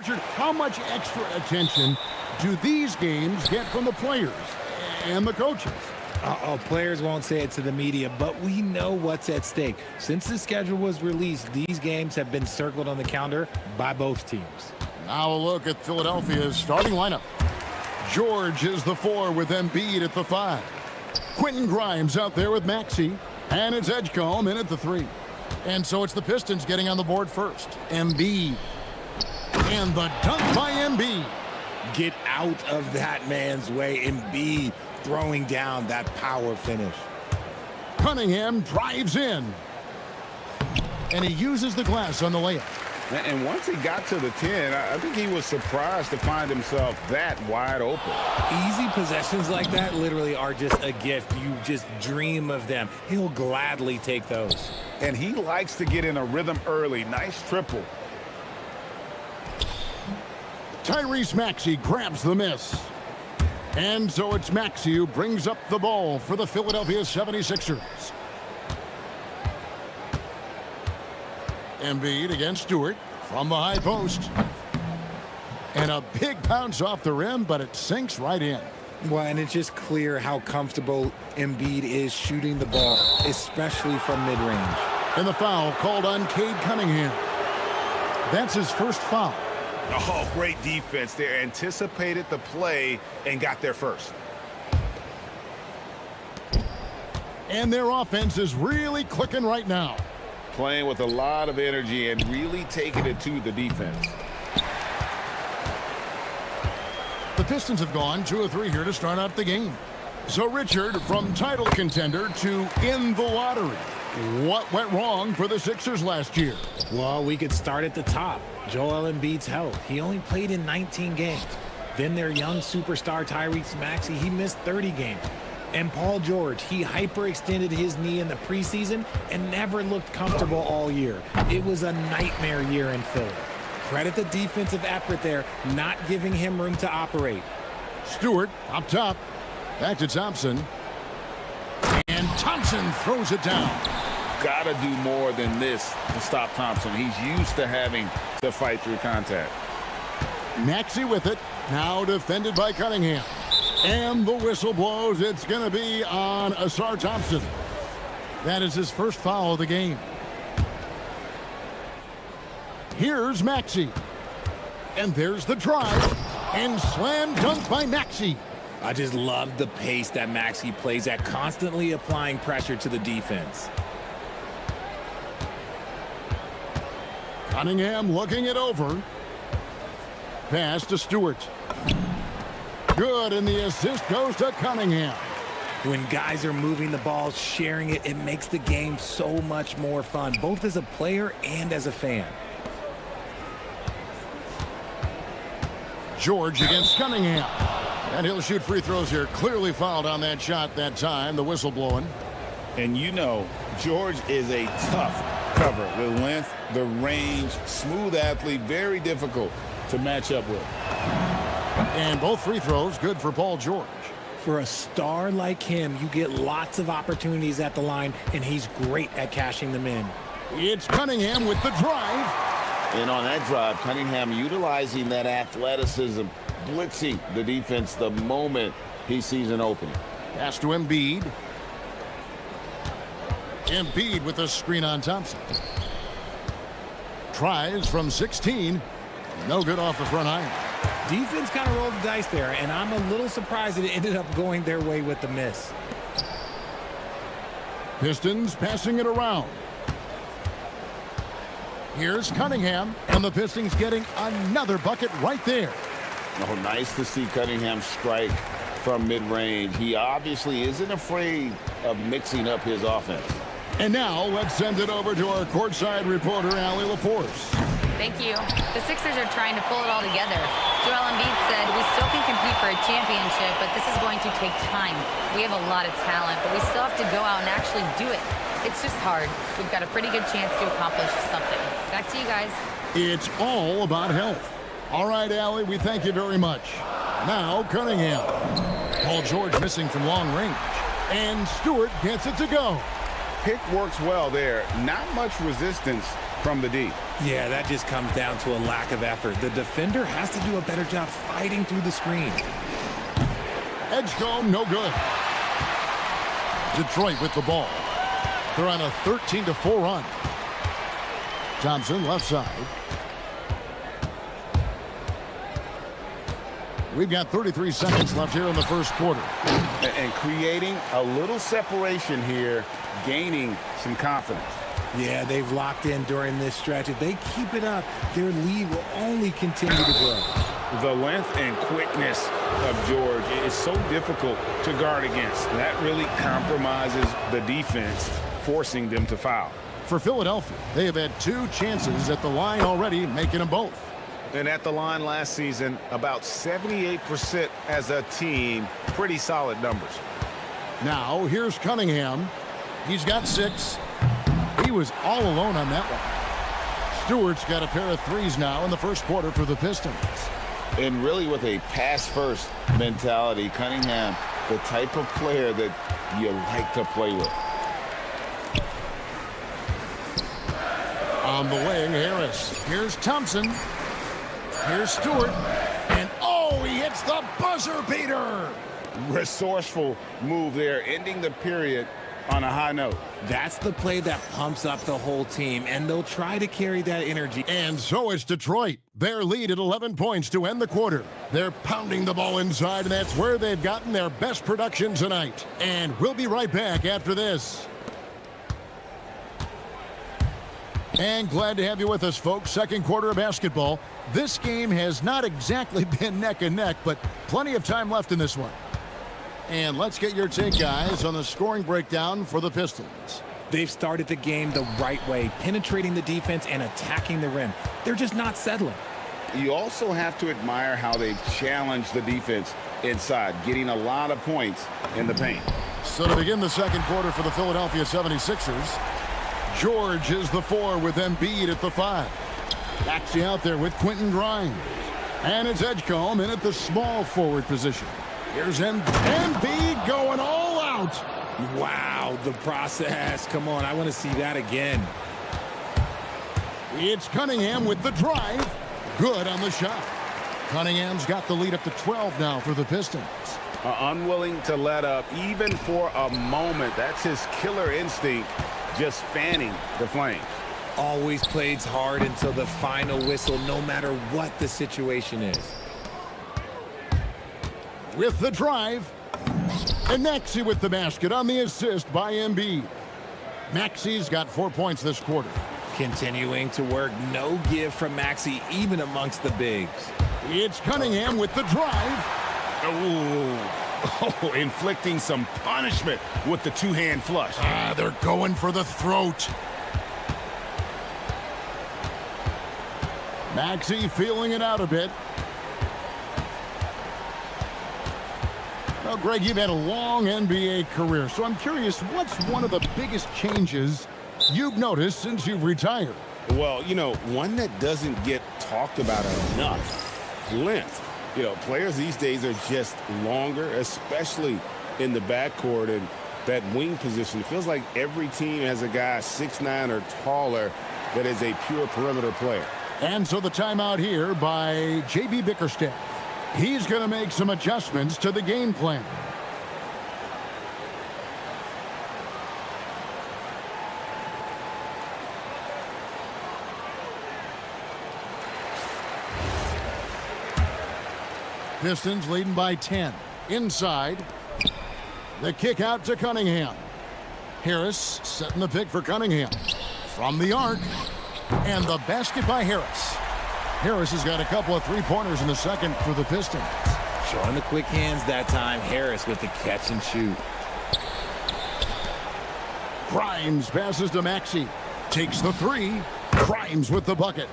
How much extra attention do these games get from the players and the coaches? Players won't say it to the media, but we know what's at stake. Since the schedule was released, these games have been circled on the calendar by both teams. Now a look at Philadelphia's starting lineup. George is the 4 with Embiid at the 5. Quentin Grimes out there with Maxey. And it's Edgecombe in at the 3. And so it's the Pistons getting on the board first. Embiid. And the dunk by Embiid. Get out of that man's way. Embiid throwing down that power finish. Cunningham drives in. And he uses the glass on the layup. And once he got to the 10, I think he was surprised to find himself that wide open. Easy possessions like that literally are just a gift. You just dream of them. He'll gladly take those. And he likes to get in a rhythm early. Nice triple. Tyrese Maxey grabs the miss. And so it's Maxey who brings up the ball for the Philadelphia 76ers. Embiid against Stewart from the high post. And a big bounce off the rim, but it sinks right in. Well, and it's just clear how comfortable Embiid is shooting the ball, especially from mid-range. And the foul called on Cade Cunningham. That's his first foul. Oh, great defense there. Anticipated the play and got there first. And their offense is really clicking right now. Playing with a lot of energy and really taking it to the defense. The Pistons have gone 2 of 3 here to start out the game. So Richard, from title contender to in the lottery. What went wrong for the Sixers last year? Well, we could start at the top. Joel Embiid's health. He only played in 19 games. Then their young superstar Tyrese Maxey, he missed 30 games. And Paul George, he hyperextended his knee in the preseason and never looked comfortable all year. It was a nightmare year in Philly. Credit the defensive effort there, not giving him room to operate. Stewart up top. Back to Thompson. And Thompson throws it down. Got to do more than this to stop Thompson. He's used to having to fight through contact. Maxey with it. Now defended by Cunningham. And the whistle blows. It's going to be on Asar Thompson. That is his first foul of the game. Here's Maxey. And there's the drive. And slam dunk by Maxey. I just love the pace that Maxey plays at, constantly applying pressure to the defense. Cunningham looking it over. Pass to Stewart. Good, and the assist goes to Cunningham. When guys are moving the ball, sharing it, it makes the game so much more fun, both as a player and as a fan. George against Cunningham. And he'll shoot free throws here. Clearly fouled on that shot that time. The whistle blowing. And you know, George is a tough cover. The length, the range, smooth athlete, very difficult to match up with. And both free throws good for Paul George. For a star like him, you get lots of opportunities at the line, and he's great at cashing them in. It's Cunningham with the drive. And on that drive, Cunningham utilizing that athleticism, blitzing the defense the moment he sees an opening. Pass to Embiid. Embiid with the screen on Thompson. Tries from 16. No good off the front iron. Defense kind of rolled the dice there, and I'm a little surprised that it ended up going their way with the miss. Pistons passing it around. Here's Cunningham, and the Pistons getting another bucket right there. Oh, nice to see Cunningham strike from mid-range. He obviously isn't afraid of mixing up his offense. And now let's send it over to our courtside reporter, Allie LaForce. Thank you. The Sixers are trying to pull it all together. Joel Embiid said, "We still can compete for a championship, but this is going to take time. We have a lot of talent, but we still have to go out and actually do it. It's just hard. We've got a pretty good chance to accomplish something." Back to you guys. It's all about health. All right, Allie, we thank you very much. Now, Cunningham. Paul George missing from long range. And Stewart gets it to go. Pick works well there. Not much resistance from the D. Yeah, that just comes down to a lack of effort. The defender has to do a better job fighting through the screen. Edgecombe, no good. Detroit with the ball. They're on a 13-4 run. Thompson, left side. We've got 33 seconds left here in the first quarter. And creating a little separation here, gaining some confidence. Yeah, they've locked in during this stretch. If they keep it up, their lead will only continue to grow. The length and quickness of George is so difficult to guard against. That really compromises the defense, forcing them to foul. For Philadelphia, they have had 2 chances at the line already, making them both. And at the line last season, about 78% as a team. Pretty solid numbers. Now, here's Cunningham. He's got 6. He was all alone on that one. Stewart's got a pair of 3s now in the first quarter for the Pistons. And really with a pass-first mentality, Cunningham, the type of player that you like to play with. On the wing, Harris. Here's Thompson. Here's Stewart. And, oh, he hits the buzzer beater. Resourceful move there, ending the period on a high note. That's the play that pumps up the whole team, and they'll try to carry that energy. And so it's Detroit. Their lead at 11 points to end the quarter. They're pounding the ball inside, and that's where they've gotten their best production tonight. And we'll be right back after this. And glad to have you with us, folks. Second quarter of basketball. This game has not exactly been neck and neck, but plenty of time left in this one. And let's get your take, guys, on the scoring breakdown for the Pistons. They've started the game the right way, penetrating the defense and attacking the rim. They're just not settling. You also have to admire how they've challenged the defense inside, getting a lot of points in the paint. So to begin the second quarter for the Philadelphia 76ers, George is the 4 with Embiid at the 5. Maxey out there with Quentin Grimes. And it's Edgecombe in at the small forward position. Here's Embiid going all out. Wow, the process. Come on, I want to see that again. It's Cunningham with the drive. Good on the shot. Cunningham's got the lead up to 12 now for the Pistons. Unwilling to let up even for a moment. That's his killer instinct, just fanning the flames. Always plays hard until the final whistle, no matter what the situation is. With the drive. And Maxey with the basket on the assist by Embiid. Maxey's got 4 points this quarter. Continuing to work, no give from Maxey, even amongst the bigs. It's Cunningham with the drive. Oh, inflicting some punishment with the two-hand flush. They're going for the throat. Maxey feeling it out a bit. Well, Greg, you've had a long NBA career, so I'm curious, what's one of the biggest changes you've noticed since you've retired? Well, you know, one that doesn't get talked about enough, length. You know, players these days are just longer, especially in the backcourt and that wing position. It feels like every team has a guy 6'9" or taller that is a pure perimeter player. And so the timeout here by J.B. Bickerstaff. He's going to make some adjustments to the game plan. Pistons leading by 10. Inside. The kick out to Cunningham. Harris setting the pick for Cunningham. From the arc. And the basket by Harris. Harris has got a couple of three-pointers in the second for the Pistons. Showing the quick hands that time. Harris with the catch and shoot. Grimes passes to Maxey. Takes the three. Grimes with the bucket.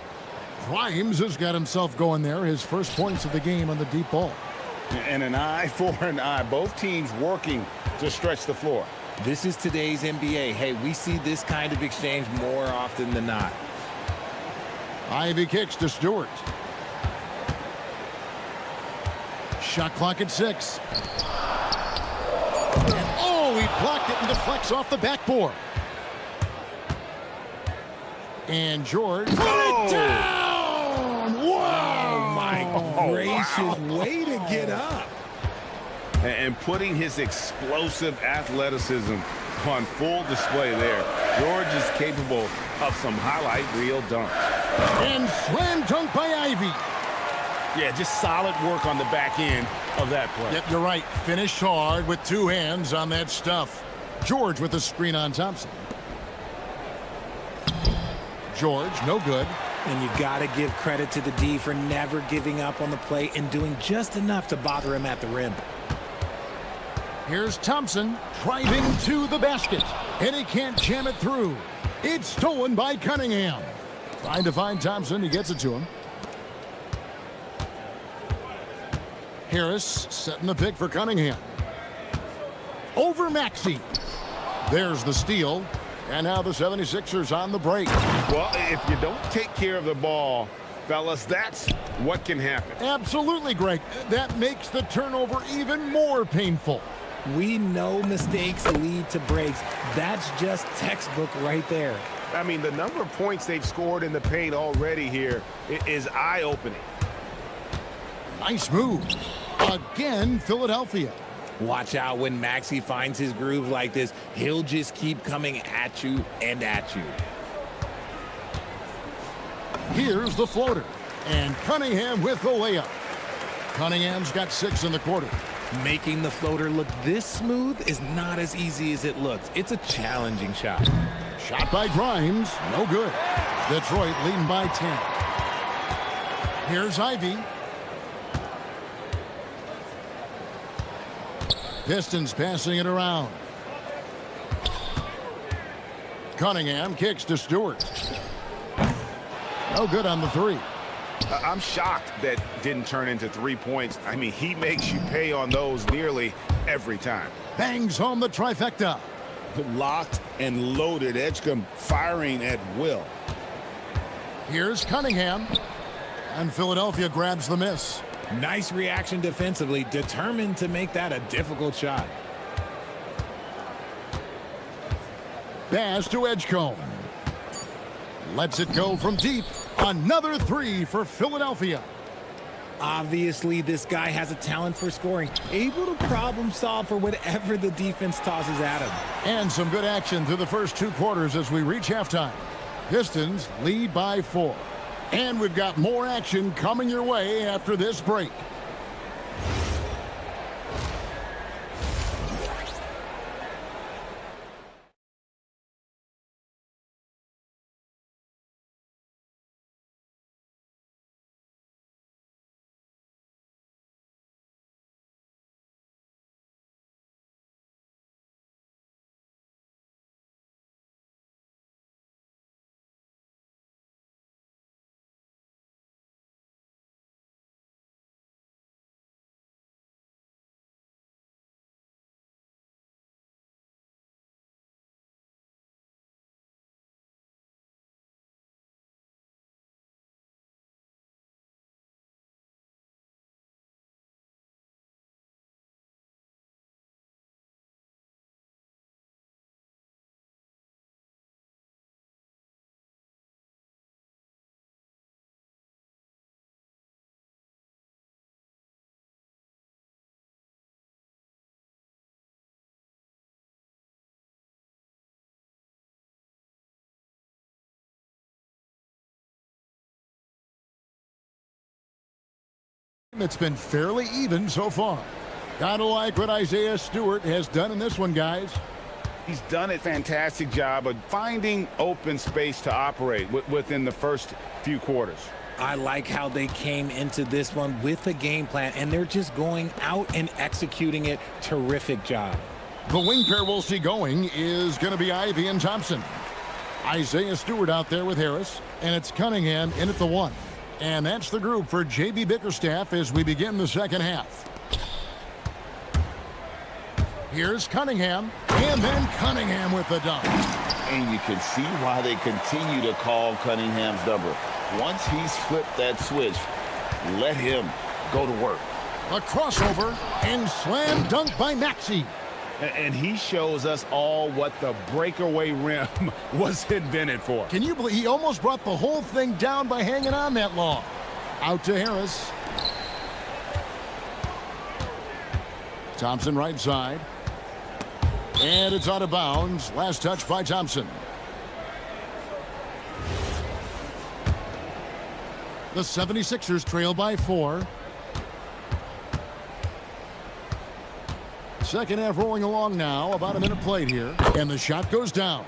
Grimes has got himself going there. His first points of the game on the deep ball. And an eye for an eye. Both teams working to stretch the floor. This is today's NBA. Hey, we see this kind of exchange more often than not. Ivy kicks to Stewart. Shot clock at 6. And oh, he blocked it and deflects off the backboard. And George. Put it down! Wow! Oh, my gracious. Way to get up. And putting his explosive athleticism on full display there. George is capable of some highlight reel dunks. And slam dunk by Ivy. Yeah, just solid work on the back end of that play. Yep, you're right. Finished hard with two hands on that stuff. George with the screen on Thompson. George, no good. And you got to give credit to the D for never giving up on the play and doing just enough to bother him at the rim. Here's Thompson driving to the basket, and he can't jam it through. It's stolen by Cunningham. Trying to find Thompson, he gets it to him. Harris setting the pick for Cunningham. Over Maxey. There's the steal. And now the 76ers on the break. Well, if you don't take care of the ball, fellas, that's what can happen. Absolutely, Greg. That makes the turnover even more painful. We know mistakes lead to breaks. That's just textbook right there. I mean, the number of points they've scored in the paint already here is eye-opening. Nice move. Again, Philadelphia. Watch out when Maxey finds his groove like this. He'll just keep coming at you and at you. Here's the floater. And Cunningham with the layup. Cunningham's got 6 in the quarter. Making the floater look this smooth is not as easy as it looks. It's a challenging shot. Shot by Grimes. No good. Detroit leading by 10. Here's Ivy. Pistons passing it around. Cunningham kicks to Stewart. No good on the three. I'm shocked that didn't turn into 3 points. I mean, he makes you pay on those nearly every time. Bangs home the trifecta. Locked and loaded. Edgecombe firing at will. Here's Cunningham. And Philadelphia grabs the miss. Nice reaction defensively, determined to make that a difficult shot. Pass to Edgecombe. Lets it go from deep. Another 3 for Philadelphia. Obviously, this guy has a talent for scoring, able to problem solve for whatever the defense tosses at him. And some good action through the first 2 quarters as we reach halftime. Pistons lead by 4. And we've got more action coming your way after this break. It's been fairly even so far. Gotta like what Isaiah Stewart has done in this one, guys. He's done a fantastic job of finding open space to operate within the first few quarters. I like how they came into this one with a game plan, and they're just going out and executing it. Terrific job. The wing pair we'll see going is going to be Ivy and Thompson. Isaiah Stewart out there with Harris, and it's Cunningham in at the 1. And that's the group for J.B. Bickerstaff as we begin the second half. Here's Cunningham, and then Cunningham with the dunk. And you can see why they continue to call Cunningham's number. Once he's flipped that switch, let him go to work. A crossover and slam dunk by Maxey. And he shows us all what the breakaway rim was invented for. Can you believe he almost brought the whole thing down by hanging on that long? Out to Harris. Thompson right side. And it's out of bounds. Last touch by Thompson. The 76ers trail by 4. Second half rolling along now. About a minute played here. And the shot goes down.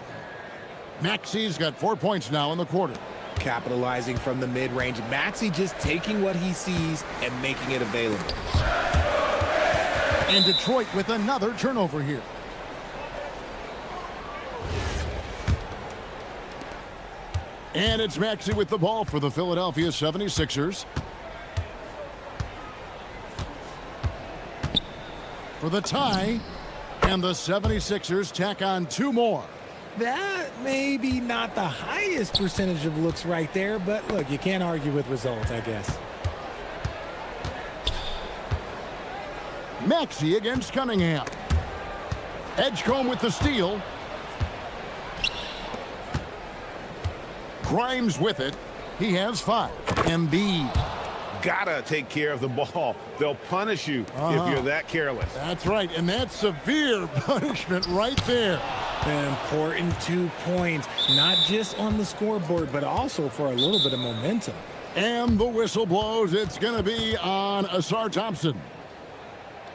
Maxi's got 4 points now in the quarter. Capitalizing from the mid-range. Maxey just taking what he sees and making it available. And Detroit with another turnover here. And it's Maxey with the ball for the Philadelphia 76ers. For the tie, and the 76ers tack on 2 more. That may be not the highest percentage of looks right there, but look, you can't argue with results, I guess. Maxey against Cunningham. Edgecombe with the steal. Grimes with it. He has 5. Embiid. Gotta take care of the ball. They'll punish you if you're that careless. That's right, and that's severe punishment right there. An important 2 points, not just on the scoreboard, but also for a little bit of momentum. And the whistle blows. It's going to be on Asar Thompson.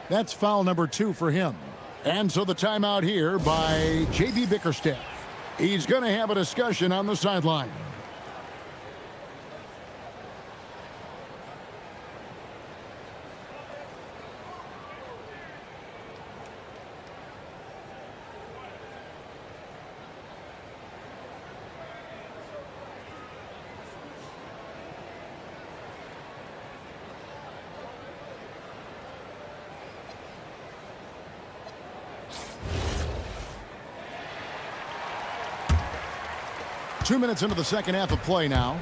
That's foul number 2 for him. And so the timeout here by J.B. Bickerstaff. He's going to have a discussion on the sideline. Two minutes into the second half of play now.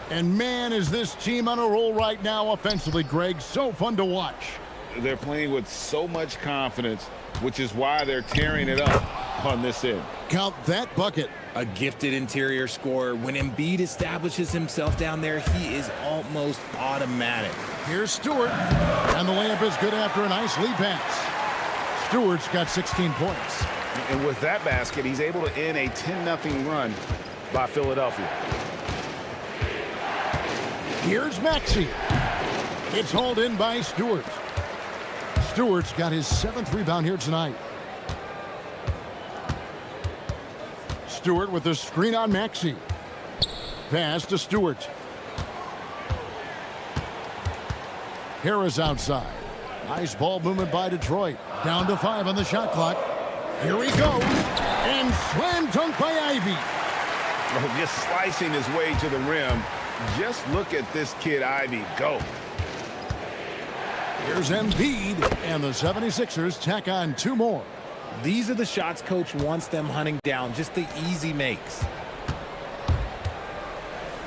And man, is this team on a roll right now offensively, Greg. So fun to watch. They're playing with so much confidence, which is why they're tearing it up on this end. Count that bucket. A gifted interior scorer. When Embiid establishes himself down there, he is almost automatic. Here's Stewart. And the layup is good after a nice lead pass. Stewart's got 16 points. And with that basket, he's able to end a 10-0 run by Philadelphia. Here's Maxey. It's hauled in by Stewart. Stewart's got his 7th rebound here tonight. Stewart with the screen on Maxey. Pass to Stewart. Harris outside. Nice ball movement by Detroit. Down to 5 on the shot clock. Here he goes. And slam dunk by Ivy. Oh, just slicing his way to the rim. Just look at this kid, Ivy, go. Here's Embiid, and the 76ers tack on 2 more. These are the shots coach wants them hunting down, just the easy makes.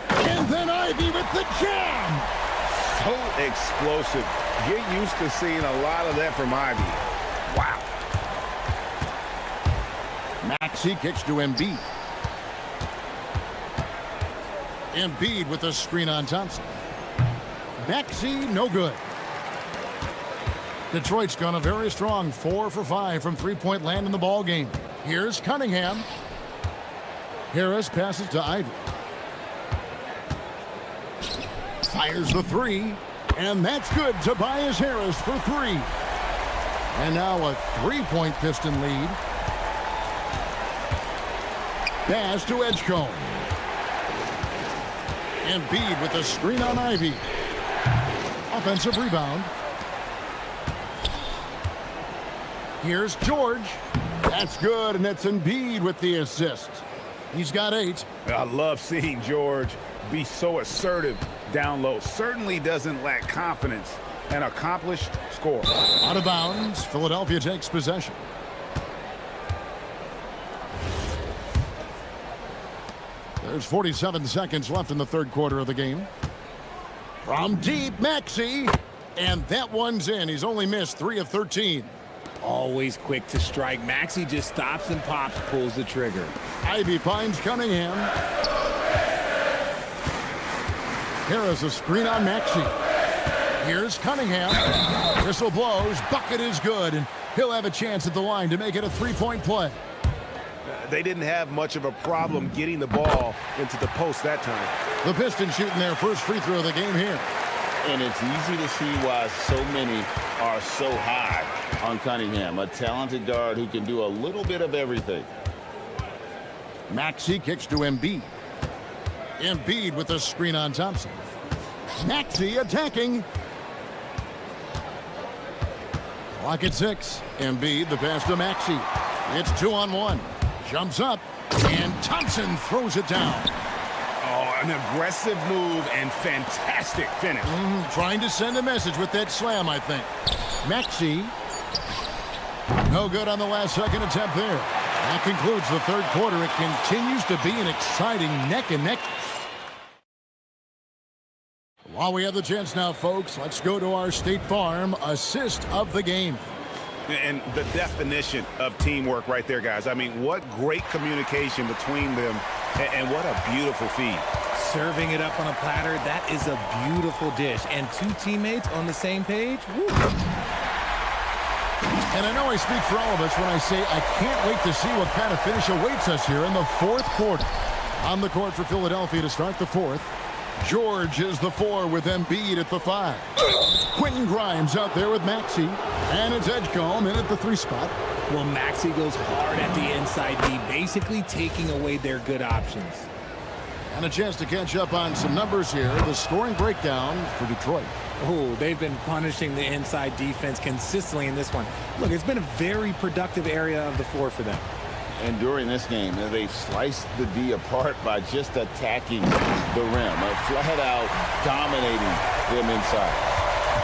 And then Ivy with the jam. So explosive. Get used to seeing a lot of that from Ivy. Wow. Maxey kicks to Embiid. Embiid with the screen on Thompson. Maxey, no good. Detroit's gone a very strong 4 for 5 from three-point land in the ball game. Here's Cunningham. Harris passes to Ivy. Fires the 3, and that's good. Tobias Harris for 3. And now a 3-point Piston lead. Pass to Edgecombe. Embiid with the screen on Ivy. Offensive rebound. Here's George. That's good, and it's Embiid with the assist. He's got 8. I love seeing George be so assertive down low. Certainly doesn't lack confidence. An accomplished scorer. Out of bounds. Philadelphia takes possession. There's 47 seconds left in the third quarter of the game. From deep, Maxey. And that one's in. He's only missed 3 of 13. Always quick to strike. Maxey just stops and pops, pulls the trigger. Ivy finds Cunningham. Harris a screen on Maxey. Here's Cunningham. Whistle blows. Bucket is good, and he'll have a chance at the line to make it a three-point play. They didn't have much of a problem getting the ball into the post that time. The Pistons shooting their first free throw of the game here. And it's easy to see why so many are so high on Cunningham, a talented guard who can do a little bit of everything. Maxey kicks to Embiid. Embiid with a screen on Thompson. Maxey attacking. Clock at 6. Embiid, the pass to Maxey. It's 2-on-1. Jumps up, and Thompson throws it down. Oh, an aggressive move and fantastic finish. Trying to send a message with that slam, I think. Maxey. No good on the last second attempt there. That concludes the third quarter. It continues to be an exciting neck-and-neck. While we have the chance now, folks, let's go to our State Farm assist of the game. And the definition of teamwork right there, guys. I mean, what great communication between them, and what a beautiful feed. Serving it up on a platter, that is a beautiful dish. And two teammates on the same page, woo. And I know I speak for all of us when I say I can't wait to see what kind of finish awaits us here in the fourth quarter. On the court for Philadelphia to start the fourth. George is the 4 with Embiid at the 5. Quentin Grimes out there with Maxey. And it's Edgecombe in at the 3 spot. Well, Maxey goes hard at the inside D, basically taking away their good options. And a chance to catch up on some numbers here. The scoring breakdown for Detroit. Oh, they've been punishing the inside defense consistently in this one. Look, it's been a very productive area of the floor for them. And during this game, they've sliced the D apart by just attacking the rim, flat out dominating them inside.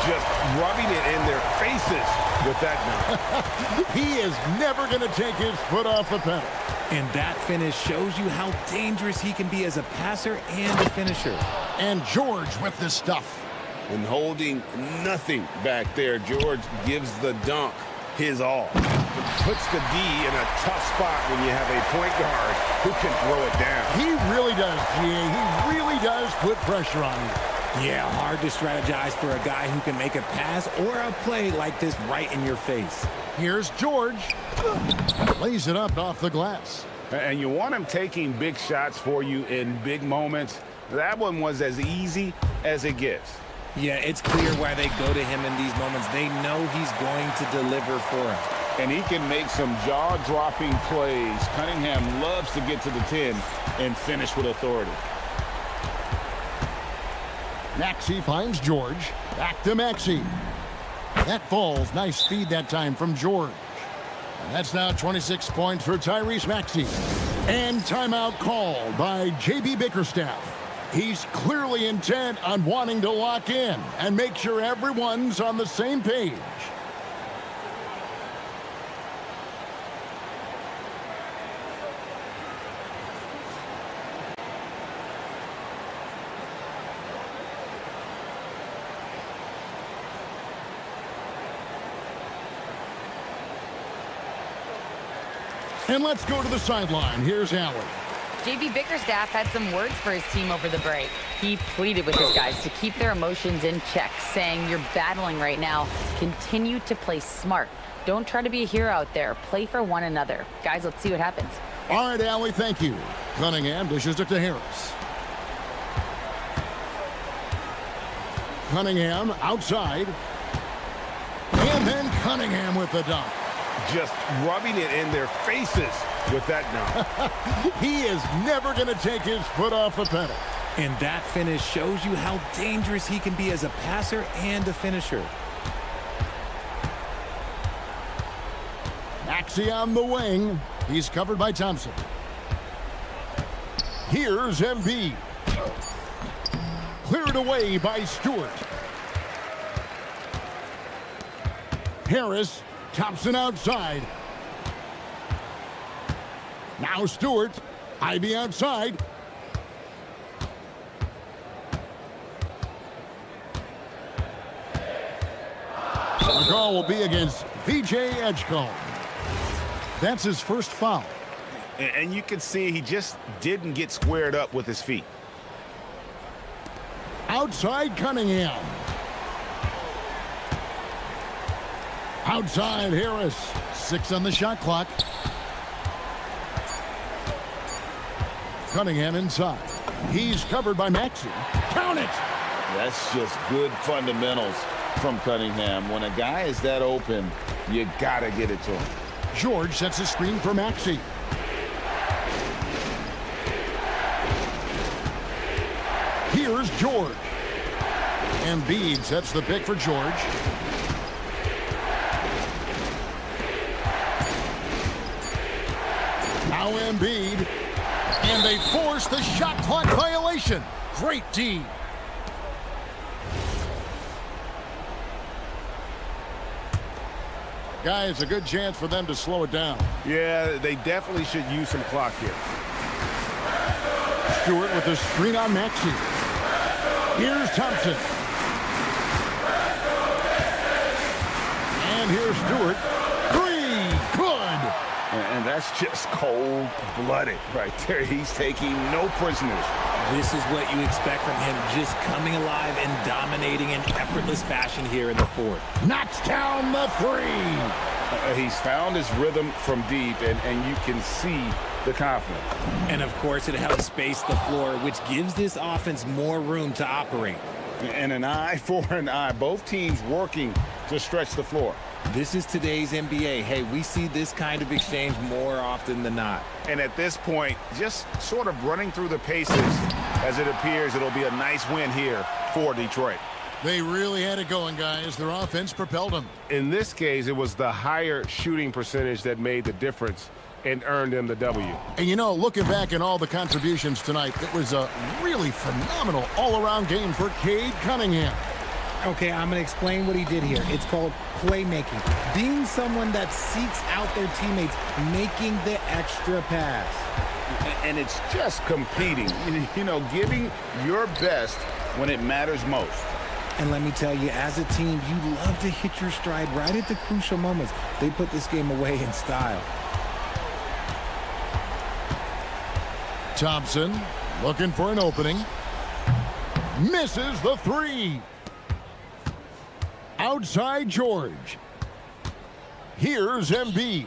Just rubbing it in their faces with that dunk. He is never going to take his foot off the pedal. And that finish shows you how dangerous he can be as a passer and a finisher. And George with the stuff. And holding nothing back there, George gives the dunk his all. Puts the D in a tough spot when you have a point guard who can throw it down. He really does, GA. He really does put pressure on you. Yeah, hard to strategize for a guy who can make a pass or a play like this right in your face. Here's George. Lays it up off the glass. And you want him taking big shots for you in big moments. That one was as easy as it gets. Yeah, it's clear why they go to him in these moments. They know he's going to deliver for him. And he can make some jaw-dropping plays. Cunningham loves to get to the 10 and finish with authority. Maxey finds George. Back to Maxey. That falls. Nice feed that time from George. And that's now 26 points for Tyrese Maxey. And timeout called by J.B. Bickerstaff. He's clearly intent on wanting to lock in and make sure everyone's on the same page. And let's go to the sideline. Here's Allen. J.B. Bickerstaff had some words for his team over the break. He pleaded with his guys to keep their emotions in check, saying, "You're battling right now. Continue to play smart. Don't try to be a hero out there. Play for one another." Guys, let's see what happens. All right, Allie, thank you. Cunningham dishes it to Harris. Cunningham outside. And then Cunningham with the dunk. Just rubbing it in their faces with that dunk. He is never going to take his foot off the pedal. And that finish shows you how dangerous he can be as a passer and a finisher. Maxey on the wing. He's covered by Thompson. Here's Embiid. Cleared away by Stewart. Harris. Thompson outside. Now Stewart. Ivy outside. The call will be against VJ Edgecombe. That's his first foul. And you can see he just didn't get squared up with his feet. Outside Cunningham. Outside Harris. 6 on the shot clock. Cunningham inside. He's covered by Maxey. Count it! That's just good fundamentals from Cunningham. When a guy is that open, you gotta get it to him. George sets a screen for Maxey. Here's George. Embiid sets the pick for George. Now Embiid. And they force the shot clock violation. Great D. Guys, a good chance for them to slow it down. Yeah, they definitely should use some clock here. Stewart with a screen on Maxey. Here's Thompson. And here's Stewart. 3. Good. And that's just cold-blooded right there. He's taking no prisoners. This is what you expect from him, just coming alive and dominating in effortless fashion here in the fourth. Knocks down the 3. He's found his rhythm from deep, and you can see the confidence. And, of course, it helps space the floor, which gives this offense more room to operate. And an eye for an eye. Both teams working to stretch the floor. This is today's NBA. Hey, we see this kind of exchange more often than not. And at this point, just sort of running through the paces, as it appears it'll be a nice win here for Detroit. They really had it going, guys. Their offense propelled them. In this case, it was the higher shooting percentage that made the difference and earned them the W. And you know, looking back at all the contributions tonight, it was a really phenomenal all-around game for Cade Cunningham. Okay, I'm going to explain what he did here. It's called playmaking. Being someone that seeks out their teammates, making the extra pass. And it's just competing, you know, giving your best when it matters most. And let me tell you, as a team, you love to hit your stride right at the crucial moments. They put this game away in style. Thompson looking for an opening. Misses the 3. Outside George. Here's Embiid.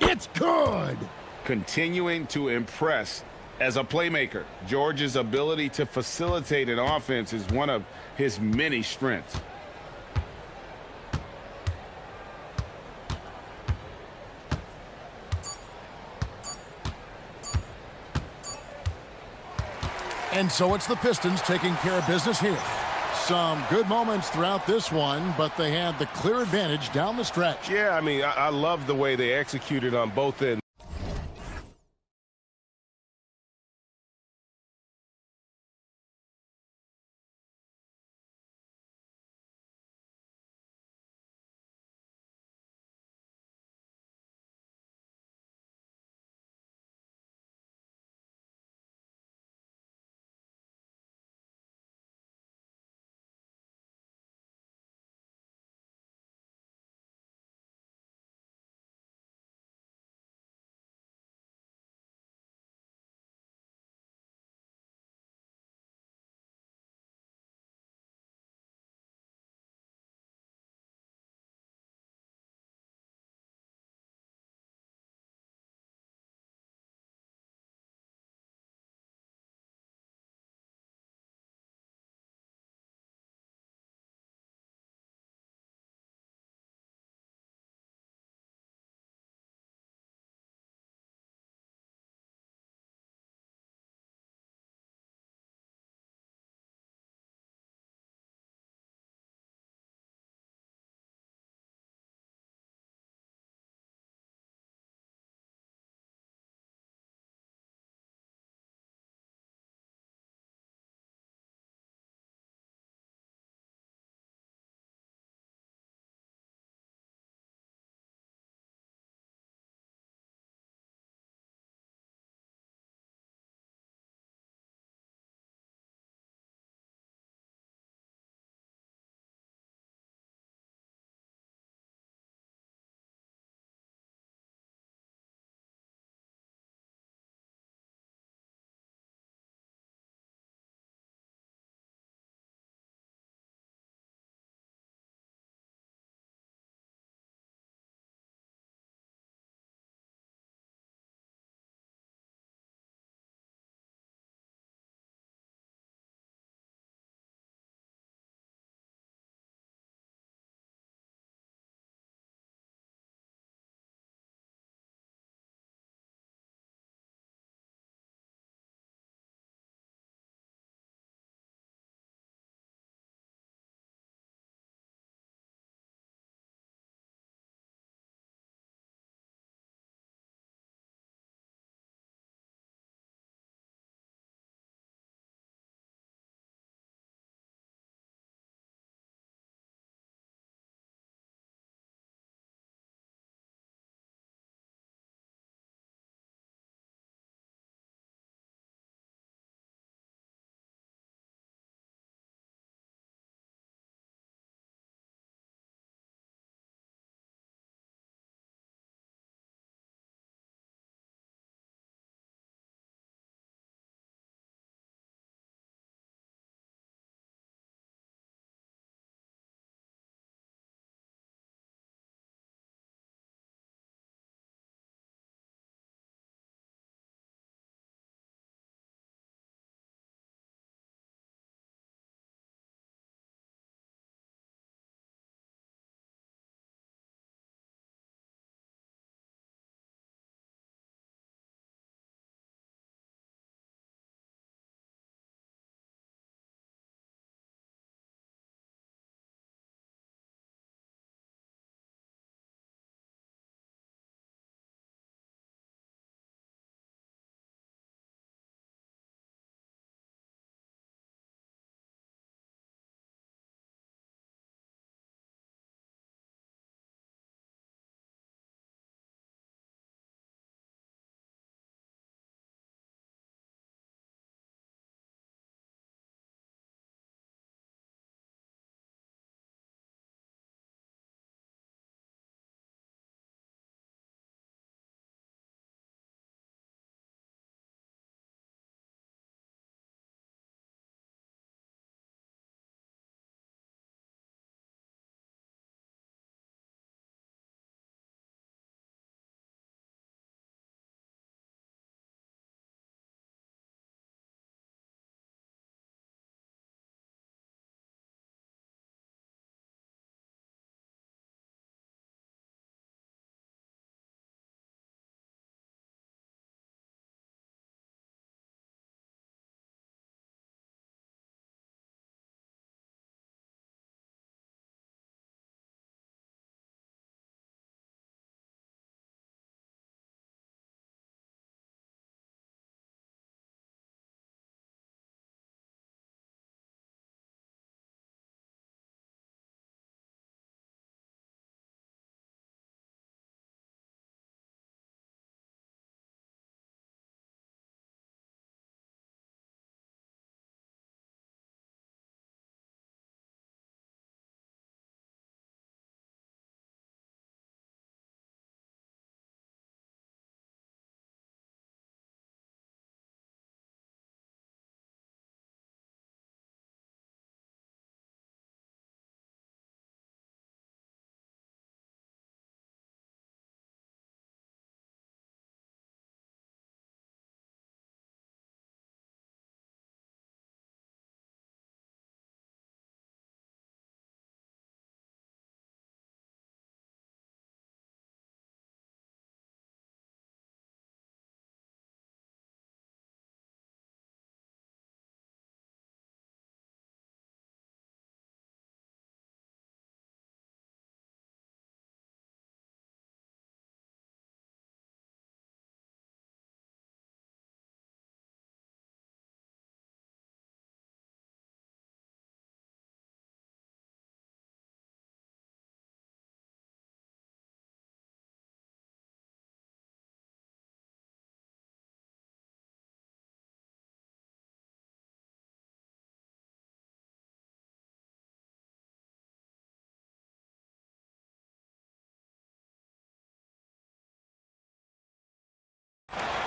It's good. Continuing to impress as a playmaker. George's ability to facilitate an offense is one of his many strengths. And so it's the Pistons taking care of business here. Some good moments throughout this one, but they had the clear advantage down the stretch. Yeah, I mean, I love the way they executed on both ends.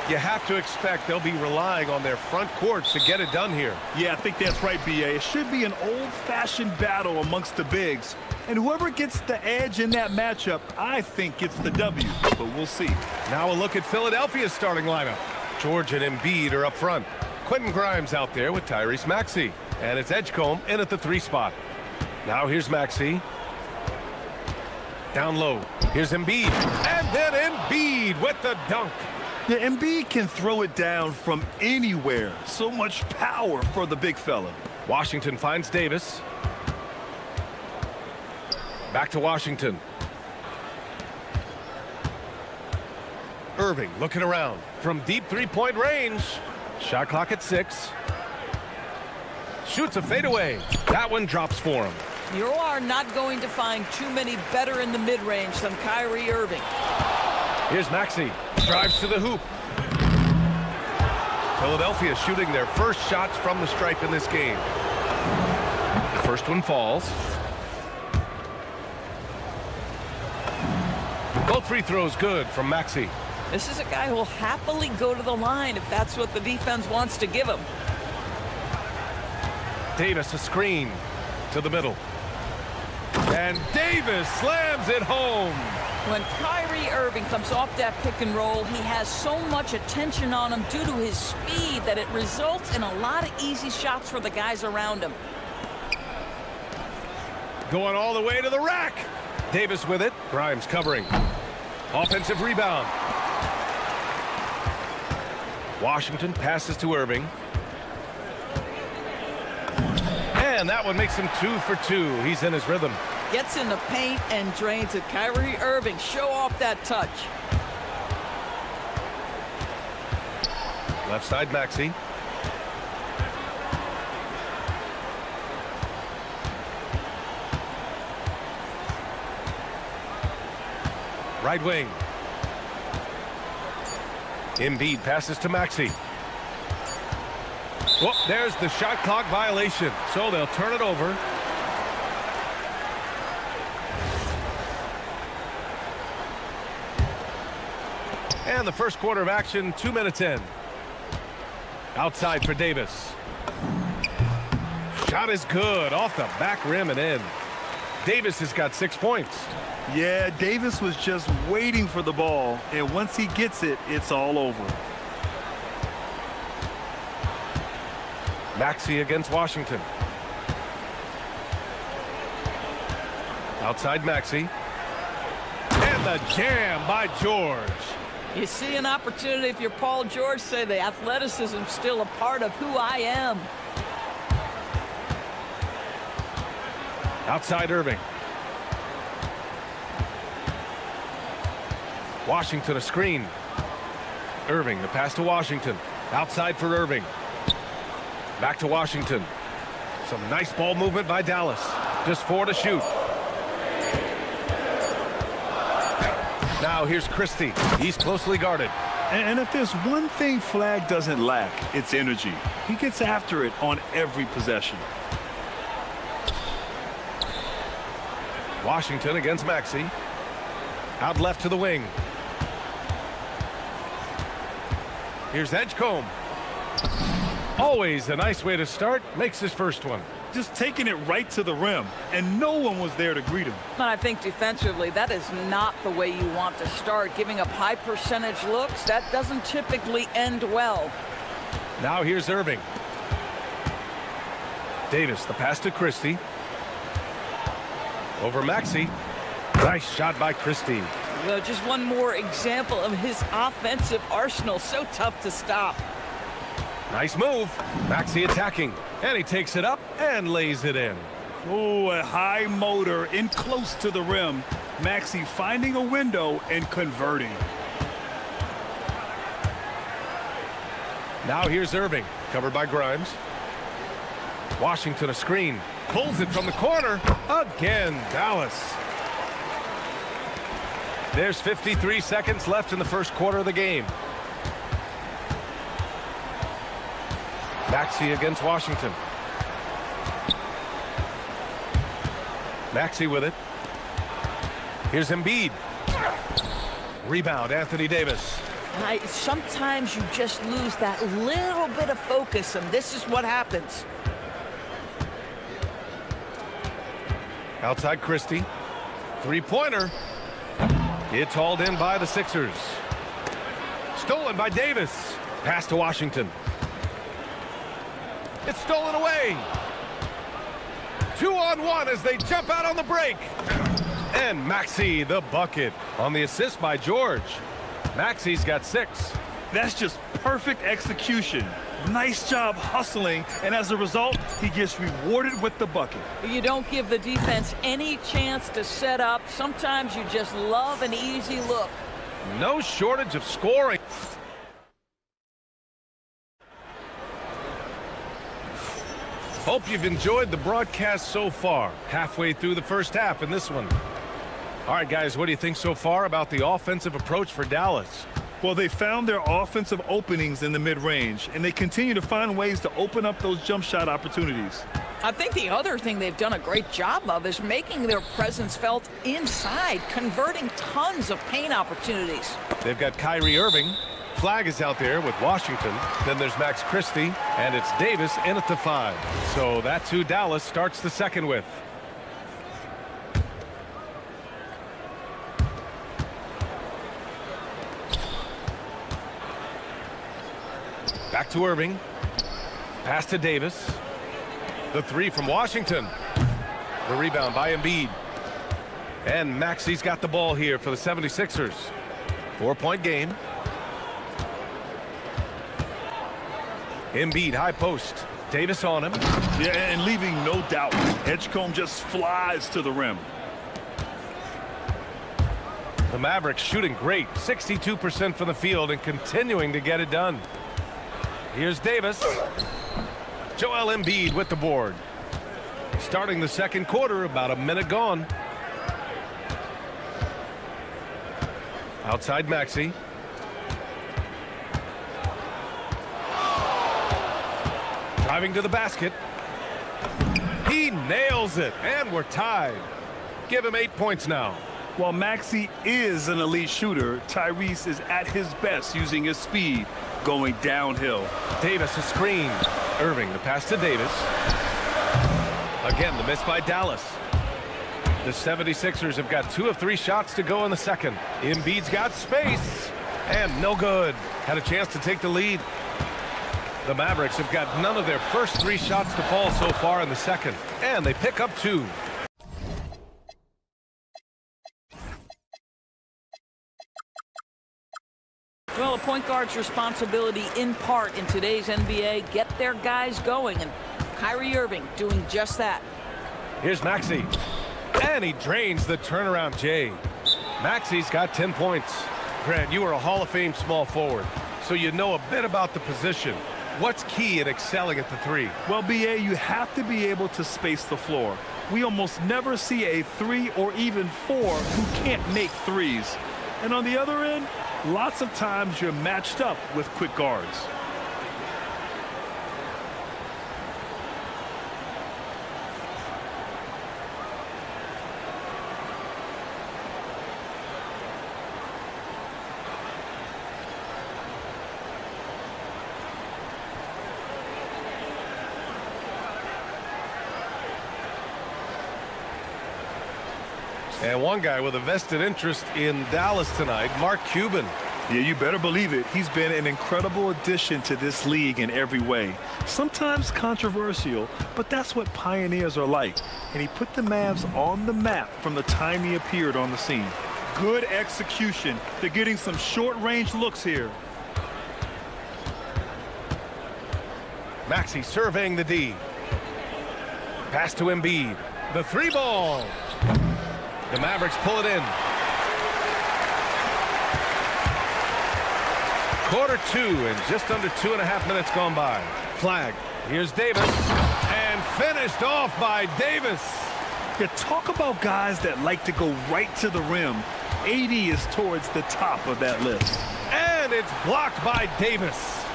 You have to expect they'll be relying on their front courts to get it done here. Yeah, I think that's right, B.A. It should be an old-fashioned battle amongst the bigs. And whoever gets the edge in that matchup, I think gets the W. But we'll see. Now a look at Philadelphia's starting lineup. George and Embiid are up front. Quentin Grimes out there with Tyrese Maxey. And it's Edgecombe in at the 3 spot. Now here's Maxey. Down low. Here's Embiid. And then Embiid with the dunk. Yeah, Embiid can throw it down from anywhere. So much power for the big fella. Washington finds Davis. Back to Washington. Irving looking around from deep three-point range. Shot clock at 6. Shoots a fadeaway. That one drops for him. You are not going to find too many better in the mid-range than Kyrie Irving. Here's Maxey. Drives to the hoop. Philadelphia shooting their first shots from the stripe in this game. The first one falls. Both free throws good from Maxey. This is a guy who will happily go to the line if that's what the defense wants to give him. Davis a screen to the middle. And Davis slams it home. When Kyrie Irving comes off that pick and roll, he has so much attention on him due to his speed that it results in a lot of easy shots for the guys around him. Going all the way to the rack. Davis with it. Grimes covering. Offensive rebound. Washington passes to Irving. And that one makes him 2 for 2. He's in his rhythm. Gets in the paint and drains it. Kyrie Irving, show off that touch. Left side, Maxey. Right wing. Embiid passes to Maxey. Well, there's the shot clock violation, so they'll turn it over. And the first quarter of action, 2 minutes in. Outside for Davis. Shot is good, off the back rim and in. Davis has got 6 points. Yeah, Davis was just waiting for the ball, and once he gets it, it's all over. Maxey against Washington. Outside Maxey. And the jam by George. You see an opportunity if you're Paul George, say the athleticism is still a part of who I am. Outside Irving. Washington a screen. Irving, the pass to Washington. Outside for Irving. Back to Washington. Some nice ball movement by Dallas. Just 4 to shoot. Now here's Christie. He's closely guarded. And if there's one thing Flag doesn't lack, it's energy. He gets after it on every possession. Washington against Maxey. Out left to the wing. Here's Edgecombe. Always a nice way to start. Makes his first one. Just taking it right to the rim, and no one was there to greet him. But I think defensively, that is not the way you want to start. Giving up high percentage looks, that doesn't typically end well. Now here's Irving. Davis, the pass to Christie. Over Maxey. Nice shot by Christie. Well, just one more example of his offensive arsenal. So tough to stop. Nice move. Maxey attacking. And he takes it up and lays it in. Oh, a high motor in close to the rim. Maxey finding a window and converting. Now here's Irving. Covered by Grimes. Washington a screen. Pulls it from the corner. Again, Dallas. There's 53 seconds left in the first quarter of the game. Maxey against Washington. Maxey with it. Here's Embiid. Rebound, Anthony Davis. Sometimes you just lose that little bit of focus, and this is what happens. Outside Christie. Three-pointer. It's hauled in by the Sixers. Stolen by Davis. Pass to Washington. It's stolen away. 2-on-1 as they jump out on the break. And Maxey the bucket on the assist by George. Maxey's got 6. That's just perfect execution. Nice job hustling, and as a result, he gets rewarded with the bucket. You don't give the defense any chance to set up. Sometimes you just love an easy look. No shortage of scoring. Hope you've enjoyed the broadcast so far. Halfway through the first half in this one. All right, guys, what do you think so far about the offensive approach for Dallas? Well, they found their offensive openings in the mid-range, and they continue to find ways to open up those jump shot opportunities. I think the other thing they've done a great job of is making their presence felt inside, converting tons of paint opportunities. They've got Kyrie Irving. Flag is out there with Washington. Then there's Max Christie, and it's Davis in at the 5. So that's who Dallas starts the second with. Back to Irving. Pass to Davis. The 3 from Washington. The rebound by Embiid. And Maxey's got the ball here for the 76ers. 4-point game. Embiid, high post. Davis on him. Yeah, and leaving no doubt. Edgecombe just flies to the rim. The Mavericks shooting great. 62% from the field and continuing to get it done. Here's Davis. Joel Embiid with the board. Starting the second quarter, about a minute gone. Outside Maxey. Driving to the basket. He nails it, and we're tied. Give him 8 points now. While Maxey is an elite shooter, Tyrese is at his best using his speed, going downhill. Davis a screen. Irving, the pass to Davis. Again, the miss by Dallas. The 76ers have got 2 of 3 shots to go in the second. Embiid's got space, and no good. Had a chance to take the lead. The Mavericks have got none of their first 3 shots to fall so far in the second, and they pick up 2. Well, a point guard's responsibility in part in today's NBA, get their guys going, and Kyrie Irving doing just that. Here's Maxey, and he drains the turnaround J. Maxey's got 10 points. Grant, you are a Hall of Fame small forward, so you know a bit about the position. What's key in excelling at the 3? Well, BA, you have to be able to space the floor. We almost never see a 3 or even 4 who can't make threes. And on the other end, lots of times you're matched up with quick guards. And one guy with a vested interest in Dallas tonight, Mark Cuban. Yeah, you better believe it. He's been an incredible addition to this league in every way. Sometimes controversial, but that's what pioneers are like. And he put the Mavs on the map from the time he appeared on the scene. Good execution. They're getting some short-range looks here. Maxey surveying the D. Pass to Embiid. The 3 ball. The Mavericks pull it in. Quarter 2 and just under 2.5 minutes gone by. Flag. Here's Davis. And finished off by Davis. Yeah, talk about guys that like to go right to the rim. AD is towards the top of that list. And it's blocked by Davis.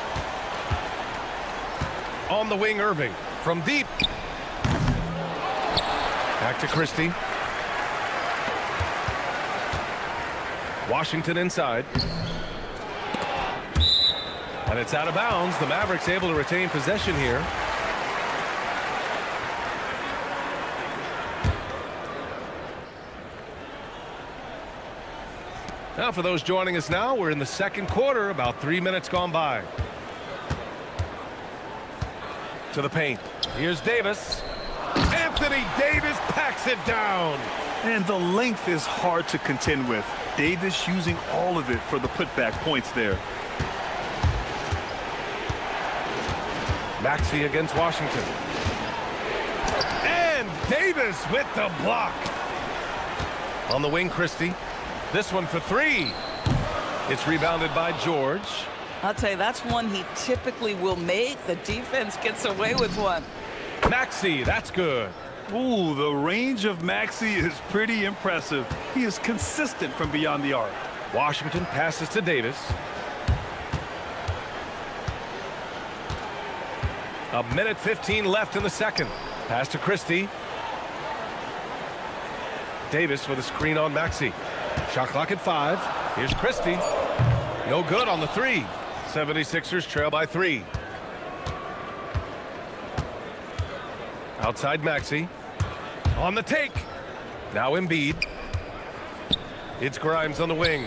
On the wing, Irving. From deep. Back to Christie. And it's out of bounds. The Mavericks able to retain possession here. Now, for those joining us now, we're in the second quarter, about 3 minutes gone by. To the paint. Here's Davis. Anthony Davis packs it down. And the length is hard to contend with. Davis using all of it for the putback points there. Maxey against Washington. And Davis with the block. On the wing, Christie. This one for three. It's rebounded by George. I'll tell you, that's one he typically will make. The defense gets away with one. Maxey, that's good. Ooh, the range of Maxey is pretty impressive. He is consistent from beyond the arc. Washington passes to Davis. A minute 15 left in the second. Pass to Christie. Davis with a screen on Maxey. Shot clock at 5. Here's Christie. No good on the three. 76ers trail by 3. Outside Maxey. On the take. Now Embiid. It's Grimes on the wing.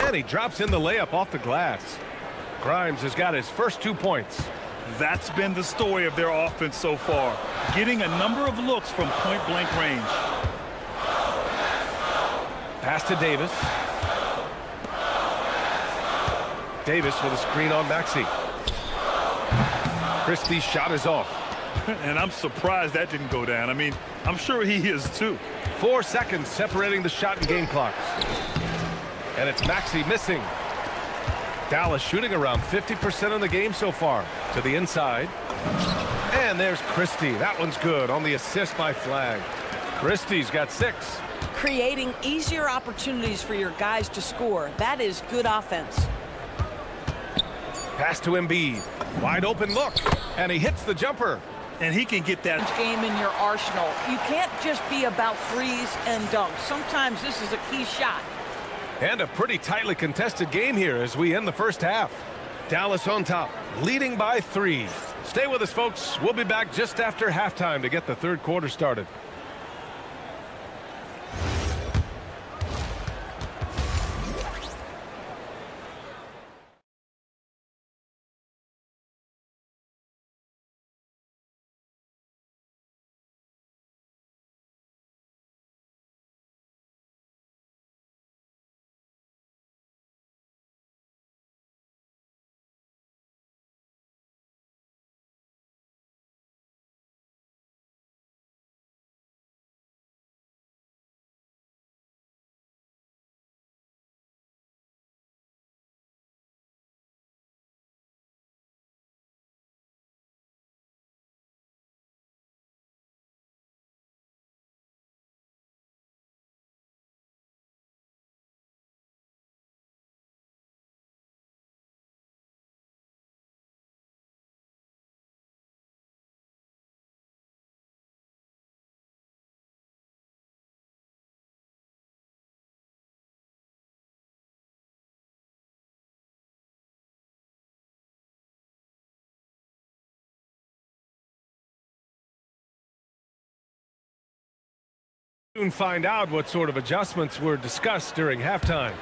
And he drops in the layup off the glass. Grimes has got his first 2 points. That's been the story of their offense so far. Getting a number of looks from point-blank range. Pass to Davis. Davis with a screen on Maxey. Christie's shot is off. And I'm surprised that didn't go down. I mean, I'm sure he is too. 4 seconds separating the shot and game clocks. And it's Maxey missing. Dallas shooting around 50% in the game so far. To the inside. And there's Christie. That one's good on the assist by Flag. Christie's got 6. Creating easier opportunities for your guys to score. That is good offense. Pass to Embiid. Wide open look. And he hits the jumper. And he can get that Game in your arsenal. You can't just be about threes and dunks. Sometimes this is a key shot. And a pretty tightly contested game here as we end the first half. Dallas on top, leading by 3. Stay with us, folks. We'll be back just after halftime to get the third quarter started. Soon find out what sort of adjustments were discussed during halftime.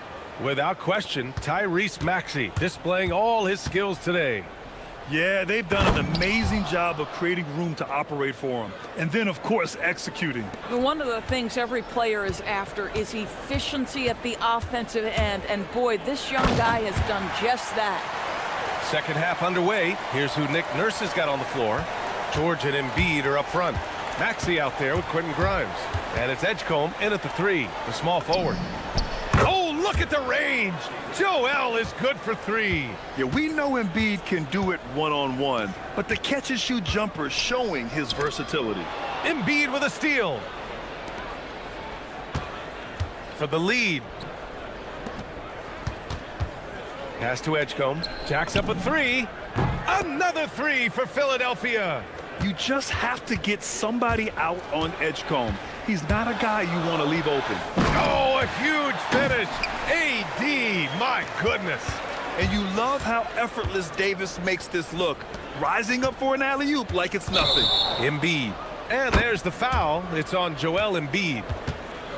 Without question, Tyrese Maxey displaying all his skills today. Yeah, they've done an amazing job of creating room to operate for him. And then, of course, executing. One of the things every player is after is efficiency at the offensive end. And boy, this young guy has done just that. Second half underway. Here's who Nick Nurse has got on the floor. George and Embiid are up front. Maxey out there with Quentin Grimes. And it's Edgecombe in at the 3, the small forward. Oh, look at the range. Joel is good for 3. Yeah, we know Embiid can do it one-on-one, but the catch-and-shoot jumper is showing his versatility. Embiid with a steal. For the lead. Pass to Edgecombe. Jacks up a 3. Another 3 for Philadelphia. You just have to get somebody out on Edgecombe. He's not a guy you want to leave open. Oh, a huge finish. AD, my goodness. And you love how effortless Davis makes this look. Rising up for an alley-oop like it's nothing. Embiid. And there's the foul. It's on Joel Embiid.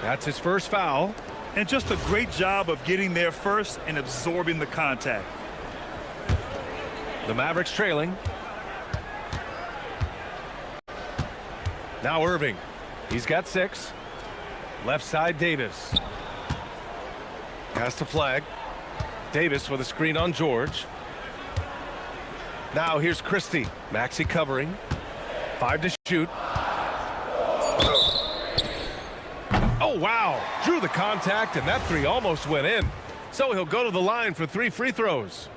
That's his first foul. And just a great job of getting there first and absorbing the contact. The Mavericks trailing. Now Irving. He's got 6. Left side, Davis. Has to flag. Davis with a screen on George. Now here's Christie. Maxey covering. 5 to shoot. Oh, wow. Drew the contact, and that 3 almost went in. So he'll go to the line for 3 free throws.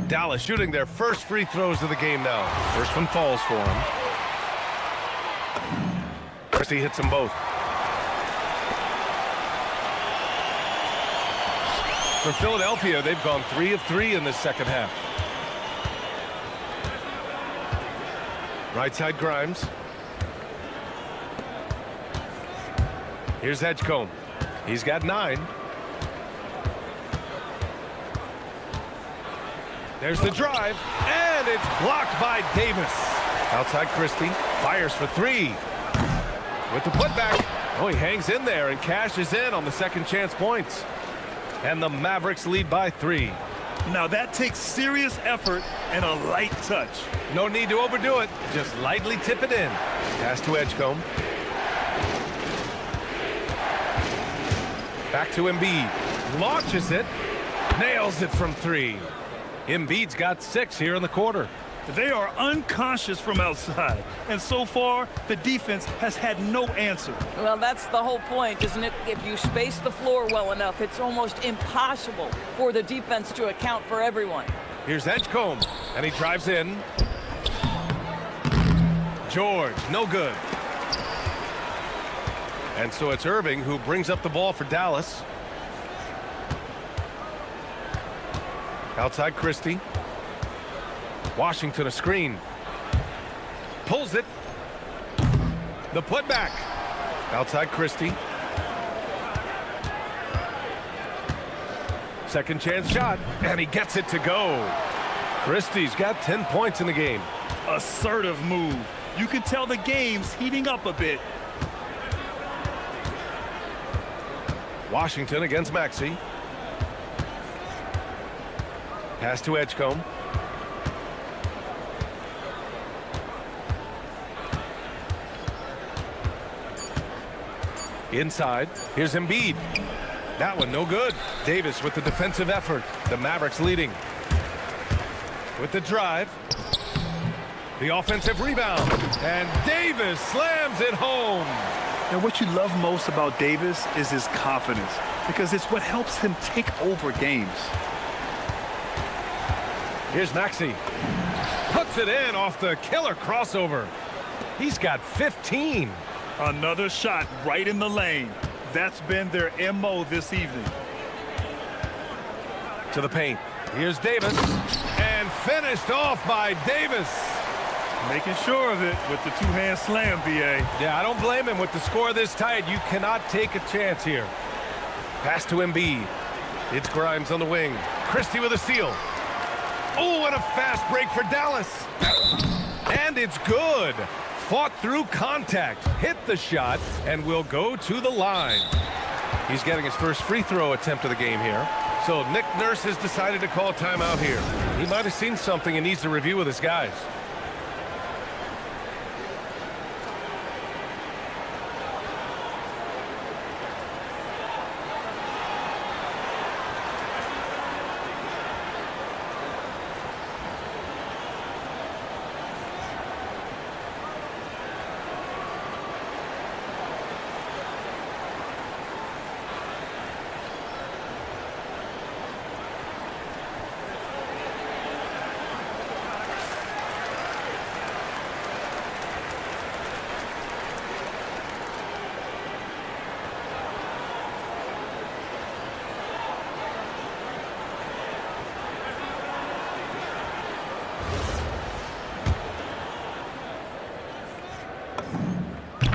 Dallas shooting their first free throws of the game now. First one falls for him. Christie hits them both. For Philadelphia, they've gone 3 of 3 in this second half. Right side, Grimes. Here's Edgecombe. He's got 9. There's the drive, and it's blocked by Davis. Outside Christie, fires for 3. With the putback, oh, he hangs in there and cashes in on the second chance points. And the Mavericks lead by 3. Now that takes serious effort and a light touch. No need to overdo it. Just lightly tip it in. Pass to Edgecombe. Back to Embiid. Launches it. Nails it from 3. Embiid's got 6 here in the quarter. They are unconscious from outside. And so far, the defense has had no answer. Well, that's the whole point, isn't it? If you space the floor well enough, it's almost impossible for the defense to account for everyone. Here's Edgecombe, and he drives in. George, no good. And so it's Irving who brings up the ball for Dallas. Outside Christie. Washington a screen. Pulls it. The putback. Outside Christie. Second chance shot, and he gets it to go. Christie's got 10 points in the game. Assertive move. You can tell the game's heating up a bit. Washington against Maxey. Pass to Edgecombe. Inside, here's Embiid. That one no good. Davis with the defensive effort. The Mavericks leading. With the drive. The offensive rebound. And Davis slams it home. And what you love most about Davis is his confidence, because it's what helps him take over games. Here's Maxey. Puts it in off the killer crossover. He's got 15. Another shot right in the lane. That's been their MO this evening. To the paint. Here's Davis. And finished off by Davis. Making sure of it with the two-hand slam, B.A. Yeah, I don't blame him. With the score this tight, you cannot take a chance here. Pass to Embiid. It's Grimes on the wing. Christie with a steal. Oh, and a fast break for Dallas. And it's good. Fought through contact, hit the shot, and will go to the line. He's getting his first free throw attempt of the game here. So Nick Nurse has decided to call timeout here. He might have seen something and needs to review with his guys.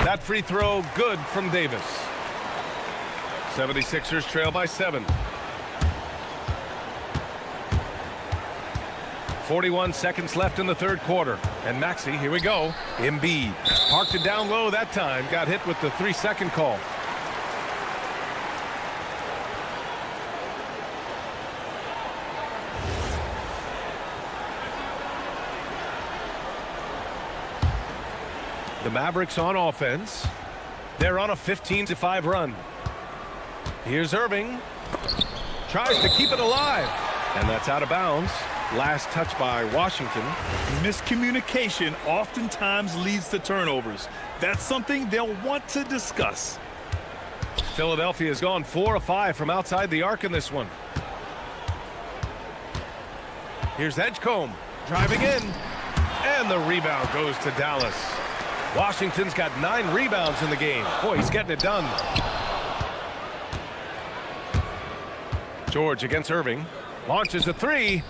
That free throw good from Davis. 76ers trail by 7. 41 seconds left in the third quarter. And Maxey, here we go. Embiid parked it down low that time. Got hit with the 3-second call. The Mavericks on offense. They're on a 15-5 run. Here's Irving. Tries to keep it alive. And that's out of bounds. Last touch by Washington. Miscommunication oftentimes leads to turnovers. That's something they'll want to discuss. Philadelphia has gone 4 of 5 from outside the arc in this one. Here's Edgecombe driving in. And the rebound goes to Dallas. Washington's got 9 rebounds in the game. Boy, he's getting it done. George against Irving. Launches a 3.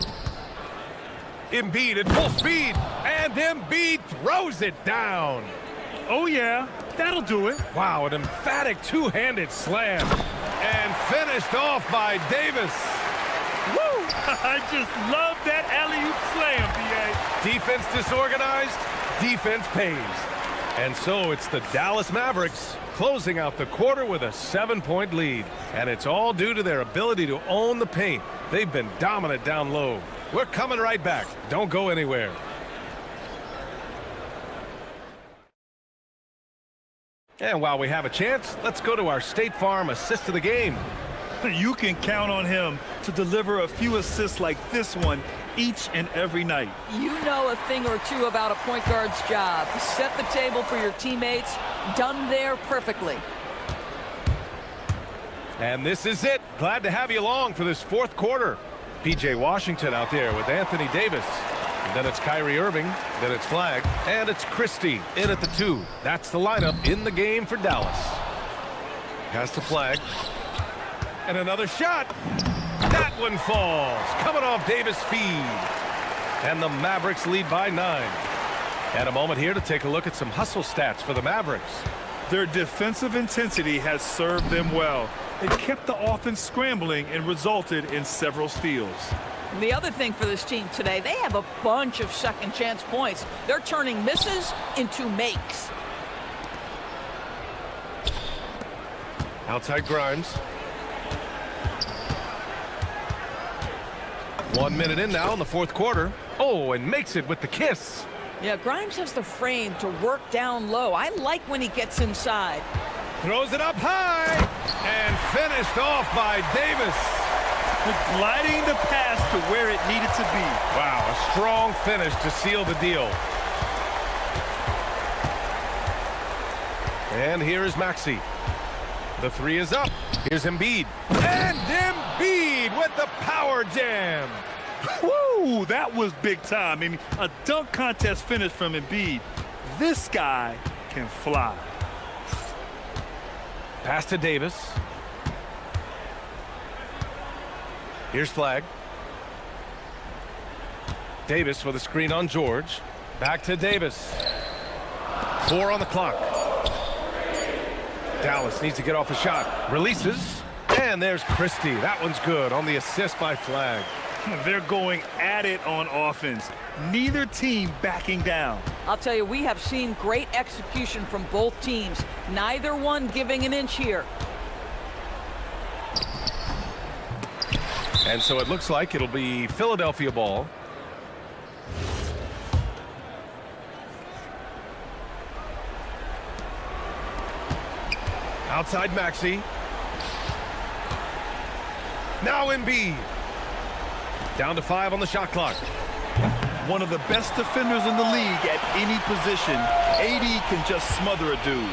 Embiid at full speed. And Embiid throws it down. Oh, yeah, that'll do it. Wow, an emphatic two-handed slam. And finished off by Davis. Woo! I just love that alley-oop slam, B.A. Defense disorganized, defense pays. And so it's the Dallas Mavericks closing out the quarter with a 7-point lead. And it's all due to their ability to own the paint. They've been dominant down low. We're coming right back. Don't go anywhere. And while we have a chance, let's go to our State Farm assist of the game. You can count on him to deliver a few assists like this one each and every night. You know a thing or two about a point guard's job. Set the table for your teammates. Done there perfectly. And this is it. Glad to have you along for this fourth quarter. P.J. Washington out there with Anthony Davis. And then it's Kyrie Irving. Then it's Flagg. And it's Christie in at the 2. That's the lineup in the game for Dallas. Pass to Flagg. And another shot. That one falls. Coming off Davis' feed. And the Mavericks lead by 9. And a moment here to take a look at some hustle stats for the Mavericks. Their defensive intensity has served them well. It kept the offense scrambling and resulted in several steals. And the other thing for this team today, they have a bunch of second chance points. They're turning misses into makes. Outside Grimes. 1 minute in now in the fourth quarter. Oh, and makes it with the kiss. Yeah, Grimes has the frame to work down low. I like when he gets inside. Throws it up high. And finished off by Davis. Gliding the pass to where it needed to be. Wow, a strong finish to seal the deal. And here is Maxey. The 3 is up. Here's Embiid. And Embiid with the power jam. Woo, that was big time. I mean, a dunk contest finish from Embiid. This guy can fly. Pass to Davis. Here's Flagg. Davis with a screen on George. Back to Davis. 4 on the clock. Dallas needs to get off a shot. Releases. And there's Christie. That one's good on the assist by Flagg. They're going at it on offense. Neither team backing down. I'll tell you, we have seen great execution from both teams. Neither one giving an inch here. And so it looks like it'll be Philadelphia ball. Outside Maxey. Now Embiid. Down to 5 on the shot clock. One of the best defenders in the league at any position. AD can just smother a dude.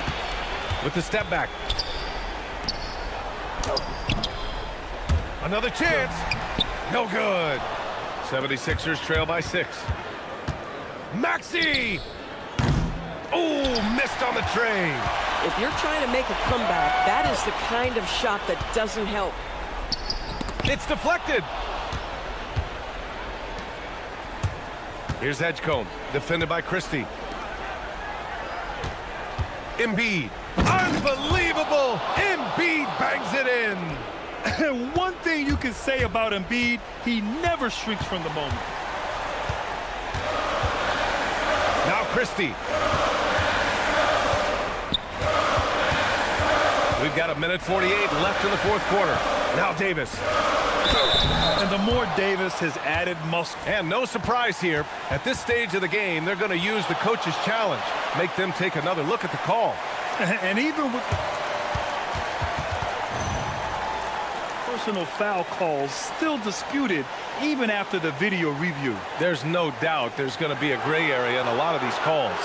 With the step back. Another chance. No good. 76ers trail by 6. Maxey. Oh, missed on the train. If you're trying to make a comeback, that is the kind of shot that doesn't help. It's deflected. Here's Edgecombe, defended by Christie. Embiid. Unbelievable! Embiid bangs it in. And one thing you can say about Embiid, he never shrinks from the moment. Now Christie. We've got 1:48 left in the fourth quarter. Now Davis. And the more Davis has added muscle. And no surprise here. At this stage of the game, they're going to use the coach's challenge. Make them take another look at the call. And even with personal foul calls still disputed even after the video review. There's no doubt there's going to be a gray area in a lot of these calls.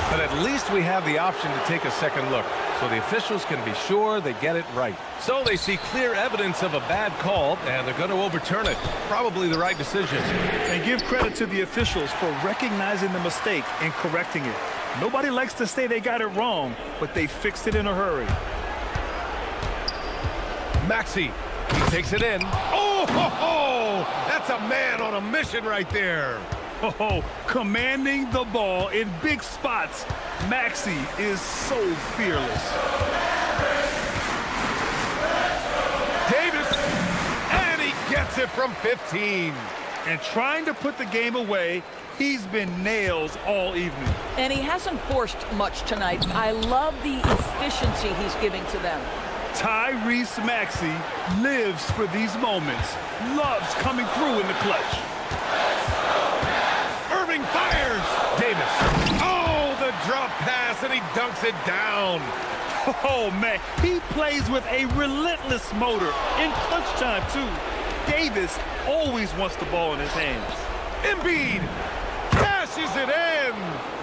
But at least we have the option to take a second look, so the officials can be sure they get it right. So they see clear evidence of a bad call, and they're going to overturn it. Probably the right decision. And give credit to the officials for recognizing the mistake and correcting it. Nobody likes to say they got it wrong, but they fixed it in a hurry. Maxey, he takes it in. Oh, ho, ho! That's a man on a mission right there. Oh, commanding the ball in big spots. Maxey is so fearless. Davis, and he gets it from 15. And trying to put the game away, he's been nails all evening. And he hasn't forced much tonight. I love the efficiency he's giving to them. Tyrese Maxey lives for these moments, loves coming through in the clutch. Irving fires. Davis. Oh, the drop pass, and he dunks it down. Oh, man, he plays with a relentless motor in clutch time, too. Davis always wants the ball in his hands. Embiid cashes it in.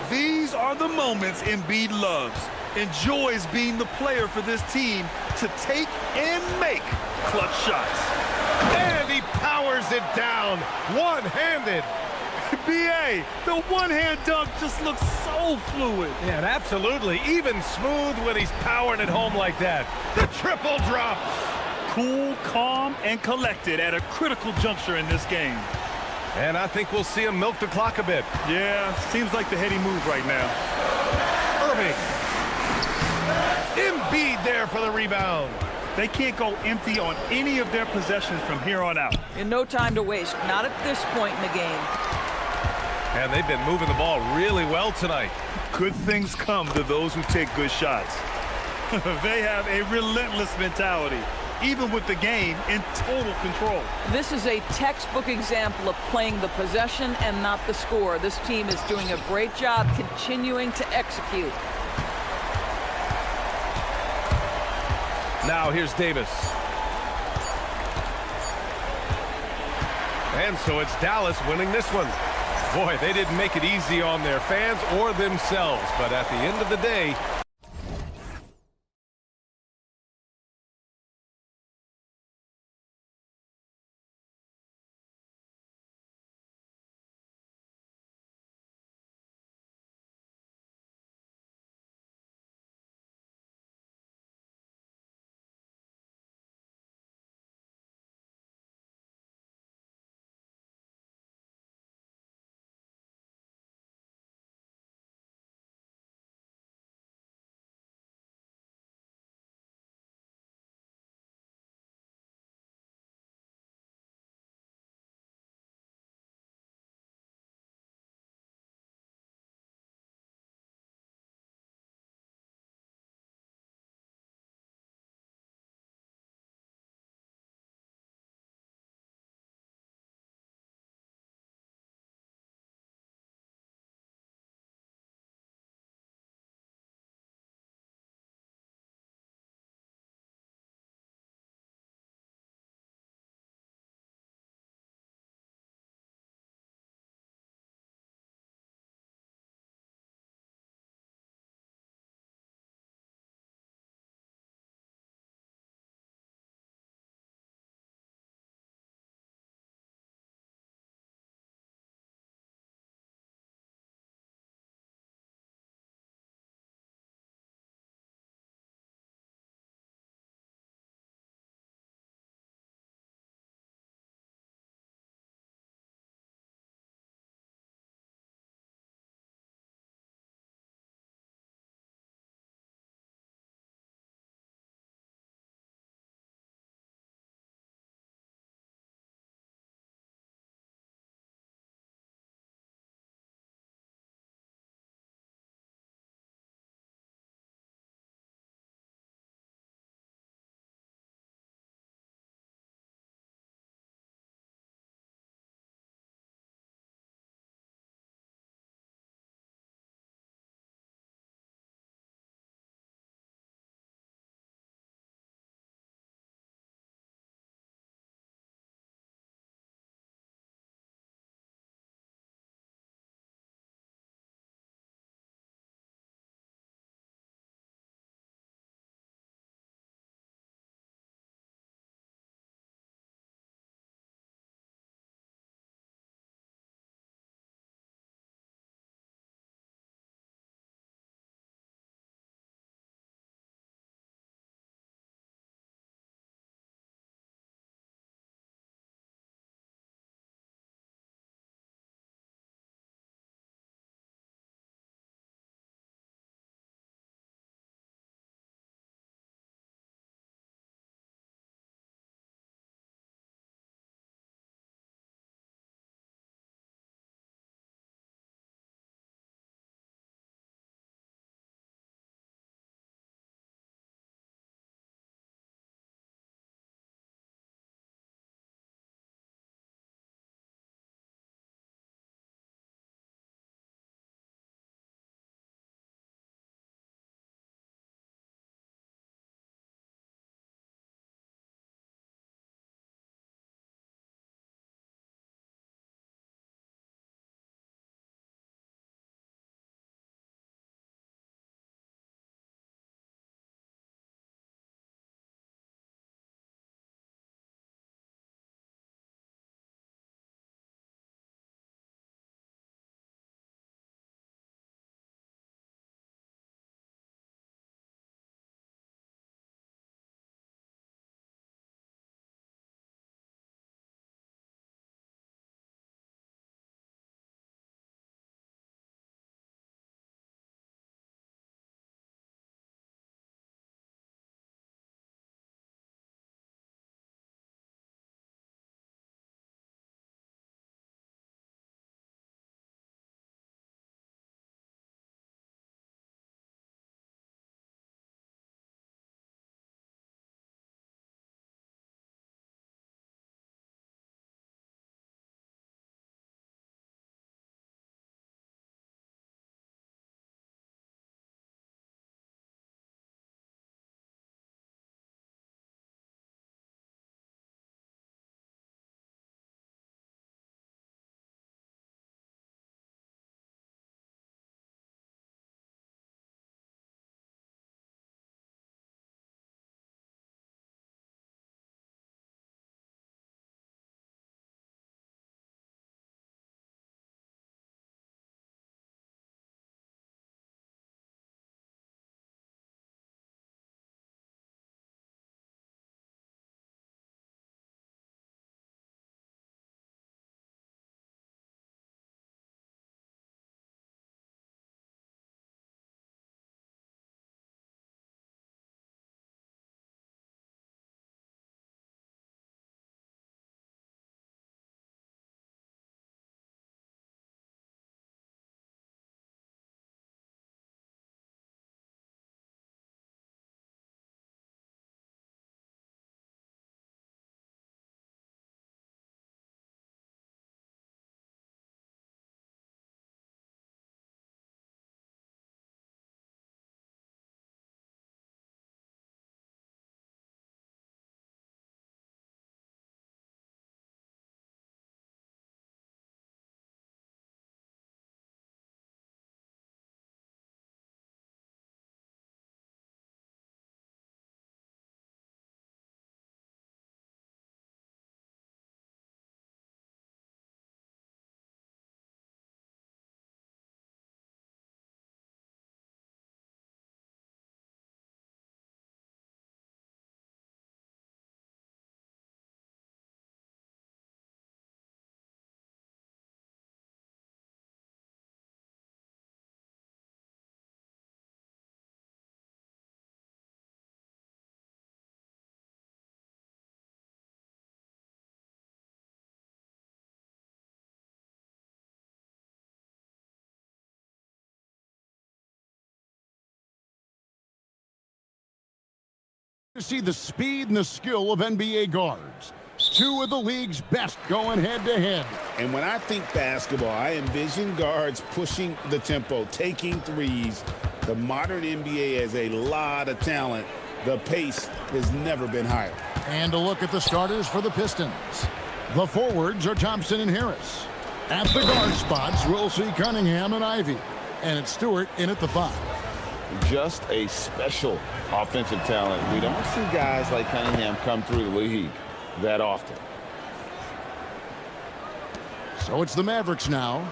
These are the moments Embiid loves. Enjoys being the player for this team to take and make clutch shots. And he powers it down, one-handed. B.A., the one-hand dunk just looks so fluid. Yeah, absolutely. Even smooth when he's powering it home like that. The triple drop. Cool, calm, and collected at a critical juncture in this game. And I think we'll see him milk the clock a bit. Yeah, seems like the heady move right now. Irving. Embiid there for the rebound. They can't go empty on any of their possessions from here on out. And no time to waste, not at this point in the game. And they've been moving the ball really well tonight. Good things come to those who take good shots. They have a relentless mentality, even with the game in total control. This is a textbook example of playing the possession and not the score. This team is doing a great job continuing to execute. Now here's Davis. And so it's Dallas winning this one. Boy, they didn't make it easy on their fans or themselves, but at the end of the day, See the speed and the skill of NBA guards. Two of the league's best going head-to-head. And when I think basketball, I envision guards pushing the tempo, taking threes. The modern NBA has a lot of talent. The pace has never been higher. And a look at the starters for the Pistons. The forwards are Thompson and Harris. At the guard spots, we'll see Cunningham and Ivy. And it's Stewart in at the 5. Just a special offensive talent. We don't see guys like Cunningham come through the league that often. So it's the Mavericks now.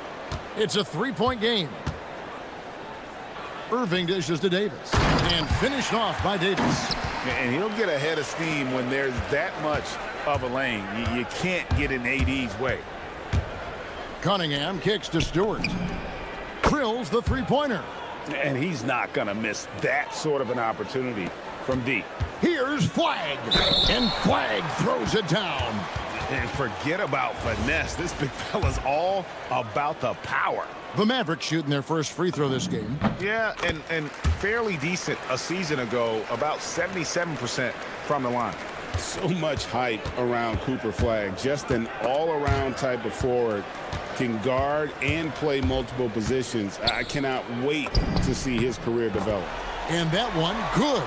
It's a 3-point game. Irving dishes to Davis. And finished off by Davis. And he'll get ahead of steam when there's that much of a lane. You can't get in AD's way. Cunningham kicks to Stewart. Drills the three-pointer. And he's not going to miss that sort of an opportunity from deep. Here's Flagg. And Flagg throws it down. And forget about finesse. This big fella's all about the power. The Mavericks shooting their first free throw this game. Yeah, and fairly decent a season ago, about 77% from the line. So much hype around Cooper Flagg. Just an all-around type of forward. Can guard and play multiple positions. I cannot wait to see his career develop. And that one, good.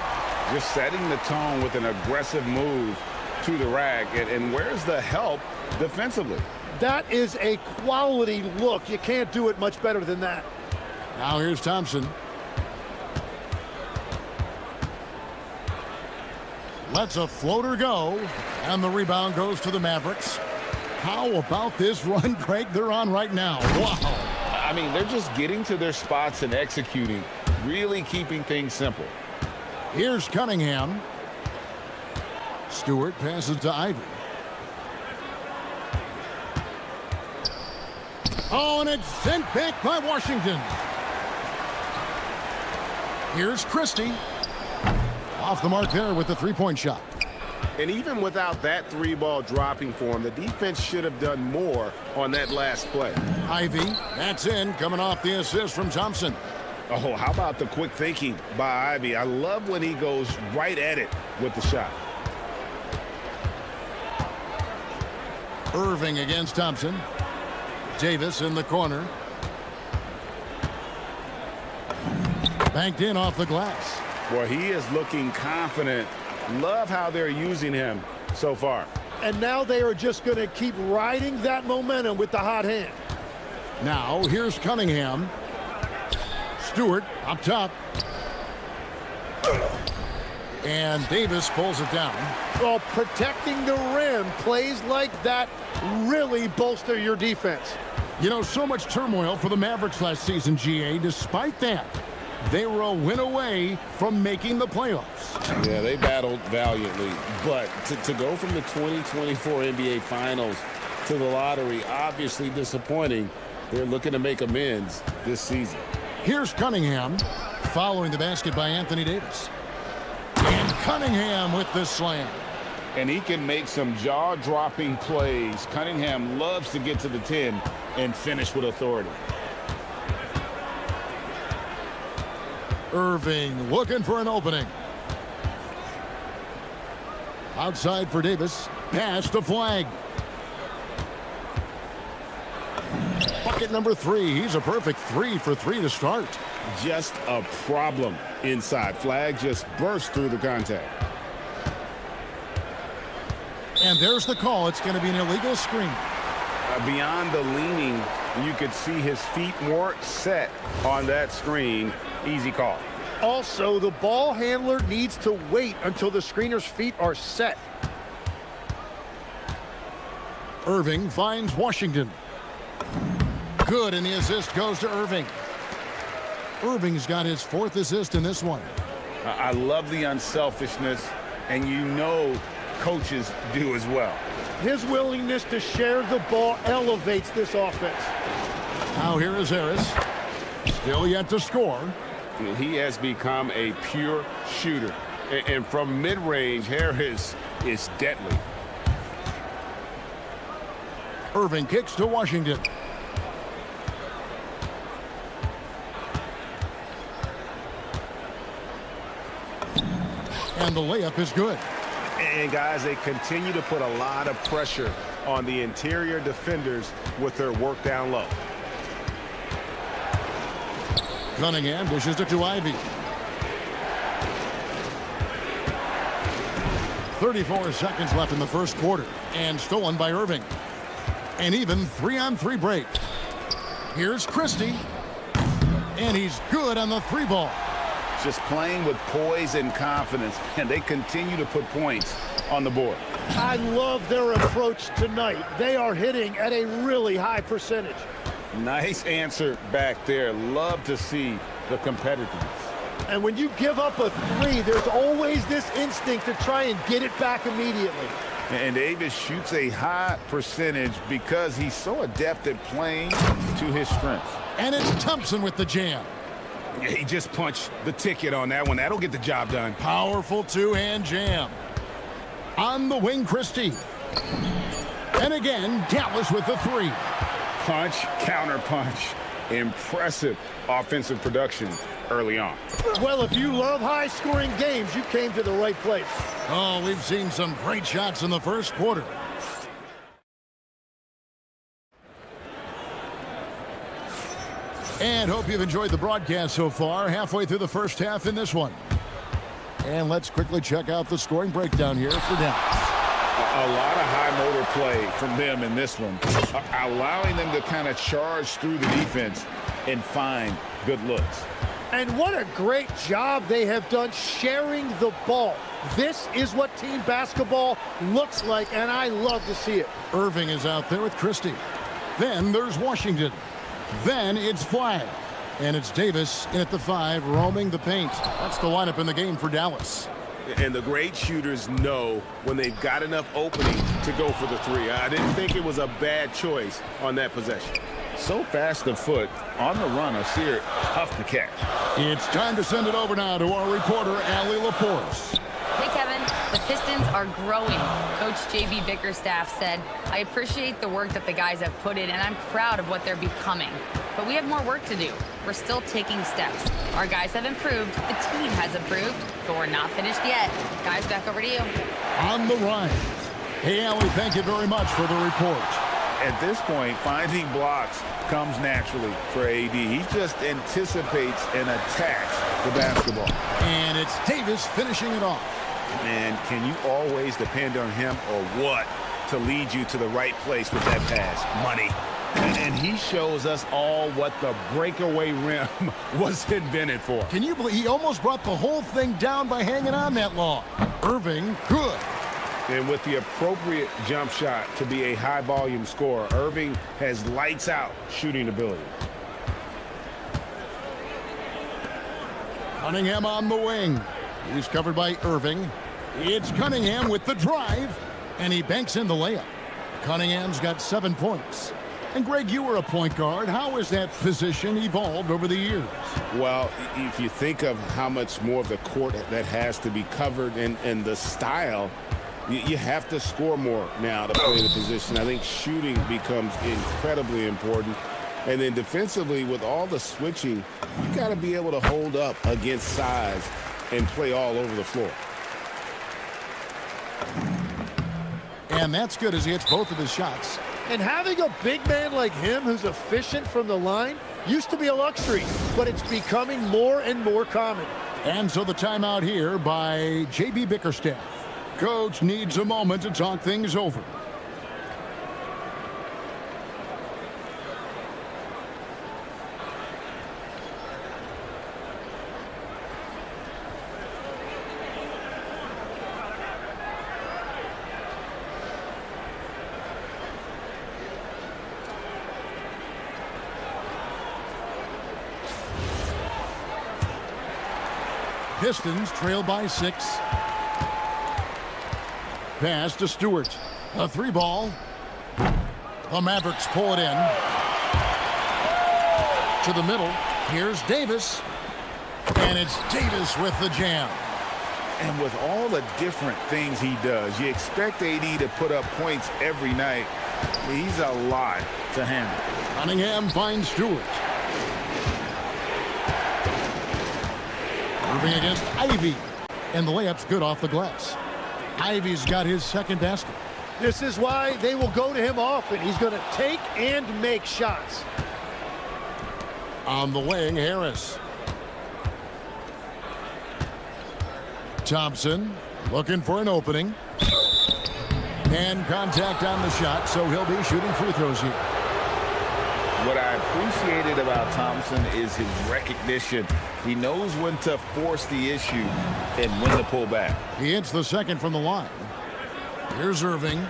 Just setting the tone with an aggressive move to the rack. And where's the help defensively? That is a quality look. You can't do it much better than that. Now here's Thompson. Lets a floater go. And the rebound goes to the Mavericks. How about this run, Craig, they're on right now? Wow. I mean, they're just getting to their spots and executing, really keeping things simple. Here's Cunningham. Stewart passes to Ivy. Oh, and it's sent back by Washington. Here's Christie. Off the mark there with the three-point shot. And even without that three-ball dropping for him, the defense should have done more on that last play. Ivy, that's in, coming off the assist from Thompson. Oh, how about the quick thinking by Ivy? I love when he goes right at it with the shot. Irving against Thompson. Davis in the corner. Banked in off the glass. Well, he is looking confident. Love how they're using him so far. And now they are just going to keep riding that momentum with the hot hand. Now, here's Cunningham. Stewart up top. And Davis pulls it down. Well, protecting the rim, plays like that really bolster your defense. You know, so much turmoil for the Mavericks last season, GA. Despite that, they were a win away from making the playoffs. Yeah, they battled valiantly. But to go from the 2024 NBA Finals to the lottery, obviously disappointing. They're looking to make amends this season. Here's Cunningham, following the basket by Anthony Davis. And Cunningham with the slam. And he can make some jaw-dropping plays. Cunningham loves to get to the 10 and finish with authority. Irving looking for an opening. Outside for Davis. Pass to Flagg. Bucket number 3. He's a perfect 3 for 3 to start. Just a problem inside. Flagg just burst through the contact. And there's the call. It's going to be an illegal screen. Beyond the leaning, you could see his feet more set on that screen. Easy call. Also, the ball handler needs to wait until the screener's feet are set. Irving finds Washington. Good, and the assist goes to Irving. Irving's got his 4th assist in this one. I love the unselfishness, and you know coaches do as well. His willingness to share the ball elevates this offense. Now here is Harris. Still yet to score. He has become a pure shooter. And from mid-range, Harris is deadly. Irving kicks to Washington. And the layup is good. And guys, they continue to put a lot of pressure on the interior defenders with their work down low. Cunningham dishes it to Ivy. 34 seconds left in the first quarter, and stolen by Irving. An even 3-on-3 break. Here's Christie, and he's good on the 3 ball. Just playing with poise and confidence, and they continue to put points on the board. I love their approach tonight. They are hitting at a really high percentage. Nice answer back there. Love to see the competitiveness. And when you give up a 3, there's always this instinct to try and get it back immediately. And Davis shoots a high percentage because he's so adept at playing to his strengths. And it's Thompson with the jam. He just punched the ticket on that one. That'll get the job done. Powerful two-hand jam. On the wing, Christie. And again, Dallas with the 3. Punch, counter punch. Impressive offensive production early on. Well, if you love high-scoring games, you came to the right place. Oh, we've seen some great shots in the first quarter. And hope you've enjoyed the broadcast so far. Halfway through the first half in this one. And let's quickly check out the scoring breakdown here for Dallas. A lot of high motor play from them in this one, allowing them to kind of charge through the defense and find good looks. And what a great job they have done sharing the ball. This is what team basketball looks like, and I love to see it. Irving is out there with Christie. Then there's Washington. Then it's Flag. And it's Davis in at the 5, roaming the paint. That's the lineup in the game for Dallas. And the great shooters know when they've got enough opening to go for the 3. I didn't think it was a bad choice on that possession. So fast of foot on the run, I see her tough to catch. It's time to send it over now to our reporter, Allie Laporte. Hey, Kevin, the Pistons are growing. Coach J.B. Bickerstaff said, I appreciate the work that the guys have put in, and I'm proud of what they're becoming. But we have more work to do. We're still taking steps. Our guys have improved. The team has improved, but we're not finished yet. Guys, back over to you. On the rise. Hey, Allie, thank you very much for the report. At this point, finding blocks comes naturally for AD. He just anticipates and attacks the basketball. And it's Davis finishing it off. And can you always depend on him or what to lead you to the right place with that pass? Money. And he shows us all what the breakaway rim was invented for. Can you believe he almost brought the whole thing down by hanging on that long? Irving, good. And with the appropriate jump shot to be a high-volume scorer, Irving has lights-out shooting ability. Cunningham on the wing. He's covered by Irving. It's Cunningham with the drive, and he banks in the layup. Cunningham's got 7 points. And Greg, you were a point guard. How has that position evolved over the years? Well, if you think of how much more of the court that has to be covered and the style, you have to score more now to play the position. I think shooting becomes incredibly important. And then defensively, with all the switching, you got to be able to hold up against size and play all over the floor. And that's good as he hits both of his shots. And having a big man like him who's efficient from the line used to be a luxury, but it's becoming more and more common. And so the timeout here by J.B. Bickerstaff. Coach needs a moment to talk things over. Pistons trail by 6. Pass to Stewart. A 3 ball. The Mavericks pull it in. To the middle. Here's Davis. And it's Davis with the jam. And with all the different things he does, you expect AD to put up points every night. He's a lot to handle. Cunningham finds Stewart. Irving against Ivy. And the layup's good off the glass. Ivy's got his second basket. This is why they will go to him often. He's going to take and make shots. On the wing, Harris. Thompson looking for an opening. And contact on the shot, so he'll be shooting free throws here. What I appreciated about Thompson is his recognition. He knows when to force the issue and when to pull back. He hits the second from the line. Here's Irving.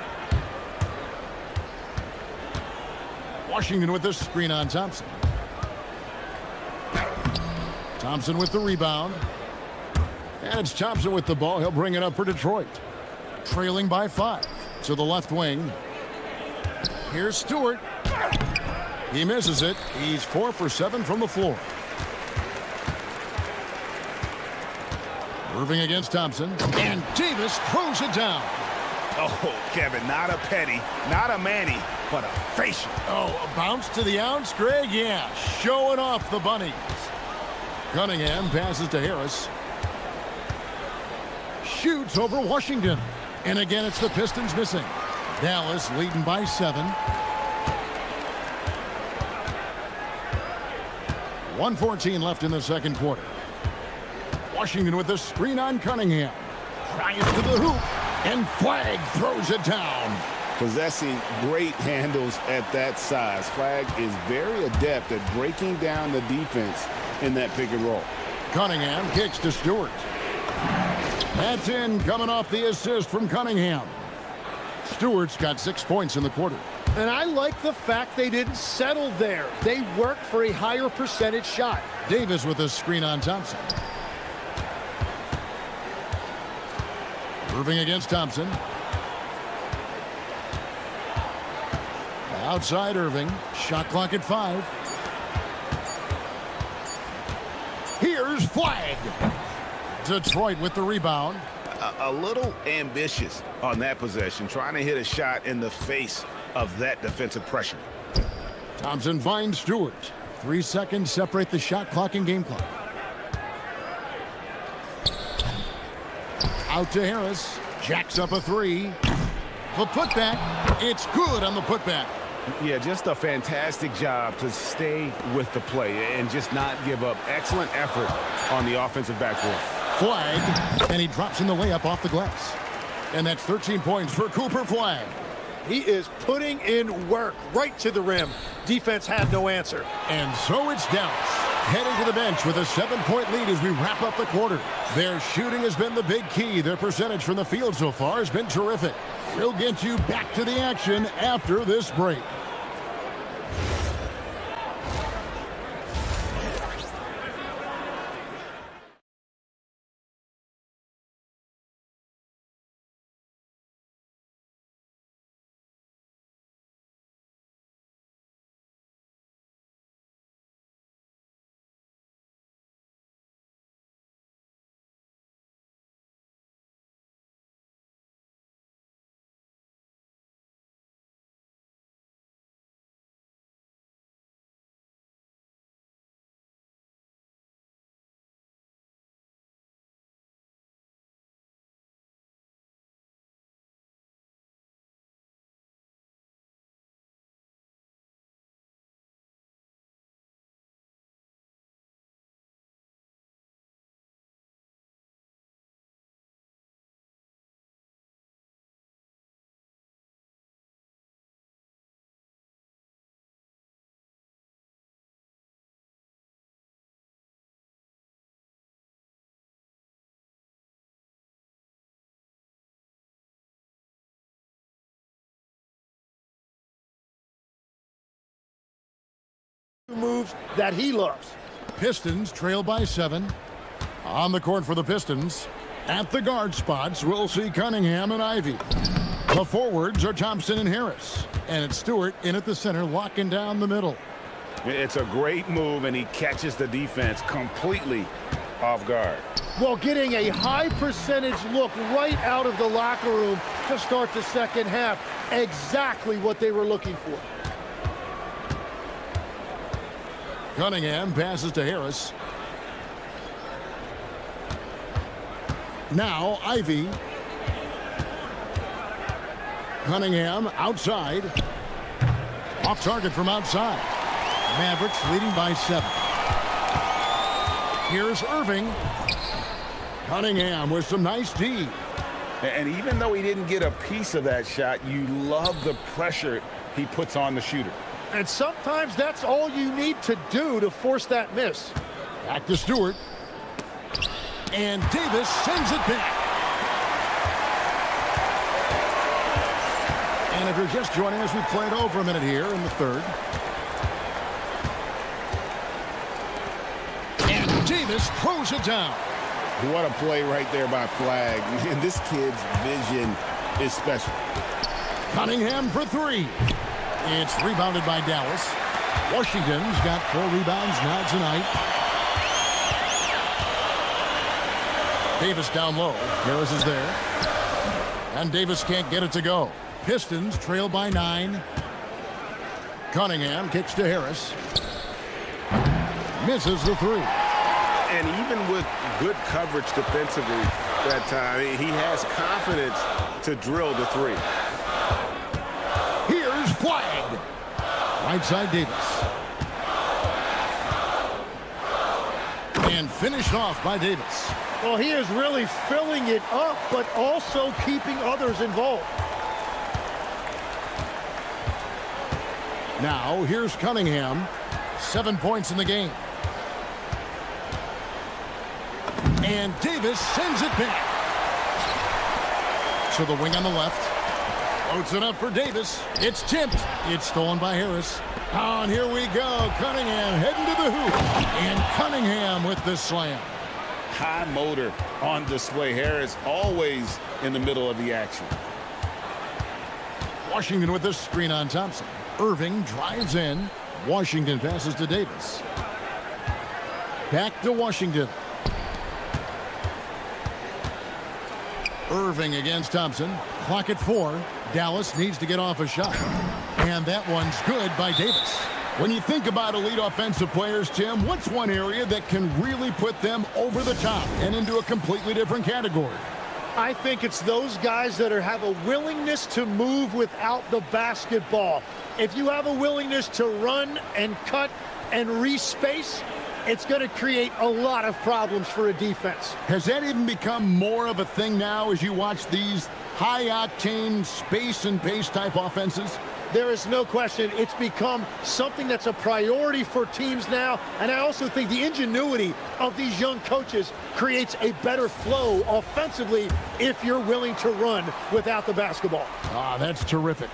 Washington with the screen on Thompson. Thompson with the rebound. And it's Thompson with the ball. He'll bring it up for Detroit. Trailing by 5 to the left wing. Here's Stewart. He misses it. He's 4 for 7 from the floor. Irving against Thompson. And Davis throws it down. Oh, Kevin, not a petty, not a Manny, but a facial. Oh, a bounce to the ounce, Greg? Yeah, showing off the bunnies. Cunningham passes to Harris. Shoots over Washington. And again, it's the Pistons missing. Dallas leading by 7. 1:14 left in the second quarter. Washington with the screen on Cunningham. Tries to the hoop, and Flag throws it down. Possessing great handles at that size. Flag is very adept at breaking down the defense in that pick and roll. Cunningham kicks to Stewart. That's in, coming off the assist from Cunningham. Stewart's got 6 points in the quarter. And I like the fact they didn't settle there. They worked for a higher percentage shot. Davis with a screen on Thompson. Irving against Thompson. Outside Irving. Shot clock at 5. Here's Flag. Detroit with the rebound. A little ambitious on that possession, trying to hit a shot in the face of that defensive pressure. Thompson finds Stewart. 3 seconds separate the shot clock and game clock. Out to Harris. Jacks up a 3. The putback. It's good on the putback. Yeah, just a fantastic job to stay with the play and just not give up. Excellent effort on the offensive backboard. Flag, and he drops in the layup off the glass. And that's 13 points for Cooper Flag. He is putting in work right to the rim. Defense had no answer. And so it's Dallas heading to the bench with a 7-point lead as we wrap up the quarter. Their shooting has been the big key. Their percentage from the field so far has been terrific. We'll get you back to the action after this break. Moves that he loves. Pistons trail by 7. On the court for the Pistons. At the guard spots, we'll see Cunningham and Ivy. The forwards are Thompson and Harris. And it's Stewart in at the center, locking down the middle. It's a great move, and he catches the defense completely off guard. Well, getting a high percentage look right out of the locker room to start the second half. Exactly what they were looking for. Cunningham passes to Harris. Now Ivy. Cunningham outside. Off target from outside. Mavericks leading by 7. Here's Irving. Cunningham with some nice D. And even though he didn't get a piece of that shot, you love the pressure he puts on the shooter. And sometimes that's all you need to do to force that miss. Back to Stewart. And Davis sends it back. And if you're just joining us, we've played over a minute here in the third. And Davis throws it down. What a play right there by Flag. Man, this kid's vision is special. Cunningham for 3. It's rebounded by Dallas. Washington's got 4 rebounds now tonight. Davis down low. Harris is there. And Davis can't get it to go. Pistons trail by 9. Cunningham kicks to Harris. Misses the 3. And even with good coverage defensively that time, he has confidence to drill the 3. Here's Flag. Right side Davis. And finished off by Davis. Well, he is really filling it up, but also keeping others involved. Now, here's Cunningham. 7 points in the game. And Davis sends it back. To the wing on the left. Floats it up for Davis. It's tipped. It's stolen by Harris. Oh, and here we go. Cunningham heading to the hoop. And Cunningham with the slam. High motor on display. Harris always in the middle of the action. Washington with this screen on Thompson. Irving drives in. Washington passes to Davis. Back to Washington. Irving against Thompson. Clock at 4. Dallas needs to get off a shot. And that one's good by Davis. When you think about elite offensive players, Tim, what's one area that can really put them over the top and into a completely different category? I think it's those guys that have a willingness to move without the basketball. If you have a willingness to run and cut and respace, it's going to create a lot of problems for a defense. Has that even become more of a thing now as you watch these high-octane space and pace type offenses? There is no question it's become something that's a priority for teams now, and I also think the ingenuity of these young coaches creates a better flow offensively if you're willing to run without the basketball. Ah, that's terrific.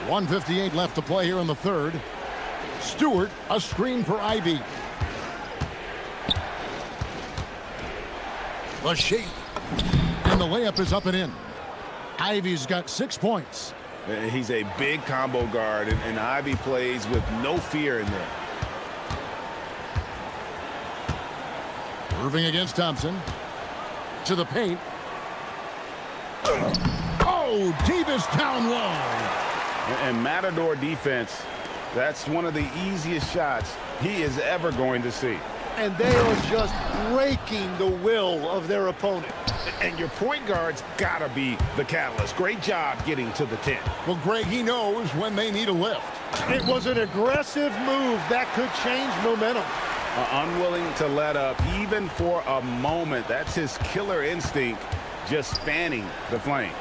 1:58 left to play here in the third. Stewart, a screen for Ivy. The shake. And the layup is up and in. Ivy's got 6 points. He's a big combo guard, and Ivy plays with no fear in there. Irving against Thompson. To the paint. Oh, Davis down low. And Matador defense, that's one of the easiest shots he is ever going to see. And they are just breaking the will of their opponent. And your point guard's got to be the catalyst. Great job getting to the 10. Well, Greg, he knows when they need a lift. It was an aggressive move that could change momentum. Unwilling to let up even for a moment. That's his killer instinct, just fanning the flame.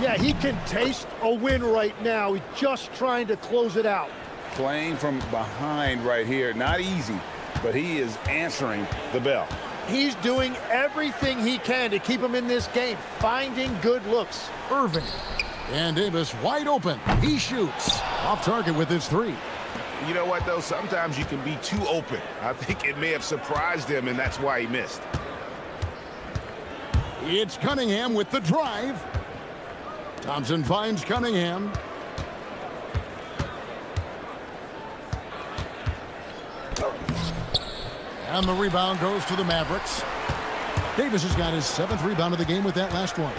Yeah, he can taste a win right now. He's just trying to close it out. Playing from behind right here. Not easy, but he is answering the bell. He's doing everything he can to keep him in this game, finding good looks. Irving. And Davis wide open. He shoots. Off target with his 3. You know what, though? Sometimes you can be too open. I think it may have surprised him, and that's why he missed. It's Cunningham with the drive. Thompson finds Cunningham. And the rebound goes to the Mavericks. Davis has got his 7th rebound of the game with that last one.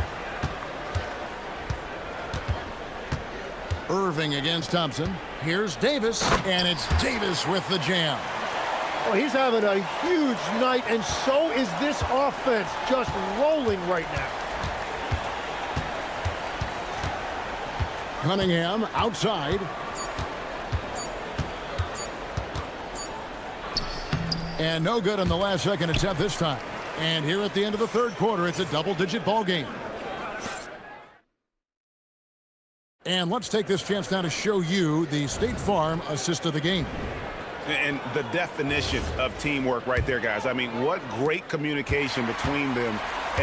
Irving against Thompson. Here's Davis, and it's Davis with the jam. Oh, he's having a huge night, and so is this offense, just rolling right now. Cunningham outside. And no good on the last second attempt this time. And here at the end of the third quarter, it's a double-digit ball game. And let's take this chance now to show you the State Farm assist of the game. And the definition of teamwork right there, guys. I mean, what great communication between them,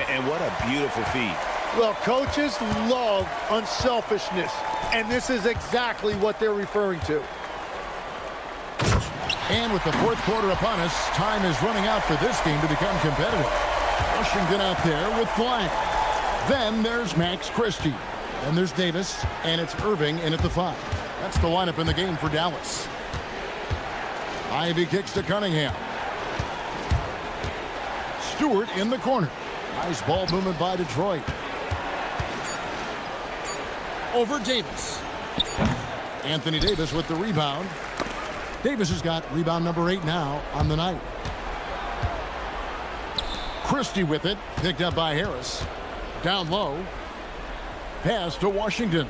and what a beautiful feed. Well, coaches love unselfishness, and this is exactly what they're referring to. And with the fourth quarter upon us, time is running out for this game to become competitive. Washington out there with flying. Then there's Max Christie. Then there's Davis, and it's Irving in at the 5. That's the lineup in the game for Dallas. Ivy kicks to Cunningham. Stewart in the corner. Nice ball movement by Detroit. Over Davis. Anthony Davis with the rebound. Davis has got rebound number 8 now on the night. Christie with it, picked up by Harris. Down low. Pass to Washington.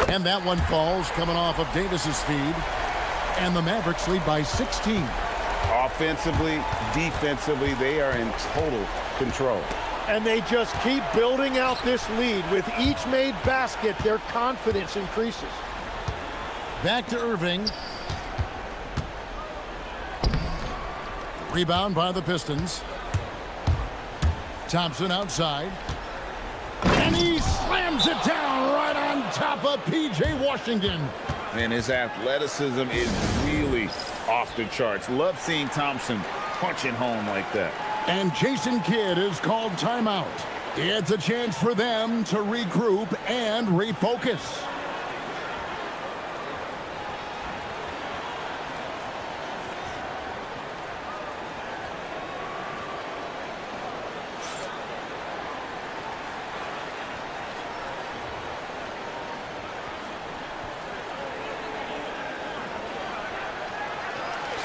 And that one falls, coming off of Davis's feed. And the Mavericks lead by 16. Offensively, defensively, they are in total control. And they just keep building out this lead. With each made basket, their confidence increases. Back to Irving. Rebound by the Pistons. Thompson outside. And he slams it down right on top of P.J. Washington. And his athleticism is really off the charts. Love seeing Thompson punching home like that. And Jason Kidd is called timeout. It's a chance for them to regroup and refocus.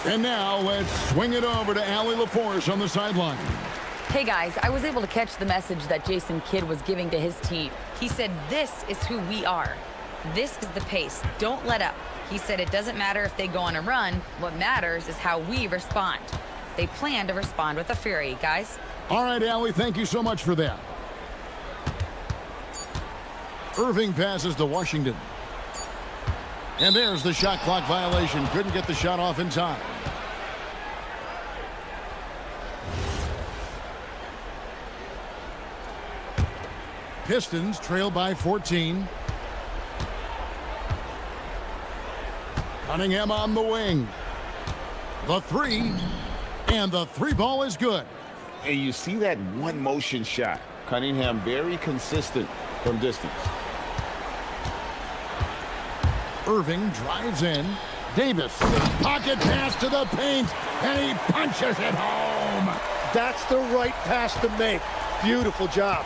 And now let's swing it over to Allie LaForce on the sideline. Hey guys, I was able to catch the message that Jason Kidd was giving to his team. He said, this is who we are. This is the pace. Don't let up. He said it doesn't matter if they go on a run. What matters is how we respond. They plan to respond with a fury, guys. All right, Allie, thank you so much for that. Irving passes to Washington. And there's the shot clock violation. Couldn't get the shot off in time. Pistons trail by 14. Cunningham on the wing. The 3. And the 3 ball is good. And you see that one motion shot. Cunningham very consistent from distance. Irving drives in. Davis, pocket pass to the paint, and he punches it home. That's the right pass to make. Beautiful job.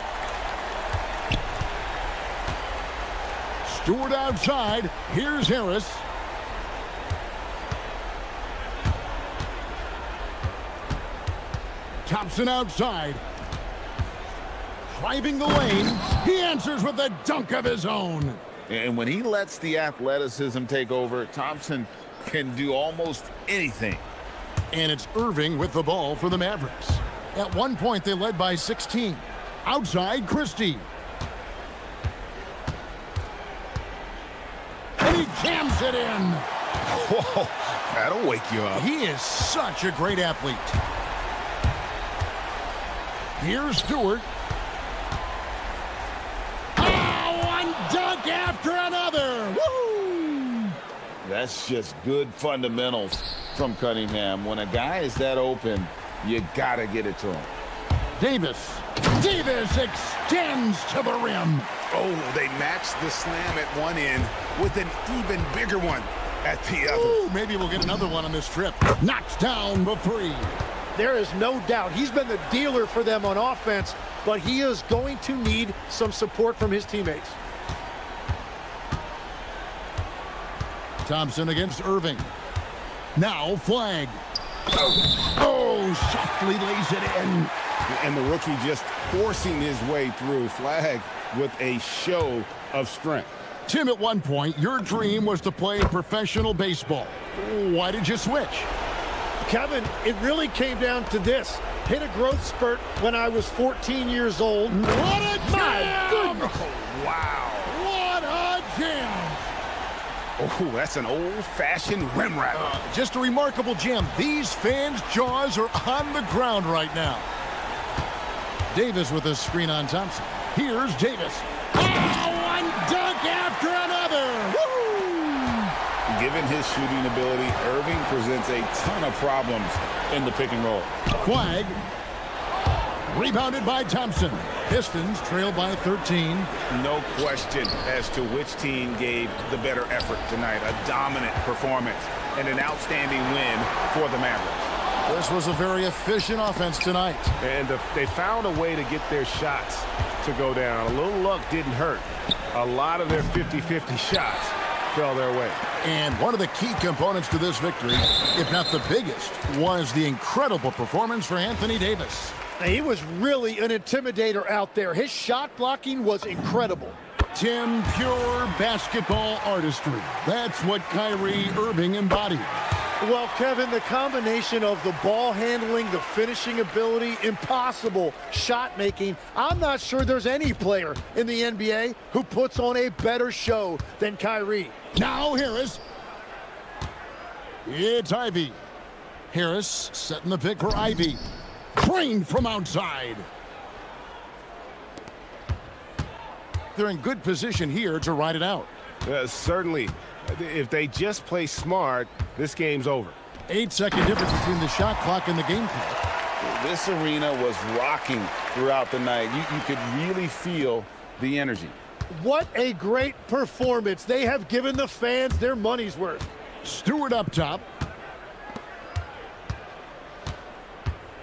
Stewart outside. Here's Harris. Thompson outside. Driving the lane. He answers with a dunk of his own. And when he lets the athleticism take over, Thompson can do almost anything. And it's Irving with the ball for the Mavericks. At one point, they led by 16. Outside, Christie. And he jams it in. Whoa, that'll wake you up. He is such a great athlete. Here's Stewart. Dunk after another. Woo! That's just good fundamentals from Cunningham. When a guy is that open, you gotta get it to him. Davis extends to the rim. Oh, they matched the slam at one end with an even bigger one at the other. Ooh, maybe we'll get another one on this trip. Knocks down the 3. There is no doubt he's been the dealer for them on offense, but he is going to need some support from his teammates. Thompson against Irving. Now flag. Oh, softly lays it in. And the rookie just forcing his way through. Flag with a show of strength. Tim, at one point, your dream was to play professional baseball. Why did you switch? Kevin, it really came down to this. Hit a growth spurt when I was 14 years old. What a jam! My goodness! Wow. What a jam! Oh, that's an old-fashioned rim rattle. Just a remarkable jam. These fans' jaws are on the ground right now. Davis with a screen on Thompson. Here's Davis. Oh, one dunk after another! Woo! Given his shooting ability, Irving presents a ton of problems in the pick and roll. Flag. Rebounded by Thompson. Pistons trail by 13. No question as to which team gave the better effort tonight. A dominant performance and an outstanding win for the Mavericks. This was a very efficient offense tonight. And they found a way to get their shots to go down. A little luck didn't hurt. A lot of their 50-50 shots fell their way. And one of the key components to this victory, if not the biggest, was the incredible performance for Anthony Davis. He was really an intimidator out there. His shot blocking was incredible. Tim, pure basketball artistry. That's what Kyrie Irving embodied. Well, Kevin, the combination of the ball handling, the finishing ability, impossible shot making, I'm not sure there's any player in the NBA who puts on a better show than Kyrie. Now Harris. It's Ivy. Harris setting the pick for Ivy. Trained from outside. They're in good position here to ride it out. Certainly, if they just play smart, this game's over. 8-second difference between the shot clock and the game clock. This arena was rocking throughout the night. You could really feel the energy. What a great performance. They have given the fans their money's worth. Stewart up top.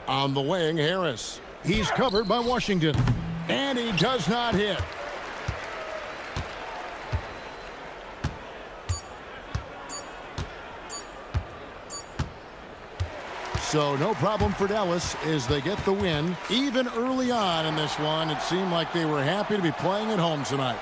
On the wing, Harris. He's covered by Washington. And he does not hit. So no problem for Dallas as they get the win. Even early on in this one, it seemed like they were happy to be playing at home tonight.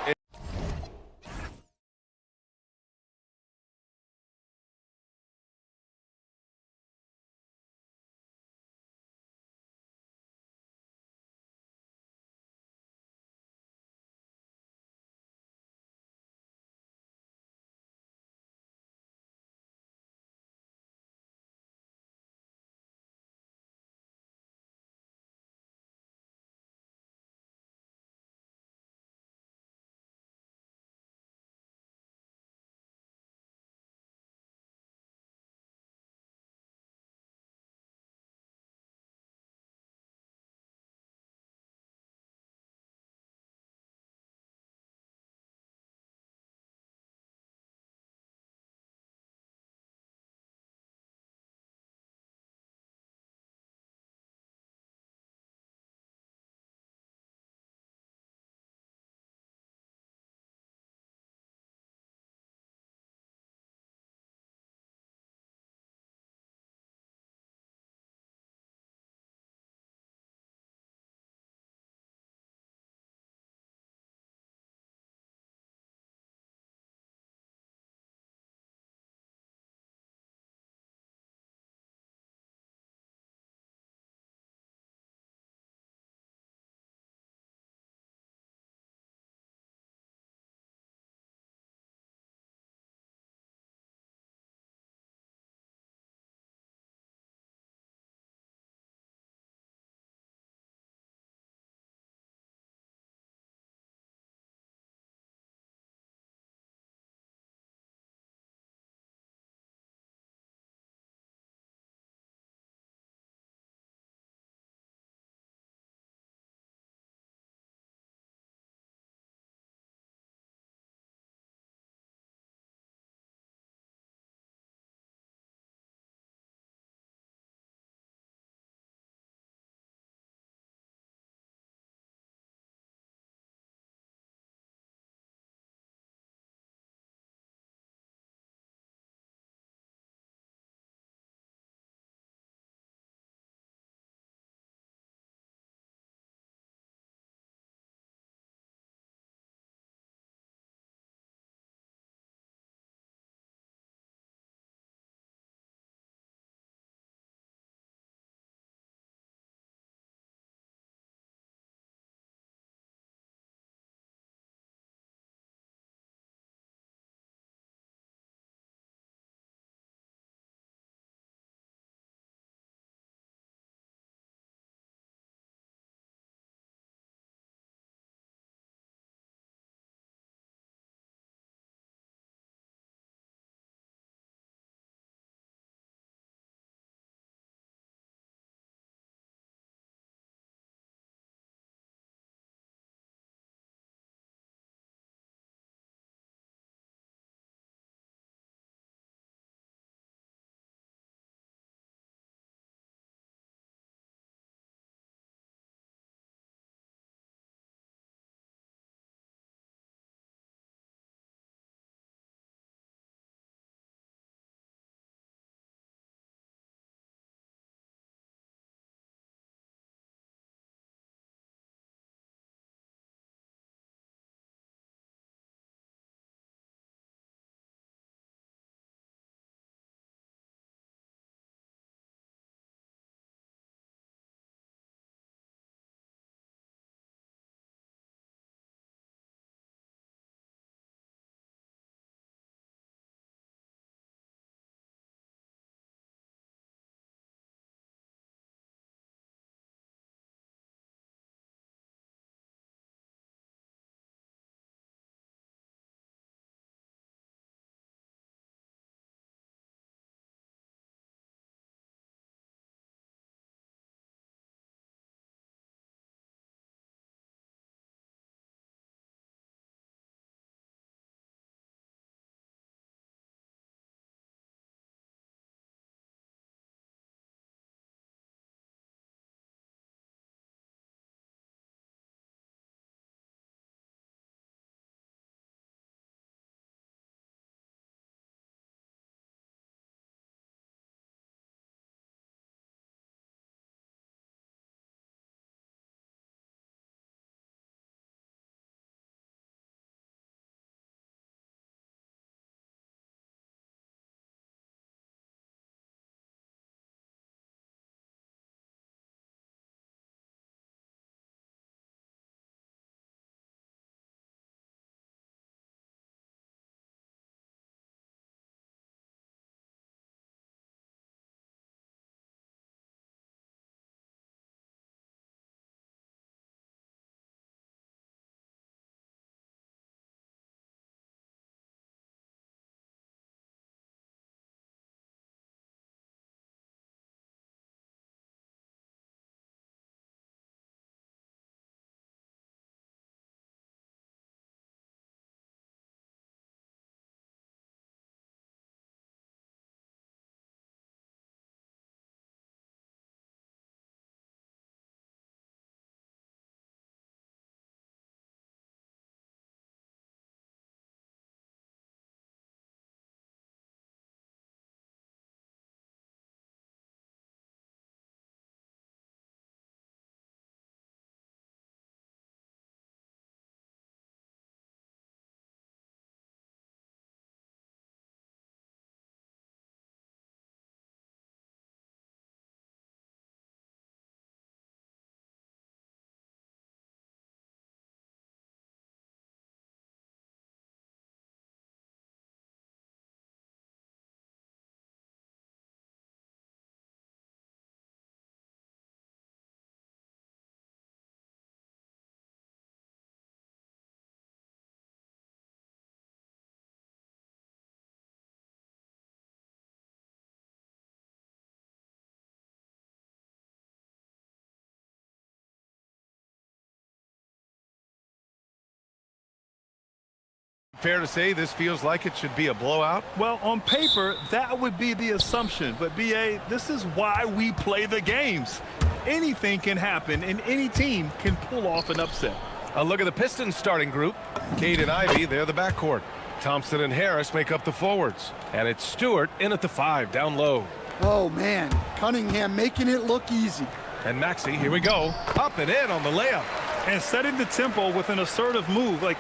Fair to say this feels like it should be a blowout? Well, on paper, that would be the assumption. But, B.A., this is why we play the games. Anything can happen, and any team can pull off an upset. A look at the Pistons starting group. Cade and Ivy, they're the backcourt. Thompson and Harris make up the forwards. And it's Stewart in at the 5, down low. Oh, man. Cunningham making it look easy. And Maxey, here we go. Up and in on the layup. And setting the tempo with an assertive move. Like,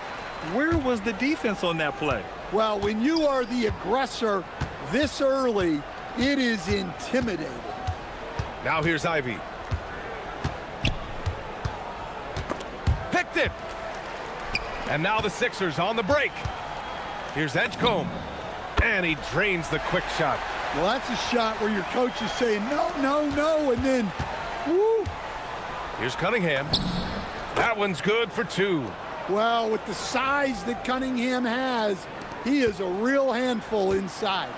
where was the defense on that play? Well, when you are the aggressor this early, it is intimidating. Now here's Ivy. Picked it. And now the Sixers on the break. Here's Edgecombe. And he drains the quick shot. Well, that's a shot where your coach is saying, no, no, no, and then, woo. Here's Cunningham. That one's good for 2. Well, with the size that Cunningham has, he is a real handful inside.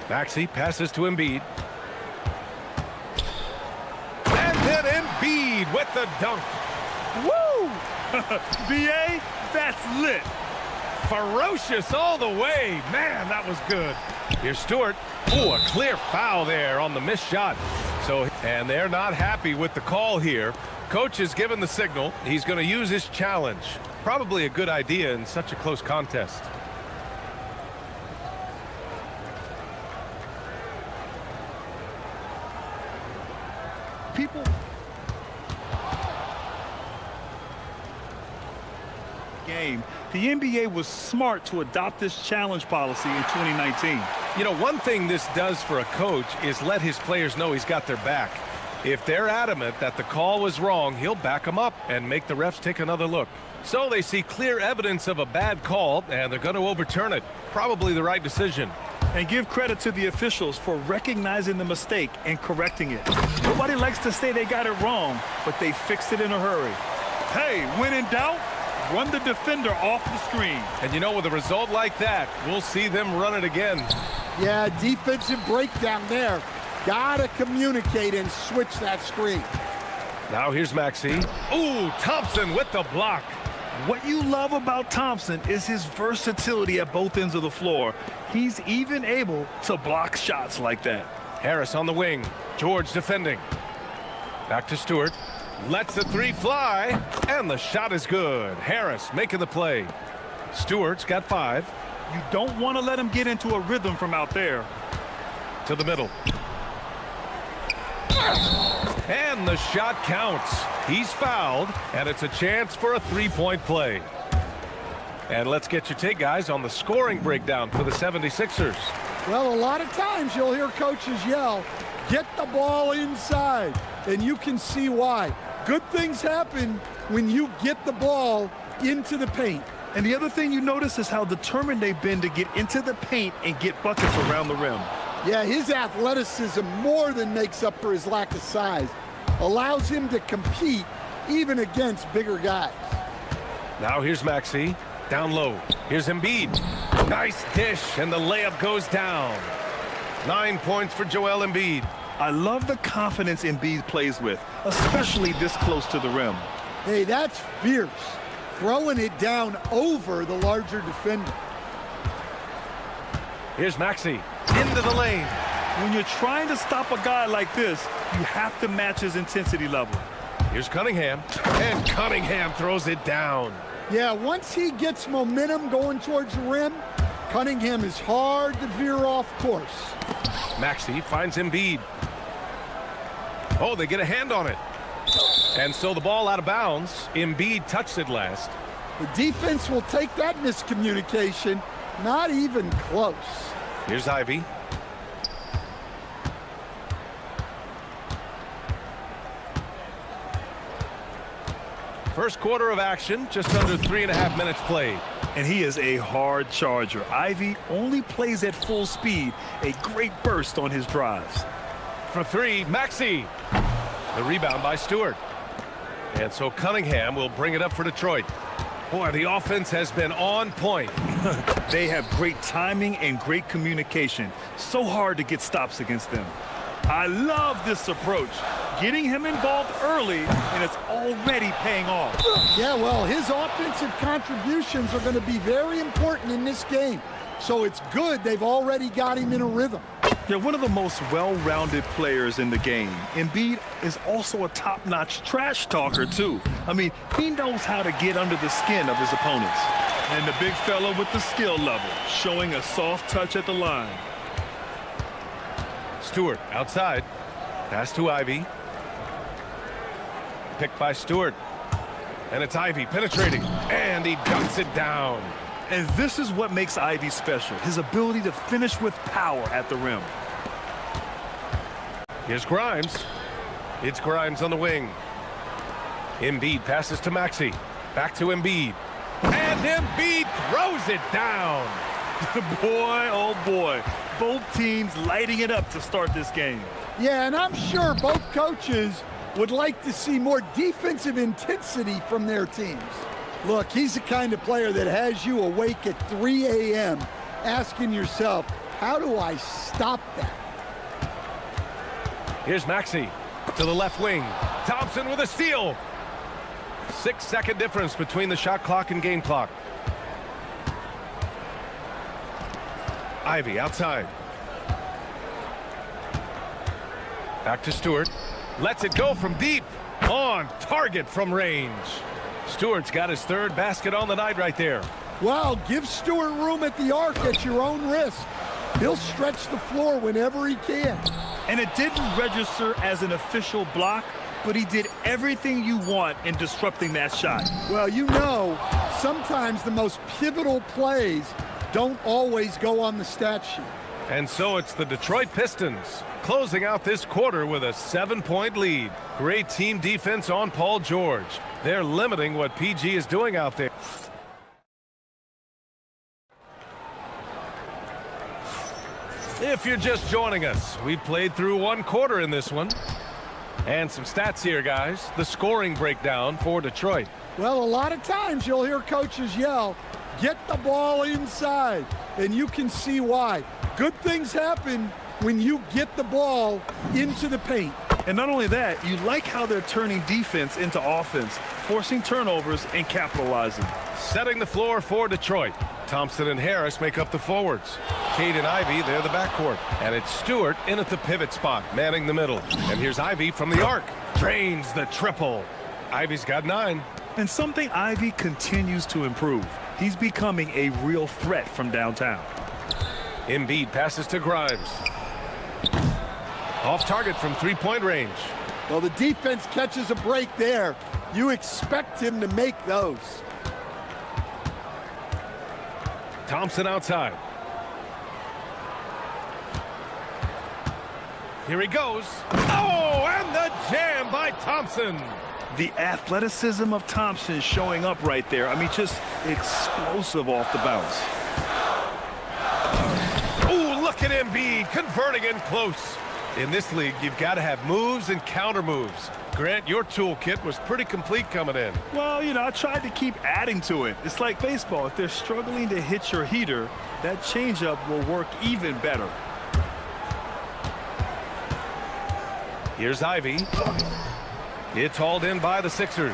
Maxey passes to Embiid. And then Embiid with the dunk. Woo! B.A., that's lit. Ferocious all the way. Man, that was good. Here's Stewart. Ooh, a clear foul there on the missed shot. And they're not happy with the call here. Coach has given the signal. He's going to use his challenge. Probably a good idea in such a close contest. People game. The NBA was smart to adopt this challenge policy in 2019. You know, one thing this does for a coach is let his players know he's got their back. If they're adamant that the call was wrong, he'll back them up and make the refs take another look. So they see clear evidence of a bad call, and they're going to overturn it. Probably the right decision. And give credit to the officials for recognizing the mistake and correcting it. Nobody likes to say they got it wrong, but they fixed it in a hurry. Hey, when in doubt, run the defender off the screen. And you know, with a result like that, we'll see them run it again. Yeah, defensive breakdown there. Gotta communicate and switch that screen. Now here's Maxey. Ooh, Thompson with the block. What you love about Thompson is his versatility at both ends of the floor. He's even able to block shots like that. Harris on the wing. George defending. Back to Stewart. Lets the 3 fly, and the shot is good. Harris making the play. Stewart's got 5. You don't want to let him get into a rhythm from out there. To the middle. And the shot counts. He's fouled, and it's a chance for a 3-point play. And let's get your take, guys, on the scoring breakdown for the 76ers. Well, a lot of times you'll hear coaches yell, get the ball inside, and you can see why. Good things happen when you get the ball into the paint. And the other thing you notice is how determined they've been to get into the paint and get buckets around the rim. Yeah, his athleticism more than makes up for his lack of size. Allows him to compete even against bigger guys. Now here's Maxey. Down low. Here's Embiid. Nice dish, and the layup goes down. 9 points for Joel Embiid. I love the confidence Embiid plays with, especially this close to the rim. Hey, that's fierce. Throwing it down over the larger defender. Here's Maxey. Into the lane. When you're trying to stop a guy like this, you have to match his intensity level. Here's Cunningham. And Cunningham throws it down. Yeah, once he gets momentum going towards the rim, Cunningham is hard to veer off course. Maxey finds Embiid. Oh, they get a hand on it. And so the ball out of bounds. Embiid touched it last. The defense will take that miscommunication. Not even close. Here's Ivy. First quarter of action, just under 3.5 minutes played. And he is a hard charger. Ivy only plays at full speed, a great burst on his drives. For 3, Maxey. The rebound by Stewart. And so Cunningham will bring it up for Detroit. Boy, the offense has been on point. They have great timing and great communication. So hard to get stops against them. I love this approach. Getting him involved early, and it's already paying off. Yeah, well, his offensive contributions are going to be very important in this game. So it's good they've already got him in a rhythm. Yeah, one of the most well-rounded players in the game. Embiid is also a top-notch trash talker, too. I mean, he knows how to get under the skin of his opponents. And the big fella with the skill level, showing a soft touch at the line. Stewart outside. Pass to Ivy. Picked by Stewart. And it's Ivy penetrating. And he dunks it down. And this is what makes Ivy special, his ability to finish with power at the rim. Here's Grimes. It's Grimes on the wing. Embiid passes to Maxey. Back to Embiid. And Embiid throws it down. Boy, oh boy. Both teams lighting it up to start this game. Yeah, and I'm sure both coaches would like to see more defensive intensity from their teams. Look, he's the kind of player that has you awake at 3 a.m. asking yourself, how do I stop that? Here's Maxey to the left wing. Thompson with a steal. 6-second difference between the shot clock and game clock. Ivy outside. Back to Stewart. Lets it go from deep. On target from range. Stewart's got his third basket on the night right there. Well, give Stewart room at the arc at your own risk. He'll stretch the floor whenever he can. And it didn't register as an official block, but he did everything you want in disrupting that shot. Well, you know, sometimes the most pivotal plays don't always go on the stat sheet. And so it's the Detroit Pistons closing out this quarter with a 7-point lead. Great team defense on Paul George. They're limiting what PG is doing out there. If you're just joining us, we played through one quarter in this one. And some stats here, guys. The scoring breakdown for Detroit. Well, a lot of times you'll hear coaches yell, get the ball inside, and you can see why. Good things happen when you get the ball into the paint. And not only that, you like how they're turning defense into offense, forcing turnovers and capitalizing. Setting the floor for Detroit. Thompson and Harris make up the forwards. Cade and Ivy, they're the backcourt. And it's Stewart in at the pivot spot, manning the middle. And here's Ivy from the arc. Drains the triple. Ivy's got 9. And something Ivy continues to improve. He's becoming a real threat from downtown. Embiid passes to Grimes. Off target from three-point range. Well, the defense catches a break there. You expect him to make those. Thompson outside. Here he goes. Oh, and the jam by Thompson. The athleticism of Thompson showing up right there. I mean, just explosive off the bounce. Oh, look at Embiid converting in close. In this league, you've got to have moves and counter moves. Grant, your toolkit was pretty complete coming in. Well, you know, I tried to keep adding to it. It's like baseball. If they're struggling to hit your heater, that changeup will work even better. Here's Ivy. It's hauled in by the Sixers.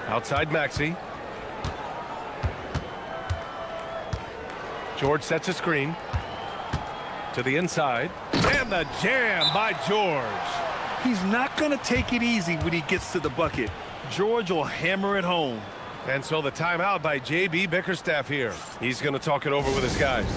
Outside Maxey. George sets a screen. To the inside. And the jam by George. He's not going to take it easy when he gets to the bucket. George will hammer it home. And so the timeout by J.B. Bickerstaff here. He's going to talk it over with his guys.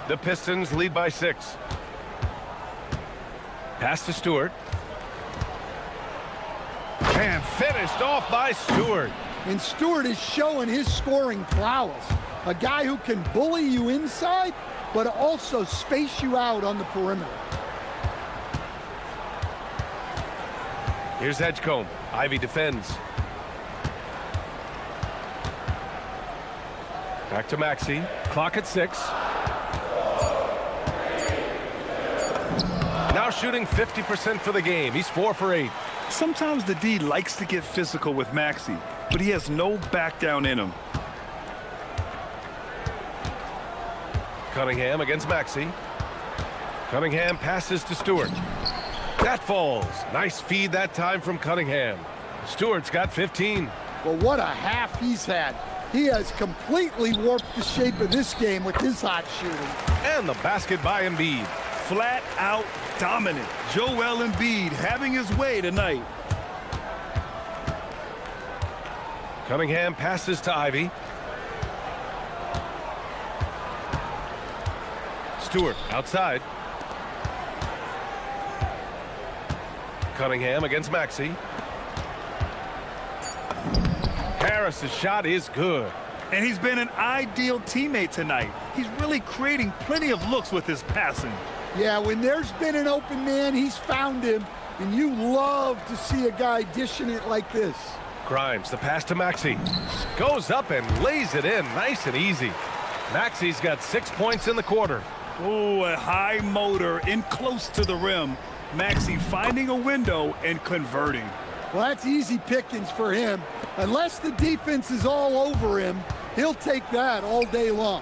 The Pistons lead by 6. Pass to Stewart. And finished off by Stewart. And Stewart is showing his scoring prowess. A guy who can bully you inside, but also space you out on the perimeter. Here's Edgecombe. Ivy defends. Back to Maxey. Clock at 6. Now shooting 50% for the game. He's 4 for 8. Sometimes the D likes to get physical with Maxey, but he has no back down in him. Cunningham against Maxey. Cunningham passes to Stewart. That falls. Nice feed that time from Cunningham. Stewart's got 15. Well, what a half he's had. He has completely warped the shape of this game with his hot shooting. And the basket by Embiid. Flat out dominant. Joel Embiid having his way tonight. Cunningham passes to Ivy. Stewart outside. Cunningham against Maxey. Harris's shot is good. And he's been an ideal teammate tonight. He's really creating plenty of looks with his passing. Yeah, when there's been an open man, he's found him, and you love to see a guy dishing it like this. Grimes, the pass to Maxey. Goes up and lays it in nice and easy. Maxey's got 6 points in the quarter. Oh, a high motor in close to the rim. Maxey finding a window and converting. Well, that's easy pickings for him. Unless the defense is all over him, he'll take that all day long.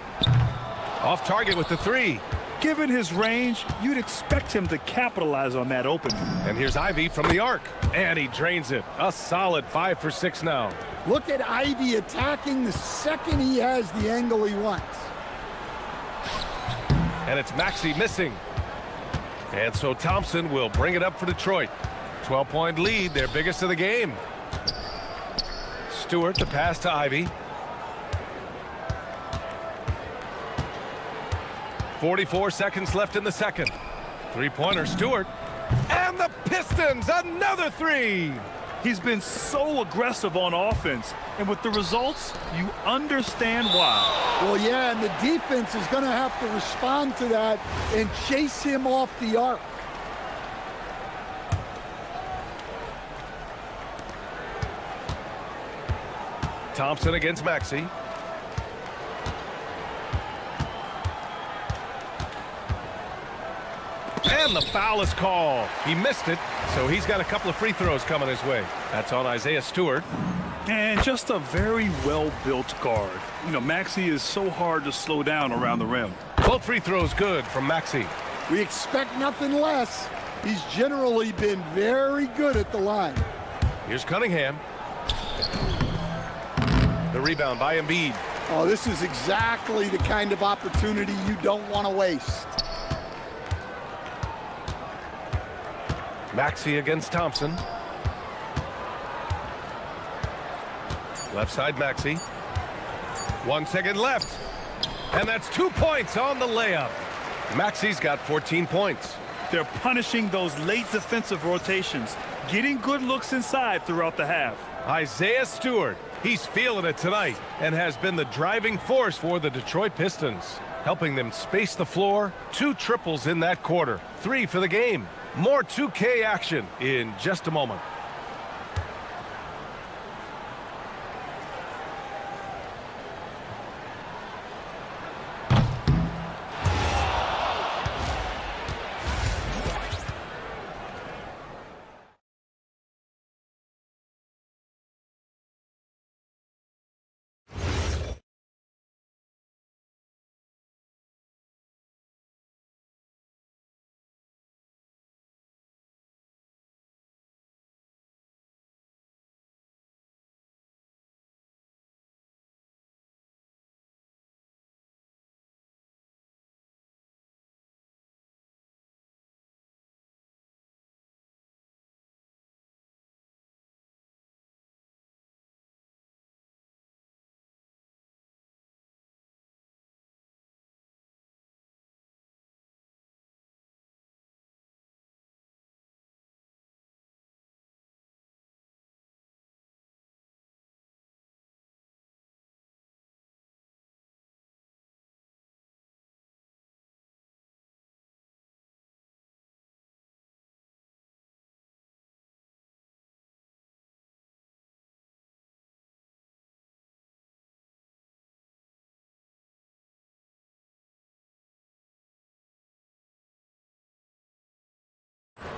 Off target with the 3. Given his range, you'd expect him to capitalize on that opening. And here's Ivy from the arc. And he drains it. A solid 5 for 6 now. Look at Ivy attacking the second he has the angle he wants. And it's Maxey missing. And so Thompson will bring it up for Detroit. 12-point lead, their biggest of the game. Stewart, the pass to Ivy. 44 seconds left in the second. Three-pointer, Stewart. And the Pistons, another 3. He's been so aggressive on offense, and with the results, you understand why. Well, yeah, and the defense is going to have to respond to that and chase him off the arc. Thompson against Maxey. And the foul is called. He missed it, so he's got a couple of free throws coming his way. That's on Isaiah Stewart. And just a very well-built guard. You know, Maxey is so hard to slow down around the rim. Both free throws good from Maxey. We expect nothing less. He's generally been very good at the line. Here's Cunningham. The rebound by Embiid. Oh, this is exactly the kind of opportunity you don't want to waste. Maxey against Thompson. Left side Maxey. 1 second left. And that's 2 points on the layup. Maxey's got 14 points. They're punishing those late defensive rotations, getting good looks inside throughout the half. Isaiah Stewart, he's feeling it tonight and has been the driving force for the Detroit Pistons, helping them space the floor. 2 triples in that quarter, 3 for the game. More 2K action in just a moment.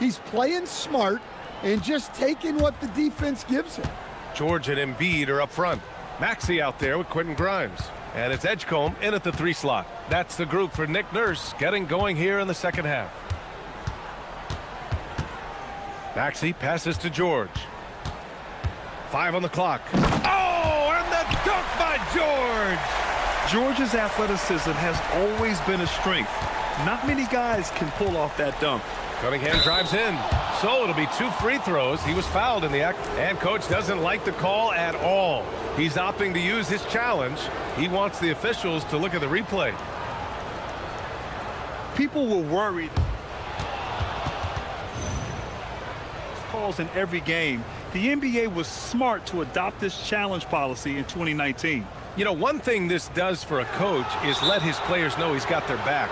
He's playing smart and just taking what the defense gives him. George and Embiid are up front. Maxey out there with Quentin Grimes. And it's Edgecombe in at the 3 slot. That's the group for Nick Nurse getting going here in the second half. Maxey passes to George. 5 on the clock. Oh, and the dunk by George! George's athleticism has always been a strength. Not many guys can pull off that dunk. Cunningham drives in. So it'll be 2 free throws. He was fouled in the act, and coach doesn't like the call at all. He's opting to use his challenge. He wants the officials to look at the replay. People were worried. Calls in every game. The NBA was smart to adopt this challenge policy in 2019. You know, one thing this does for a coach is let his players know he's got their back.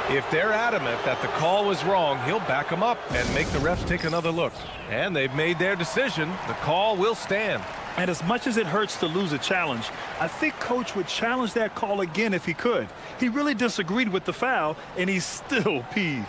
If they're adamant that the call was wrong, he'll back them up and make the refs take another look. And they've made their decision. The call will stand. And as much as it hurts to lose a challenge, I think coach would challenge that call again if he could. He really disagreed with the foul, and he's still peeved.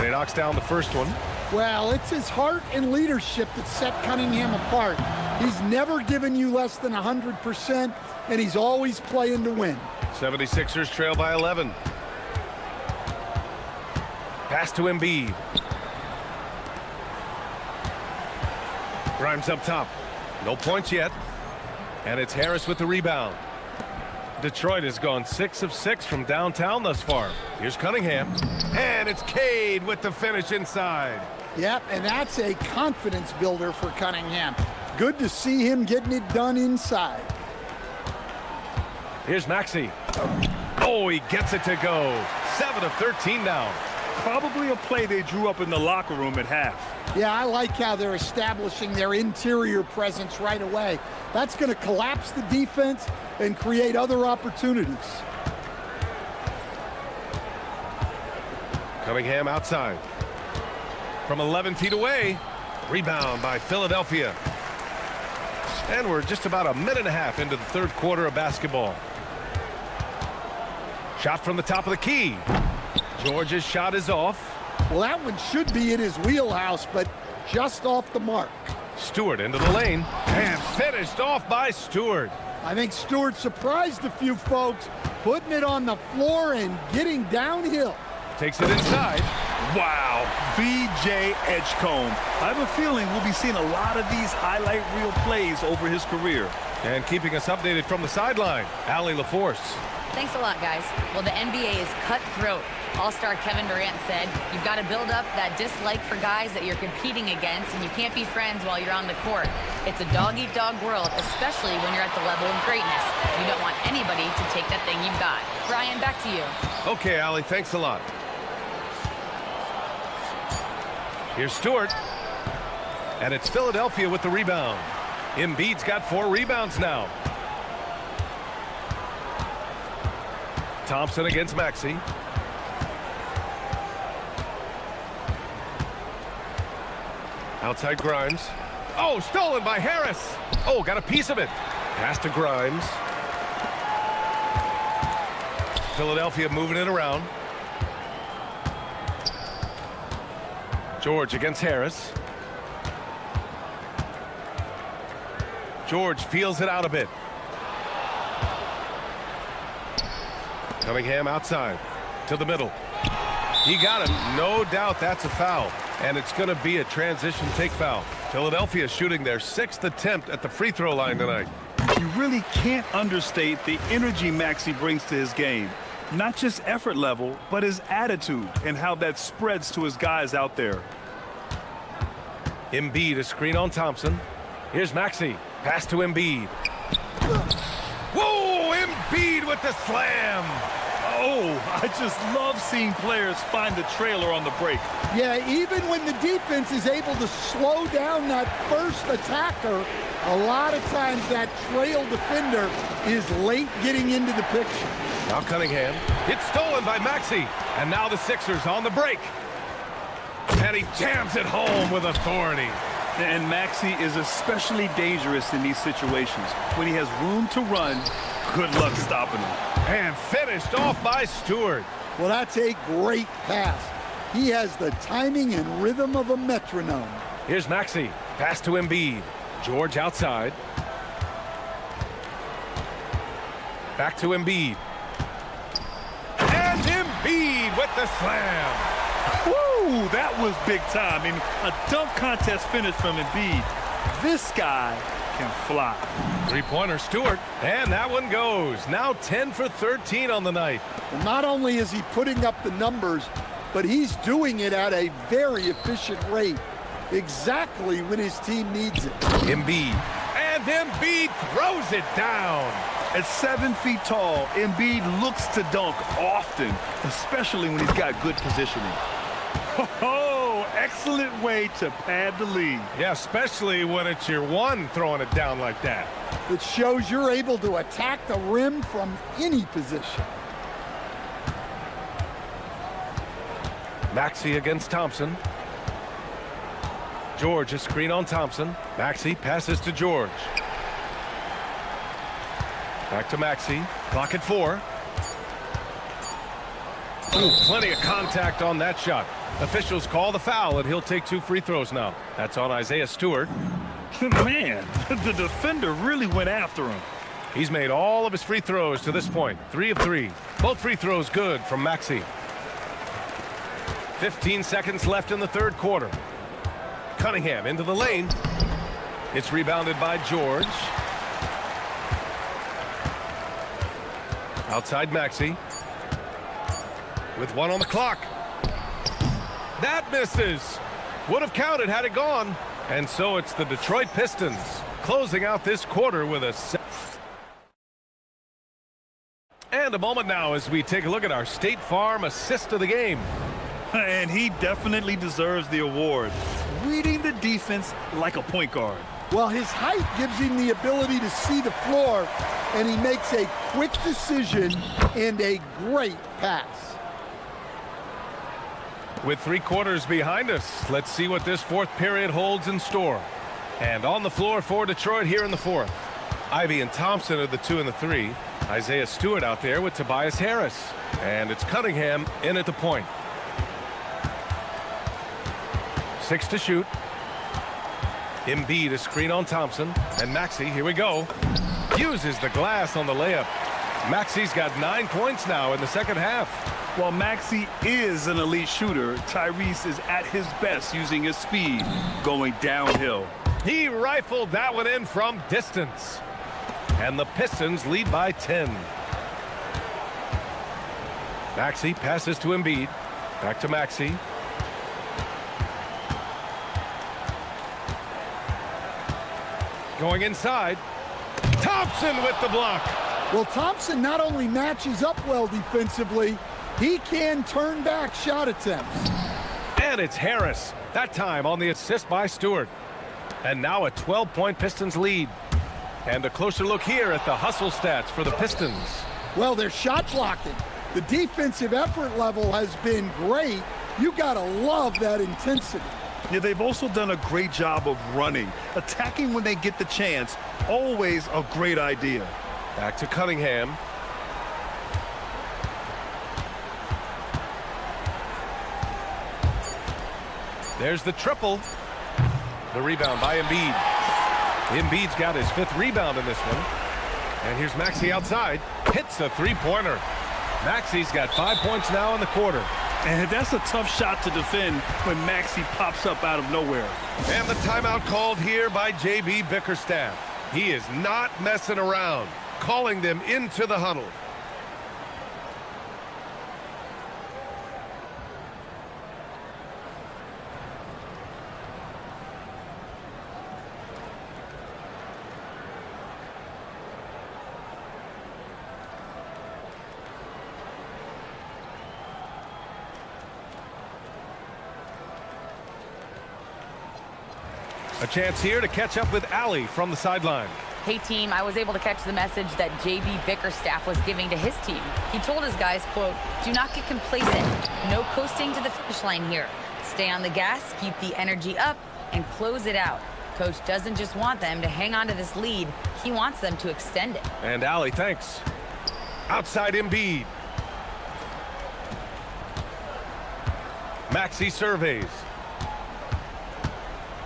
He knocks down the first one. Well, it's his heart and leadership that set Cunningham apart. He's never given you less than 100%, and he's always playing to win. 76ers trail by 11. Pass to Embiid. Grimes up top. No points yet. And it's Harris with the rebound. Detroit has gone 6 of 6 from downtown thus far. Here's Cunningham. And it's Cade with the finish inside. Yep, and that's a confidence builder for Cunningham. Good to see him getting it done inside. Here's Maxey. Oh, he gets it to go. 7 of 13 now. Probably a play they drew up in the locker room at half. Yeah, I like how they're establishing their interior presence right away. That's going to collapse the defense and create other opportunities. Cunningham outside. From 11 feet away. Rebound by Philadelphia. And we're just about a minute and a half into the third quarter of basketball. Shot from the top of the key. George's shot is off. Well, that one should be in his wheelhouse, but just off the mark. Stewart into the lane. And finished off by Stewart. I think Stewart surprised a few folks, putting it on the floor and getting downhill. Takes it inside. Wow, V.J. Edgecombe. I have a feeling we'll be seeing a lot of these highlight reel plays over his career. And keeping us updated from the sideline, Allie LaForce. Thanks a lot, guys. Well, the NBA is cutthroat. All-star Kevin Durant said, you've got to build up that dislike for guys that you're competing against, and you can't be friends while you're on the court. It's a dog-eat-dog world, especially when you're at the level of greatness. You don't want anybody to take that thing you've got. Brian, back to you. Okay, Allie, thanks a lot. Here's Stewart. And it's Philadelphia with the rebound. Embiid's got 4 rebounds now. Thompson against Maxey. Outside Grimes. Oh, stolen by Harris. Oh, got a piece of it. Pass to Grimes. Philadelphia moving it around. George against Harris. George feels it out a bit. Cunningham outside to the middle. He got him. No doubt that's a foul. And it's going to be a transition take foul. Philadelphia shooting their 6th attempt at the free throw line tonight. You really can't understate the energy Maxey brings to his game. Not just effort level, but his attitude and how that spreads to his guys out there. Embiid, a screen on Thompson. Here's Maxey. Pass to Embiid. Whoa! with the slam. Oh, I just love seeing players find the trailer on the break. Yeah, even when the defense is able to slow down that first attacker, a lot of times that trail defender is late getting into the picture. Now Cunningham. It's stolen by Maxey. And now the Sixers on the break. And he jams it home with authority. And Maxey is especially dangerous in these situations. When he has room to run, good luck stopping him. And finished off by Stewart. Well, that's a great pass. He has the timing and rhythm of a metronome. Here's Maxey. Pass to Embiid. George outside. Back to Embiid. And Embiid with the slam. Woo, that was big time. I mean, a dunk contest finish from Embiid. This guy can fly. Three-pointer Stewart. And that one goes. Now 10 for 13 on the night. Well, not only is he putting up the numbers, but he's doing it at a very efficient rate. Exactly when his team needs it. Embiid. And Embiid throws it down. At 7 feet tall, Embiid looks to dunk often, especially when he's got good positioning. Oh, excellent way to pad the lead. Yeah, especially when it's your one throwing it down like that. It shows you're able to attack the rim from any position. Maxey against Thompson. George, a screen on Thompson. Maxey passes to George. Back to Maxey. Clock at 4. Ooh, plenty of contact on that shot. Officials call the foul, and he'll take 2 free throws now. That's on Isaiah Stewart. Man, the defender really went after him. He's made all of his free throws to this point. 3 of 3. Both free throws good from Maxey. 15 seconds left in the third quarter. Cunningham into the lane. It's rebounded by George. Outside Maxey. With 1 on the clock. That misses. Would have counted had it gone. And so it's the Detroit Pistons closing out this quarter with a... And a moment now as we take a look at our State Farm assist of the game. And he definitely deserves the award. Reading the defense like a point guard. Well, his height gives him the ability to see the floor, and he makes a quick decision and a great pass. With 3 quarters behind us, let's see what this fourth period holds in store. And on the floor for Detroit here in the fourth. Ivy and Thompson are the 2 and the 3. Isaiah Stewart out there with Tobias Harris. And it's Cunningham in at the point. 6 to shoot. Embiid a screen on Thompson. And Maxey, here we go. Uses the glass on the layup. Maxey's got 9 points now in the second half. While Maxey is an elite shooter, Tyrese is at his best using his speed, going downhill. He rifled that one in from distance. And the Pistons lead by 10. Maxey passes to Embiid. Back to Maxey. Going inside. Thompson with the block. Well, Thompson not only matches up well defensively, he can turn back shot attempts. And it's Harris, that time on the assist by Stewart. And now a 12-point Pistons lead. And a closer look here at the hustle stats for the Pistons. Well, they're shot blocking. The defensive effort level has been great. You gotta love that intensity. Yeah, they've also done a great job of running. Attacking when they get the chance, always a great idea. Back to Cunningham. There's the triple. The rebound by Embiid. Embiid's got his 5th rebound in this one. And here's Maxey outside. Hits a 3-pointer. Maxey's got 5 points now in the quarter. And that's a tough shot to defend when Maxey pops up out of nowhere. And the timeout called here by J.B. Bickerstaff. He is not messing around, calling them into the huddle. A chance here to catch up with Allie from the sideline. Hey team, I was able to catch the message that JB Bickerstaff was giving to his team. He told his guys, quote, "Do not get complacent. No coasting to the finish line here. Stay on the gas, keep the energy up, and close it out." Coach doesn't just want them to hang on to this lead, he wants them to extend it. And Allie, thanks. Outside Embiid. Maxey surveys.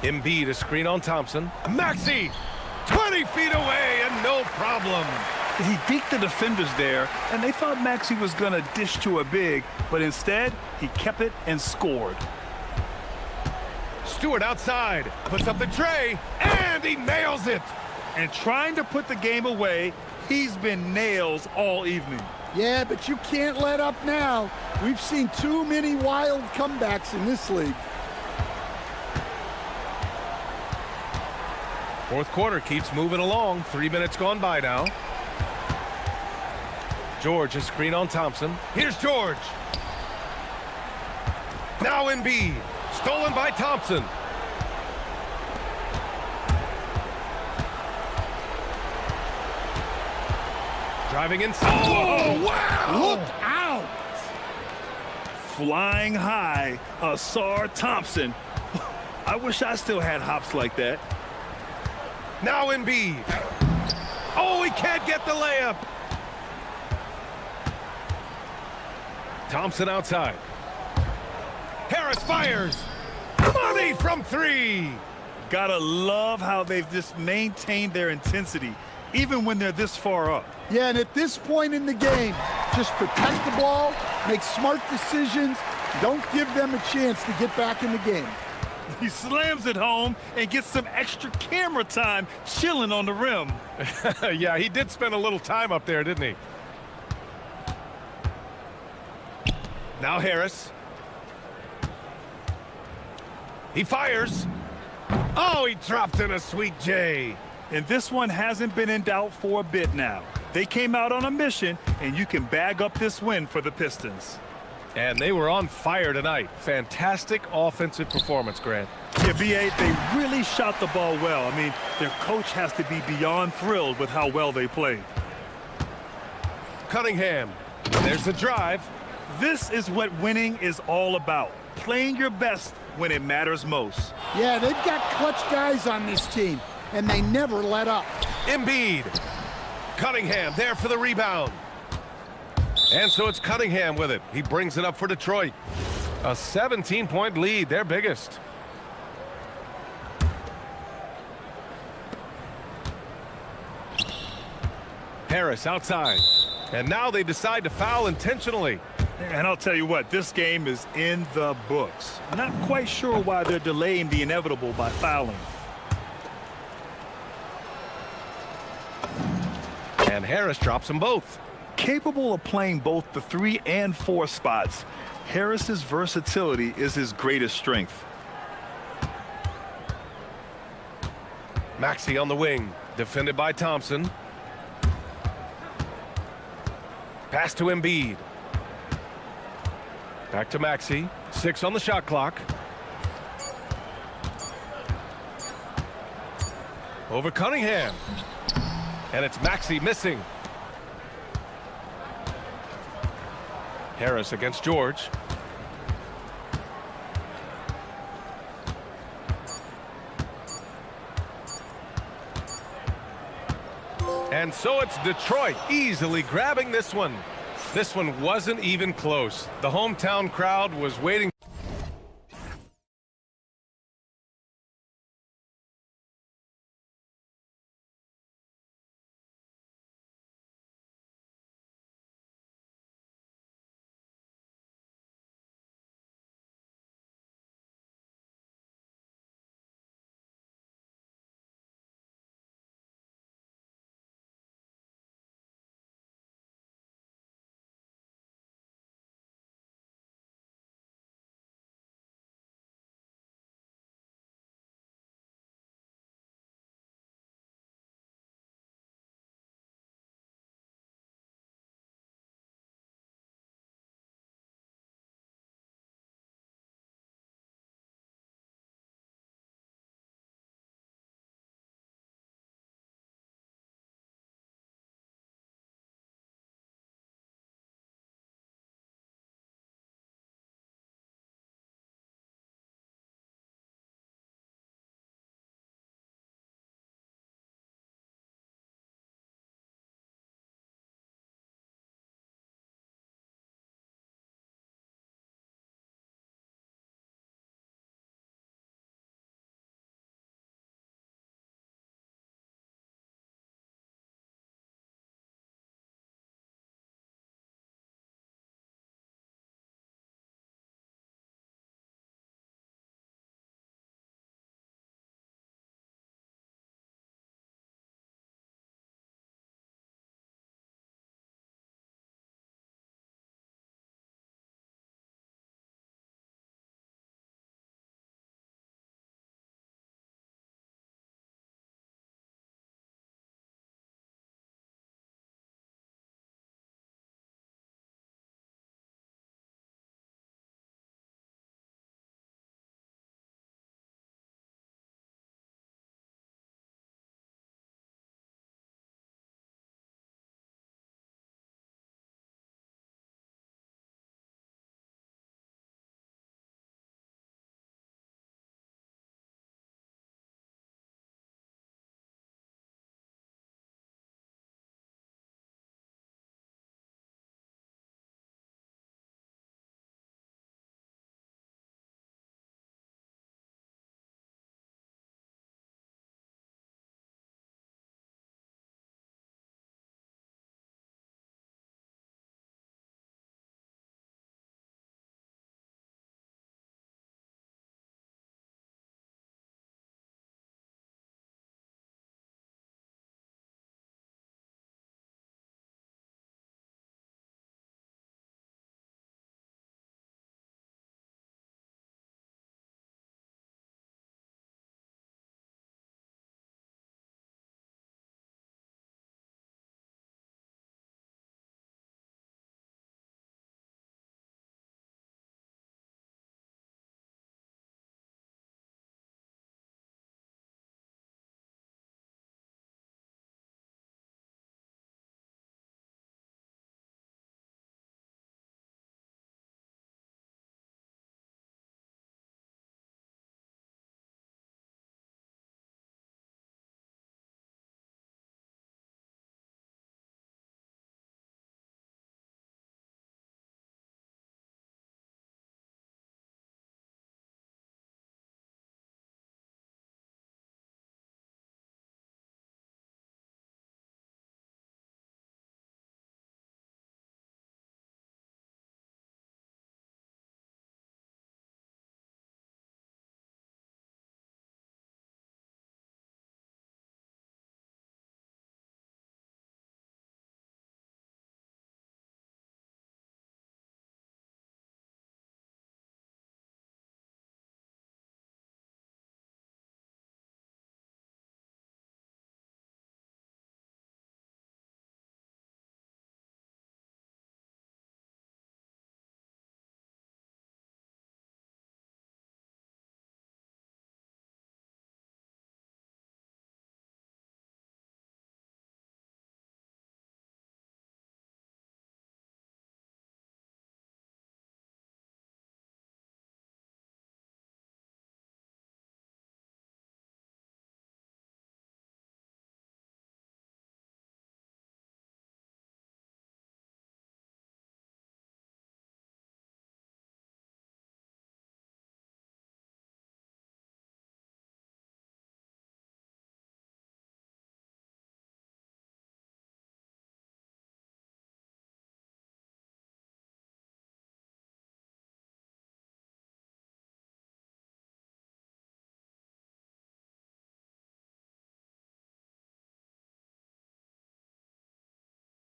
Embiid, a screen on Thompson. Maxey, 20 feet away and no problem. He beat the defenders there, and they thought Maxey was going to dish to a big, but instead, he kept it and scored. Stewart outside, puts up the tray, and he nails it. And trying to put the game away, he's been nails all evening. Yeah, but you can't let up now. We've seen too many wild comebacks in this league. Fourth quarter keeps moving along. 3 minutes gone by now. George, a screen on Thompson. Here's George. Now Embiid. Stolen by Thompson. Driving inside. Oh, wow! Look out! Flying high, Asar Thompson. I wish I still had hops like that. Now Embiid. Oh, he can't get the layup. Thompson outside. Harris fires. Money from three. Gotta love how they've just maintained their intensity, even when they're this far up. Yeah, and at this point in the game, just protect the ball, make smart decisions, don't give them a chance to get back in the game. He slams it home and gets some extra camera time chilling on the rim. Yeah, he did spend a little time up there, didn't he? Now Harris. He fires. Oh, he dropped in a sweet J. And this one hasn't been in doubt for a bit now. They came out on a mission, and you can bag up this win for the Pistons. And they were on fire tonight. Fantastic offensive performance, Grant. Yeah, B.A., they really shot the ball well. I mean, their coach has to be beyond thrilled with how well they played. Cunningham. There's the drive. This is what winning is all about. Playing your best when it matters most. Yeah, they've got clutch guys on this team, and they never let up. Embiid. Cunningham there for the rebound. And so it's Cunningham with it. He brings it up for Detroit. A 17-point lead, their biggest. Harris outside. And now they decide to foul intentionally. And I'll tell you what, this game is in the books. Not quite sure why they're delaying the inevitable by fouling. And Harris drops them both. Capable of playing both the 3 and 4 spots, Harris's versatility is his greatest strength. Maxey on the wing, defended by Thompson. Pass to Embiid. Back to Maxey. 6 on the shot clock. Over Cunningham. And it's Maxey missing. Harris against George. And so it's Detroit easily grabbing this one. This one wasn't even close. The hometown crowd was waiting.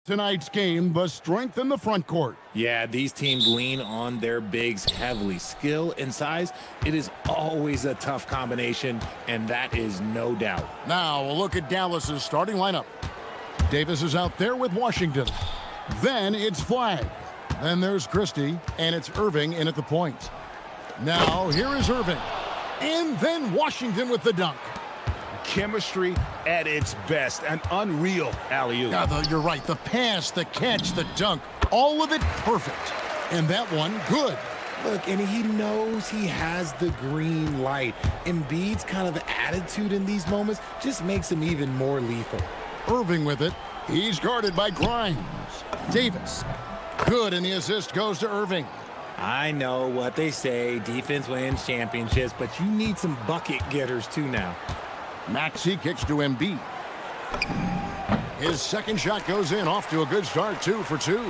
Tonight's game, the strength in the front court. Yeah, these teams lean on their bigs heavily. Skill and size, it is always a tough combination, and that is no doubt. Now, a look at Dallas's starting lineup. Davis is out there with Washington. Then it's Flag. Then there's Christie, and it's Irving in at the point. Now, here is Irving. And then Washington with the dunk. Chemistry at its best. An unreal alley-oop. You're right. The pass, the catch, the dunk, all of it perfect. And that one, good. Look, and he knows he has the green light. Embiid's kind of attitude in these moments just makes him even more lethal. Irving with it. He's guarded by Grimes. Davis. Good, and the assist goes to Irving. I know what they say, defense wins championships, but you need some bucket getters too now. Maxey kicks to Embiid. His second shot goes in, off to a good start, 2 for 2.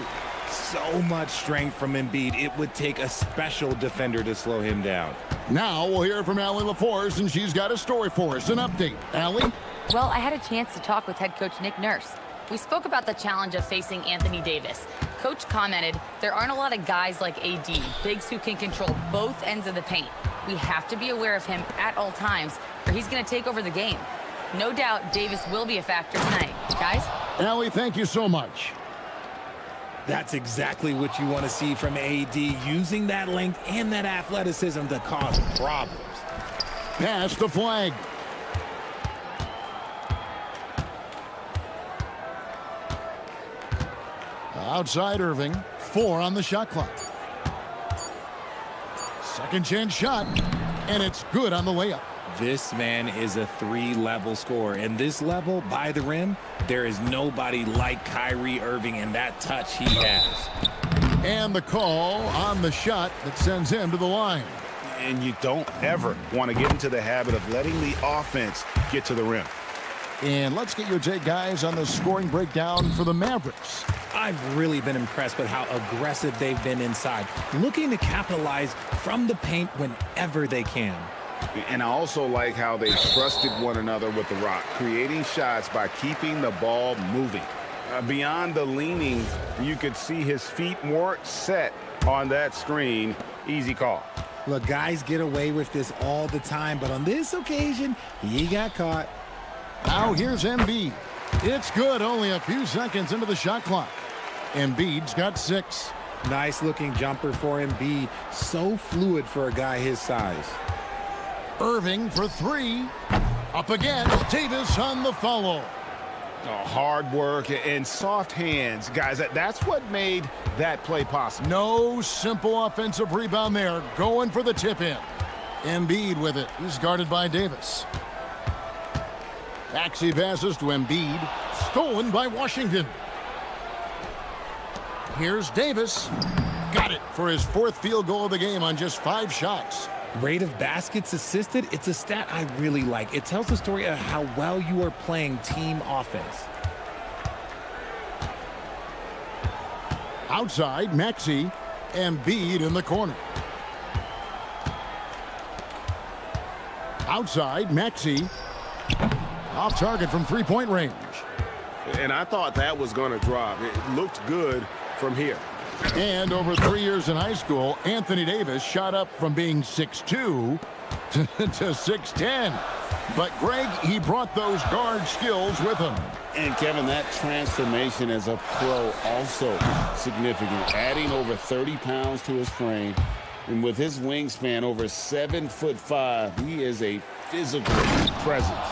So much strength from Embiid, it would take a special defender to slow him down. Now we'll hear from Allie LaForce, and she's got a story for us. An update. Allie? Well, I had a chance to talk with head coach Nick Nurse. We spoke about the challenge of facing Anthony Davis. Coach commented, there aren't a lot of guys like AD, bigs who can control both ends of the paint. We have to be aware of him at all times, or he's going to take over the game. No doubt Davis will be a factor tonight. Guys? Allie, thank you so much. That's exactly what you want to see from AD, using that length and that athleticism to cause problems. Pass to Flag. Outside Irving, 4 on the shot clock. Second chance shot, and it's good on the layup. This man is a 3-level scorer, and this level by the rim, there is nobody like Kyrie Irving and that touch he has. And the call on the shot that sends him to the line. And you don't ever want to get into the habit of letting the offense get to the rim. And let's get your take, guys, on the scoring breakdown for the Mavericks. I've really been impressed with how aggressive they've been inside, looking to capitalize from the paint whenever they can. And I also like how they trusted one another with the rock, creating shots by keeping the ball moving. Beyond the leaning, you could see his feet more set on that screen. Easy call. Look, guys get away with this all the time, but on this occasion, he got caught. Now here's Embiid. It's good, only a few seconds into the shot clock. Embiid's got 6. Nice looking jumper for Embiid. So fluid for a guy his size. Irving for 3. Up again. Davis on the follow. Hard work and soft hands. Guys, that's what made that play possible. No simple offensive rebound there. Going for the tip in. Embiid with it. He's guarded by Davis. Maxey passes to Embiid. Stolen by Washington. Here's Davis. Got it for his 4th field goal of the game on just 5 shots. Rate of baskets assisted, it's a stat I really like. It tells the story of how well you are playing team offense. Outside, Maxey. Embiid in the corner. Outside, Maxey. Off target from 3-point range. And I thought that was going to drop. It looked good from here. And over 3 years in high school, Anthony Davis shot up from being 6'2 to 6'10. But, Greg, he brought those guard skills with him. And, Kevin, that transformation as a pro also significant. Adding over 30 pounds to his frame. And with his wingspan over 7'5", he is a physical presence.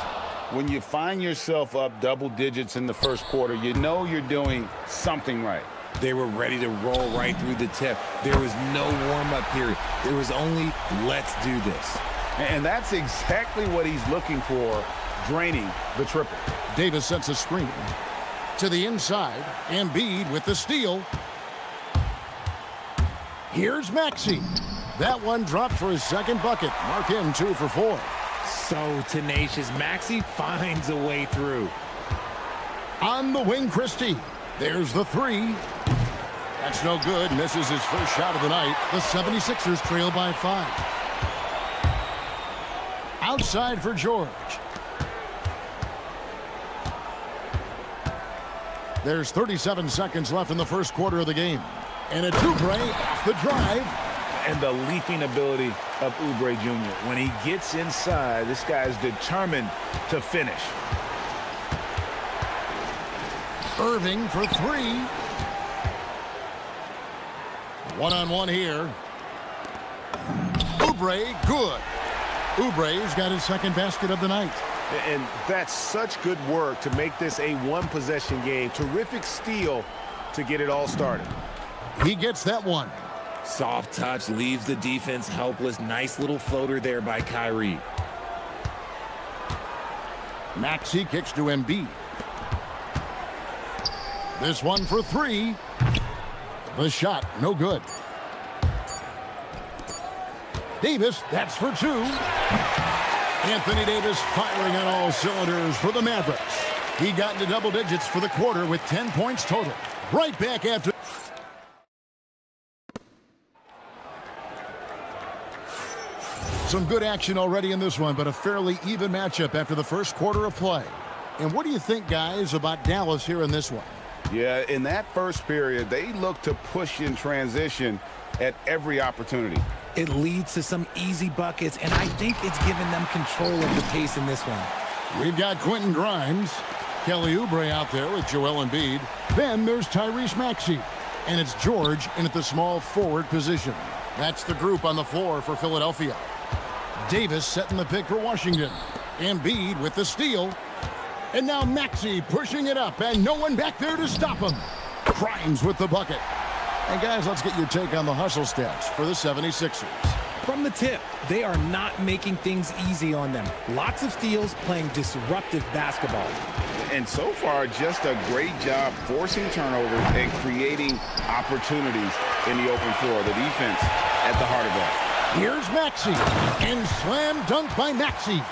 When you find yourself up double digits in the first quarter, you know you're doing something right. They were ready to roll right through the tip. There was no warm-up period. There was only, let's do this. And that's exactly what he's looking for, draining the triple. Davis sets a screen. To the inside, Embiid with the steal. Here's Maxey. That one dropped for his 2nd bucket. Mark him 2 for 4. So tenacious. Maxey finds a way through. On the wing, Christie. There's the 3. That's no good. Misses his first shot of the night. The 76ers trail by 5. Outside for George. There's 37 seconds left in the first quarter of the game. And it's Oubre off the drive. And the leaping ability of Oubre Jr. When he gets inside, this guy is determined to finish. Irving for three. One-on-one here. Oubre, good. Oubre's got his second basket of the night. And that's such good work to make this a one-possession game. Terrific steal to get it all started. He gets that one. Soft touch leaves the defense helpless. Nice little floater there by Kyrie. Maxey kicks to Embiid. This one for three. The shot, no good. Davis, that's for two. Anthony Davis firing on all cylinders for the Mavericks. He got into double digits for the quarter with 10 points total. Right back after. Some good action already in this one, but a fairly even matchup after the first quarter of play. And what do you think, guys, about Dallas here in this one? Yeah, in that first period, they looked to push in transition at every opportunity. It leads to some easy buckets, and I think it's given them control of the pace in this one. We've got Quentin Grimes, Kelly Oubre out there with Joel Embiid. Then there's Tyrese Maxey, and it's George in at the small forward position. That's the group on the floor for Philadelphia. Davis setting the pick for Washington. Embiid with the steal. And now Maxey pushing it up, and no one back there to stop him. Grimes with the bucket. And guys, let's get your take on the hustle stats for the 76ers. From the tip, they are not making things easy on them. Lots of steals, playing disruptive basketball. And so far, just a great job forcing turnovers and creating opportunities in the open floor. The defense at the heart of that. Here's Maxey, and slam dunk by Maxey.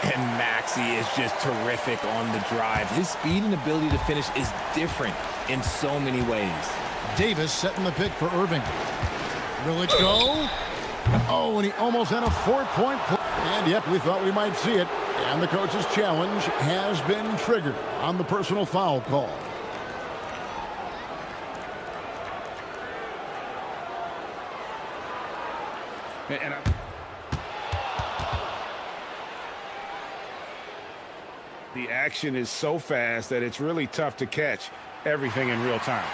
And Maxey is just terrific on the drive. His speed and ability to finish is different in so many ways. Davis setting the pick for Irving. Will it go? Oh, and he almost had a 4-point play. And yet we thought we might see it. And the coach's challenge has been triggered on the personal foul call. The action is so fast that it's really tough to catch everything in real time.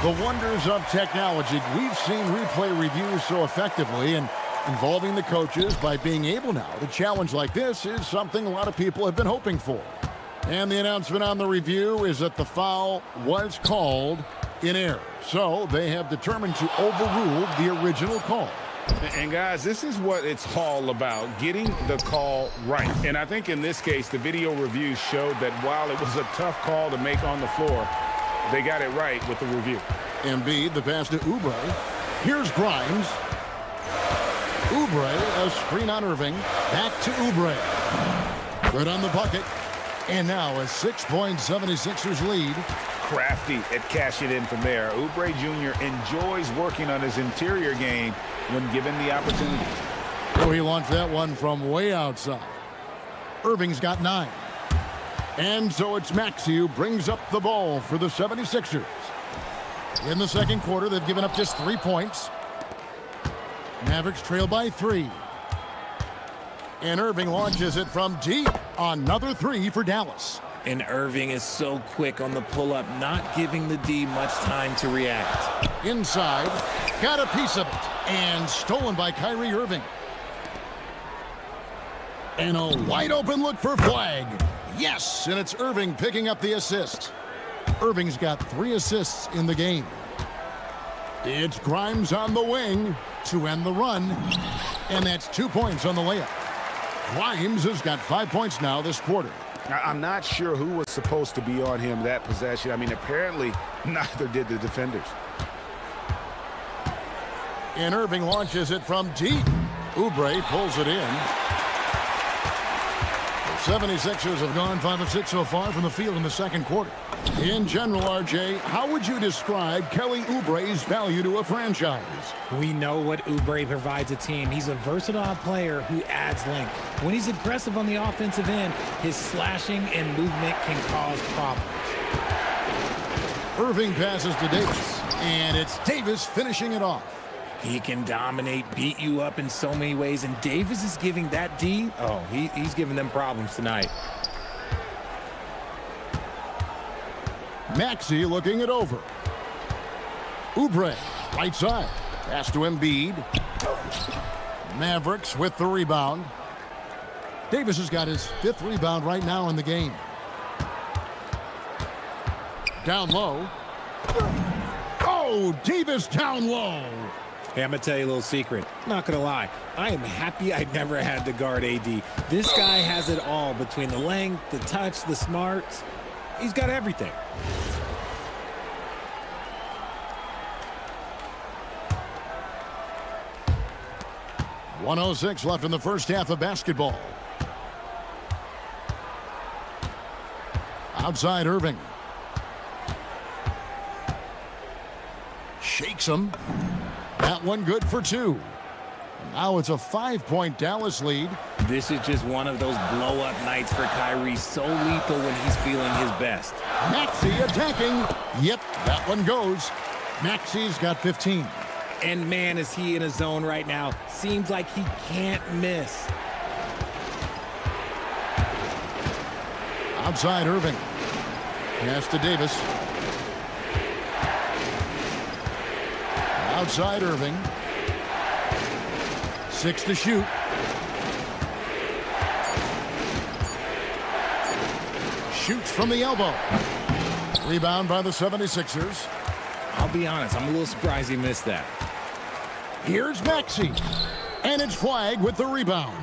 The wonders of technology. We've seen replay reviews so effectively, and involving the coaches by being able now to challenge like this is something a lot of people have been hoping for. And the announcement on the review is that the foul was called in error. So they have determined to overrule the original call. And guys, this is what it's all about, getting the call right. And I think in this case, the video review showed that while it was a tough call to make on the floor, they got it right with the review. Embiid, the pass to Oubre. Here's Grimes. Oubre, a screen on Irving. Back to Oubre. Good on the bucket. And now a 6-point 76ers lead. Crafty at cashing in from there. Oubre Jr. enjoys working on his interior game when given the opportunity. Oh, he launched that one from way outside. Irving's got 9. And so it's Maxey who brings up the ball for the 76ers. In the second quarter, they've given up just 3 points. Mavericks trail by 3. And Irving launches it from deep. Another 3 for Dallas. And Irving is so quick on the pull-up, not giving the D much time to react. Inside, got a piece of it, and stolen by Kyrie Irving. And a wide-open look for Flag. Yes, and it's Irving picking up the assist. Irving's got 3 assists in the game. It's Grimes on the wing to end the run, and that's 2 points on the layup. Grimes has got 5 points now this quarter. I'm not sure who was supposed to be on him that possession. I mean, apparently neither did the defenders. And Irving launches it from deep. Oubre pulls it in. The 76ers have gone 5 of 6 so far from the field in the second quarter. In general, RJ, how would you describe Kelly Oubre's value to a franchise? We know what Oubre provides a team. He's a versatile player who adds length. When he's aggressive on the offensive end, his slashing and movement can cause problems. Irving passes to Davis, and it's Davis finishing it off. He can dominate, beat you up in so many ways, and Davis is giving that D, he's giving them problems tonight. Maxey looking it over. Oubre, right side. Pass to Embiid. Mavericks with the rebound. Davis has got his 5th rebound right now in the game. Down low. Oh, Davis down low. Hey, I'm going to tell you a little secret. Not going to lie. I am happy I never had to guard AD. This guy has it all between the length, the touch, the smarts. He's got everything. .106 left in the first half of basketball. Outside Irving. Shakes him. That one good for 2. And now it's a 5-point Dallas lead. This is just one of those blow-up nights for Kyrie. So lethal when he's feeling his best. Maxey attacking. Yep, that one goes. Maxey's got 15. And man, is he in a zone right now. Seems like he can't miss. Outside Irving. Pass to Davis. Outside Irving. 6 to shoot. Shoots from the elbow. Rebound by the 76ers. I'll be honest, I'm a little surprised he missed that. Here's Maxey. And it's Flag with the rebound.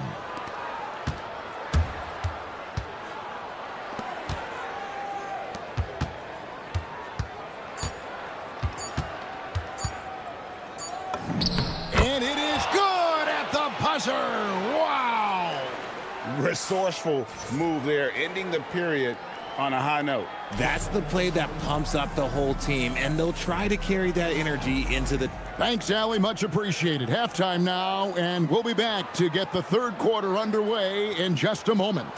And it is good at the buzzer. Wow. Resourceful move there, ending the period on a high note. That's the play that pumps up the whole team, and they'll try to carry that energy into the... Thanks, Allie. Much appreciated. Halftime now, and we'll be back to get the third quarter underway in just a moment.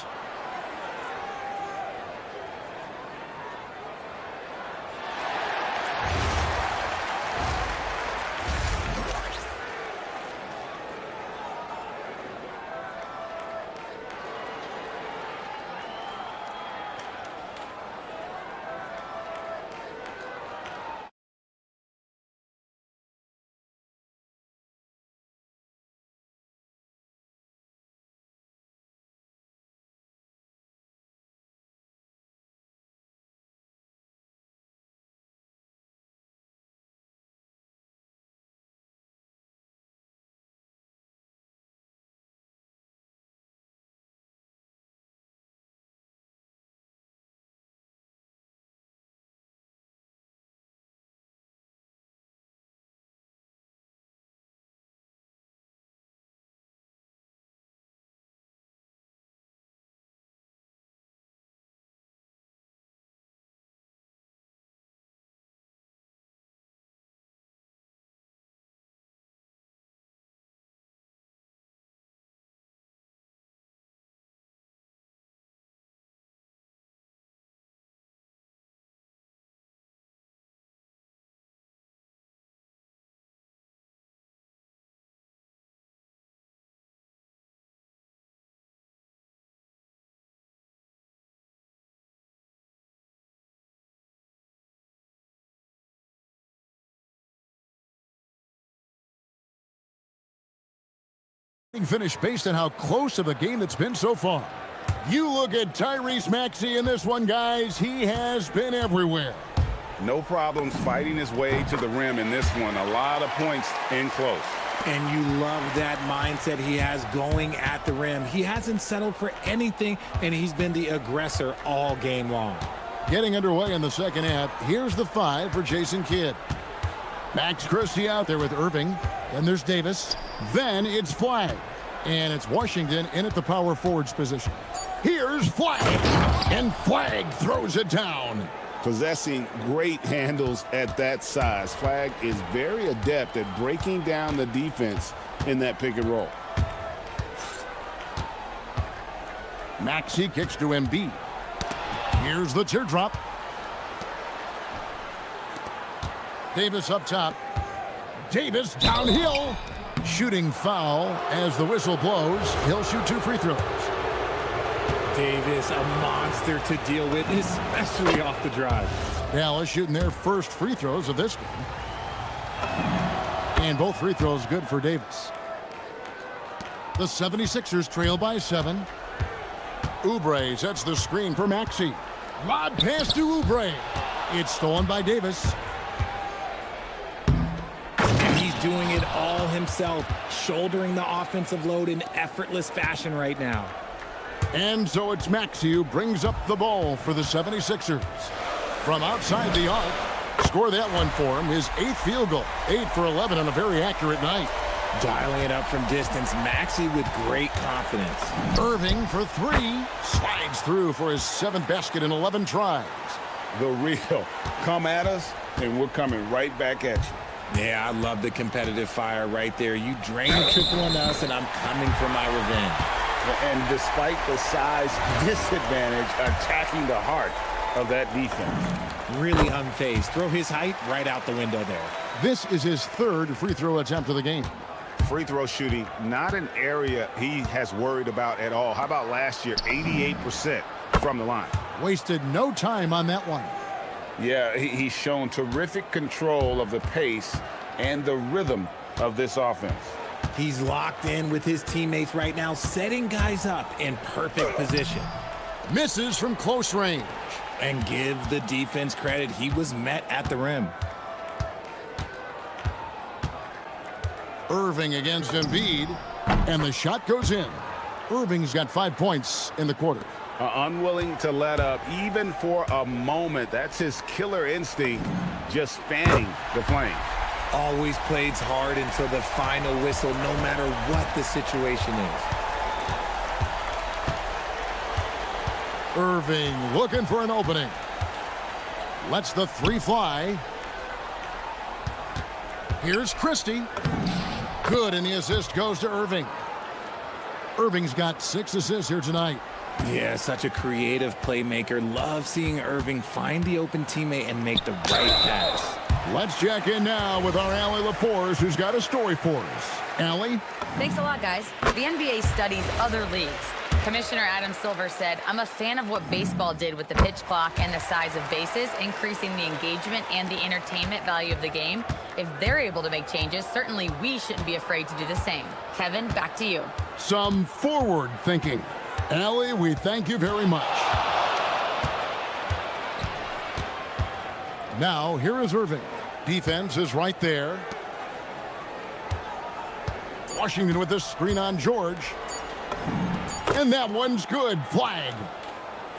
Finish based on how close of a game it's been so far. You look at Tyrese Maxey in this one, guys. He has been everywhere. No problems fighting his way to the rim in this one. A lot of points in close. And you love that mindset he has going at the rim. He hasn't settled for anything, and he's been the aggressor all game long. Getting underway in the second half. Here's the 5 for Jason Kidd. Max Christie out there with Irving. Then there's Davis. Then it's Flag. And it's Washington in at the power forwards position. Here's Flag. And Flag throws it down. Possessing great handles at that size. Flag is very adept at breaking down the defense in that pick and roll. Maxey kicks to Embiid. Here's the teardrop. Davis up top. Davis downhill. Shooting foul as the whistle blows. He'll shoot 2 free throws. Davis, a monster to deal with, especially off the drive. Dallas shooting their first free throws of this game. And both free throws good for Davis. The 76ers trail by 7. Oubre sets the screen for Maxey. Lob pass to Oubre. It's stolen by Davis. And he's doing it all himself, shouldering the offensive load in effortless fashion right now. And so it's Maxey who brings up the ball for the 76ers. From outside the arc, score that one for him, his 8th field goal. 8 for 11 on a very accurate night. Dialing it up from distance, Maxey with great confidence. Irving for 3, slides through for his 7th basket in 11 tries. The real. Come at us, and we're coming right back at you. Yeah, I love the competitive fire right there. You drain a triple on us, and I'm coming for my revenge. And despite the size disadvantage, attacking the heart of that defense. Really unfazed. Throw his height right out the window there. This is his 3rd free throw attempt of the game. Free throw shooting, not an area he has worried about at all. How about last year, 88% from the line? Wasted no time on that one. Yeah, he's shown terrific control of the pace and the rhythm of this offense. He's locked in with his teammates right now, setting guys up in perfect position. Misses from close range. And give the defense credit, he was met at the rim. Irving against Embiid, and the shot goes in. Irving's got 5 points in the quarter. Unwilling to let up, even for a moment. That's his killer instinct, just fanning the flames. Always plays hard until the final whistle, no matter what the situation is. Irving looking for an opening. Lets the 3 fly. Here's Christie. Good, and the assist goes to Irving. Irving's got 6 assists here tonight. Yeah, such a creative playmaker. Love seeing Irving find the open teammate and make the right pass. Let's check in now with our Allie LaForce, who's got a story for us. Allie? Thanks a lot, guys. The NBA studies other leagues. Commissioner Adam Silver said, "I'm a fan of what baseball did with the pitch clock and the size of bases, increasing the engagement and the entertainment value of the game. If they're able to make changes, certainly we shouldn't be afraid to do the same." Kevin, back to you. Some forward thinking. Allie, we thank you very much. Now, here is Irving. Defense is right there. Washington with this screen on George. And that one's good. Flag.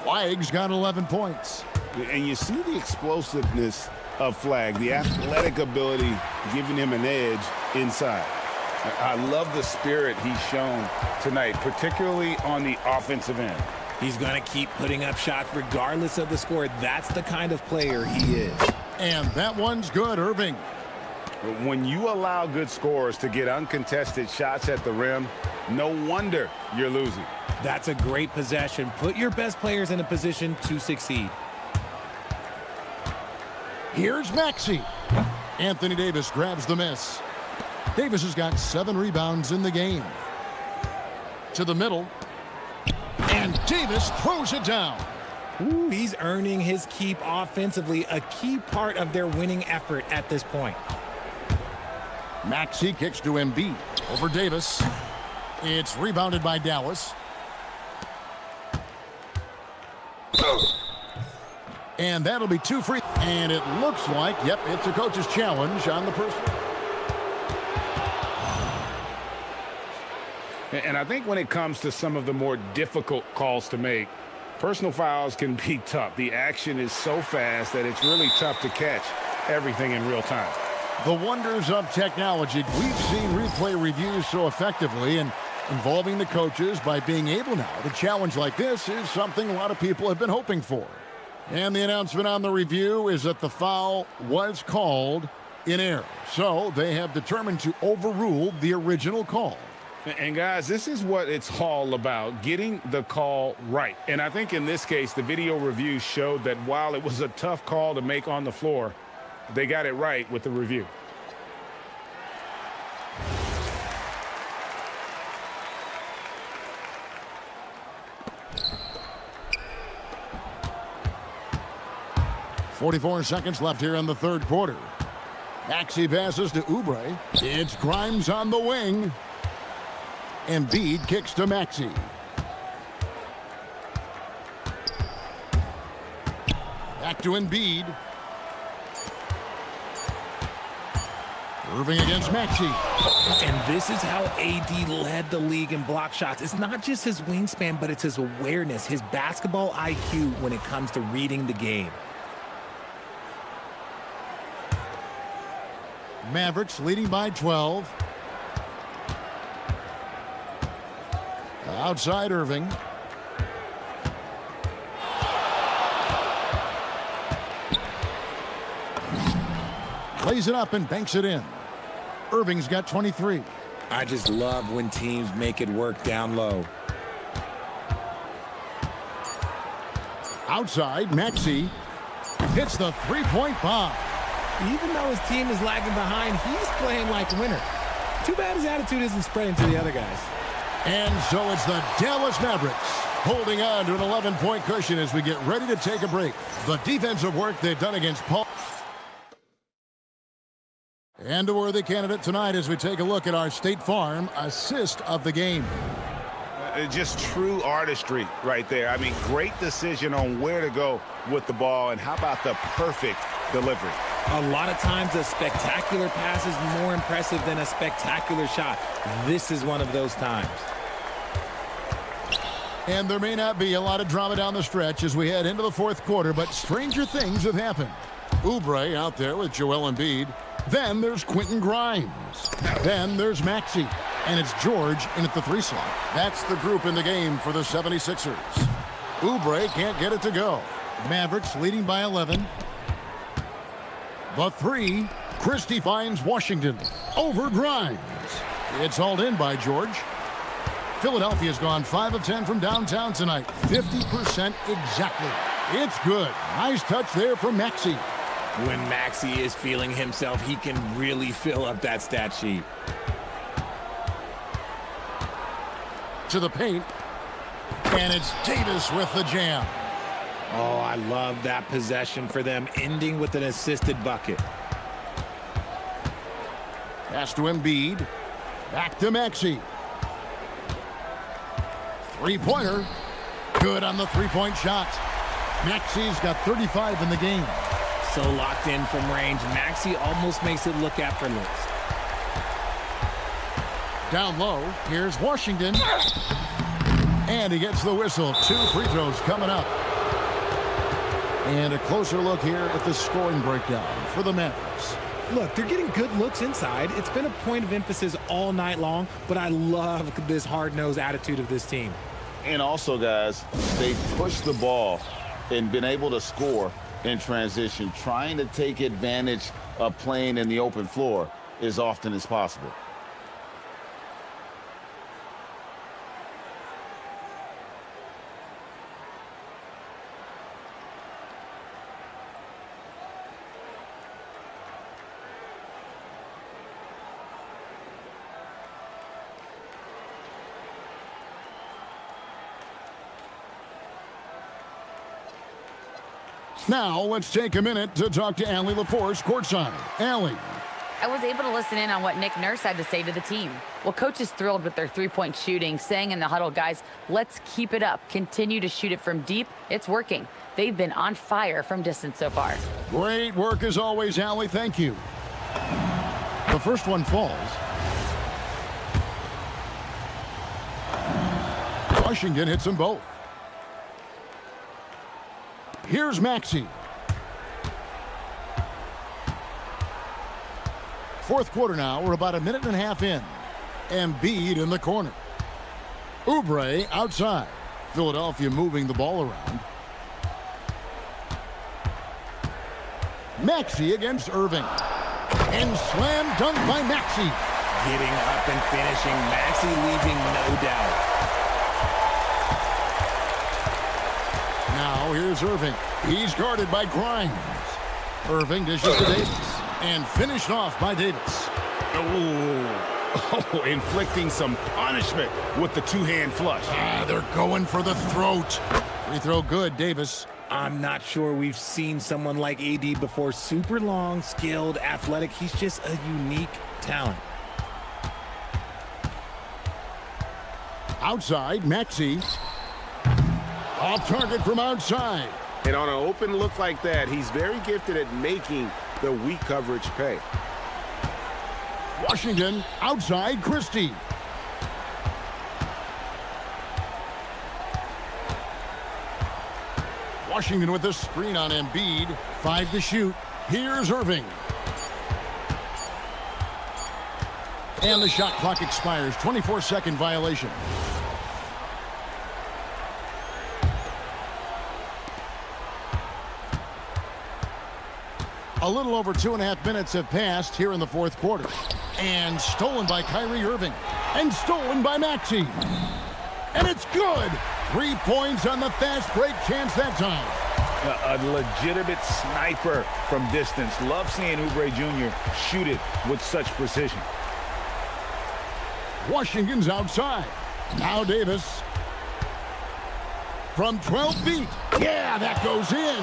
Flag's got 11 points. And you see the explosiveness of Flag, the athletic ability giving him an edge inside. I love the spirit he's shown tonight, particularly on the offensive end. He's going to keep putting up shots regardless of the score. That's the kind of player he is. And that one's good, Irving. When you allow good scorers to get uncontested shots at the rim, no wonder you're losing. That's a great possession. Put your best players in a position to succeed. Here's Maxey. Anthony Davis grabs the miss. Davis has got 7 rebounds in the game. To the middle. And Davis throws it down. Ooh, he's earning his keep offensively, a key part of their winning effort at this point. Maxey kicks to Embiid over Davis. It's rebounded by Dallas. And that'll be 2 free. And it looks like, yep, it's a coach's challenge on the person. And I think when it comes to some of the more difficult calls to make, personal fouls can be tough. The action is so fast that it's really tough to catch everything in real time. The wonders of technology. We've seen replay reviews so effectively, and involving the coaches by being able now to challenge like this is something a lot of people have been hoping for. And the announcement on the review is that the foul was called in error. So they have determined to overrule the original call. And guys, this is what it's all about, getting the call right. And I think in this case, the video review showed that while it was a tough call to make on the floor, They got it right with the review. .44 seconds left here in the third quarter. Maxey passes to Oubre. It's Grimes on the wing. Embiid kicks to Maxey. Back to Embiid. Irving against Maxey. And this is how AD led the league in block shots. It's not just his wingspan, but it's his awareness, his basketball IQ when it comes to reading the game. Mavericks leading by 12. Outside Irving. Plays it up and banks it in. Irving's got 23. I just love when teams make it work down low. Outside, Maxey hits the three-point bomb. Even though his team is lagging behind, he's playing like a winner. Too bad his attitude isn't spreading to the other guys. And so it's the Dallas Mavericks holding on to an 11-point cushion as we get ready to take a break. The defensive work they've done against Paul. And a worthy candidate tonight as we take a look at our State Farm assist of the game. Just true artistry right there. I mean, great decision on where to go with the ball, and how about the perfect delivery? A lot of times a spectacular pass is more impressive than a spectacular shot. This is one of those times. And there may not be a lot of drama down the stretch as we head into the fourth quarter, but stranger things have happened. Oubre out there with Joel Embiid. Then there's Quentin Grimes. Then there's Maxey. And it's George in at the 3 slot. That's the group in the game for the 76ers. Oubre can't get it to go. Mavericks leading by 11. The 3. Christie finds Washington over Grimes. It's hauled in by George. Philadelphia's gone 5 of 10 from downtown tonight. 50% exactly. It's good. Nice touch there from Maxey. When Maxey is feeling himself, he can really fill up that stat sheet. To the paint. And it's Davis with the jam. Oh, I love that possession for them, ending with an assisted bucket. Pass to Embiid. Back to Maxey. Three-pointer. Good on the three-point shot. Maxey's got 35 in the game. So locked in from range, Maxey almost makes it look effortless. Down low, here's Washington. And he gets the whistle. 2 free throws coming up. And a closer look here at the scoring breakdown for the Mavericks. Look, they're getting good looks inside. It's been a point of emphasis all night long, but I love this hard-nosed attitude of this team. And also, guys, they've pushed the ball and been able to score in transition, trying to take advantage of playing in the open floor as often as possible. Now, let's take a minute to talk to Allie LaForce courtside. Allie. I was able to listen in on what Nick Nurse had to say to the team. Well, coach is thrilled with their three-point shooting, saying in the huddle, guys, let's keep it up. Continue to shoot it from deep. It's working. They've been on fire from distance so far. Great work as always, Allie. Thank you. The first one falls. Washington hits them both. Here's Maxey. Fourth quarter now. We're about a minute and a half in. Embiid in the corner. Oubre outside. Philadelphia moving the ball around. Maxey against Irving. And slam dunk by Maxey. Getting up and finishing. Maxey leaving no doubt. Now here's Irving. He's guarded by Grimes. Irving dishes to Davis. And finished off by Davis. Oh, inflicting some punishment with the two-hand flush. They're going for the throat. Free throw good, Davis. I'm not sure we've seen someone like AD before. Super long, skilled, athletic. He's just a unique talent. Outside, Maxey. Off target from outside. And on an open look like that, he's very gifted at making the weak coverage pay. Washington, outside, Christie. Washington with a screen on Embiid. 5 to shoot. Here's Irving. And the shot clock expires. 24-second violation. A little over 2.5 minutes have passed here in the fourth quarter. And stolen by Kyrie Irving. And stolen by Maxey. And it's good. 3 points on the fast break chance that time. A legitimate sniper from distance. Love seeing Oubre Jr. shoot it with such precision. Washington's outside. Now Davis. From 12 feet. Yeah, that goes in.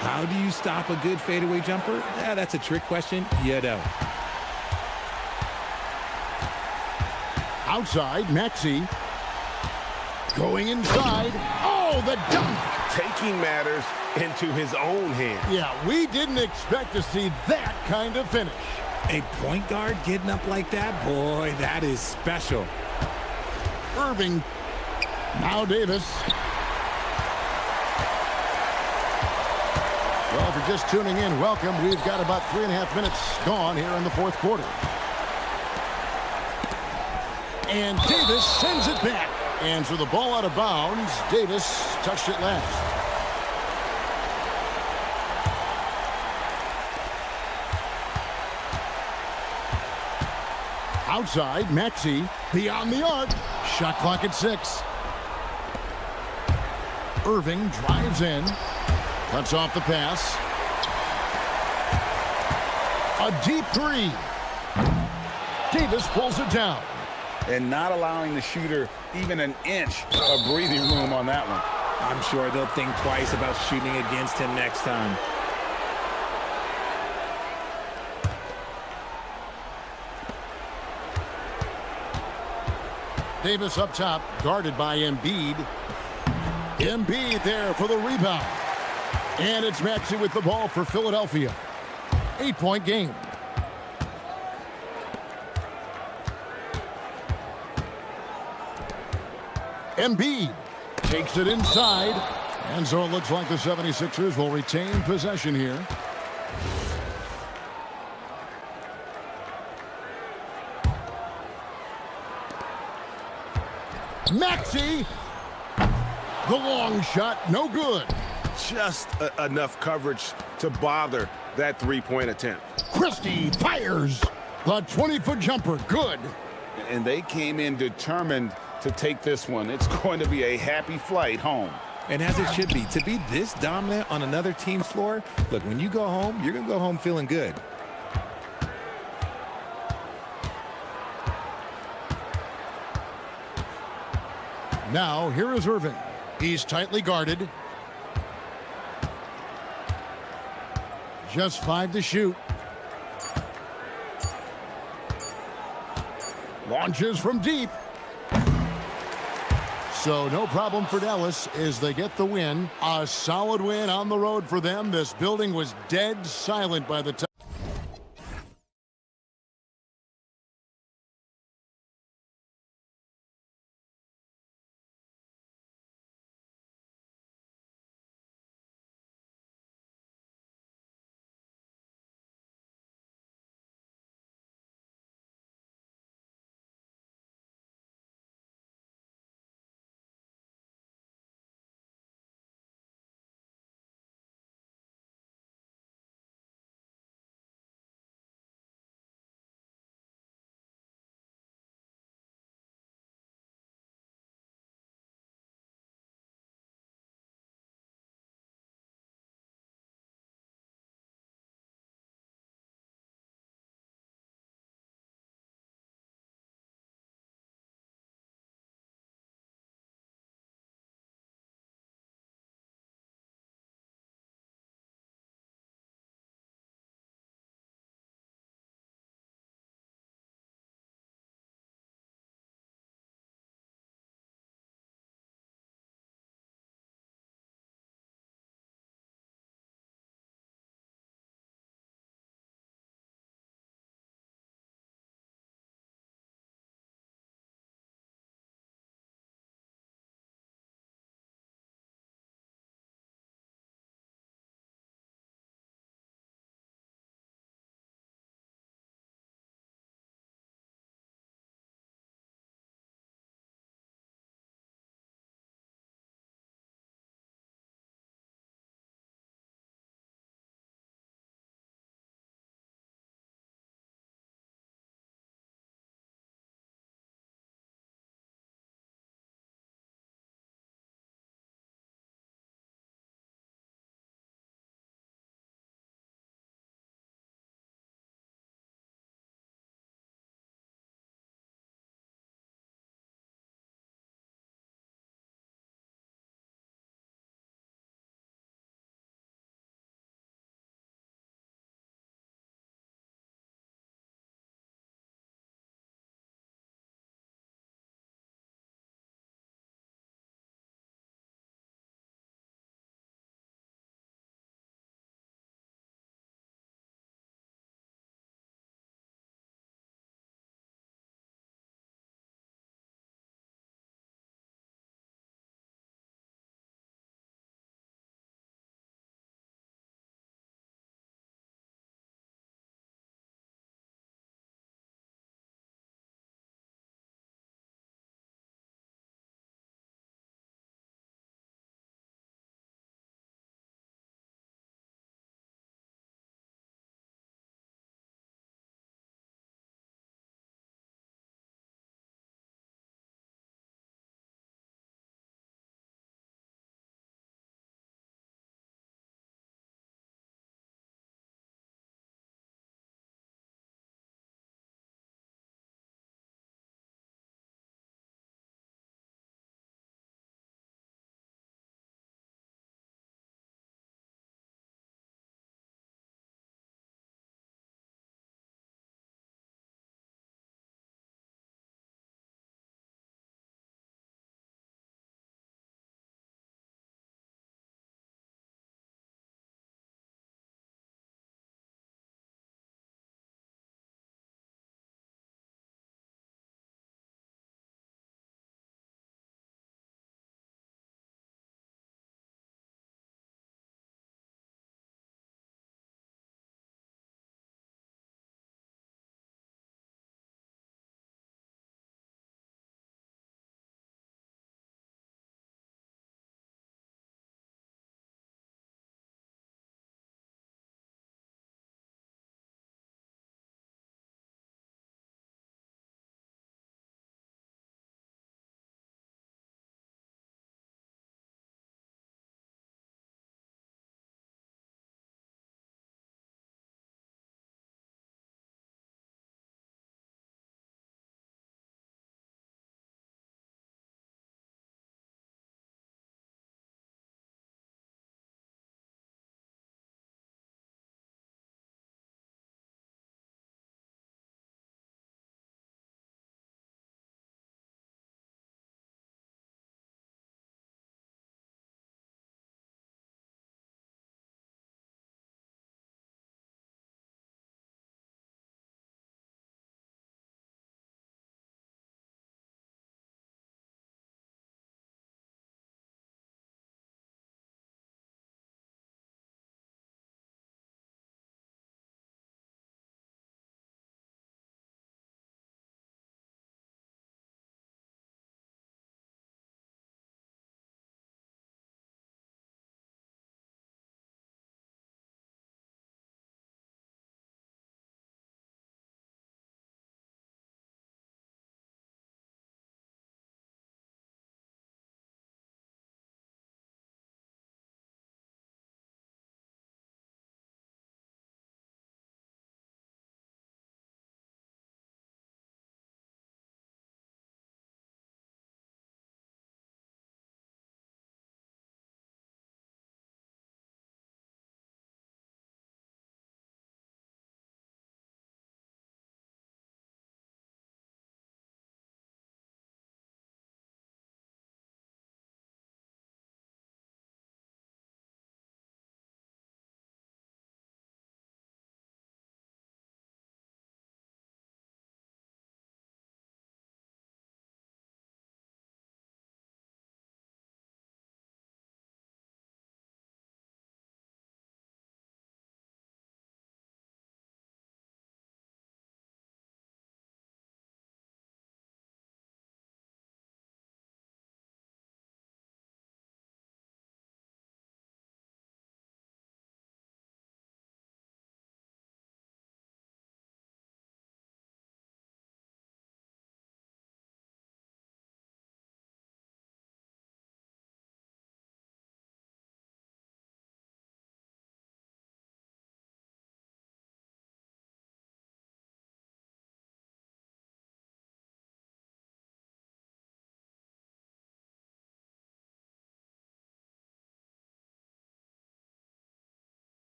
How do you stop a good fadeaway jumper? Yeah, that's a trick question. You don't. Outside, Maxey. Going inside. Oh, the dunk. Taking matters into his own hands. Yeah, we didn't expect to see that kind of finish. A point guard getting up like that? Boy, that is special. Irving. Now Davis. Well, if you're just tuning in, welcome. We've got about 3.5 minutes gone here in the fourth quarter. And Davis sends it back. And so the ball out of bounds. Davis touched it last. Outside, Maxey. Beyond the arc. Shot clock at 6. Irving drives in. Cuts off the pass. A deep three. Davis pulls it down. And not allowing the shooter even an inch of breathing room on that one. I'm sure they'll think twice about shooting against him next time. Davis up top, guarded by Embiid. Embiid there for the rebound. And it's Maxey with the ball for Philadelphia. 8-point game. Embiid takes it inside. And so it looks like the 76ers will retain possession here. Maxey. The long shot, no good. Just enough coverage to bother that three-point attempt. Christie fires. The 20-foot jumper, good. And they came in determined to take this one. It's going to be a happy flight home. And as it should be, to be this dominant on another team's floor, look, when you go home, you're going to go home feeling good. Now, here is Irving. He's tightly guarded. Just 5 to shoot. Launches from deep. So no problem for Dallas as they get the win. A solid win on the road for them. This building was dead silent by the time.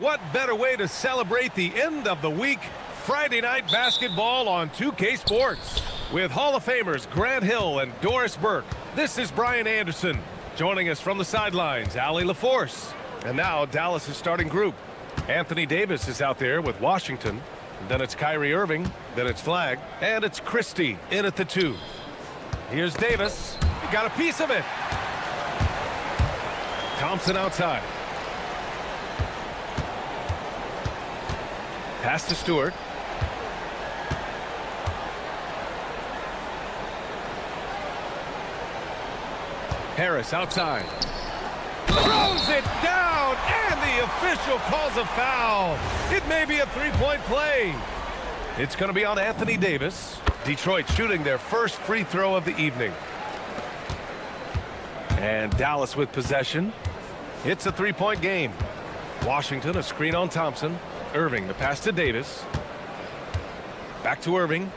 What better way to celebrate the end of the week? Friday night basketball on 2K Sports. With Hall of Famers Grant Hill and Doris Burke, this is Brian Anderson. Joining us from the sidelines, Allie LaForce. And now Dallas' starting group. Anthony Davis is out there with Washington. Then it's Kyrie Irving. Then it's Flagg. And it's Christie in at the 2. Here's Davis. He got a piece of it. Thompson outside. Pass to Stewart. Harris outside. Throws it down, and the official calls a foul. It may be a three-point play. It's going to be on Anthony Davis. Detroit shooting their first free throw of the evening. And Dallas with possession. It's a three-point game. Washington, a screen on Thompson. Irving, the pass to Davis. Back to Irving.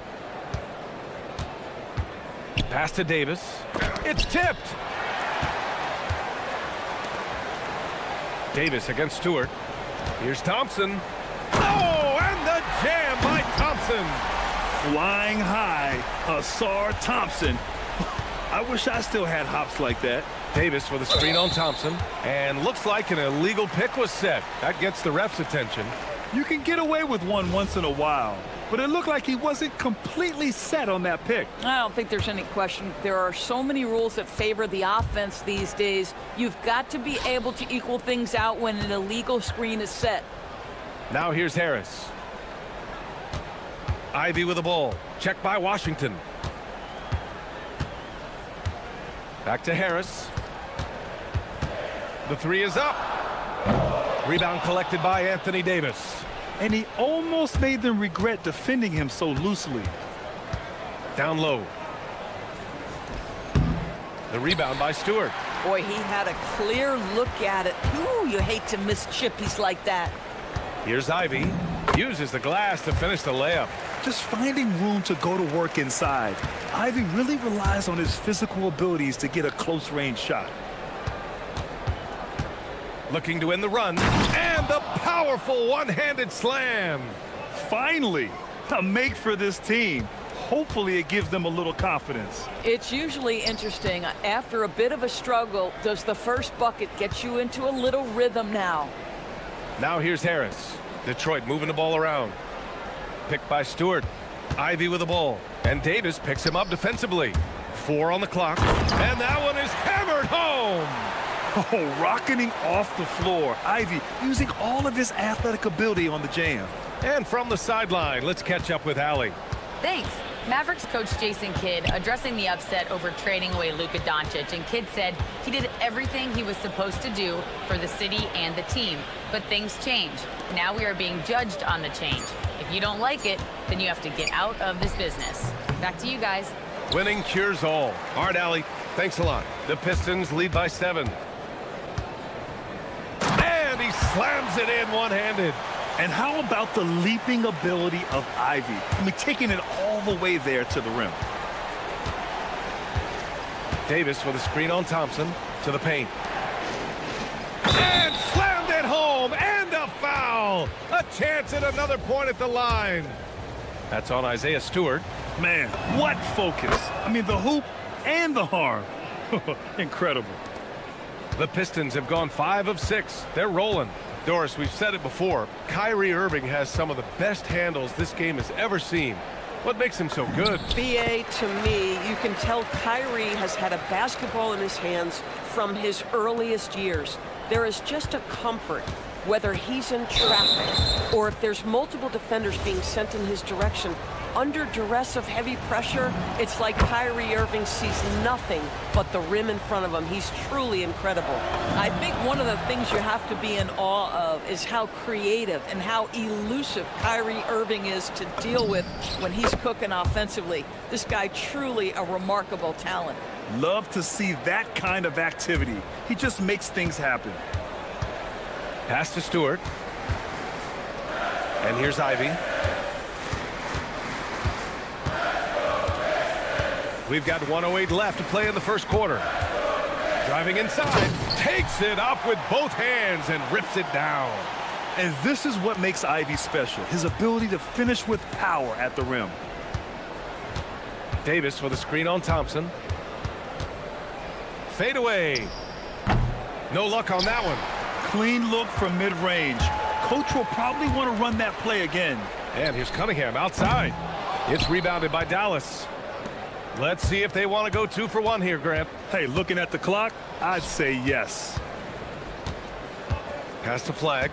Pass to Davis. It's tipped. Davis against Stewart. Here's Thompson. Oh, and the jam by Thompson. Flying high, Asar Thompson. I wish I still had hops like that. Davis with a screen on Thompson. And looks like an illegal pick was set. That gets the ref's attention. You can get away with one once in a while, but it looked like he wasn't completely set on that pick. I don't think there's any question. There are so many rules that favor the offense these days. You've got to be able to equal things out when an illegal screen is set. Now here's Harris. Ivy with the ball. Checked by Washington. Back to Harris. The 3 is up. Rebound collected by Anthony Davis. And he almost made them regret defending him so loosely. Down low. The rebound by Stewart. Boy, he had a clear look at it. Ooh, you hate to miss chippies like that. Here's Ivy. Uses the glass to finish the layup. Just finding room to go to work inside. Ivy really relies on his physical abilities to get a close-range shot. Looking to end the run. And the powerful one-handed slam. Finally, a make for this team. Hopefully it gives them a little confidence. It's usually interesting. After a bit of a struggle, does the first bucket get you into a little rhythm now? Now here's Harris. Detroit moving the ball around. Picked by Stewart. Ivy with the ball. And Davis picks him up defensively. 4 on the clock. And that one is hammered home. Oh, rocketing off the floor. Ivy using all of his athletic ability on the jam. And from the sideline, let's catch up with Allie. Thanks. Mavericks coach Jason Kidd addressing the upset over trading away Luka Doncic, and Kidd said he did everything he was supposed to do for the city and the team. But things change. Now we are being judged on the change. If you don't like it, then you have to get out of this business. Back to you guys. Winning cures all. All right, Allie, thanks a lot. The Pistons lead by 7. And he slams it in one-handed. And how about the leaping ability of Ivy? I mean, taking it all the way there to the rim. Davis with a screen on Thompson to the paint. And slammed it home, and a foul. A chance at another point at the line. That's on Isaiah Stewart. Man, what focus. I mean, the hoop and the harm. Incredible. The Pistons have gone 5 of 6. They're rolling. Doris, we've said it before. Kyrie Irving has some of the best handles this game has ever seen. What makes him so good? BA, to me, you can tell Kyrie has had a basketball in his hands from his earliest years. There is just a comfort, whether he's in traffic or if there's multiple defenders being sent in his direction. Under duress of heavy pressure, it's like Kyrie Irving sees nothing but the rim in front of him. He's truly incredible. I think one of the things you have to be in awe of is how creative and how elusive Kyrie Irving is to deal with when he's cooking offensively. This guy truly a remarkable talent. Love to see that kind of activity. He just makes things happen. Pass to Stewart. And here's Ivy. We've got 1:08 left to play in the first quarter. Driving inside, takes it up with both hands and rips it down. And this is what makes Ivy special, his ability to finish with power at the rim. Davis with a screen on Thompson. Fade away. No luck on that one. Clean look from mid-range. Coach will probably want to run that play again. And here's Cunningham outside. It's rebounded by Dallas. Let's see if they want to go 2 for 1 here, Grant. Hey, looking at the clock, I'd say yes. Pass to Flag.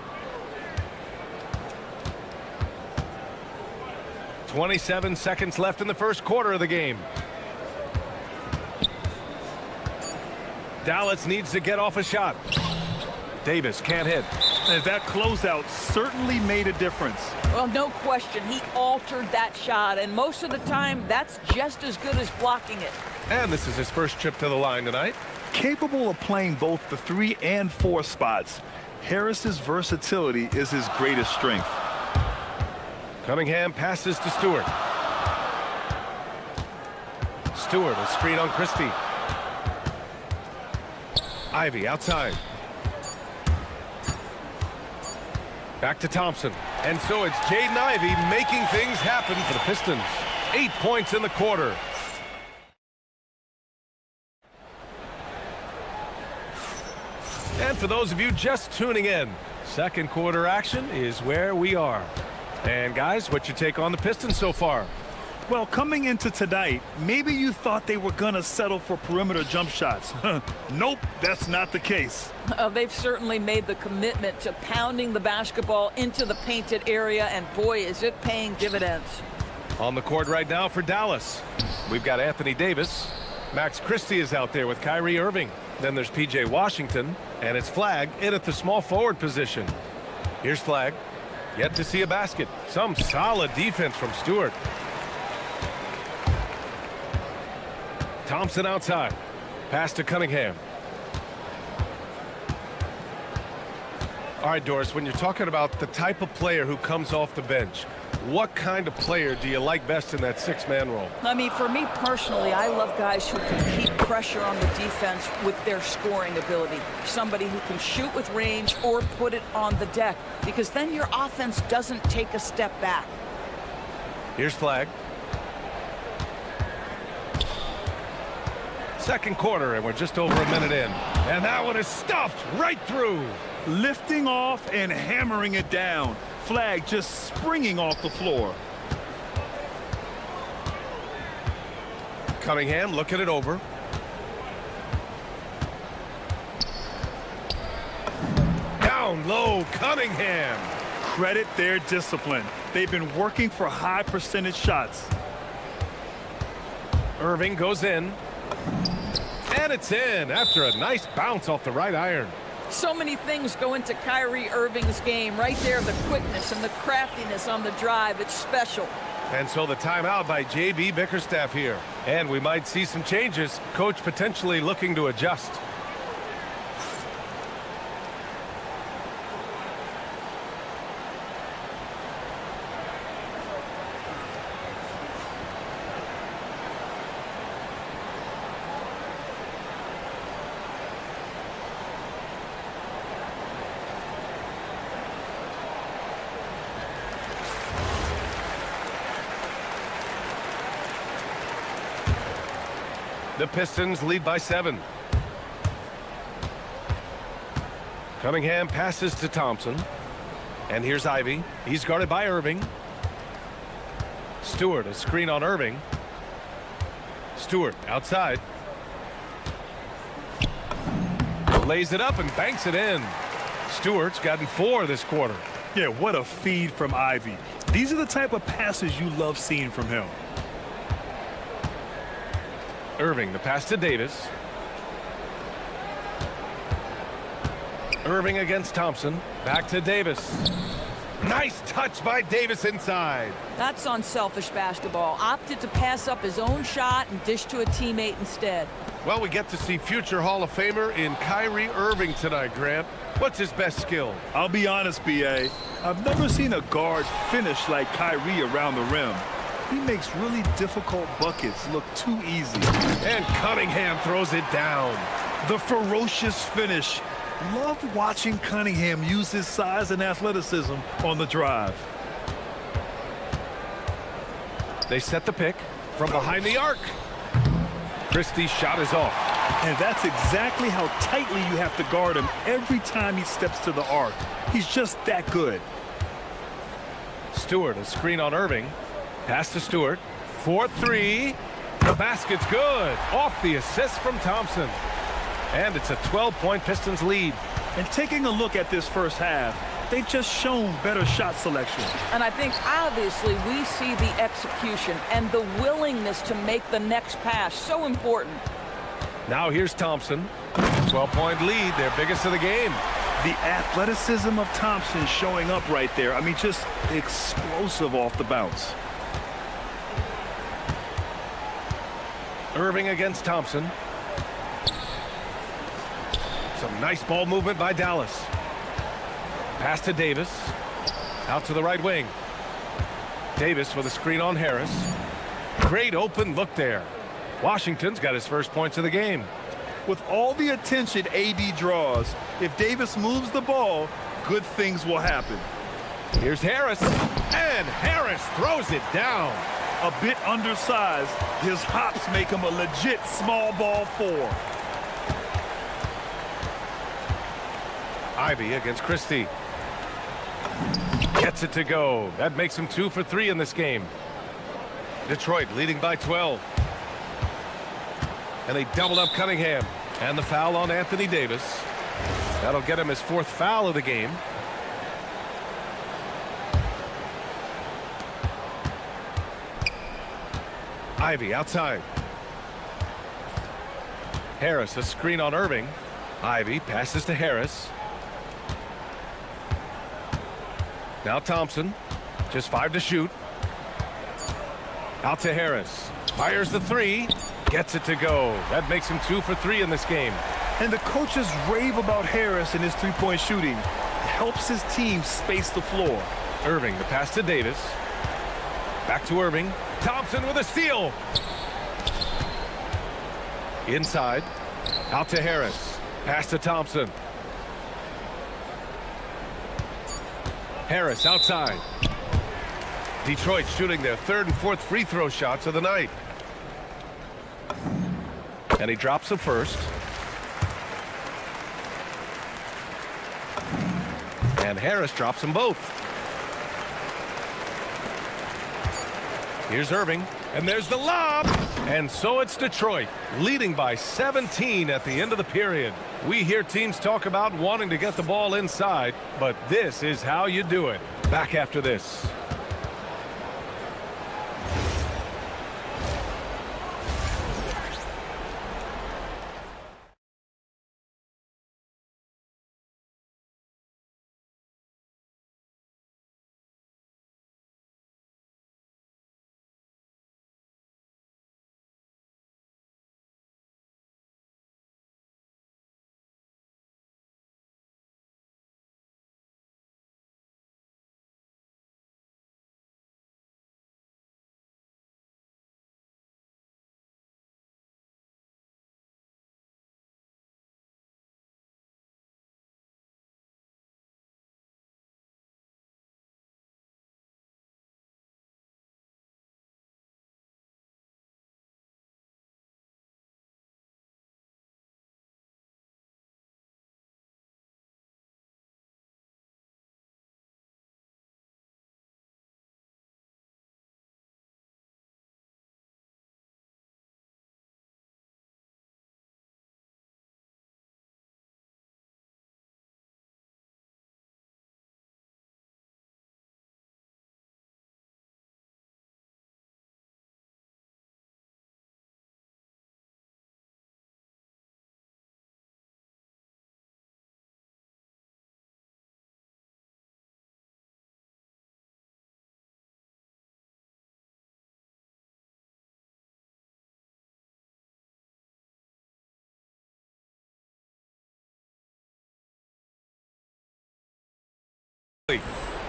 27 seconds left in the first quarter of the game. Dallas needs to get off a shot. Davis can't hit. And that closeout certainly made a difference. Well, no question. He altered that shot, and most of the time, that's just as good as blocking it. And this is his first trip to the line tonight. Capable of playing both the 3 and 4 spots, Harris's versatility is his greatest strength. Cunningham passes to Stewart. Stewart, a screen on Christie. Ivy outside. Back to Thompson. And so it's Jaden Ivey making things happen for the Pistons. 8 points in the quarter. And for those of you just tuning in, second quarter action is where we are. And guys, what's your take on the Pistons so far? Well, coming into tonight, maybe you thought they were going to settle for perimeter jump shots. Nope, that's not the case. They've certainly made the commitment to pounding the basketball into the painted area, and boy, is it paying dividends. On the court right now for Dallas, we've got Anthony Davis. Max Christie is out there with Kyrie Irving. Then there's P.J. Washington, and it's Flag in at the small forward position. Here's Flag. Yet to see a basket. Some solid defense from Stewart. Thompson outside. Pass to Cunningham. All right, Doris, when you're talking about the type of player who comes off the bench, what kind of player do you like best in that 6-man role? I mean, for me personally, I love guys who can keep pressure on the defense with their scoring ability. Somebody who can shoot with range or put it on the deck, because then your offense doesn't take a step back. Here's Flag. Second quarter, and we're just over a minute in. And that one is stuffed right through. Lifting off and hammering it down. Flag just springing off the floor. Cunningham looking it over. Down low, Cunningham. Credit their discipline. They've been working for high percentage shots. Irving goes in. And it's in after a nice bounce off the right iron. So many things go into Kyrie Irving's game. Right there, the quickness and the craftiness on the drive. It's special. And so the timeout by J.B. Bickerstaff here. And we might see some changes. Coach potentially looking to adjust. The Pistons lead by 7. Cunningham passes to Thompson. And here's Ivy. He's guarded by Irving. Stewart, a screen on Irving. Stewart outside. Lays it up and banks it in. Stewart's gotten 4 this quarter. Yeah, what a feed from Ivy. These are the type of passes you love seeing from him. Irving, the pass to Davis. Irving against Thompson. Back to Davis. Nice touch by Davis inside. That's unselfish basketball. Opted to pass up his own shot and dish to a teammate instead. Well, we get to see future Hall of Famer in Kyrie Irving tonight, Grant. What's his best skill? I'll be honest, B.A. I've never seen a guard finish like Kyrie around the rim. He makes really difficult buckets look too easy. And Cunningham throws it down. The ferocious finish. Love watching Cunningham use his size and athleticism on the drive. They set the pick from behind the arc. Christie's shot is off. And that's exactly how tightly you have to guard him every time he steps to the arc. He's just that good. Stewart, a screen on Irving. Pass to Stewart. 4-3. The basket's good. Off the assist from Thompson. And it's a 12-point Pistons lead. And taking a look at this first half, they've just shown better shot selection. And I think obviously we see the execution and the willingness to make the next pass so important. Now here's Thompson. 12-point lead, their biggest of the game. The athleticism of Thompson showing up right there. I mean, just explosive off the bounce. Irving against Thompson. Some nice ball movement by Dallas. Pass to Davis. Out to the right wing. Davis with a screen on Harris. Great open look there. Washington's got his first points of the game. With all the attention AD draws, if Davis moves the ball, good things will happen. Here's Harris. And Harris throws it down. A bit undersized, his hops make him a legit small ball 4. Ivy against Christie. Gets it to go. That makes him 2 for 3 in this game. Detroit leading by 12. And they doubled up Cunningham. And the foul on Anthony Davis. That'll get him his 4th foul of the game. Ivy outside. Harris, a screen on Irving. Ivy passes to Harris. Now Thompson, just 5 to shoot. Out to Harris. Fires the 3. Gets it to go. That makes him 2 for 3 in this game. And the coaches rave about Harris and his three-point shooting. It helps his team space the floor. Irving, the pass to Davis. Back to Irving. Thompson with a steal. Inside. Out to Harris. Pass to Thompson. Harris outside. Detroit shooting their 3rd and 4th free throw shots of the night. And he drops the first. And Harris drops them both. Here's Irving. And there's the lob. And so it's Detroit, leading by 17 at the end of the period. We hear teams talk about wanting to get the ball inside, but this is how you do it. Back after this.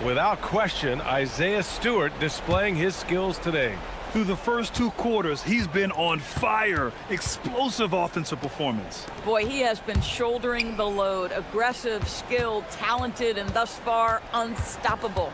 Without question, Isaiah Stewart displaying his skills today. Through the first 2 quarters, he's been on fire. Explosive offensive performance. Boy, he has been shouldering the load. Aggressive, skilled, talented, and thus far unstoppable.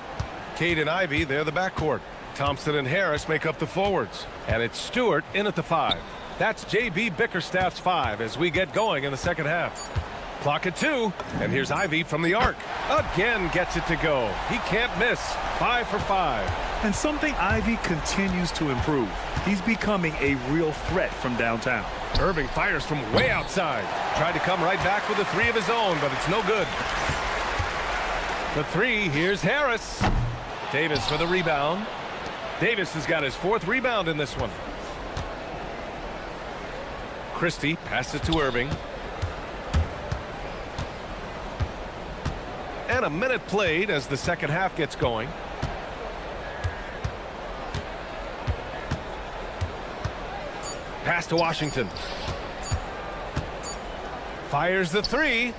Cade and Ivy, they're the backcourt. Thompson and Harris make up the forwards. And it's Stewart in at the 5. That's J.B. Bickerstaff's 5 as we get going in the second half. Clock at 2, and here's Ivy from the arc. Again gets it to go. He can't miss. 5 for 5. And something Ivy continues to improve. He's becoming a real threat from downtown. Irving fires from way outside. Tried to come right back with a 3 of his own, but it's no good. For 3, here's Harris. Davis for the rebound. Davis has got his 4th rebound in this one. Christie passes to Irving. And a minute played as the second half gets going. Pass to Washington. Fires the 3.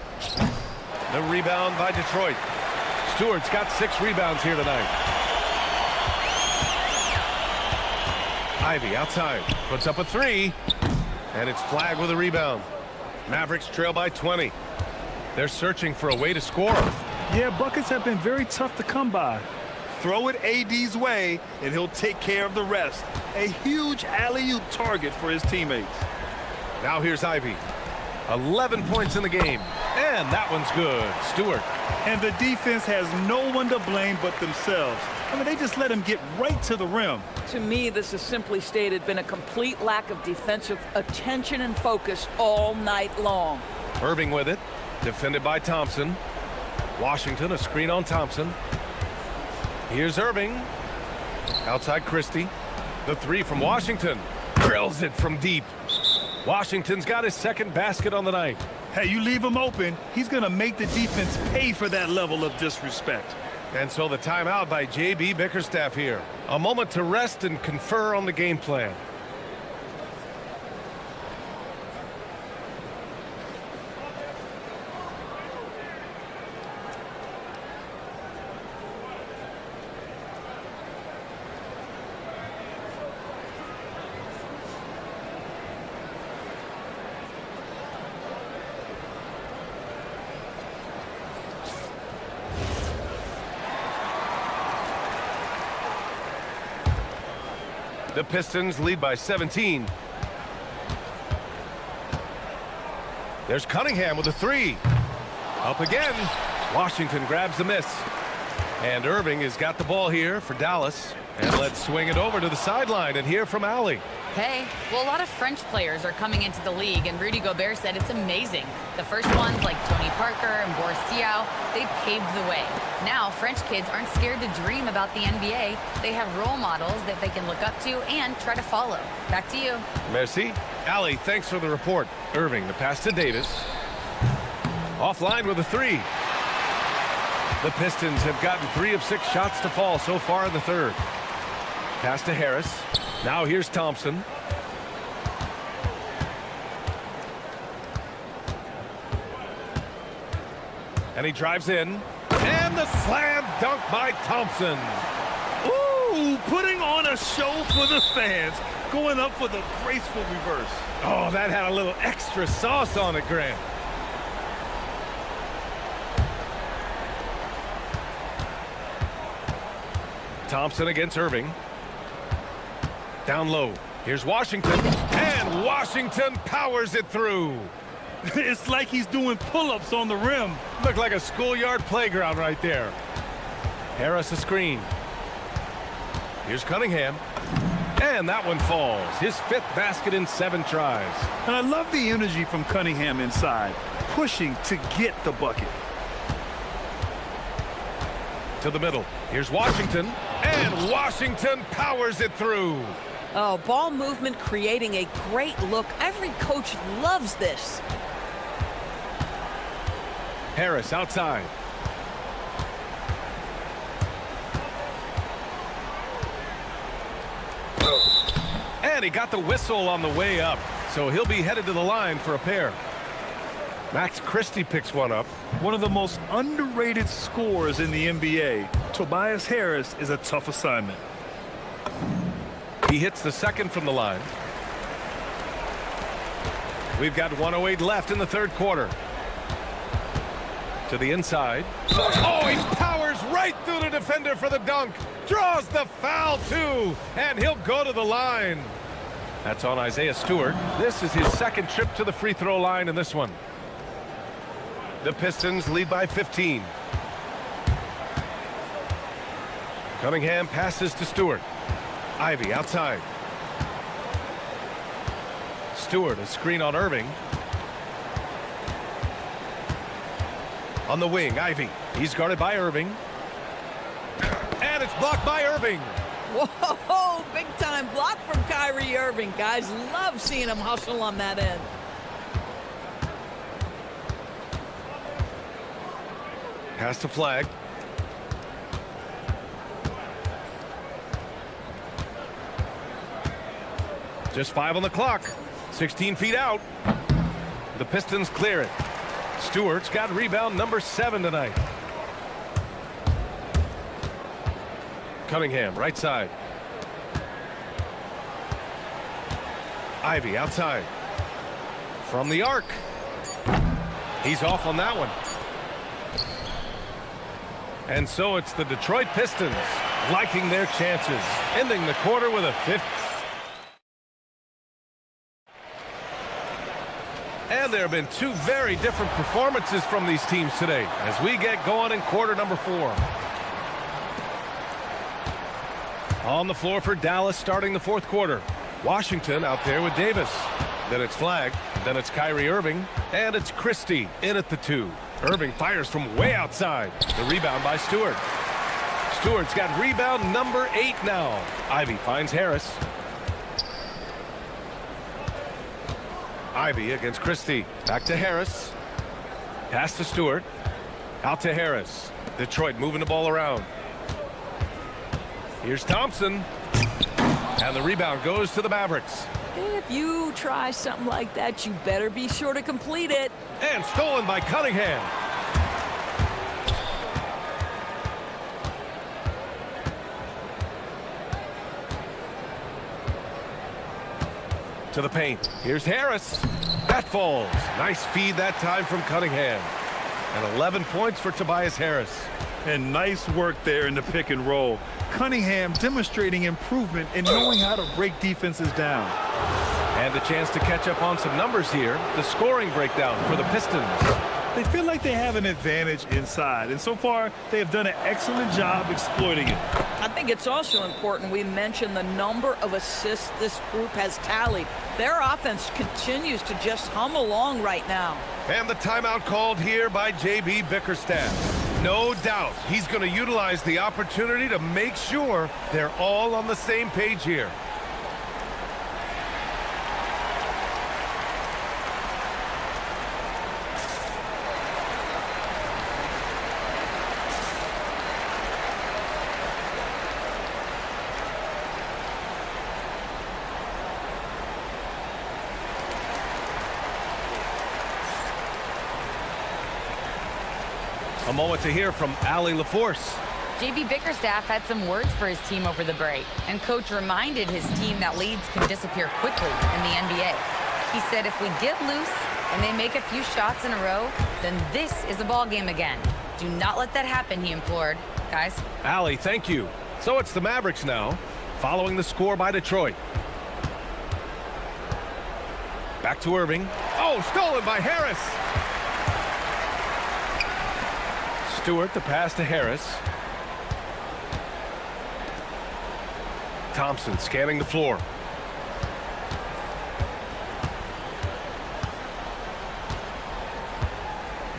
The rebound by Detroit. Stewart's got 6 rebounds here tonight. Ivy outside. Puts up a 3. And it's flagged with a rebound. Mavericks trail by 20. They're searching for a way to score. Yeah, buckets have been very tough to come by. Throw it AD's way, and he'll take care of the rest. A huge alley-oop target for his teammates. Now here's Ivy. 11 points in the game. And that one's good. Stewart. And the defense has no one to blame but themselves. I mean, they just let him get right to the rim. To me, this has simply stated been a complete lack of defensive attention and focus all night long. Irving with it. Defended by Thompson. Washington, a screen on Thompson. Here's Irving. Outside Christie. The 3 from Washington. Drills it from deep. Washington's got his 2nd basket on the night. Hey, you leave him open, he's going to make the defense pay for that level of disrespect. And so the timeout by J.B. Bickerstaff here. A moment to rest and confer on the game plan. The Pistons lead by 17. There's Cunningham with a 3. Up again. Washington grabs the miss. And Irving has got the ball here for Dallas. And let's swing it over to the sideline and hear from Allie. Hey, well, a lot of French players are coming into the league, and Rudy Gobert said it's amazing. The first ones, like Tony Parker and Boris Diaw, they paved the way. Now, French kids aren't scared to dream about the NBA. They have role models that they can look up to and try to follow. Back to you. Merci. Allie, thanks for the report. Irving, the pass to Davis. Offline with a 3. The Pistons have gotten 3 of 6 shots to fall so far in the 3rd. Pass to Harris. Now here's Thompson. And he drives in. And the slam dunk by Thompson. Ooh, putting on a show for the fans. Going up for the graceful reverse. Oh, that had a little extra sauce on it, Grant. Thompson against Irving. Down low. Here's Washington. And Washington powers it through. It's like he's doing pull-ups on the rim. Looked like a schoolyard playground right there. Harris a screen. Here's Cunningham. And that one falls. His 5th basket in 7 tries. And I love the energy from Cunningham inside, pushing to get the bucket. To the middle. Here's Washington. And Washington powers it through. Oh, ball movement creating a great look. Every coach loves this. Harris outside. And he got the whistle on the way up, so he'll be headed to the line for a pair. Max Christie picks one up. One of the most underrated scorers in the NBA, Tobias Harris, is a tough assignment. He hits the second from the line. We've got 1:08 left in the third quarter. To the inside. Oh, he powers right through the defender for the dunk. Draws the foul, too. And he'll go to the line. That's on Isaiah Stewart. This is his second trip to the free throw line in this one. The Pistons lead by 15. Cunningham passes to Stewart. Ivy outside. Stewart, a screen on Irving. On the wing, Ivy. He's guarded by Irving. And it's blocked by Irving. Whoa, big time block from Kyrie Irving. Guys love seeing him hustle on that end. Pass to Flag. Just 5 on the clock. 16 feet out. The Pistons clear it. Stewart's got rebound number 7 tonight. Cunningham, right side. Ivy outside. From the arc. He's off on that one. And so it's the Detroit Pistons liking their chances, ending the quarter with a 5th. And there have been 2 very different performances from these teams today as we get going in quarter number 4. On the floor for Dallas starting the 4th quarter. Washington out there with Davis. Then it's Flag. Then it's Kyrie Irving. And it's Christie in at the 2. Irving fires from way outside. The rebound by Stewart. Stewart's got rebound number 8 now. Ivy finds Harris. Ivy against Christie. Back to Harris. Pass to Stewart. Out to Harris. Detroit moving the ball around. Here's Thompson. And the rebound goes to the Mavericks. If you try something like that, you better be sure to complete it. And stolen by Cunningham. To the paint. Here's Harris. That falls. Nice feed that time from Cunningham. And 11 points for Tobias Harris. And nice work there in the pick and roll. Cunningham demonstrating improvement in knowing how to break defenses down. And a chance to catch up on some numbers here. The scoring breakdown for the Pistons. They feel like they have an advantage inside, and so far they have done an excellent job exploiting it. I think it's also important we mention the number of assists this group has tallied. Their offense continues to just hum along right now. And the timeout called here by J.B. Bickerstaff. No doubt he's going to utilize the opportunity to make sure they're all on the same page here. A moment to hear from Allie LaForce. J.B. Bickerstaff had some words for his team over the break, and coach reminded his team that leads can disappear quickly in the NBA. He said if we get loose and they make a few shots in a row, then this is a ball game again. Do not let that happen, he implored. Guys. Allie, thank you. So it's the Mavericks now, following the score by Detroit. Back to Irving. Oh, stolen by Harris. Stewart, the pass to Harris. Thompson scanning the floor.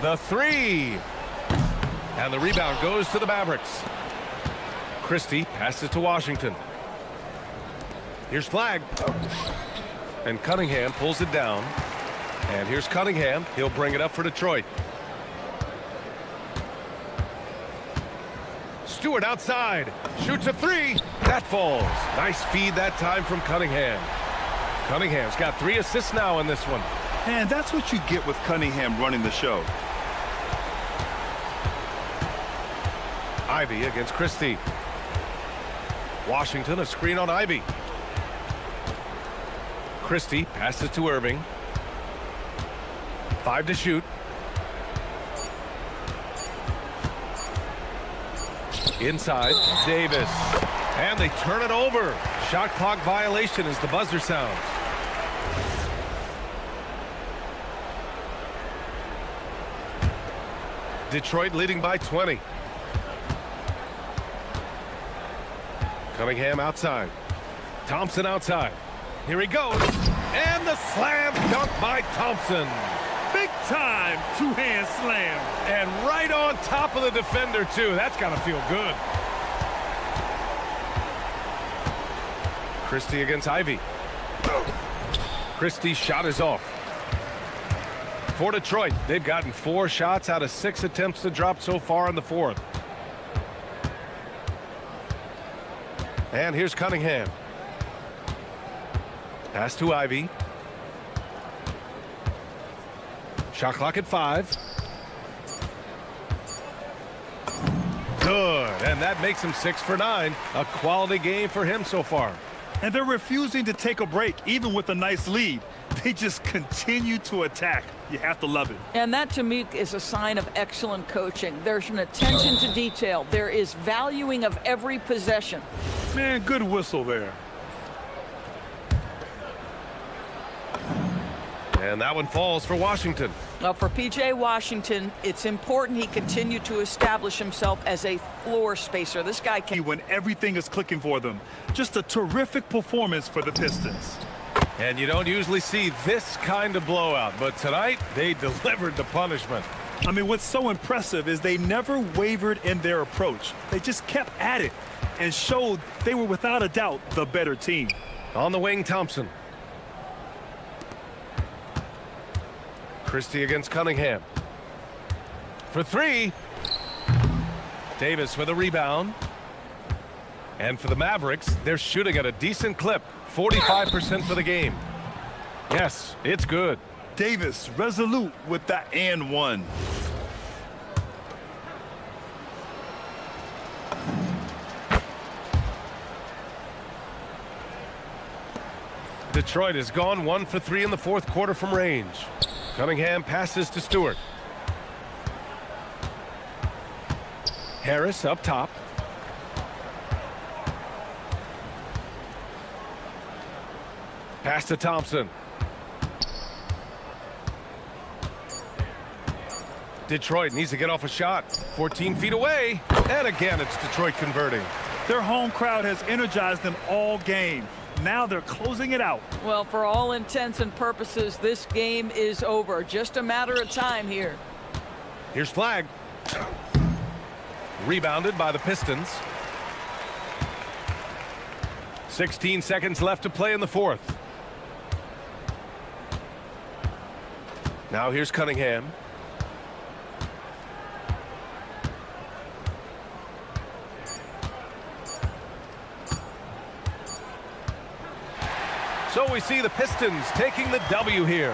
The 3. And the rebound goes to the Mavericks. Christie passes to Washington. Here's Flag. And Cunningham pulls it down. And here's Cunningham. He'll bring it up for Detroit. Stewart outside. Shoots a 3. That falls. Nice feed that time from Cunningham. Cunningham's got 3 assists now in this one. And that's what you get with Cunningham running the show. Ivy against Christie. Washington, a screen on Ivy. Christie passes to Irving. 5 to shoot. Inside, Davis. And they turn it over. Shot clock violation as the buzzer sounds. Detroit leading by 20. Cunningham outside. Thompson outside. Here he goes. And the slam dunk by Thompson. Big time two-hand slam. And right on top of the defender, too. That's got to feel good. Christie against Ivy. Christie's shot is off. For Detroit, they've gotten 4 shots out of 6 attempts to drop so far in the fourth. And here's Cunningham. Pass to Ivy. Shot clock at 5. Good, and that makes him 6 for 9. A quality game for him so far. And they're refusing to take a break, even with a nice lead. They just continue to attack. You have to love it. And that, to me, is a sign of excellent coaching. There's an attention to detail. There is valuing of every possession. Man, good whistle there. And that one falls for Washington. Well, for P.J. Washington, it's important he continue to establish himself as a floor spacer. This guy can... When everything is clicking for them. Just a terrific performance for the Pistons. And you don't usually see this kind of blowout, but tonight they delivered the punishment. I mean, what's so impressive is they never wavered in their approach. They just kept at it and showed they were without a doubt the better team. On the wing, Thompson. Christie against Cunningham. For 3. Davis with a rebound. And for the Mavericks, they're shooting at a decent clip. 45% for the game. Yes, it's good. Davis resolute with that and one. Detroit has gone 1 for 3 in the fourth quarter from range. Cunningham passes to Stewart. Harris up top. Pass to Thompson. Detroit needs to get off a shot. 14 feet away. And again, it's Detroit converting. Their home crowd has energized them all game. Now they're closing it out. Well, for all intents and purposes, this game is over. Just a matter of time here. Here's flag. Rebounded by the Pistons. 16 seconds left to play in the fourth. Now here's Cunningham. So we see the Pistons taking the W here.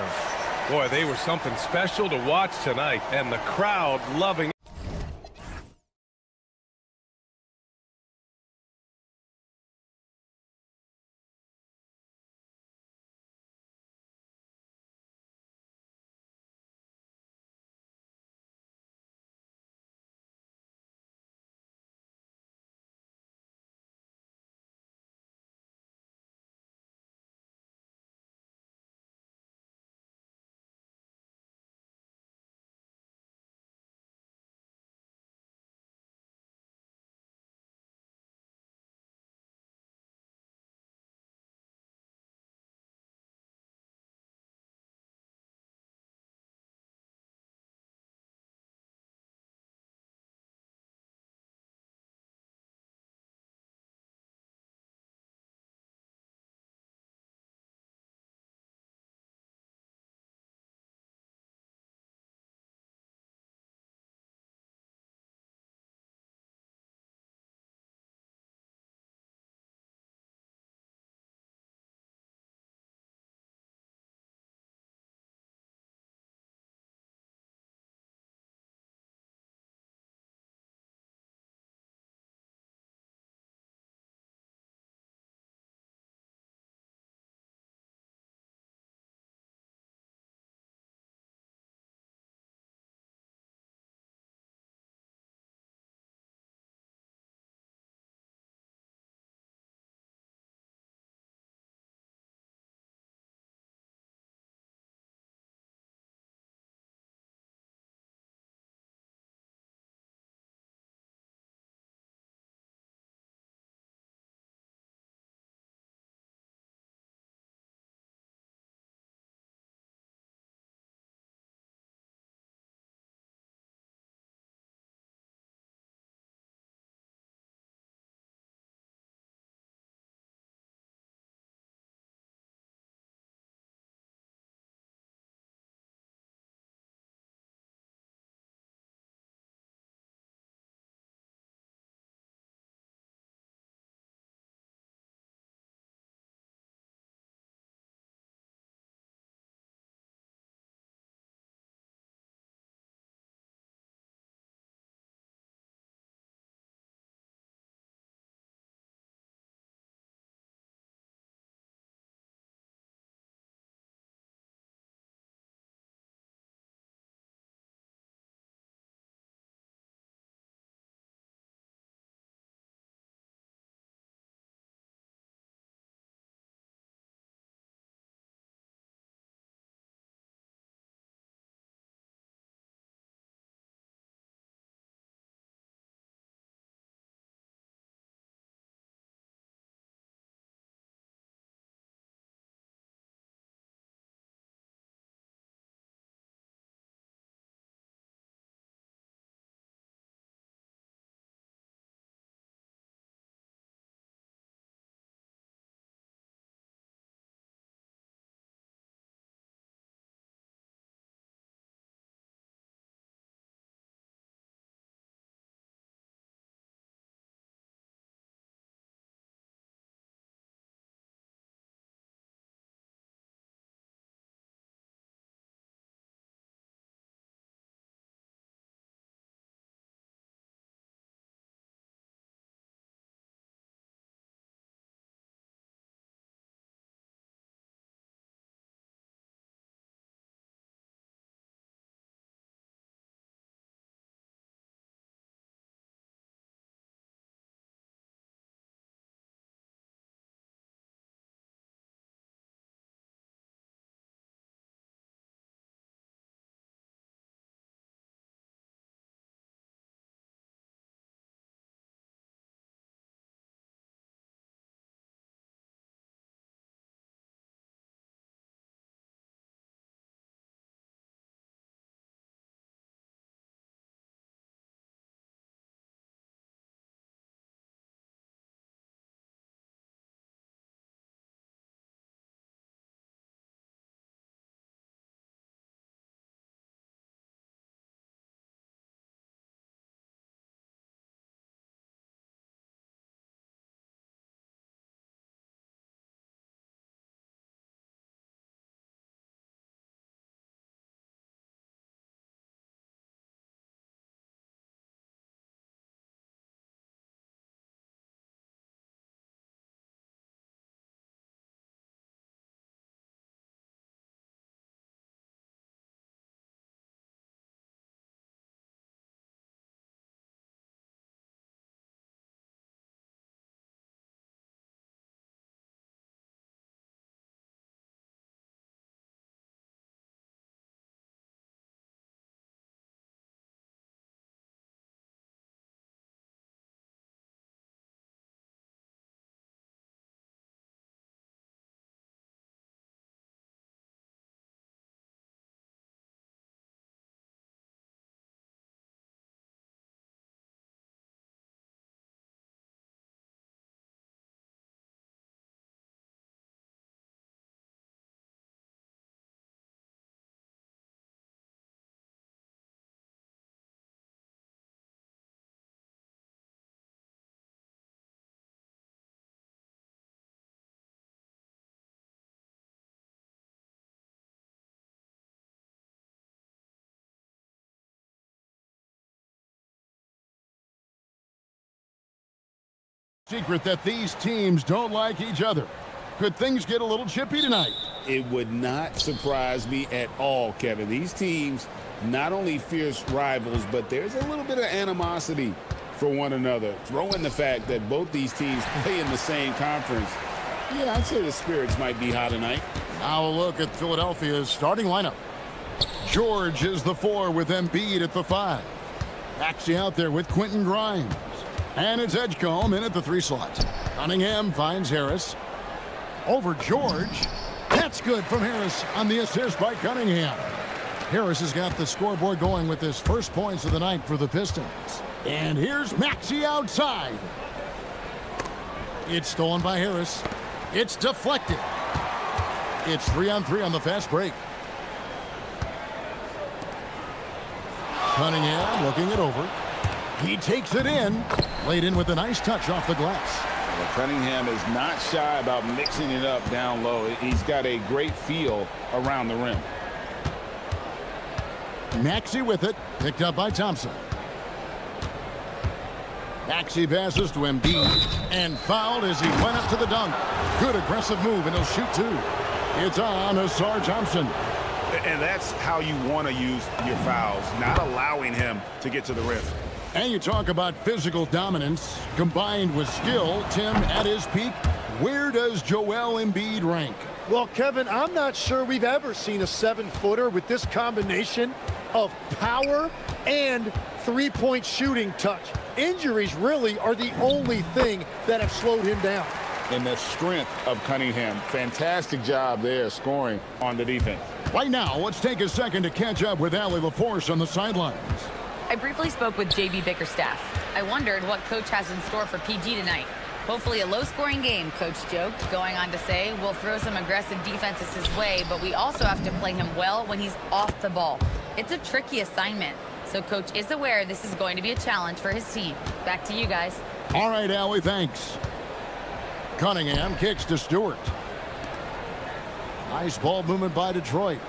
Boy, they were something special to watch tonight, and the crowd loving it. Secret that these teams don't like each other. Could things get a little chippy tonight? It would not surprise me at all, Kevin. These teams, not only fierce rivals, but there's a little bit of animosity for one another. Throw in the fact that both these teams play in the same conference. Yeah, I'd say the spirits might be high tonight. Now a look at Philadelphia's starting lineup. George is the 4 with Embiid at the 5. Maxey out there with Quentin Grimes. And it's Edgecombe in at the 3 slot. Cunningham finds Harris. Over George. That's good from Harris on the assist by Cunningham. Harris has got the scoreboard going with his first points of the night for the Pistons. And here's Maxey outside. It's stolen by Harris. It's deflected. It's 3-on-3 on the fast break. Cunningham looking it over. He takes it in. Laid in with a nice touch off the glass. Well, Cunningham is not shy about mixing it up down low. He's got a great feel around the rim. Maxey with it. Picked up by Thompson. Maxey passes to Embiid. And fouled as he went up to the dunk. Good aggressive move, and he'll shoot 2. It's on Asar Thompson. And that's how you want to use your fouls, not allowing him to get to the rim. And you talk about physical dominance combined with skill. Tim, at his peak, where does Joel Embiid rank? Well, Kevin, I'm not sure we've ever seen a 7-footer with this combination of power and three-point shooting touch. Injuries really are the only thing that have slowed him down. And the strength of Cunningham. Fantastic job there scoring on the defense. Right now, let's take a second to catch up with Allie LaForce on the sidelines. I briefly spoke with JB Bickerstaff. I wondered what Coach has in store for PG tonight. Hopefully a low-scoring game, Coach joked, going on to say, we'll throw some aggressive defenses his way, but we also have to play him well when he's off the ball. It's a tricky assignment, so Coach is aware this is going to be a challenge for his team. Back to you guys. All right, Allie, thanks. Cunningham kicks to Stewart. Nice ball movement by Detroit.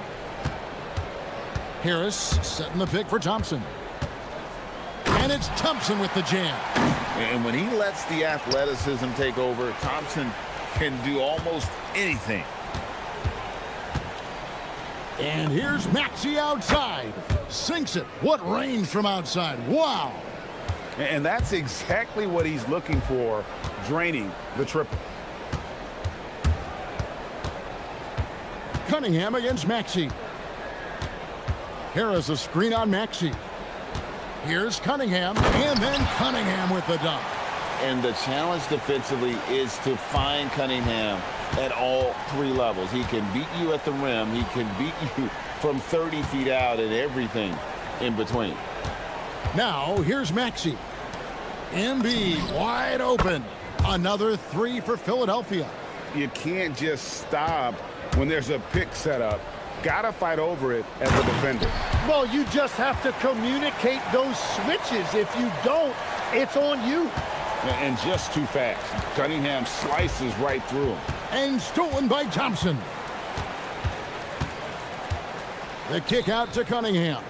Harris setting the pick for Thompson. And it's Thompson with the jam. And when he lets the athleticism take over, Thompson can do almost anything. And here's Maxey outside. Sinks it. What range from outside. Wow. And that's exactly what he's looking for, draining the triple. Cunningham against Maxey. Harris a screen on Maxey. Here's Cunningham, and then Cunningham with the dunk. And the challenge defensively is to find Cunningham at all 3 levels. He can beat you at the rim. He can beat you from 30 feet out and everything in between. Now, here's Maxey. Embiid wide open. Another 3 for Philadelphia. You can't just stop when there's a pick set up. Gotta fight over it as a defender. Well, you just have to communicate those switches. If you don't, it's on you. And just too fast. Cunningham slices right through him. And stolen by Thompson. The kick out to Cunningham.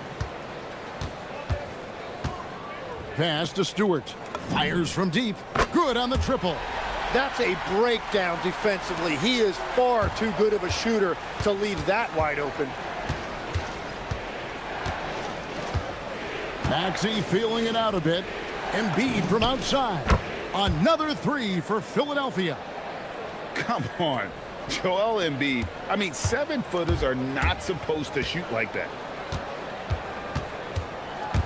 Pass to Stewart. Fires from deep. Good on the triple. That's a breakdown defensively. He is far too good of a shooter to leave that wide open. Maxey feeling it out a bit. Embiid from outside. Another 3 for Philadelphia. Come on. Joel Embiid. I mean, 7-footers are not supposed to shoot like that.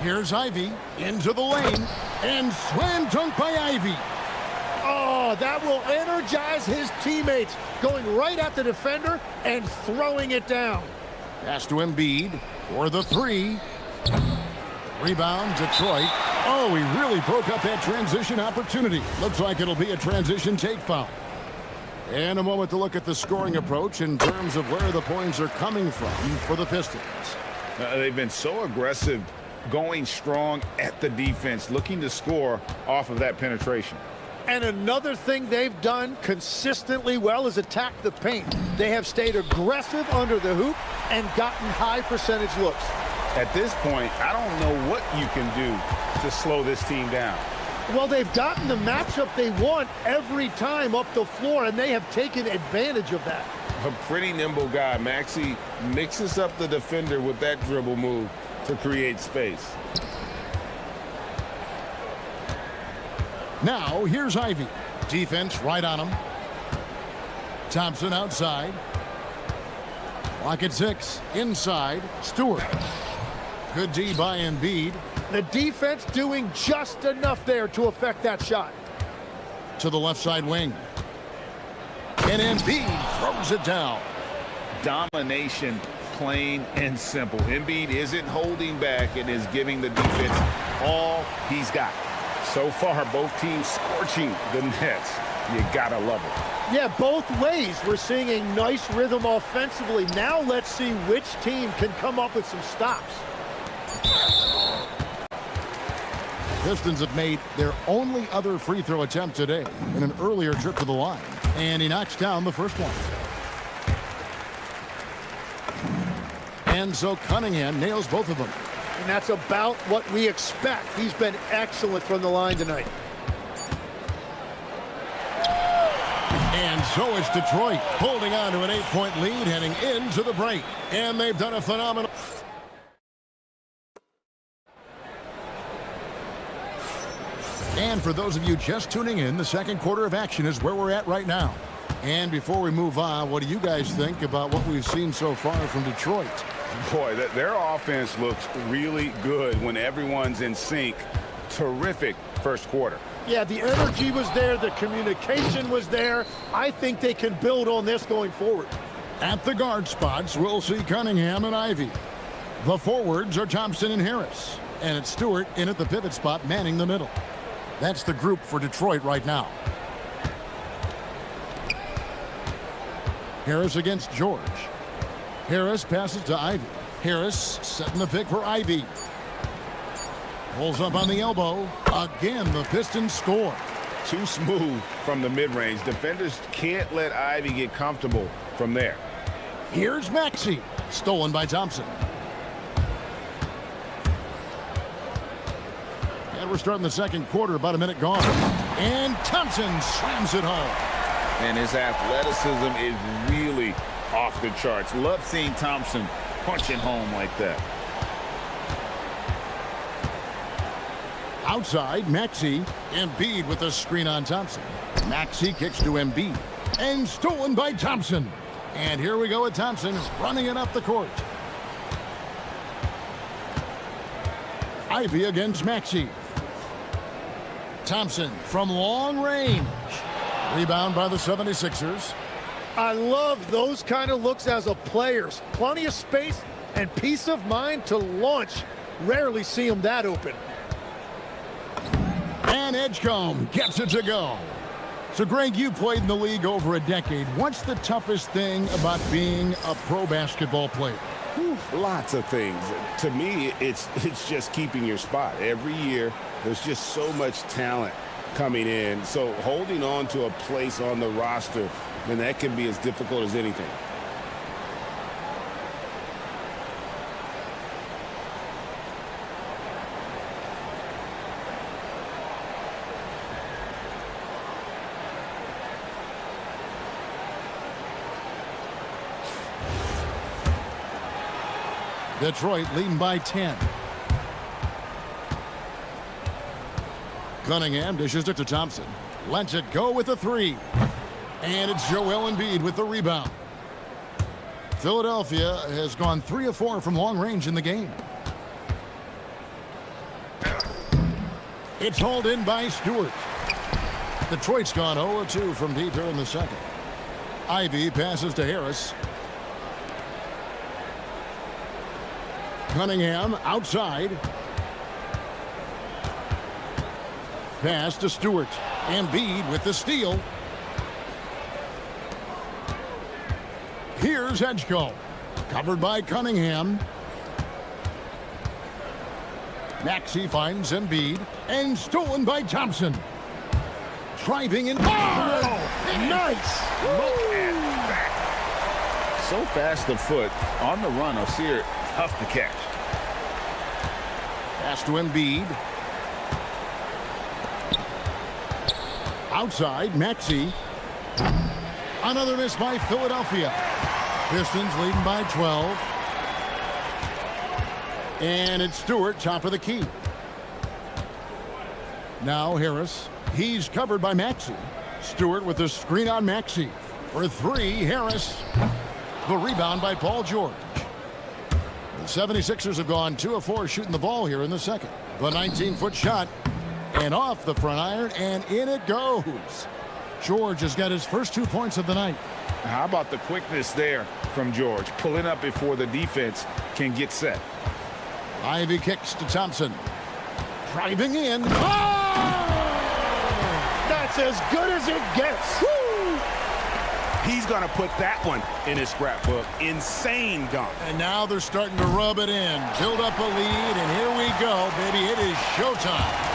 Here's Ivy into the lane. And slam dunk by Ivy. Oh, that will energize his teammates. Going right at the defender and throwing it down. Pass to Embiid for the 3. Rebound, Detroit. Oh, he really broke up that transition opportunity. Looks like it'll be a transition take foul. And a moment to look at the scoring approach in terms of where the points are coming from for the Pistons. They've been so aggressive, going strong at the defense, looking to score off of that penetration. And another thing they've done consistently well is attack the paint. They have stayed aggressive under the hoop and gotten high percentage looks. At this point, I don't know what you can do to slow this team down. Well, they've gotten the matchup they want every time up the floor, and they have taken advantage of that. A pretty nimble guy. Maxey mixes up the defender with that dribble move to create space. Now, here's Ivy. Defense right on him. Thompson outside. Clock at 6. Inside. Stewart. Good D by Embiid. The defense doing just enough there to affect that shot. To the left side wing. And Embiid throws it down. Domination, plain and simple. Embiid isn't holding back and is giving the defense all he's got. So far, both teams scorching the nets. You gotta love it. Yeah, both ways. We're seeing a nice rhythm offensively. Now let's see which team can come up with some stops. Pistons have made their only other free throw attempt today in an earlier trip to the line. And he knocks down the first one. And so Cunningham nails both of them. And that's about what we expect. He's been excellent from the line tonight. And so it's Detroit holding on to an 8-point lead heading into the break. And they've done a phenomenal... And for those of you just tuning in, the second quarter of action is where we're at right now. And before we move on, what do you guys think about what we've seen so far from Detroit? Boy, their offense looks really good when everyone's in sync. Terrific first quarter. Yeah, the energy was there. The communication was there. I think they can build on this going forward. At the guard spots, we'll see Cunningham and Ivy. The forwards are Thompson and Harris. And it's Stewart in at the pivot spot, manning the middle. That's the group for Detroit right now. Harris against George. Harris passes to Ivy. Harris setting the pick for Ivy. Pulls up on the elbow. Again, the Pistons score. Too smooth from the mid-range. Defenders can't let Ivy get comfortable from there. Here's Maxey. Stolen by Thompson. And we're starting the second quarter, about a minute gone. And Thompson slams it home. And his athleticism is really off the charts. Love seeing Thompson punching home like that. Outside, Maxey. Embiid with the screen on Thompson. Maxey kicks to Embiid. And stolen by Thompson. And here we go with Thompson running it up the court. Ivy against Maxey. Thompson from long range. Rebound by the 76ers. I love those kind of looks as a player. Plenty of space and peace of mind to launch. Rarely see him that open. And Edgecombe gets it to go. So, Greg, you played in the league over a decade. What's the toughest thing about being a pro basketball player? Lots of things. To me, it's just keeping your spot. Every year, there's just so much talent coming in. So holding on to a place on the roster, man, that can be as difficult as anything. Detroit leading by 10. Cunningham dishes it to Thompson. Lets it go with a three. And it's Joel Embiid with the rebound. Philadelphia has gone 3 of 4 from long range in the game. It's hauled in by Stewart. Detroit's gone 0 of 2 from deep here in the second. Ivy passes to Harris. Cunningham outside. Pass to Stewart. Embiid with the steal. Here's Edgecombe. Covered by Cunningham. Maxey finds Embiid. And stolen by Thompson. Driving in. Oh! Nice! Look at that. So fast of foot. On the run, I'll see her. Tough to catch. Pass to Embiid. Outside, Maxey. Another miss by Philadelphia. Pistons leading by 12. And it's Stewart, top of the key. Now Harris. He's covered by Maxey. Stewart with the screen on Maxey. For three, Harris. The rebound by Paul George. The 76ers have gone 2 of 4 shooting the ball here in the second. The 19-foot shot. And off the front iron, and in it goes. George has got his first 2 points of the night. How about the quickness there from George, pulling up before the defense can get set. Ivy kicks to Thompson. Driving in. Oh! That's as good as it gets. Woo! He's going to put that one in his scrapbook. Insane dunk. And now they're starting to rub it in. Build up a lead, and here we go, baby. It is showtime.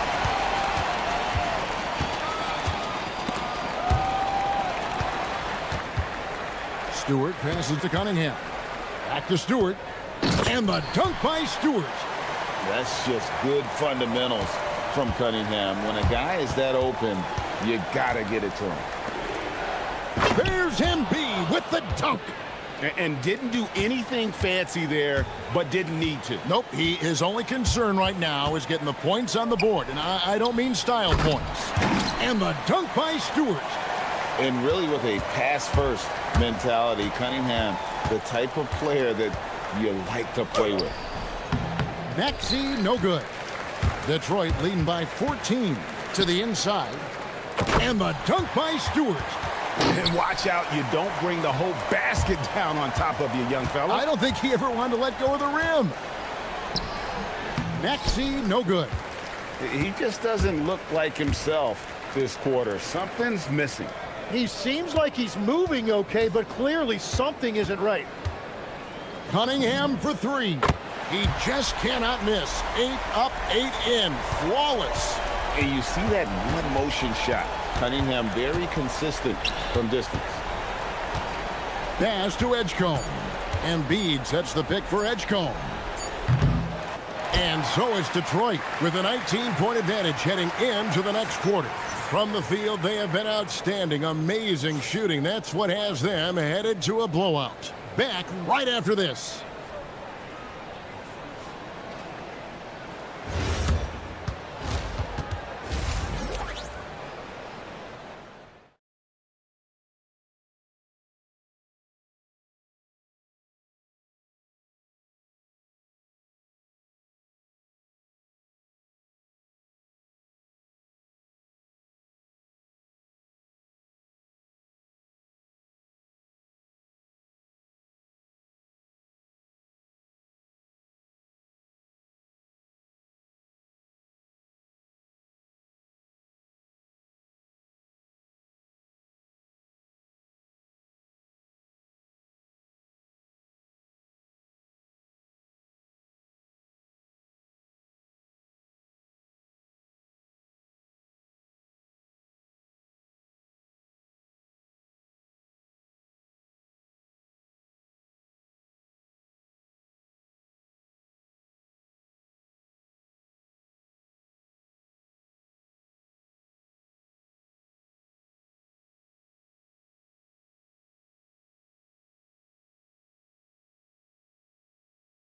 Stewart passes to Cunningham. Back to Stewart. And the dunk by Stewart. That's just good fundamentals from Cunningham. When a guy is that open, you got to get it to him. There's Embiid with the dunk. And didn't do anything fancy there, but didn't need to. Nope, his only concern right now is getting the points on the board. And I don't mean style points. And the dunk by Stewart. And really with a pass-first mentality, Cunningham, the type of player that you like to play with. Maxey, no good. Detroit leading by 14 to the inside. And the dunk by Stewart. And watch out, you don't bring the whole basket down on top of you, young fella. I don't think he ever wanted to let go of the rim. Maxey, no good. He just doesn't look like himself this quarter. Something's missing. He seems like he's moving okay, but clearly something isn't right. Cunningham for three. He just cannot miss. 8 up, 8 in. Flawless. And you see that one motion shot. Cunningham very consistent from distance. Pass to Edgecombe. Embiid sets the pick for Edgecombe. And so it's Detroit with a 19-point advantage heading into the next quarter. From the field, they have been outstanding. Amazing shooting. That's what has them headed to a blowout. Back right after this.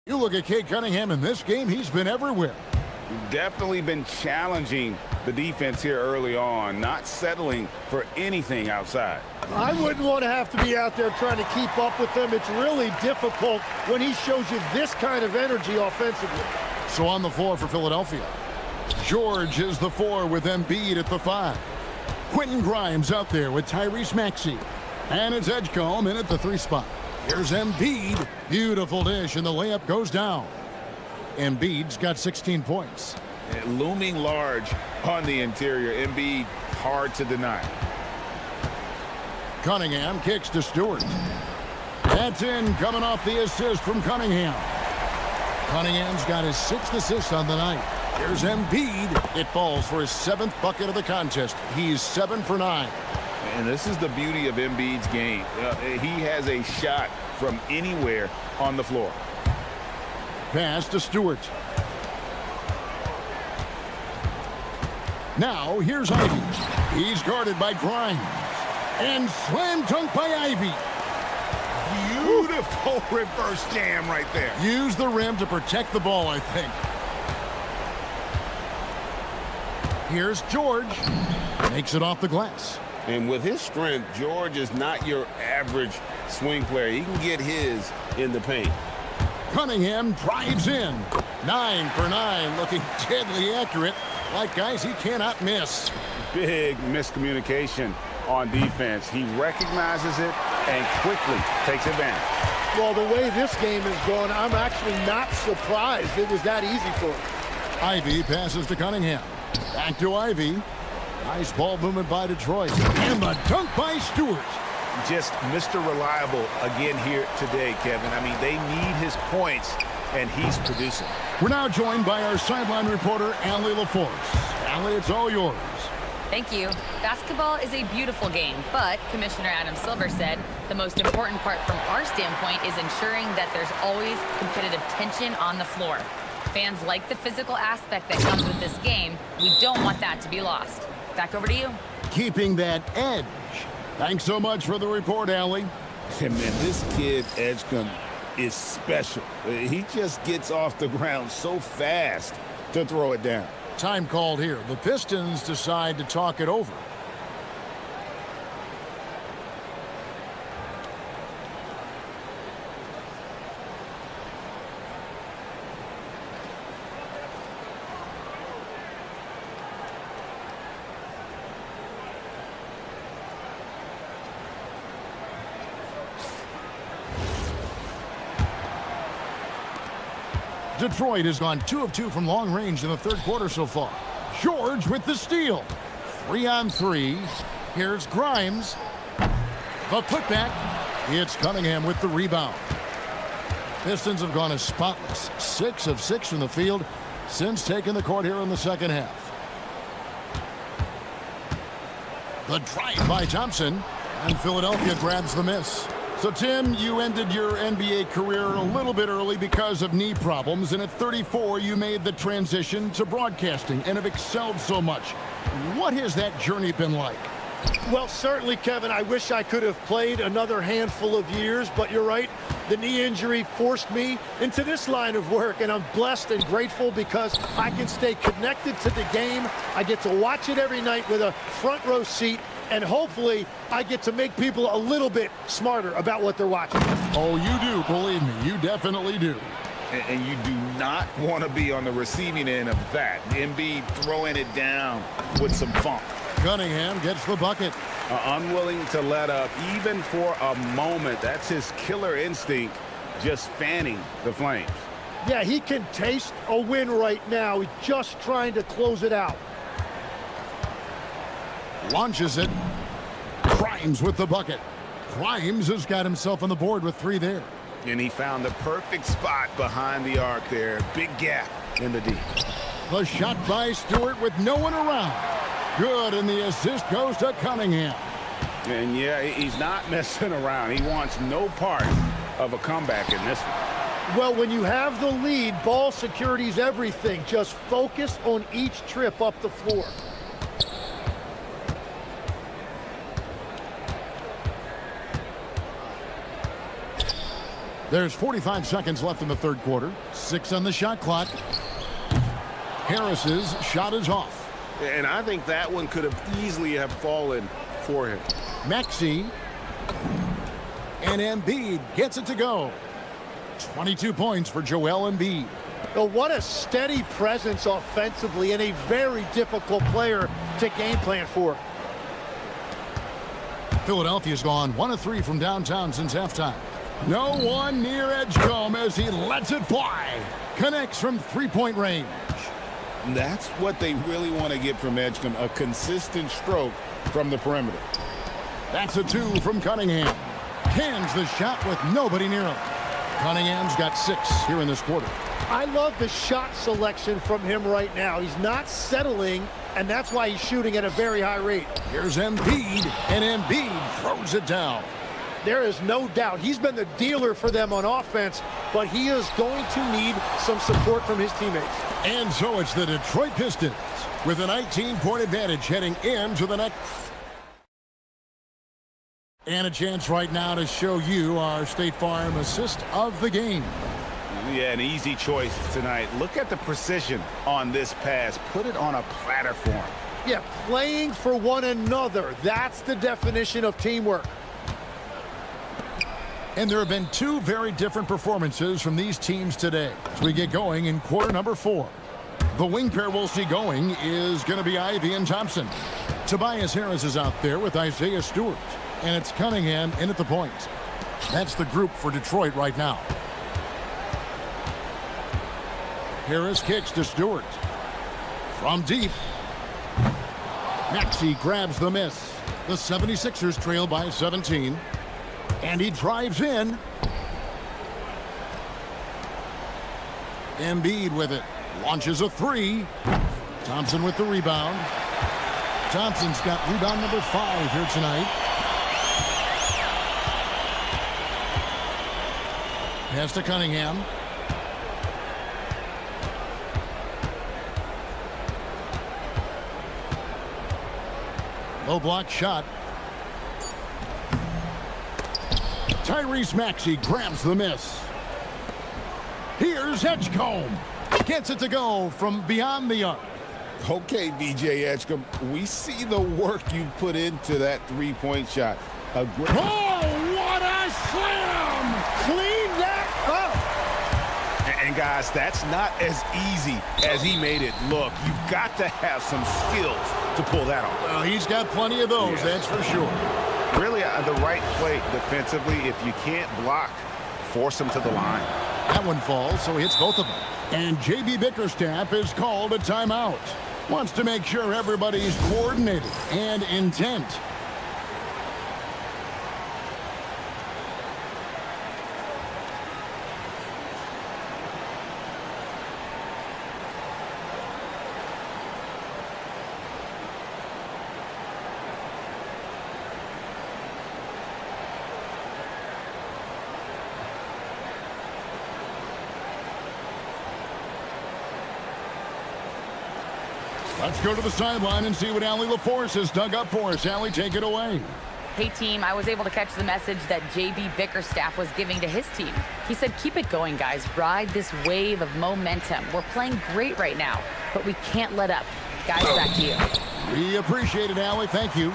You look at Cade Cunningham in this game, he's been everywhere. Definitely been challenging the defense here early on, not settling for anything outside. I wouldn't want to have to be out there trying to keep up with them. It's really difficult when he shows you this kind of energy offensively. So on the floor for Philadelphia, George is the 4 with Embiid at the 5. Quentin Grimes out there with Tyrese Maxey. And it's Edgecombe in at the 3 spot. Here's Embiid. Beautiful dish, and the layup goes down. Embiid's got 16 points. Looming large on the interior. Embiid, hard to deny. Cunningham kicks to Stewart. That's in, coming off the assist from Cunningham. Cunningham's got his 6th assist on the night. Here's Embiid. It falls for his 7th bucket of the contest. He's 7 for 9. And this is the beauty of Embiid's game. He has a shot from anywhere on the floor. Pass to Stewart. Now, here's Ivy. He's guarded by Grimes. And slam dunk by Ivy. Beautiful reverse jam right there. Use the rim to protect the ball, I think. Here's George. Makes it off the glass. And with his strength, George is not your average swing player. He can get his in the paint. Cunningham drives in. 9 for 9, looking deadly accurate. Like guys he cannot miss. Big miscommunication on defense. He recognizes it and quickly takes advantage. Well, the way this game is going, I'm actually not surprised it was that easy for him. Ivy passes to Cunningham. Back to Ivy. Nice ball movement by Detroit. And the dunk by Stewart. Just Mr. Reliable again here today, Kevin. I mean, they need his points, and he's producing. We're now joined by our sideline reporter, Allie LaForce. Allie, it's all yours. Thank you. Basketball is a beautiful game, but Commissioner Adam Silver said the most important part from our standpoint is ensuring that there's always competitive tension on the floor. Fans like the physical aspect that comes with this game. We don't want that to be lost. Back over to you. Keeping that edge. Thanks so much for the report, Allie. And man, this kid, Edgecombe, is special. He just gets off the ground so fast to throw it down. Time called here. The Pistons decide to talk it over. Detroit has gone 2 of 2 from long range in the third quarter so far. George with the steal. 3 on 3. Here's Grimes. The putback. It's Cunningham with the rebound. Pistons have gone as spotless. 6 of 6 from the field since taking the court here in the second half. The drive by Thompson. And Philadelphia grabs the miss. So, Tim, you ended your NBA career a little bit early because of knee problems, and at 34, you made the transition to broadcasting and have excelled so much. What has that journey been like? Well, certainly, Kevin, I wish I could have played another handful of years, but you're right. The knee injury forced me into this line of work, and I'm blessed and grateful because I can stay connected to the game. I get to watch it every night with a front row seat, and hopefully I get to make people a little bit smarter about what they're watching. Oh, you do, believe me. You definitely do. And you do not want to be on the receiving end of that. Embiid throwing it down with some funk. Cunningham gets the bucket. Unwilling to let up even for a moment. That's his killer instinct, just fanning the flames. Yeah, he can taste a win right now. He's just trying to close it out. Launches it. Grimes with the bucket. Grimes has got himself on the board with 3 there. And he found the perfect spot behind the arc there. Big gap in the D. The shot by Stewart with no one around. Good, and the assist goes to Cunningham. And yeah, he's not messing around. He wants no part of a comeback in this one. Well, when you have the lead, ball security is everything. Just focus on each trip up the floor. There's 45 seconds left in the third quarter. 6 on the shot clock. Harris's shot is off. And I think that one could have easily have fallen for him. Maxey. And Embiid gets it to go. 22 points for Joel Embiid. Well, what a steady presence offensively and a very difficult player to game plan for. Philadelphia's gone 1 of 3 from downtown since halftime. No one near Edgecombe as he lets it fly. Connects from 3-point range. That's what they really want to get from Edgecombe, a consistent stroke from the perimeter. That's a 2 from Cunningham. Cans the shot with nobody near him. Cunningham's got 6 here in this quarter. I love the shot selection from him right now. He's not settling, and that's why he's shooting at a very high rate. Here's Embiid, and Embiid throws it down. There is no doubt. He's been the dealer for them on offense, but he is going to need some support from his teammates. And so it's the Detroit Pistons with a 19-point advantage heading into the next. And a chance right now to show you our State Farm assist of the game. Yeah, an easy choice tonight. Look at the precision on this pass. Put it on a platter form. Yeah, playing for one another. That's the definition of teamwork. And there have been two very different performances from these teams today as we get going in quarter number 4. The wing pair we'll see going is going to be Ivy and Thompson. Tobias Harris is out there with Isaiah Stewart. And it's Cunningham in at the point. That's the group for Detroit right now. Harris kicks to Stewart. From deep. Maxey grabs the miss. The 76ers trail by 17. And he drives in. Embiid with it. Launches a 3. Thompson with the rebound. Thompson's got rebound number 5 here tonight. Pass to Cunningham. Low block shot. Tyrese Maxey grabs the miss. Here's Edgecombe. Gets it to go from beyond the arc. Okay, DJ Edgecombe, we see the work you put into that three-point shot. A great... Oh, what a slam! Clean that up. And guys, that's not as easy as he made it look. You've got to have some skills to pull that off. Well, he's got plenty of those, that's for sure. Really, the right play defensively. If you can't block, force him to the line. That one falls, so he hits both of them. And J.B. Bickerstaff is called a timeout. Wants to make sure everybody's coordinated and intent. Let's go to the sideline and see what Allie LaForce has dug up for us. Allie, take it away. Hey, team, I was able to catch the message that J.B. Bickerstaff was giving to his team. He said, keep it going, guys. Ride this wave of momentum. We're playing great right now, but we can't let up. Guys, back to you. We appreciate it, Allie. Thank you.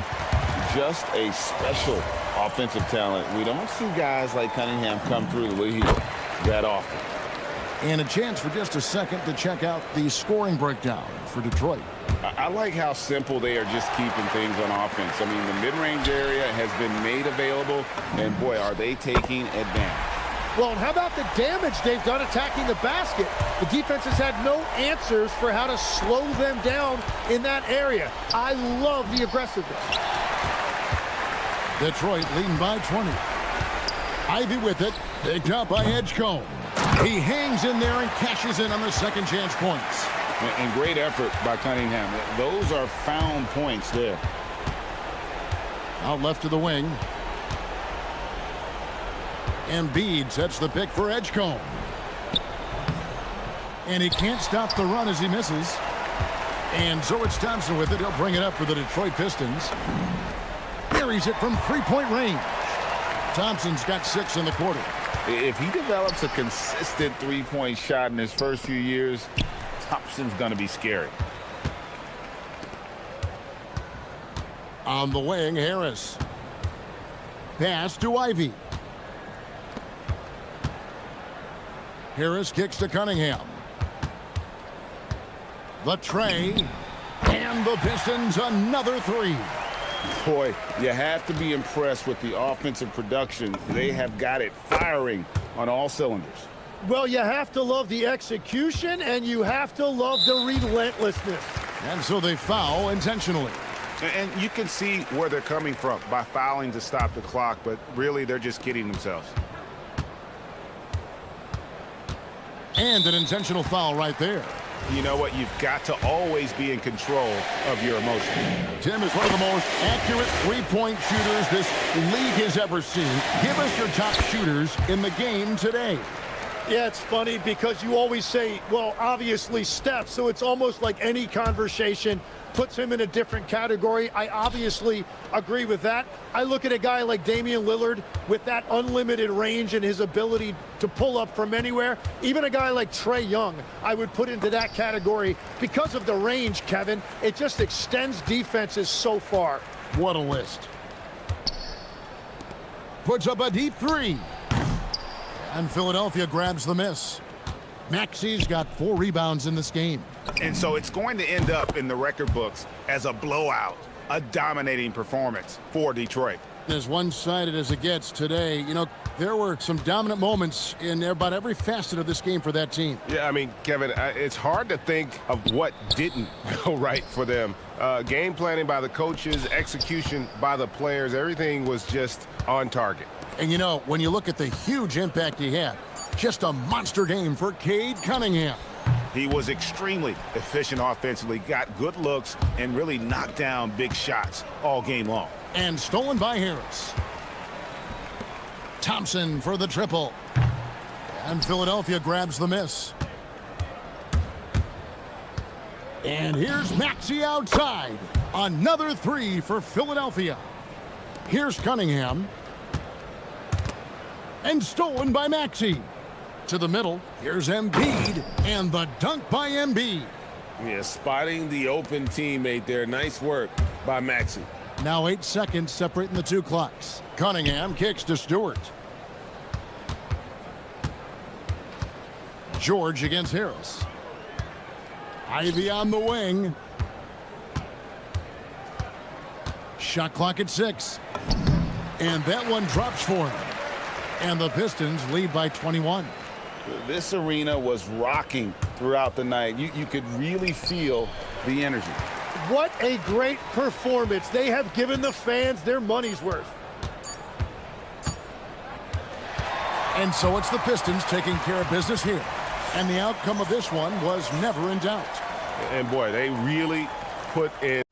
Just a special offensive talent. We don't see guys like Cunningham come through the way he did that often. And a chance for just a second to check out the scoring breakdown for Detroit. I like how simple they are just keeping things on offense. I mean, the mid-range area has been made available, and boy, are they taking advantage. Well, and how about the damage they've done attacking the basket? The defense has had no answers for how to slow them down in that area. I love the aggressiveness. Detroit leading by 20. Ivy with it, picked up by Edgecombe. He hangs in there and cashes in on the second chance points. And great effort by Cunningham. Those are found points there. Out left to the wing. Embiid sets the pick for Edgecombe. And he can't stop the run as he misses. And so it's Thompson with it. He'll bring it up for the Detroit Pistons. Buries it from three-point range. Thompson's got 6 in the quarter. If he develops a consistent three-point shot in his first few years, Thompson's going to be scary. On the wing, Harris. Pass to Ivy. Harris kicks to Cunningham. The tray. And the Pistons another 3. Boy, you have to be impressed with the offensive production. They have got it firing on all cylinders. Well, you have to love the execution, and you have to love the relentlessness. And so they foul intentionally. And you can see where they're coming from by fouling to stop the clock, but really they're just kidding themselves. And an intentional foul right there. You know what? You've got to always be in control of your emotions. Tim is one of the most accurate three-point shooters this league has ever seen. Give us your top shooters in the game today. Yeah, it's funny because you always say, well, obviously Steph, so it's almost like any conversation puts him in a different category. I obviously agree with that. I look at a guy like Damian Lillard with that unlimited range and his ability to pull up from anywhere. Even a guy like Trae Young, I would put into that category because of the range, Kevin. It just extends defenses so far. What a list. Puts up a deep three. And Philadelphia grabs the miss. Maxi's got 4 rebounds in this game. And so it's going to end up in the record books as a blowout, a dominating performance for Detroit. As one-sided as it gets today, you know, there were some dominant moments in about every facet of this game for that team. Yeah, I mean, Kevin, it's hard to think of what didn't go right for them. Game planning by the coaches, execution by the players, everything was just on target. And, you know, when you look at the huge impact he had, just a monster game for Cade Cunningham. He was extremely efficient offensively, got good looks, and really knocked down big shots all game long. And stolen by Harris. Thompson for the triple. And Philadelphia grabs the miss. And here's Maxey outside. Another 3 for Philadelphia. Here's Cunningham. And stolen by Maxey. To the middle, here's Embiid, and the dunk by Embiid. Yeah, spotting the open teammate there. Nice work by Maxey. Now 8 seconds separating the 2 clocks. Cunningham kicks to Stewart. George against Harris. Ivy on the wing. Shot clock at 6. And that one drops for him. And the Pistons lead by 21. This arena was rocking throughout the night. You could really feel the energy. What a great performance. They have given the fans their money's worth. And so it's the Pistons taking care of business here. And the outcome of this one was never in doubt. And boy, they really put in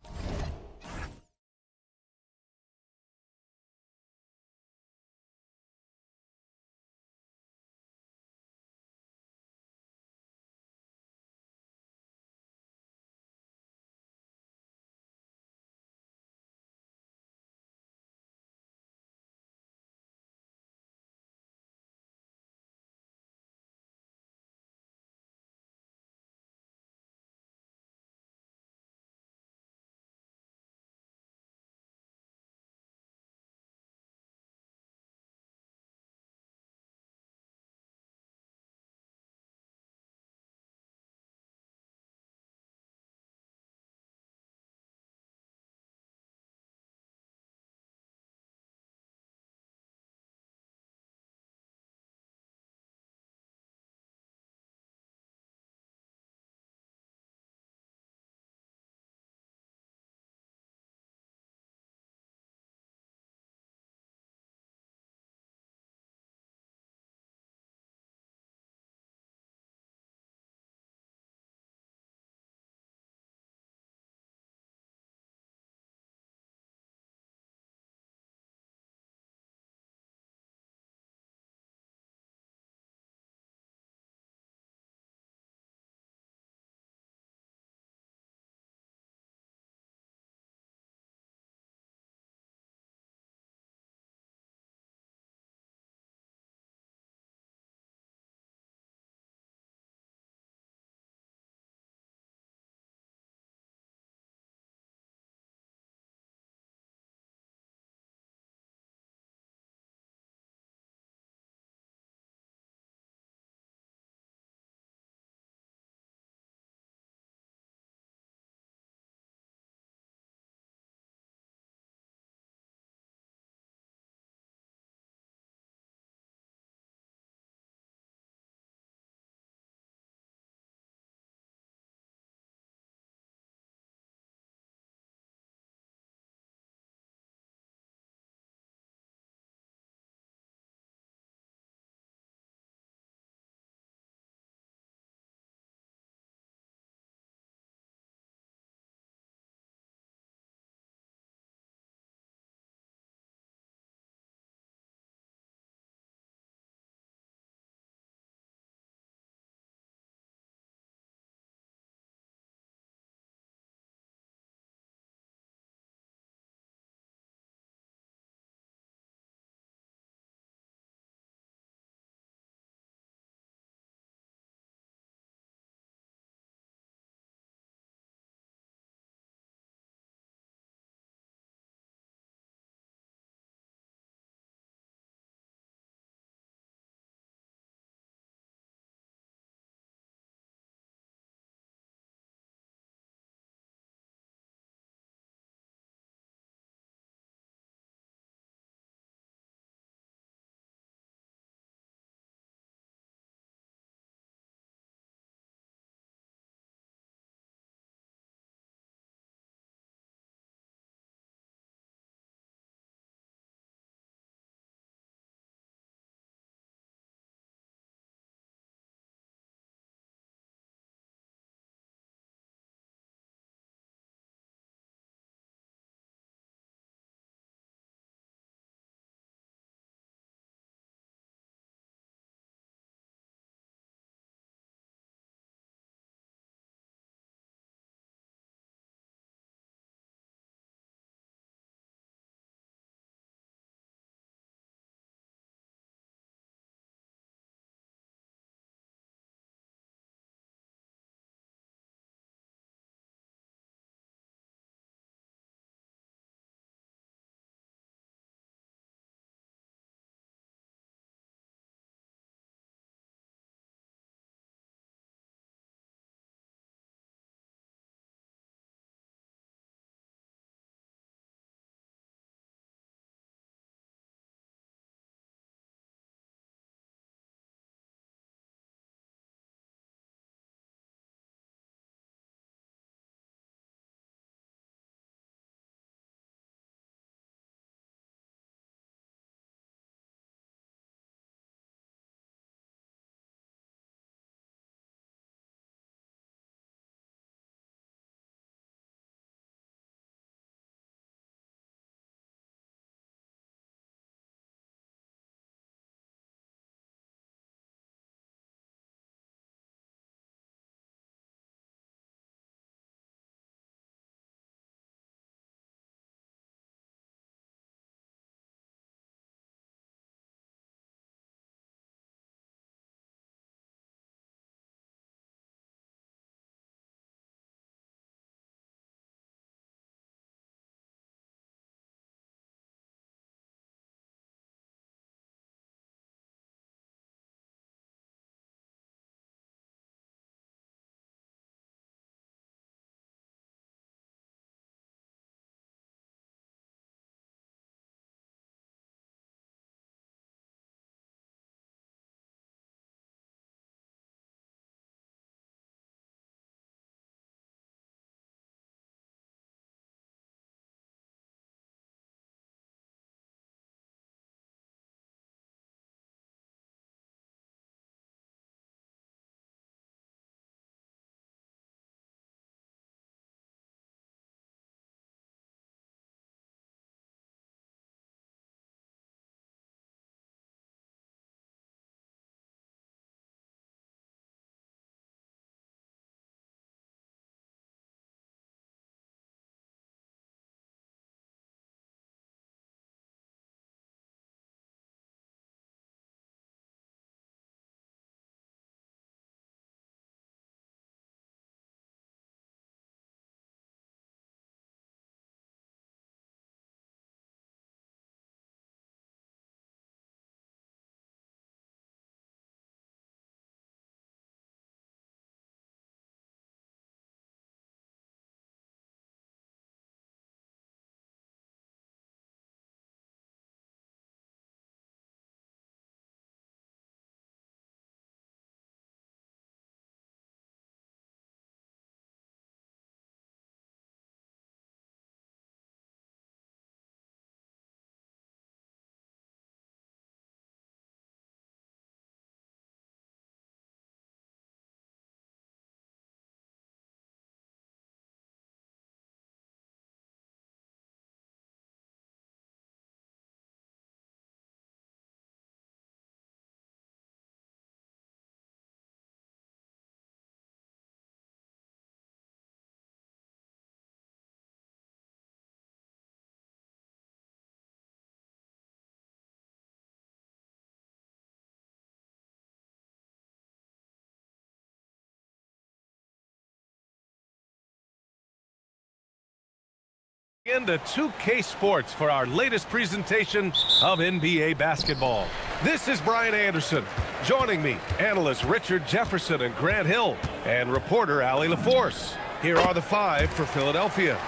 Into 2K Sports for our latest presentation of NBA basketball. This is Brian Anderson. Joining me, analysts Richard Jefferson and Grant Hill, and reporter Allie LaForce. Here are the five for Philadelphia.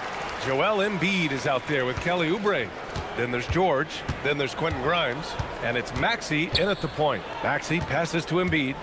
Joel Embiid is out there with Kelly Oubre. Then there's George. Then there's Quentin Grimes. And it's Maxey in at the point. Maxey passes to Embiid.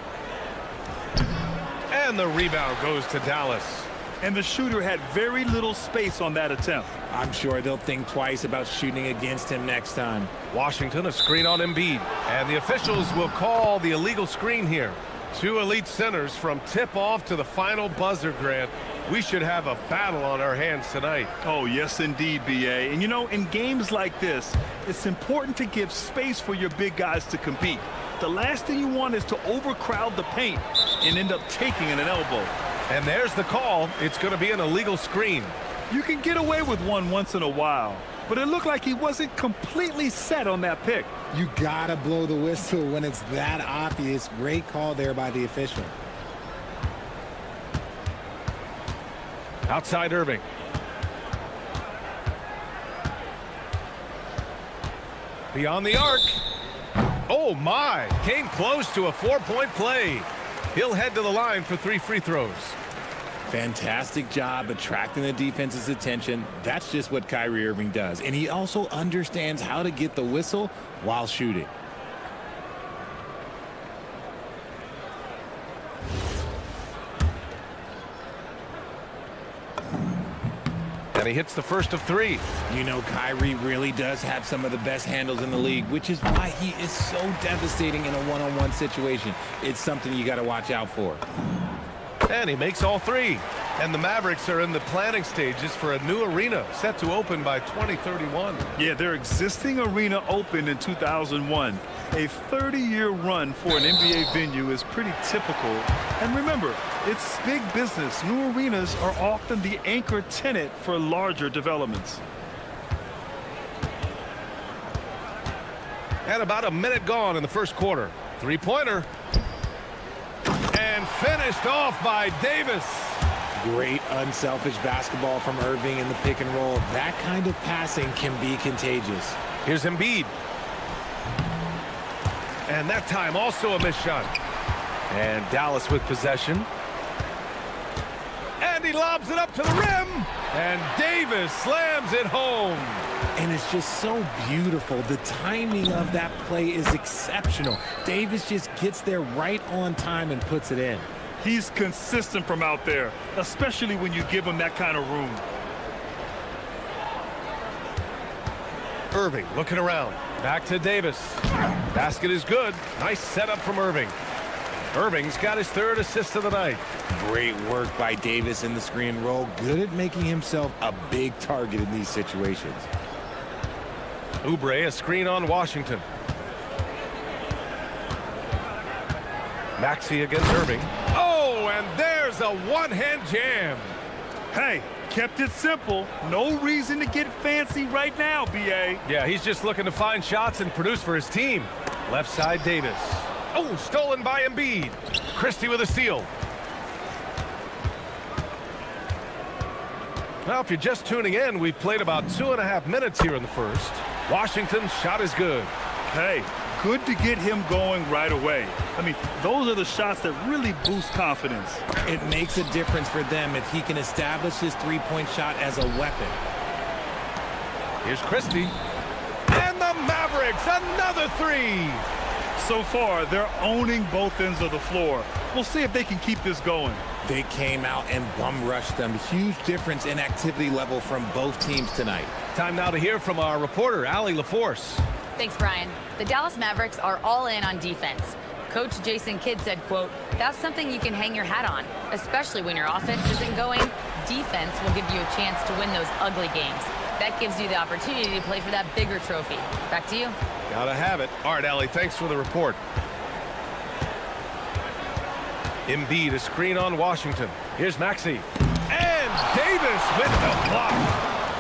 And the rebound goes to Dallas. And the shooter had very little space on that attempt. I'm sure they'll think twice about shooting against him next time. Washington, a screen on Embiid. And the officials will call the illegal screen here. Two elite centers from tip-off to the final buzzer, Grant. We should have a battle on our hands tonight. Oh, yes, indeed, B.A. And, you know, in games like this, it's important to give space for your big guys to compete. The last thing you want is to overcrowd the paint and end up taking an elbow. And there's the call. It's going to be an illegal screen. You can get away with one once in a while, but it looked like he wasn't completely set on that pick. You gotta blow the whistle when it's that obvious. Great call there by the official. Outside Irving. Beyond the arc. Oh, my. Came close to a 4-point play. He'll head to the line for 3 free throws. Fantastic job attracting the defense's attention. That's just what Kyrie Irving does. And he also understands how to get the whistle while shooting. And he hits the first of 3. You know, Kyrie really does have some of the best handles in the league, which is why he is so devastating in a one-on-one situation. It's something you got to watch out for. And he makes all 3. And the Mavericks are in the planning stages for a new arena set to open by 2031. Yeah, their existing arena opened in 2001. A 30-year run for an NBA venue is pretty typical. And remember, it's big business. New arenas are often the anchor tenant for larger developments. And about a minute gone in the first quarter. Three-pointer. And finished off by Davis. Great unselfish basketball from Irving in the pick and roll. That kind of passing can be contagious. Here's Embiid. And that time also a missed shot. And Dallas with possession. And he lobs it up to the rim. And Davis slams it home. And it's just so beautiful. The timing of that play is exceptional. Davis just gets there right on time and puts it in. He's consistent from out there, especially when you give him that kind of room. Irving looking around. Back to Davis. Basket is good. Nice setup from Irving. Irving's got his 3rd assist of the night. Great work by Davis in the screen and roll. Good at making himself a big target in these situations. Oubre, a screen on Washington. Maxey against Irving. Oh, and there's a one-hand jam. Hey, kept it simple. No reason to get fancy right now, B.A. Yeah, he's just looking to find shots and produce for his team. Left side, Davis. Oh, stolen by Embiid. Christie with a steal. Now, if you're just tuning in, we've played about 2.5 minutes here in the first. Washington's shot is good. Hey, good to get him going right away. I mean, those are the shots that really boost confidence. It makes a difference for them if he can establish his three-point shot as a weapon. Here's Christie. And the Mavericks, another 3. So far, they're owning both ends of the floor. We'll see if they can keep this going. They came out and bum-rushed them. Huge difference in activity level from both teams tonight. Time now to hear from our reporter, Allie LaForce. Thanks, Brian. The Dallas Mavericks are all in on defense. Coach Jason Kidd said, quote, "That's something you can hang your hat on, especially when your offense isn't going. Defense will give you a chance to win those ugly games. That gives you the opportunity to play for that bigger trophy." Back to you. Gotta have it. All right, Allie, thanks for the report. Embiid, a screen on Washington. Here's Maxey. And Davis with the block.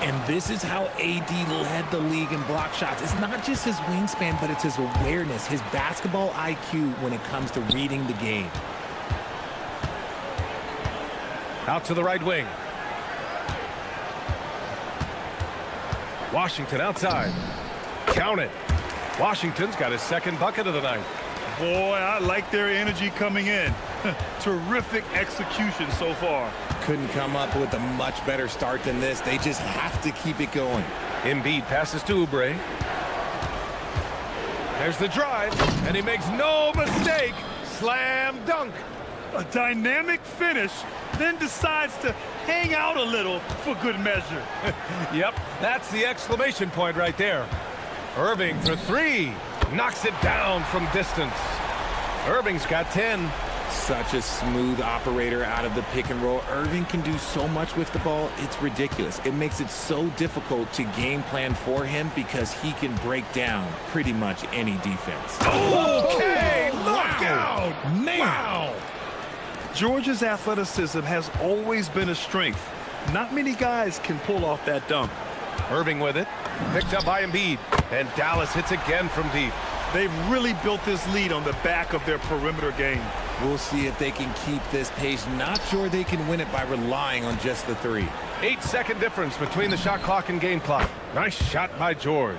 And this is how AD led the league in block shots. It's not just his wingspan, but it's his awareness, his basketball IQ when it comes to reading the game. Out to the right wing. Washington outside. Count it. Washington's got his second bucket of the night. Boy, I like their energy coming in. Terrific execution so far. Couldn't come up with a much better start than this. They just have to keep it going. Embiid passes to Oubre. There's the drive, and he makes no mistake. Slam dunk. A dynamic finish, then decides to hang out a little for good measure. Yep, that's the exclamation point right there. Irving for three. Knocks it down from distance. Irving's got 10. Such a smooth operator out of the pick and roll. Irving can do so much with the ball, it's ridiculous. It makes it so difficult to game plan for him because he can break down pretty much any defense. Okay, look out! Man. Wow! Georgia's athleticism has always been a strength. Not many guys can pull off that dunk. Irving with it. Picked up by Embiid. And Dallas hits again from deep. They've really built this lead on the back of their perimeter game. We'll see if they can keep this pace. Not sure they can win it by relying on just the three. 8-second difference between the shot clock and game clock. Nice shot by George.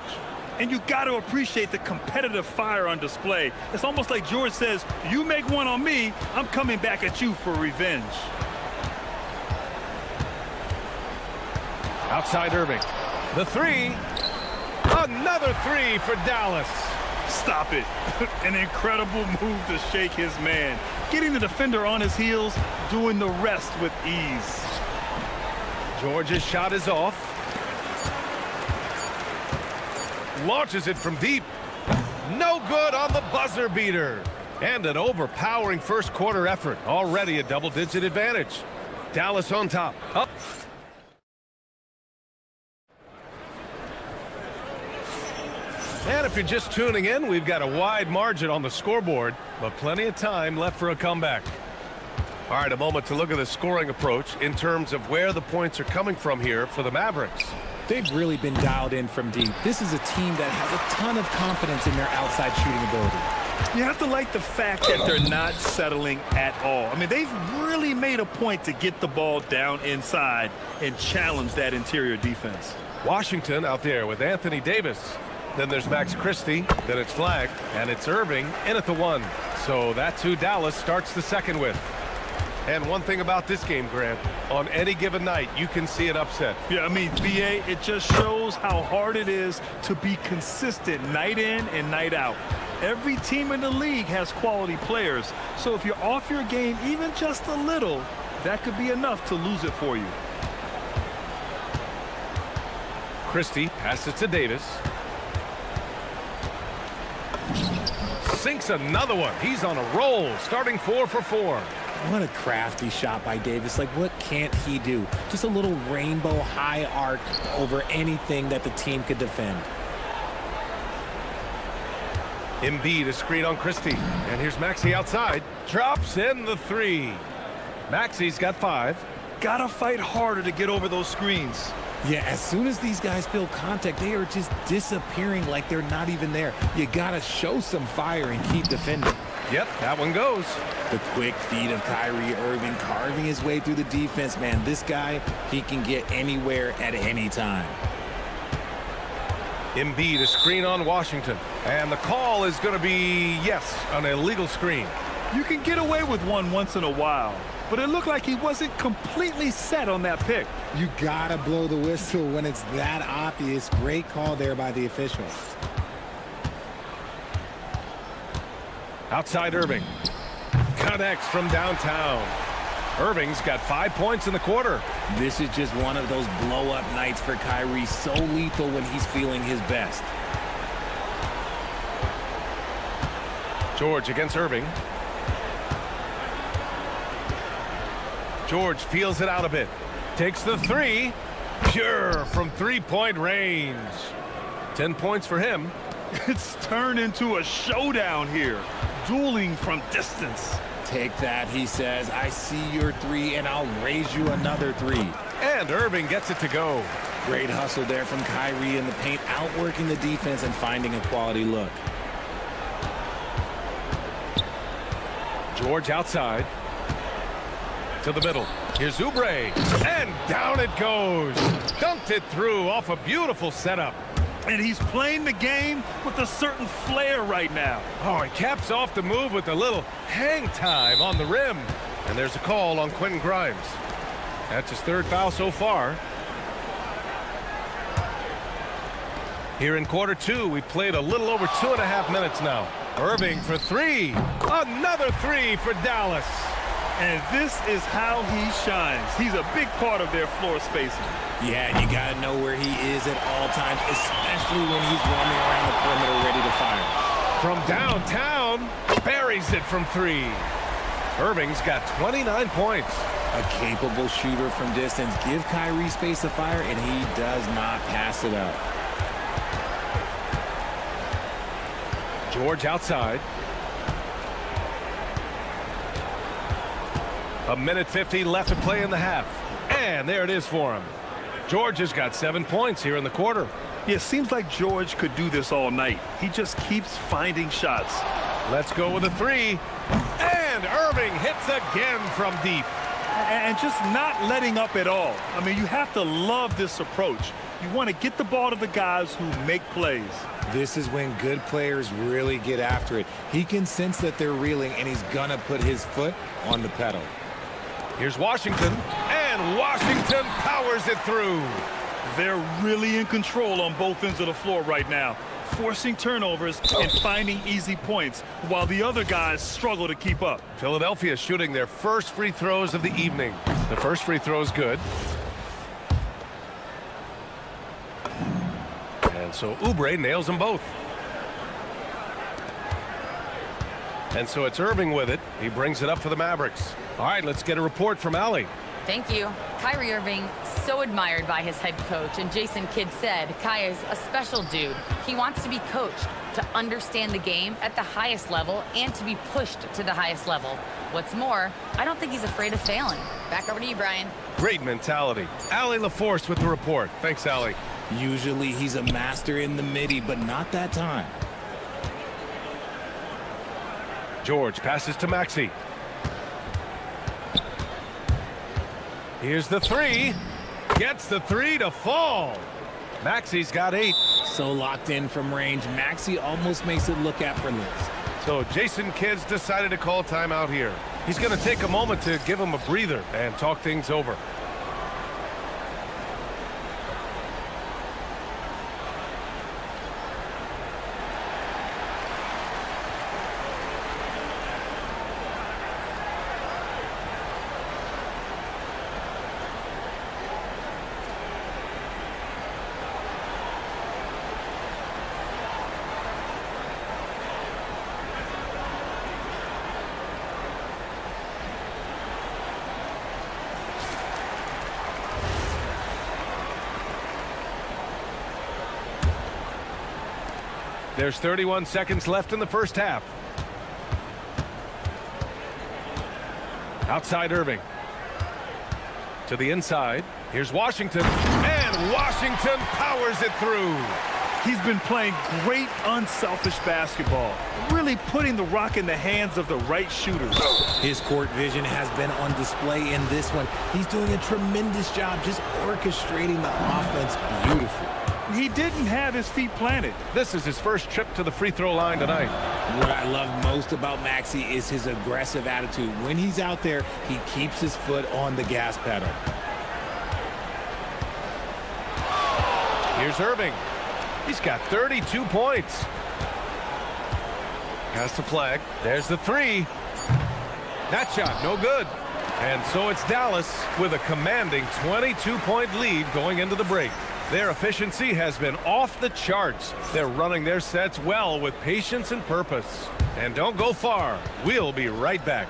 And you got to appreciate the competitive fire on display. It's almost like George says, you make one on me, I'm coming back at you for revenge. Outside Irving. The three. Another three for Dallas. Stop it. An incredible move to shake his man. Getting the defender on his heels, doing the rest with ease. George's shot is off. Launches it from deep. No good on the buzzer beater. And an overpowering first quarter effort. Already a double-digit advantage. Dallas on top. Up. And if you're just tuning in, we've got a wide margin on the scoreboard, but plenty of time left for a comeback. All right, a moment to look at the scoring approach in terms of where the points are coming from here for the Mavericks. They've really been dialed in from deep. This is a team that has a ton of confidence in their outside shooting ability. You have to like the fact that they're not settling at all. I mean, they've really made a point to get the ball down inside and challenge that interior defense. Washington out there with Anthony Davis. Then there's Max Christie. Then it's flagged. And it's Irving in at the one. So that's who Dallas starts the second with. And one thing about this game, Grant, on any given night, you can see an upset. Yeah, I mean, BA, it just shows how hard it is to be consistent night in and night out. Every team in the league has quality players. So if you're off your game even just a little, that could be enough to lose it for you. Christie passes to Davis. Sinks another one. He's on a roll, starting 4 for 4. What a crafty shot by Davis. Like, what can't he do? Just a little rainbow high arc over anything that the team could defend. Embiid, a screen on Christie. And here's Maxey outside. Drops in the three. Maxey's got 5. Gotta fight harder to get over those screens. Yeah, as soon as these guys feel contact, they are just disappearing like they're not even there. You gotta show some fire and keep defending. Yep, that one goes. The quick feed of Kyrie Irving carving his way through the defense, man. This guy, he can get anywhere at any time. Embiid, a screen on Washington. And the call is going to be, yes, an illegal screen. You can get away with one once in a while, but it looked like he wasn't completely set on that pick. You gotta blow the whistle when it's that obvious. Great call there by the officials. Outside Irving. Connects from downtown. Irving's got 5 points in the quarter. This is just one of those blow-up nights for Kyrie. So lethal when he's feeling his best. George against Irving. George feels it out a bit. Takes the three. Pure from three-point range. 10 points for him. It's turned into a showdown here. Dueling from distance. Take that, he says. I see your three, and I'll raise you another three. And Irving gets it to go. Great hustle there from Kyrie in the paint, outworking the defense and finding a quality look. George outside. To the middle. Here's Oubre, and down it goes. Dunked it through off a beautiful setup. And he's playing the game with a certain flair right now. Oh, he caps off the move with a little hang time on the rim. And there's a call on Quentin Grimes. That's his third foul so far. Here in quarter two, we played a little over 2.5 minutes now. Irving for three. Another three for Dallas. And this is how he shines. He's a big part of their floor spacing. Yeah, and you got to know where he is at all times, especially when he's roaming around the perimeter ready to fire. From downtown, buries it from three. Irving's got 29 points. A capable shooter from distance. Give Kyrie space to fire, and he does not pass it up. George outside. A minute 50 left to play in the half. And there it is for him. George has got 7 points here in the quarter. Yeah, it seems like George could do this all night. He just keeps finding shots. Let's go with a three. And Irving hits again from deep. And just not letting up at all. I mean, you have to love this approach. You want to get the ball to the guys who make plays. This is when good players really get after it. He can sense that they're reeling, and he's going to put his foot on the pedal. Here's Washington, and Washington powers it through. They're really in control on both ends of the floor right now, forcing turnovers and finding easy points, while the other guys struggle to keep up. Philadelphia shooting their first free throws of the evening. The first free throw is good. And so Oubre nails them both. And so it's Irving with it. He brings it up for the Mavericks. All right, let's get a report from Allie. Thank you. Kyrie Irving, so admired by his head coach. And Jason Kidd said, Kai is a special dude. He wants to be coached, to understand the game at the highest level, and to be pushed to the highest level. What's more, I don't think he's afraid of failing. Back over to you, Brian. Great mentality. Allie LaForce with the report. Thanks, Allie. Usually he's a master in the midi, but not that time. George passes to Maxey. Here's the three. Gets the three to fall. Maxey's got 8. So locked in from range, Maxey almost makes it look effortless. So Jason Kidd's decided to call timeout here. He's going to take a moment to give him a breather and talk things over. There's 31 seconds left in the first half. Outside Irving. To the inside. Here's Washington. And Washington powers it through. He's been playing great unselfish basketball, really putting the rock in the hands of the right shooters. His court vision has been on display in this one. He's doing a tremendous job just orchestrating the offense beautifully. He didn't have his feet planted. This is his first trip to the free throw line tonight. What I love most about Maxey is his aggressive attitude. When he's out there, he keeps his foot on the gas pedal. Here's Irving. He's got 32 points. Pass the flag. There's the three. That shot, no good. And so it's Dallas with a commanding 22-point lead going into the break. Their efficiency has been off the charts. They're running their sets well with patience and purpose. And don't go far. We'll be right back.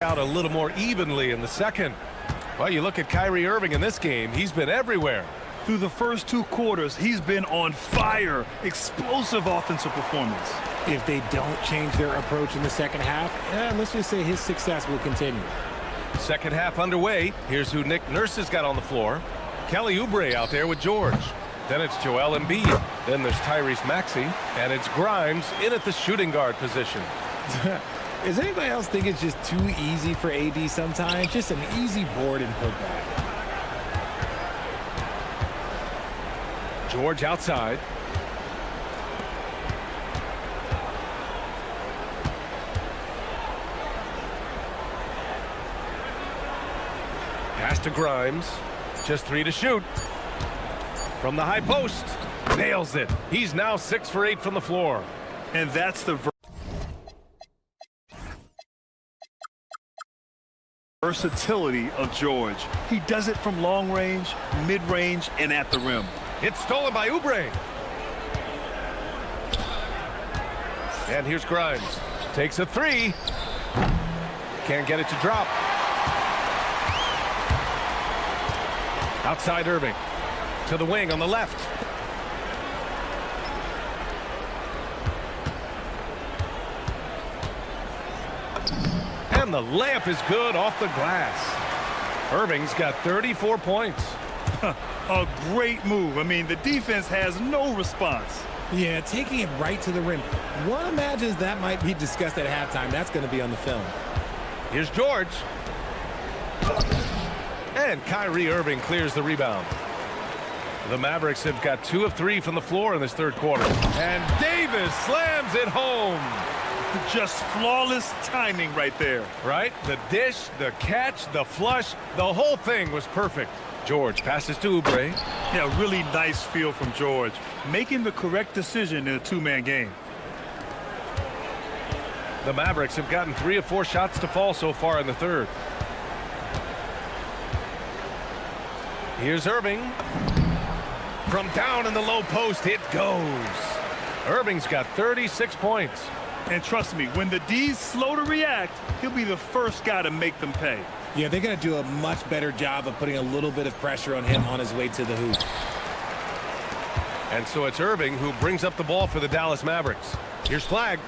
out a little more evenly in the second. Well, you look at Kyrie Irving in this game, he's been everywhere. Through the first 2 quarters, he's been on fire. Explosive offensive performance. If they don't change their approach in the second half, let's just say his success will continue. Second half underway. Here's who Nick Nurse has got on the floor. Kelly Oubre out there with George. Then it's Joel Embiid. Then there's Tyrese Maxey. And it's Grimes in at the shooting guard position. Does anybody else think it's just too easy for AD sometimes? Just an easy board and putback. George outside. Pass to Grimes. Just 3 to shoot. From the high post. Nails it. He's now 6 for 8 from the floor. And that's the versatility of George. He does it from long range, mid-range, and at the rim. It's stolen by Oubre. And here's Grimes. Takes a 3. Can't get it to drop. Outside Irving. To the wing on the left. And the layup is good off the glass. Irving's got 34 points. A great move. I mean, the defense has no response. Yeah, taking it right to the rim. One imagines that might be discussed at halftime. That's going to be on the film. Here's George. And Kyrie Irving clears the rebound. The Mavericks have got 2 of 3 from the floor in this third quarter. And Davis slams it home. Just flawless timing right there. Right? The dish, the catch, the flush, the whole thing was perfect. George passes to Oubre. Yeah, really nice feel from George. Making the correct decision in a 2-man game. The Mavericks have gotten 3 of 4 shots to fall so far in the third. Here's Irving. From down in the low post, it goes. Irving's got 36 points. And trust me, when the D's slow to react, he'll be the first guy to make them pay. Yeah, they're going to do a much better job of putting a little bit of pressure on him on his way to the hoop. And so it's Irving who brings up the ball for the Dallas Mavericks. Here's Flag.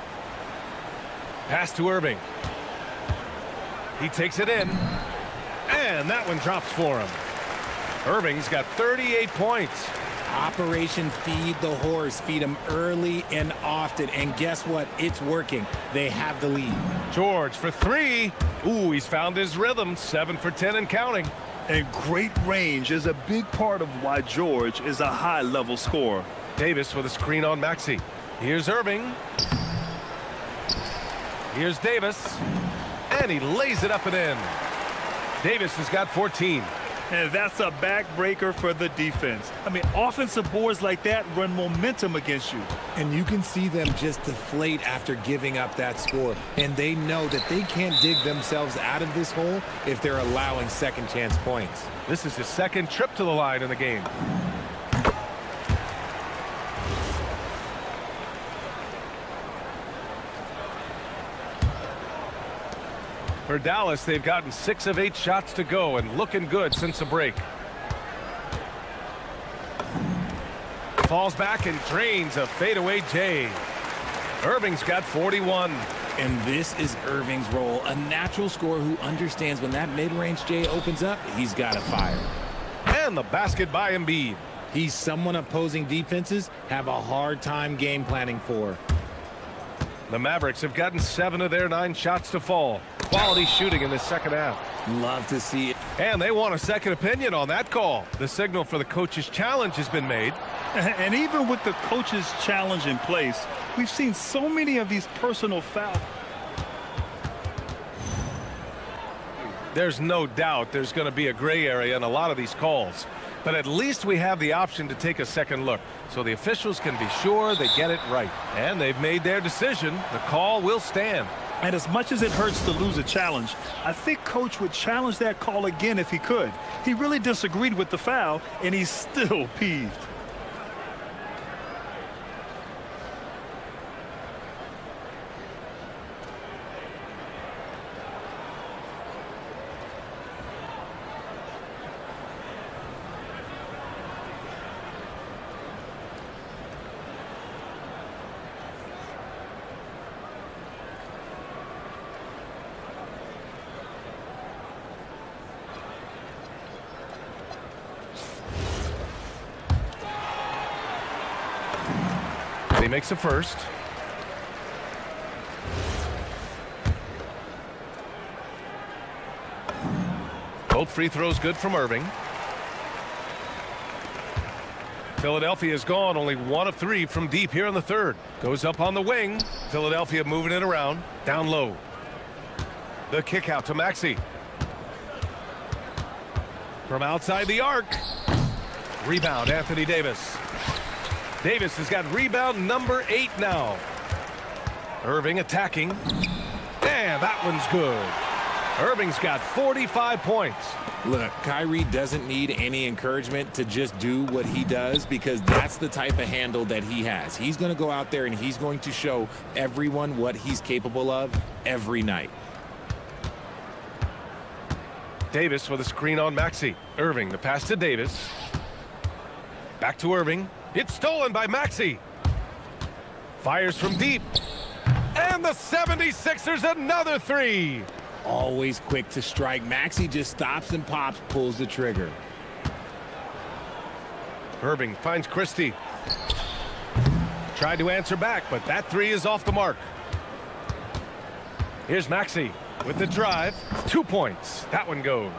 Pass to Irving. He takes it in. And that one drops for him. Irving's got 38 points. Operation Feed the Horse. Feed him early and often. And guess what? It's working. They have the lead. George for 3. Ooh, he's found his rhythm. 7 for 10 and counting. And great range is a big part of why George is a high-level scorer. Davis with a screen on Maxey. Here's Irving. Here's Davis. And he lays it up and in. Davis has got 14. And that's a backbreaker for the defense. I mean, offensive boards like that run momentum against you. And you can see them just deflate after giving up that score. And they know that they can't dig themselves out of this hole if they're allowing second chance points. This is his second trip to the line in the game. For Dallas, they've gotten 6 of 8 shots to go and looking good since the break. Falls back and drains a fadeaway J. Irving's got 41. And this is Irving's role, a natural scorer who understands when that mid-range J opens up, he's got to fire. And the basket by Embiid. He's someone opposing defenses have a hard time game planning for. The Mavericks have gotten 7 of their 9 shots to fall. Quality shooting in the second half. Love to see it. And they want a second opinion on that call. The signal for the coach's challenge has been made. And even with the coach's challenge in place, we've seen so many of these personal fouls. There's no doubt there's going to be a gray area in a lot of these calls. But at least we have the option to take a second look, so the officials can be sure they get it right. And they've made their decision. The call will stand. And as much as it hurts to lose a challenge, I think Coach would challenge that call again if he could. He really disagreed with the foul, and he's still peeved. he makes a first. Both free throws good from Irving. Philadelphia is gone, only 1 of 3 from deep here in the third. Goes up on the wing. Philadelphia moving it around. Down low. The kick out to Maxey. From outside the arc. Rebound, Anthony Davis. Davis has got rebound number 8 now. Irving attacking. And that one's good. Irving's got 45 points. Look, Kyrie doesn't need any encouragement to just do what he does, because that's the type of handle that he has. He's going to go out there and he's going to show everyone what he's capable of every night. Davis with a screen on Maxey. Irving, the pass to Davis. Back to Irving. It's stolen by Maxey. Fires from deep. And the 76ers another 3. Always quick to strike. Maxey just stops and pops, pulls the trigger. Irving finds Christie. Tried to answer back, but that 3 is off the mark. Here's Maxey with the drive. 2 points. That one goes.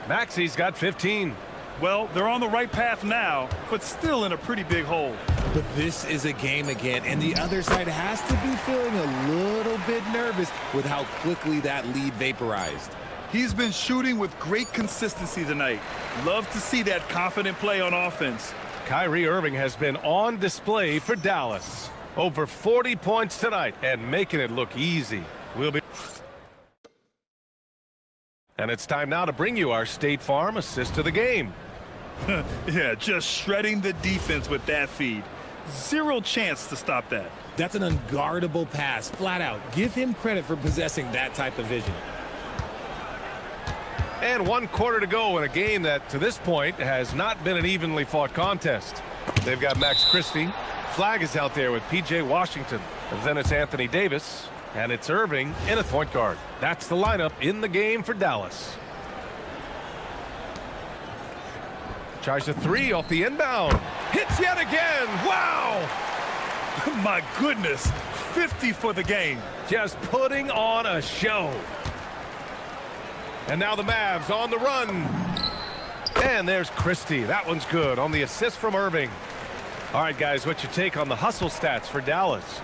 Maxey's got 15. Well, they're on the right path now, but still in a pretty big hole. But this is a game again, and the other side has to be feeling a little bit nervous with how quickly that lead vaporized. He's been shooting with great consistency tonight. Love to see that confident play on offense. Kyrie Irving has been on display for Dallas. Over 40 points tonight and making it look easy. And it's time now to bring you our State Farm assist of the game. Yeah, just shredding the defense with that feed. Zero chance to stop that. That's an unguardable pass, flat out. Give him credit for possessing that type of vision. And 1 quarter to go in a game that, to this point, has not been an evenly fought contest. They've got Max Christie. Flag is out there with P.J. Washington. And then it's Anthony Davis. And it's Irving in a point guard. That's the lineup in the game for Dallas. Tries a 3 off the inbound. Hits yet again. Wow! My goodness. 50 for the game. Just putting on a show. And now the Mavs on the run. And there's Christie. That one's good on the assist from Irving. All right, guys, what's your take on the hustle stats for Dallas?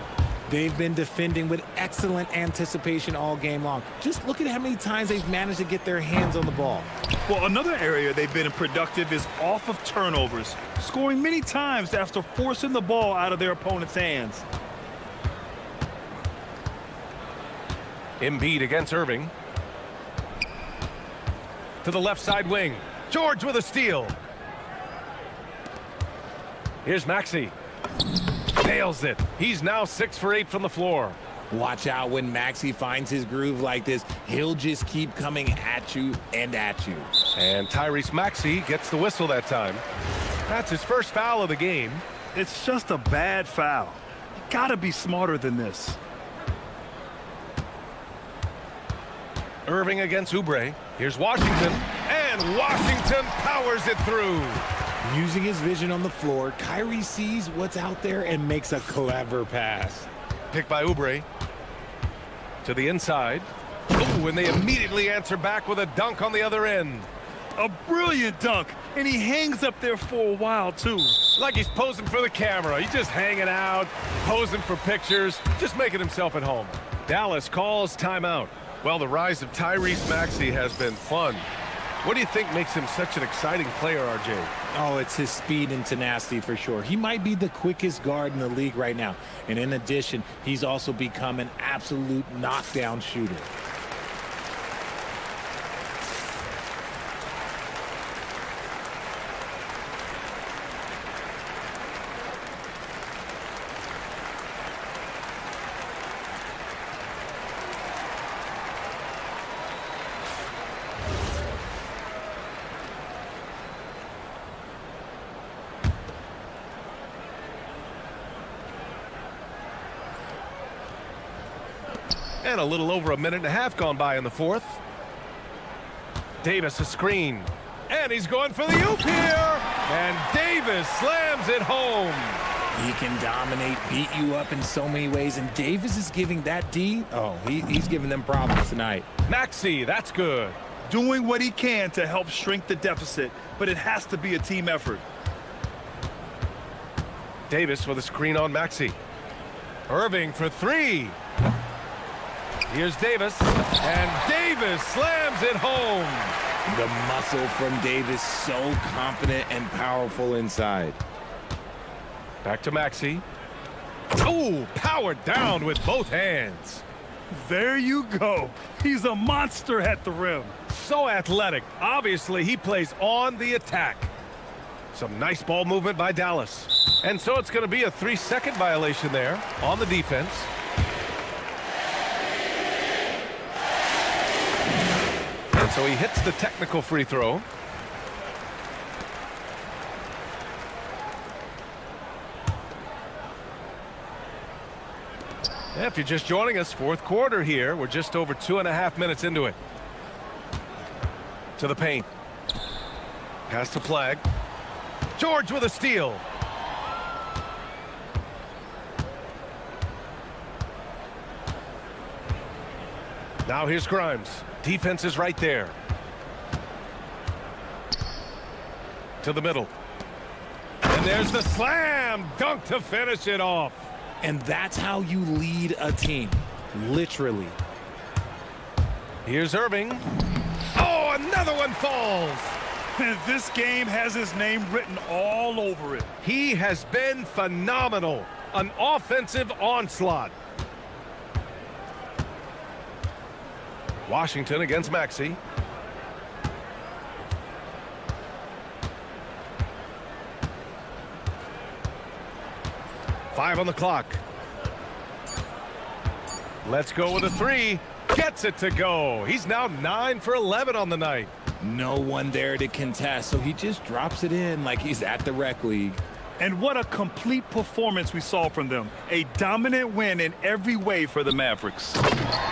They've been defending with excellent anticipation all game long. Just look at how many times they've managed to get their hands on the ball. Well, another area they've been productive is off of turnovers, scoring many times after forcing the ball out of their opponent's hands. Embiid against Irving. To the left side wing. George with a steal. Here's Maxey. Nails it. He's now 6 for 8 from the floor. Watch out when Maxey finds his groove like this. He'll just keep coming at you and at you. And Tyrese Maxey gets the whistle that time. That's his first foul of the game. It's just a bad foul. You gotta be smarter than this. Irving against Oubre. Here's Washington. And Washington powers it through. Using his vision on the floor, Kyrie sees what's out there and makes a clever pass. Picked by Oubre. To the inside. Ooh, and they immediately answer back with a dunk on the other end. A brilliant dunk, and he hangs up there for a while, too. Like he's posing for the camera. He's just hanging out, posing for pictures, just making himself at home. Dallas calls timeout. Well, the rise of Tyrese Maxey has been fun. What do you think makes him such an exciting player, RJ? Oh, it's his speed and tenacity for sure. He might be the quickest guard in the league right now. And in addition, he's also become an absolute knockdown shooter. And a little over a minute and a half gone by in the fourth. Davis a screen. And he's going for the oop here. And Davis slams it home. He can dominate, beat you up in so many ways, and Davis is giving that D, he's giving them problems tonight. Maxey, that's good. Doing what he can to help shrink the deficit, but it has to be a team effort. Davis with a screen on Maxey. Irving for three. Here's Davis, and Davis slams it home. The muscle from Davis, so confident and powerful inside. Back to Maxey. Oh, powered down with both hands. There you go. He's a monster at the rim. So athletic. Obviously, he plays on the attack. Some nice ball movement by Dallas. And so it's going to be a 3-second violation there on the defense. And so he hits the technical free throw. If you're just joining us, fourth quarter here. We're just over 2.5 minutes into it. To the paint. Pass to Flag. George with a steal. Now here's Grimes. Defense is right there. To the middle. And there's the slam dunk to finish it off. And that's how you lead a team, literally. Here's Irving. Oh, another one falls. This game has his name written all over it. He has been phenomenal. An offensive onslaught. Washington against Maxey. Five on the clock. Let's go with a three. Gets it to go. He's now 9 for 11 on the night. No one there to contest, so he just drops it in like he's at the rec league. And what a complete performance we saw from them. A dominant win in every way for the Mavericks.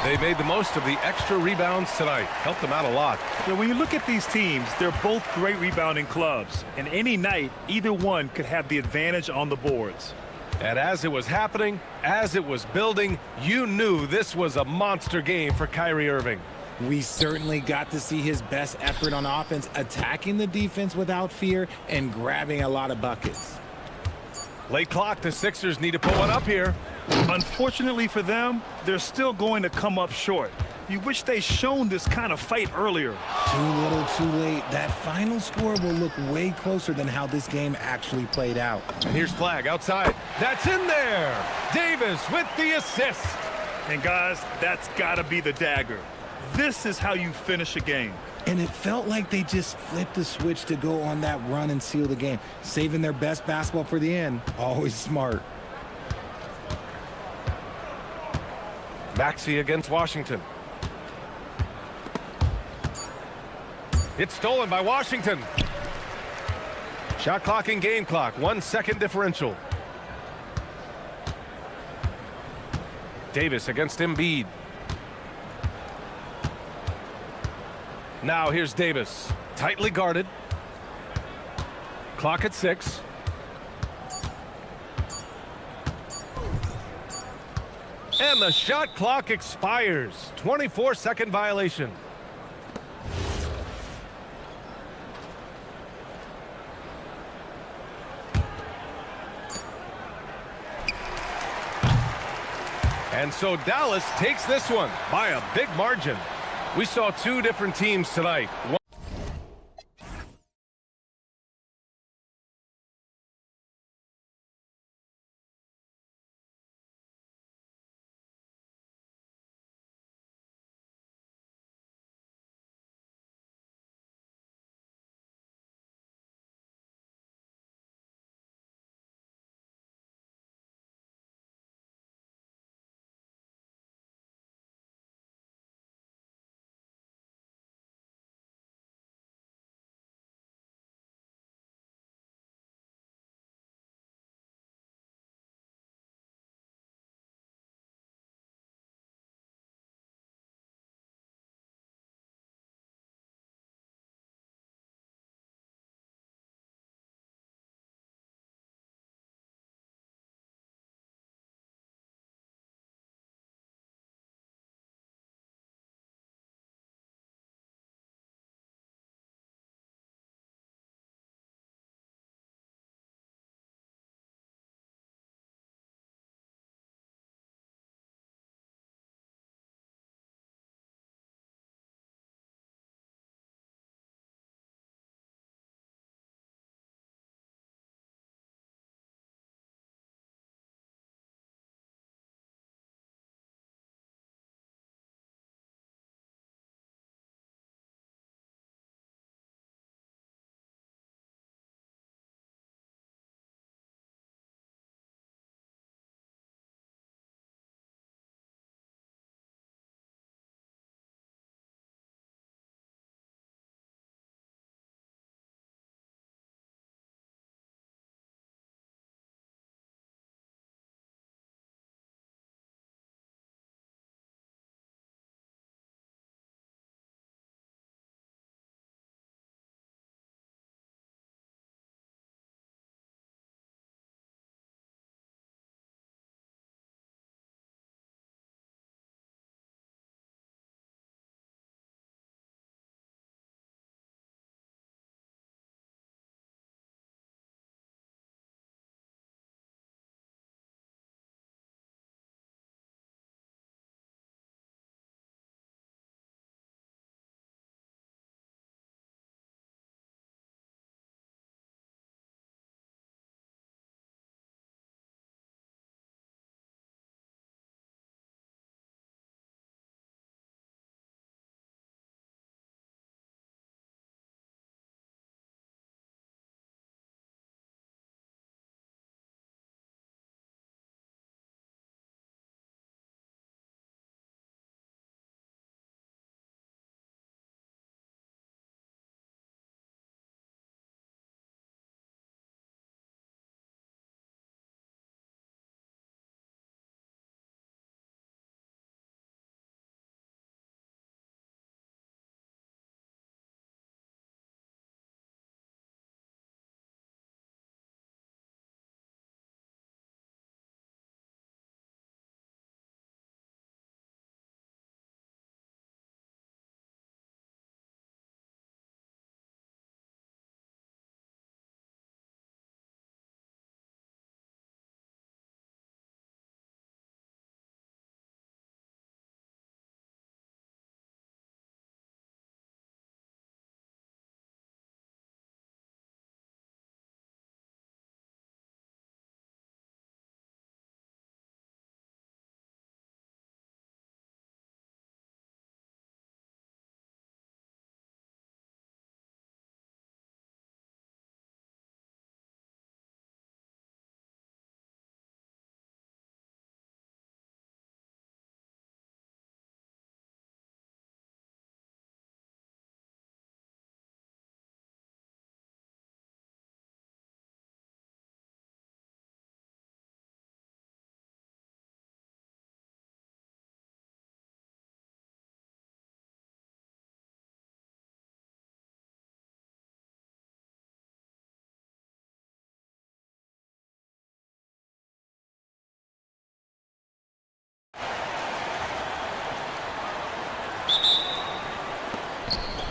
They made the most of the extra rebounds tonight. Helped them out a lot. You know, when you look at these teams, they're both great rebounding clubs. And any night, either one could have the advantage on the boards. And as it was happening, as it was building, you knew this was a monster game for Kyrie Irving. We certainly got to see his best effort on offense, attacking the defense without fear and grabbing a lot of buckets. Late clock, the Sixers need to put one up here. Unfortunately for them, they're still going to come up short. You wish they'd shown this kind of fight earlier. Too little, too late. That final score will look way closer than how this game actually played out. And here's Flag outside. That's in there. Davis with the assist. And guys, that's got to be the dagger. This is how you finish a game. And it felt like they just flipped the switch to go on that run and seal the game, saving their best basketball for the end. Always smart. Maxey against Washington. It's stolen by Washington. Shot clock and game clock. 1 second differential. Davis against Embiid. Now here's Davis. Tightly guarded. Clock at 6. And the shot clock expires. 24-second violation. And so Dallas takes this one by a big margin. We saw two different teams tonight.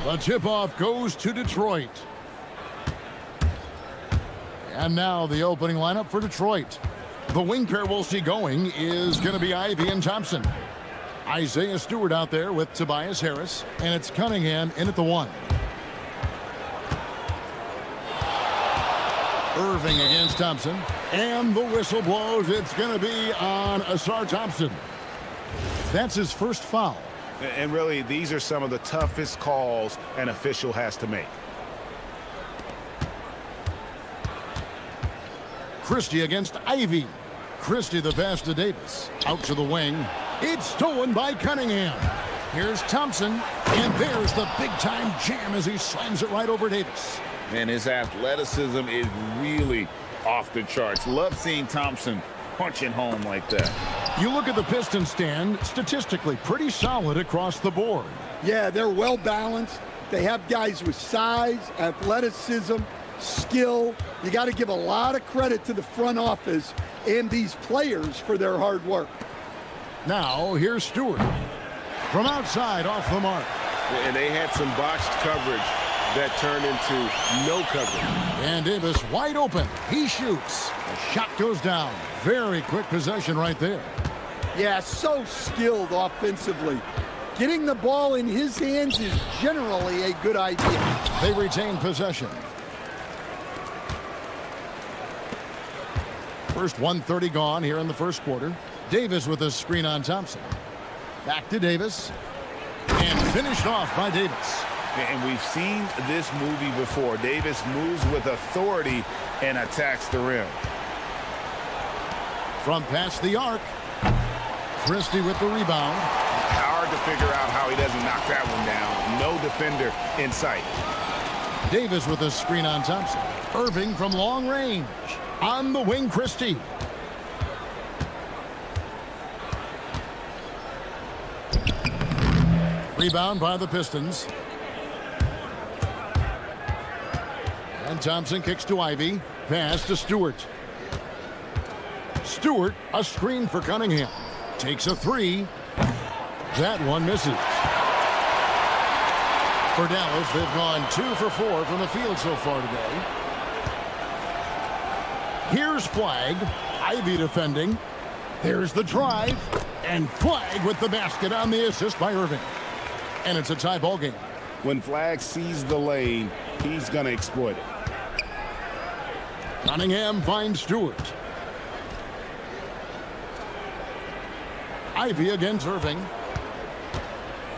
The tip-off goes to Detroit. And now the opening lineup for Detroit. The wing pair we'll see going is going to be Ivey and Thompson. Isaiah Stewart out there with Tobias Harris, and it's Cunningham in at the 1. Irving against Thompson, and the whistle blows. It's going to be on Asar Thompson. That's his first foul. And really, these are some of the toughest calls an official has to make. Christie against Ivey. Christie the pass to Davis. Out to the wing. It's stolen by Cunningham. Here's Thompson, and there's the big-time jam as he slams it right over Davis. And his athleticism is really off the charts. Love seeing Thompson punching home like that. You look at the Pistons stand, statistically pretty solid across the board. Yeah, they're well balanced. They have guys with size, athleticism, skill. You got to give a lot of credit to the front office and these players for their hard work. Now, here's Stewart. From outside, off the mark. And they had some botched coverage that turned into no coverage. And Davis wide open. He shoots. The shot goes down. Very quick possession right there. Yeah, so skilled offensively. Getting the ball in his hands is generally a good idea. They retain possession. First 1:30 gone here in the first quarter. Davis with a screen on Thompson. Back to Davis. And finished off by Davis. And we've seen this movie before. Davis moves with authority and attacks the rim. From past the arc. Christie with the rebound. Hard to figure out how he doesn't knock that one down. No defender in sight. Davis with a screen on Thompson. Irving from long range. On the wing, Christie. Rebound by the Pistons. And Thompson kicks to Ivey. Pass to Stewart. Stewart, a screen for Cunningham. Takes a 3. That one misses. For Dallas, they've gone 2 for 4 from the field so far today. Here's Flag. Ivey defending. There's the drive. And Flag with the basket on the assist by Irving. And it's a tie ball game. When Flag sees the lane, he's going to exploit it. Cunningham finds Stewart. Ivey against Irving.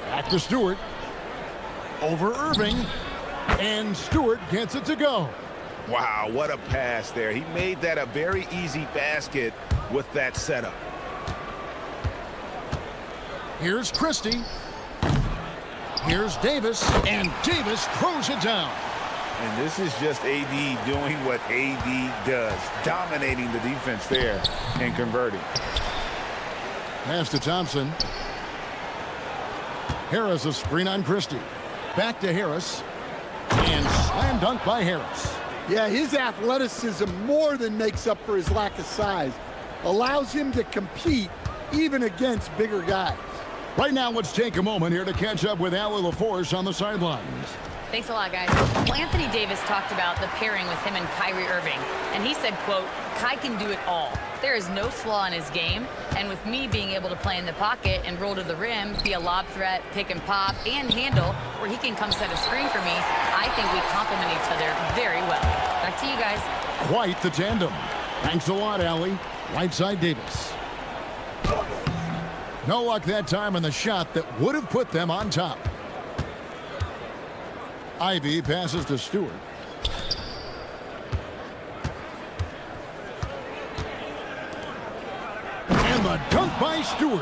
Back to Stewart. Over Irving. And Stewart gets it to go. Wow, what a pass there. He made that a very easy basket with that setup. Here's Christie. Here's Davis. And Davis throws it down. And this is just AD doing what AD does. Dominating the defense there and converting. Pass to Thompson. Harris a screen on Christie. Back to Harris. And slam dunk by Harris. Yeah, his athleticism more than makes up for his lack of size. Allows him to compete even against bigger guys. Right now, let's take a moment here to catch up with Allie LaForce on the sidelines. Thanks a lot, guys. Well, Anthony Davis talked about the pairing with him and Kyrie Irving, and he said, quote, Kai can do it all. There is no flaw in his game, and with me being able to play in the pocket and roll to the rim, be a lob threat, pick and pop, and handle, where he can come set a screen for me, I think we complement each other very well. Back to you guys. Quite the tandem. Thanks a lot, Allie. Right side Davis. No luck that time on the shot that would have put them on top. Ivey passes to Stewart. And the dunk by Stewart.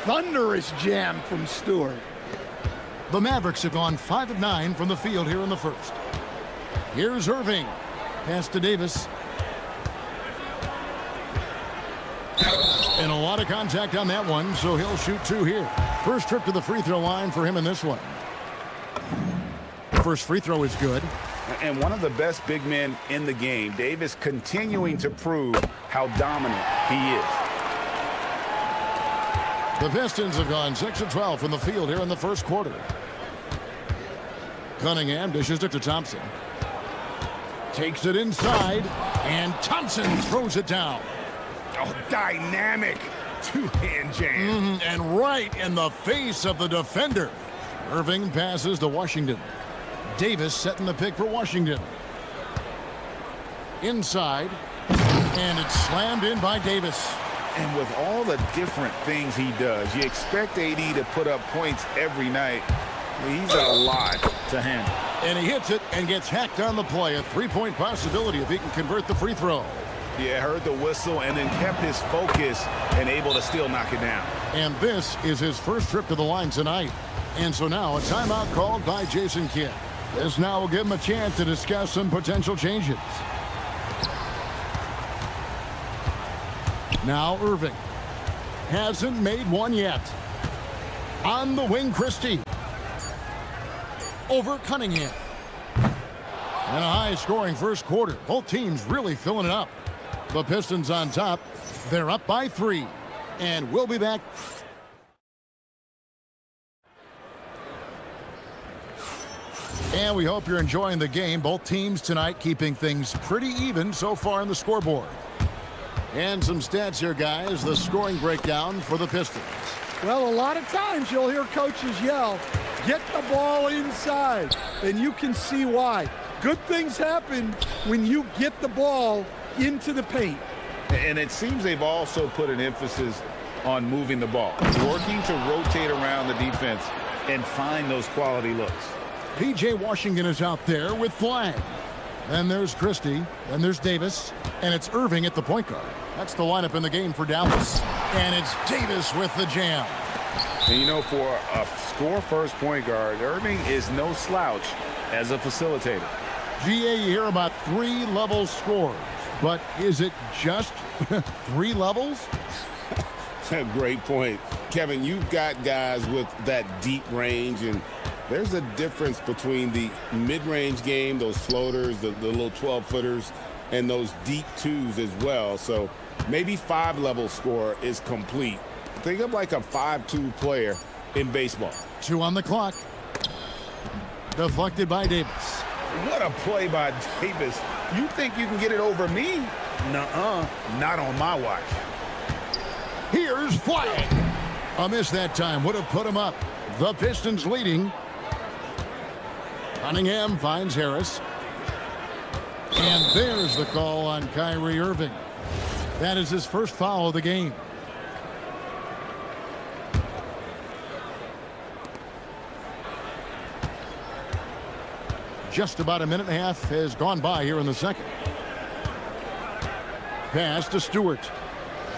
Thunderous jam from Stewart. The Mavericks have gone 5 of 9 from the field here in the first. Here's Irving. Pass to Davis. And a lot of contact on that one, so he'll shoot 2 here. First trip to the free throw line for him in this one. First free throw is good. And one of the best big men in the game. Davis continuing to prove how dominant he is. The Pistons have gone 6 of 12 from the field here in the first quarter. Cunningham dishes it to Thompson. Takes it inside, and Thompson throws it down. Oh, dynamic two-hand jam. And right in the face of the defender. Irving passes to Washington. Davis setting the pick for Washington. Inside, and it's slammed in by Davis. And with all the different things he does, you expect AD to put up points every night. He's a lot to handle. And he hits it and gets hacked on the play. A three-point possibility if he can convert the free throw. Yeah, heard the whistle and then kept his focus and able to still knock it down. And this is his first trip to the line tonight. And so now a timeout called by Jason Kidd. This now will give him a chance to discuss some potential changes. Now Irving. Hasn't made one yet. On the wing, Christie. Over Cunningham. And a high-scoring first quarter. Both teams really filling it up. The Pistons on top. They're up by 3. And we'll be back. And we hope you're enjoying the game. Both teams tonight keeping things pretty even so far on the scoreboard. And some stats here, guys. The scoring breakdown for the Pistons. Well, a lot of times you'll hear coaches yell, get the ball inside, and you can see why. Good things happen when you get the ball into the paint. And it seems they've also put an emphasis on moving the ball, working to rotate around the defense and find those quality looks. P.J. Washington is out there with Flag. Then there's Christie. Then there's Davis. And it's Irving at the point guard. That's the lineup in the game for Dallas. And it's Davis with the jam. And you know, for a score-first point guard, Irving is no slouch as a facilitator. GA, you hear about 3-level scores. But is it just 3 levels? Great point. Kevin, you've got guys with that deep range, and there's a difference between the mid-range game, those floaters, the little 12-footers, and those deep 2s as well. So maybe 5-level score is complete. Think of like a 5-2 player in baseball. 2 on the clock. Deflected by Davis. What a play by Davis. You think you can get it over me? Nuh-uh, not on my watch. Here's Flag. A miss that time would have put him up. The Pistons leading. Cunningham finds Harris. And there's the call on Kyrie Irving. That is his first foul of the game. Just about a minute and a half has gone by here in the second. Pass to Stewart.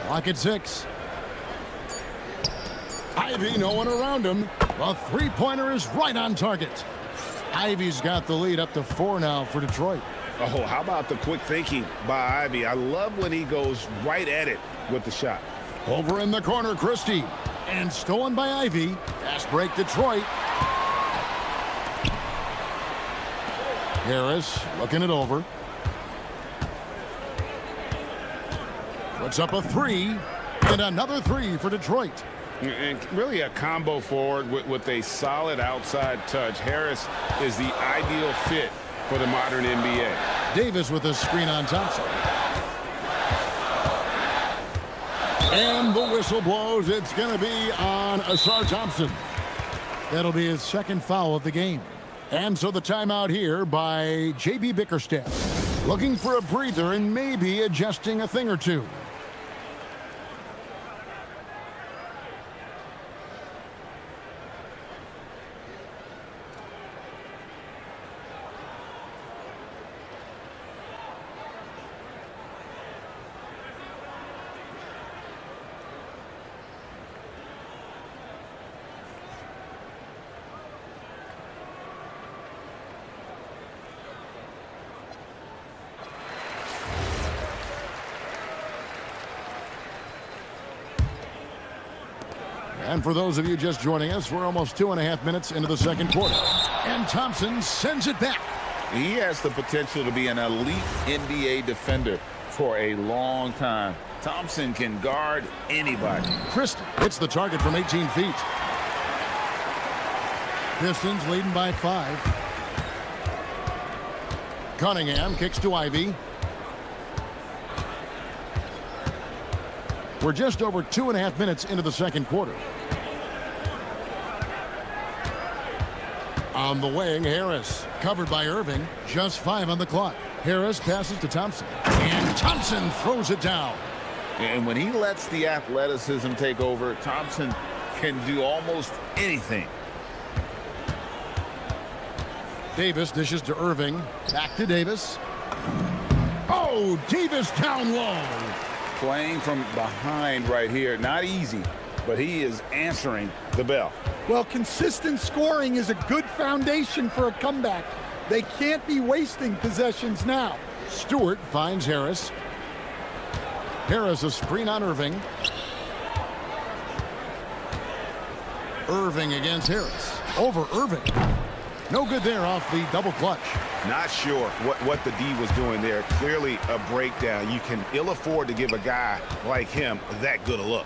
Clock at 6. Ivy, no one around him. A three-pointer is right on target. Ivy's got the lead up to 4 now for Detroit. Oh, how about the quick thinking by Ivy? I love when he goes right at it with the shot. Over in the corner, Christie. And stolen by Ivy. Fast break, Detroit. Harris looking it over. Puts up a 3. And another 3 for Detroit. And really a combo forward with a solid outside touch. Harris is the ideal fit for the modern NBA. Davis with a screen on Thompson. And the whistle blows. It's going to be on Asar Thompson. That'll be his second foul of the game. And so the timeout here by J.B. Bickerstaff. Looking for a breather and maybe adjusting a thing or two. And for those of you just joining us, we're almost 2.5 minutes into the second quarter. And Thompson sends it back. He has the potential to be an elite NBA defender for a long time. Thompson can guard anybody. Christie hits the target from 18 feet. Pistons leading by 5. Cunningham kicks to Ivy. We're just over 2.5 minutes into the second quarter. On the wing, Harris, covered by Irving. Just 5 on the clock. Harris passes to Thompson. And Thompson throws it down. And when he lets the athleticism take over, Thompson can do almost anything. Davis dishes to Irving. Back to Davis. Oh, Davis down low. Playing from behind right here. Not easy, but he is answering the bell. Well, consistent scoring is a good foundation for a comeback. They can't be wasting possessions now. Stewart finds Harris. Harris a screen on Irving. Irving against Harris. Over Irving. No good there off the double clutch. Not sure what the D was doing there. Clearly a breakdown. You can ill afford to give a guy like him that good a look.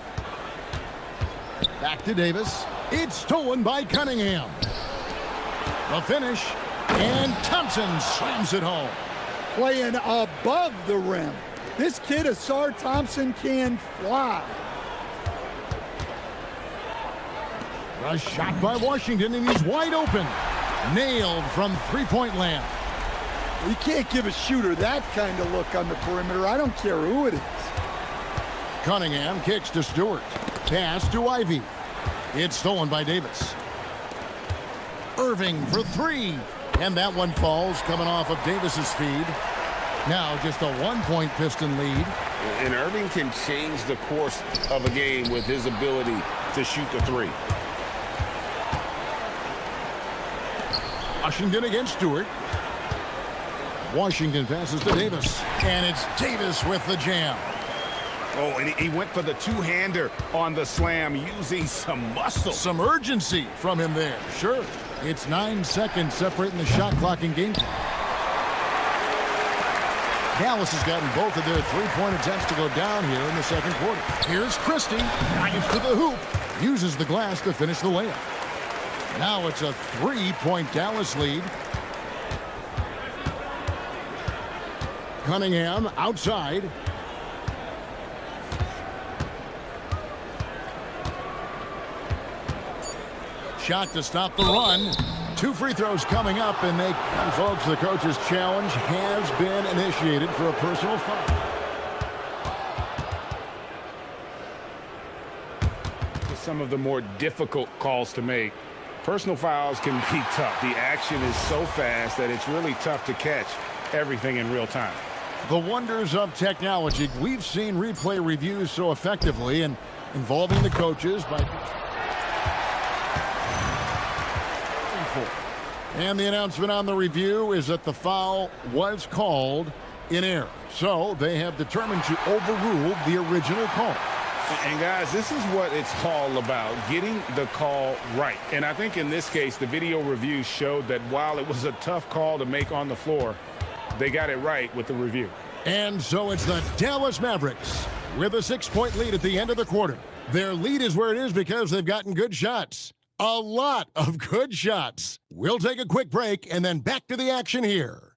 Back to Davis. It's stolen by Cunningham. The finish. And Thompson slams it home. Playing above the rim. This kid, Asar Thompson, can fly. A shot by Washington, and he's wide open. Nailed from three-point land. You can't give a shooter that kind of look on the perimeter. I don't care who it is. Cunningham kicks to Stewart. Pass to Ivy. It's stolen by Davis. Irving for 3. And that one falls, coming off of Davis's feed. Now just a 1-point Piston lead. And Irving can change the course of a game with his ability to shoot the 3. Washington against Stewart. Washington passes to Davis. And it's Davis with the jam. Oh, and he went for the two-hander on the slam, using some muscle. Some urgency from him there. Sure. It's 9 seconds separating the shot clock and game clock. Dallas has gotten both of their three-point attempts to go down here in the second quarter. Here's Christie. Drives to the hoop. Uses the glass to finish the layup. Now it's a 3-point Dallas lead. Cunningham outside. Shot to stop the run. 2 free throws coming up, and folks, the coach's challenge has been initiated for a personal foul. Some of the more difficult calls to make. Personal fouls can be tough. The action is so fast that it's really tough to catch everything in real time. The wonders of technology. We've seen replay reviews so effectively and involving the coaches by... And the announcement on the review is that the foul was called in error. So they have determined to overrule the original call. And guys, this is what it's all about, getting the call right. And I think in this case, the video review showed that while it was a tough call to make on the floor, they got it right with the review. And so it's the Dallas Mavericks with a 6-point lead at the end of the quarter. Their lead is where it is because they've gotten good shots. A lot of good shots. We'll take a quick break and then back to the action here.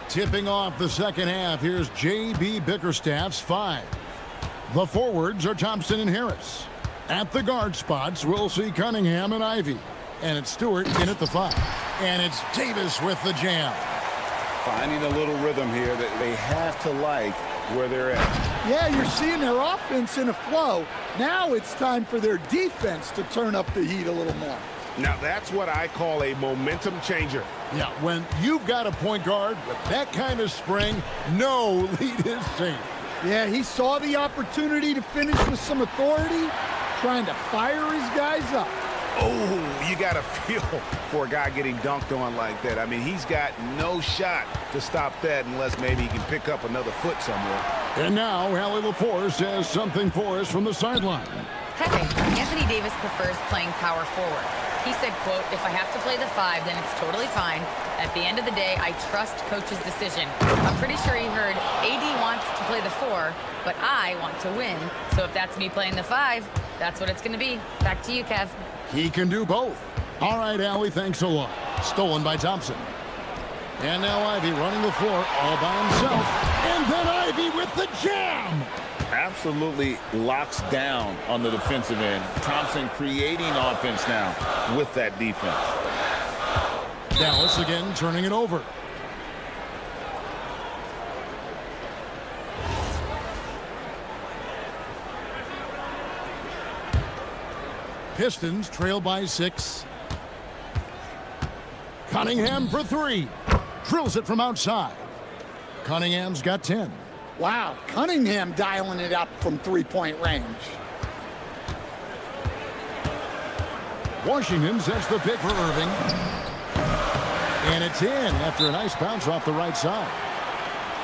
Tipping off the second half, here's J.B. Bickerstaff's 5. The forwards are Thompson and Harris. At the guard spots, we'll see Cunningham and Ivy. And it's Stewart in at the 5. And it's Davis with the jam. Finding a little rhythm here that they have to like where they're at. Yeah, you're seeing their offense in a flow. Now it's time for their defense to turn up the heat a little more. Now that's what I call a momentum changer. Yeah, when you've got a point guard with that kind of spring, no lead is safe. Yeah, he saw the opportunity to finish with some authority, trying to fire his guys up. Oh, you got to feel for a guy getting dunked on like that. I mean, he's got no shot to stop that unless maybe he can pick up another foot somewhere. And now, Hallie LaForce says something for us from the sideline. Hey, Anthony Davis prefers playing power forward. He said, quote, if I have to play the 5, then it's totally fine. At the end of the day, I trust coach's decision. I'm pretty sure he heard AD wants to play the 4, but I want to win. So if that's me playing the 5, that's what it's going to be. Back to you, Kev. He can do both. All right, Allie, thanks a lot. Stolen by Thompson. And now Ivy running the floor all by himself. And then Ivy with the jam. Absolutely locks down on the defensive end. Thompson creating offense now with that defense. Dallas again turning it over. Pistons trail by 6. Cunningham for 3. Drills it from outside. Cunningham's got 10. Wow, Cunningham dialing it up from three-point range. Washington sets the pick for Irving. And it's in after a nice bounce off the right side.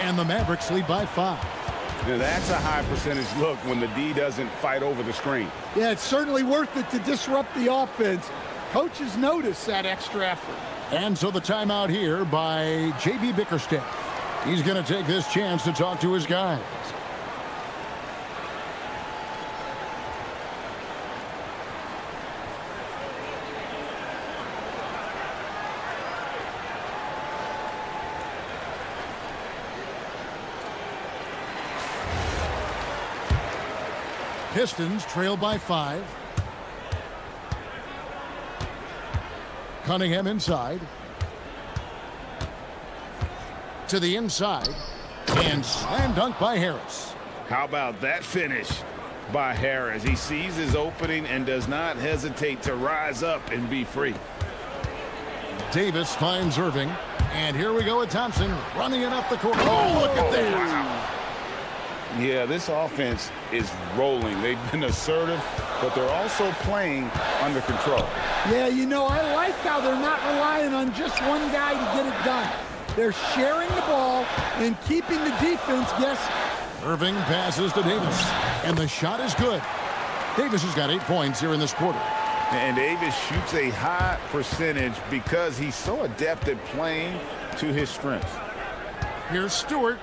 And the Mavericks lead by 5. Now that's a high percentage look when the D doesn't fight over the screen. Yeah, it's certainly worth it to disrupt the offense. Coaches notice that extra effort. And so the timeout here by J.B. Bickerstaff. He's going to take this chance to talk to his guys. Pistons trail by 5. Cunningham inside. To the inside. And slam dunk by Harris. How about that finish by Harris? He sees his opening and does not hesitate to rise up and be free. Davis finds Irving. And here we go with Thompson running it up the court. Oh, look at that. Wow. Yeah, this offense is rolling. They've been assertive, but they're also playing under control. Yeah, you know, I like how they're not relying on just one guy to get it done. They're sharing the ball and keeping the defense guessing. Irving passes to Davis, and the shot is good. Davis has got 8 points here in this quarter. And Davis shoots a high percentage because he's so adept at playing to his strengths. Here's Stewart,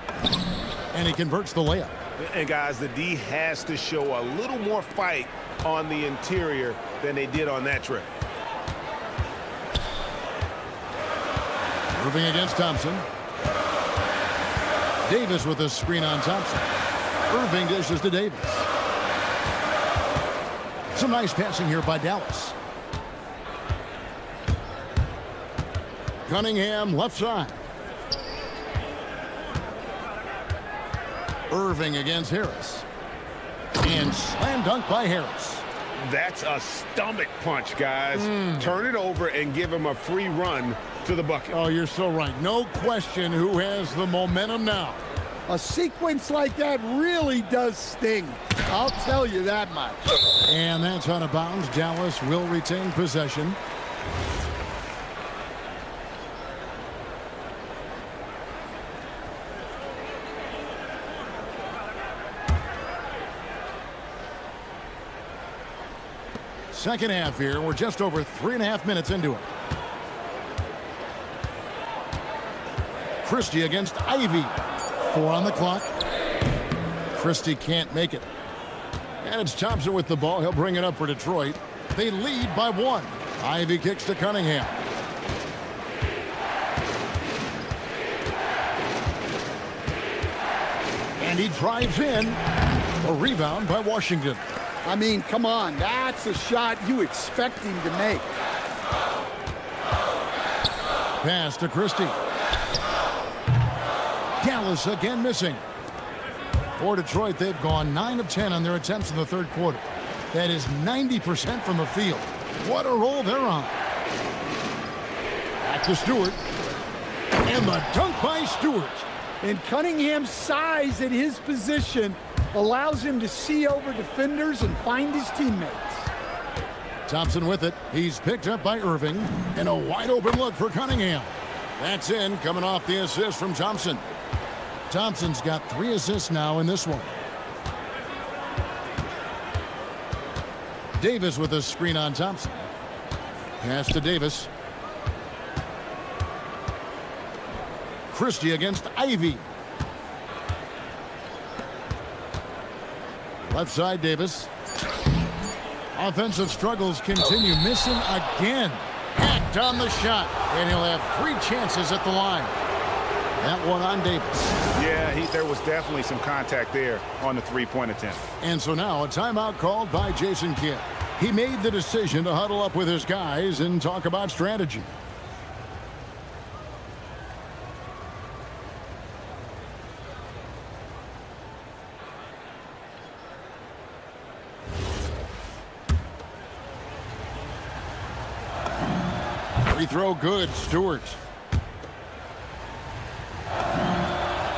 and he converts the layup. And guys, the D has to show a little more fight on the interior than they did on that trip. Irving against Thompson. Davis with a screen on Thompson. Irving dishes to Davis. Some nice passing here by Dallas. Cunningham left side. Irving against Harris. And slam dunk by Harris. That's a stomach punch, guys. Turn it over and give him a free run to the bucket. Oh, you're so right. No question who has the momentum now. A sequence like that really does sting. I'll tell you that much. And that's out of bounds. Dallas will retain possession. Second half here. We're just over 3.5 minutes into it. Christie against Ivy. 4 on the clock. Christie can't make it. And it's Thompson with the ball. He'll bring it up for Detroit. They lead by 1. Ivy kicks to Cunningham. And he drives in. A rebound by Washington. I mean, come on. That's a shot you expect him to make. Pass to Christie. Dallas again missing. For Detroit, they've gone 9 of 10 on their attempts in the third quarter. That is 90% from the field. What a roll they're on. Back to Stewart. And the dunk by Stewart. And Cunningham's size at his position allows him to see over defenders and find his teammates. Thompson with it. He's picked up by Irving. And a wide open look for Cunningham. That's in, coming off the assist from Thompson. Thompson's got 3 assists now in this one. Davis with a screen on Thompson. Pass to Davis. Christie against Ivy. Left side, Davis. Offensive struggles continue. Missing again. Hacked on the shot. And he'll have 3 chances at the line. That one on Davis. Yeah, there was definitely some contact there on the three-point attempt. And so now a timeout called by Jason Kidd. He made the decision to huddle up with his guys and talk about strategy. Free throw good, Stewart.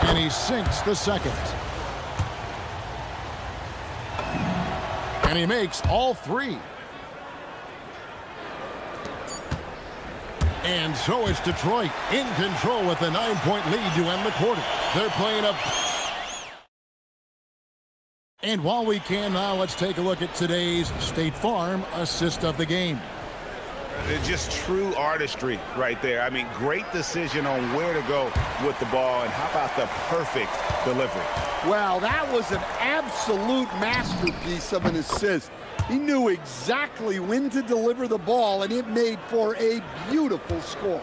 And he sinks the second. And he makes all 3. And so it's Detroit in control with a 9-point lead to end the quarter. They're playing up. And while we can now, let's take a look at today's State Farm assist of the game. Just true artistry right there. I mean, great decision on where to go with the ball, and how about the perfect delivery? Well, that was an absolute masterpiece of an assist. He knew exactly when to deliver the ball, and it made for a beautiful score.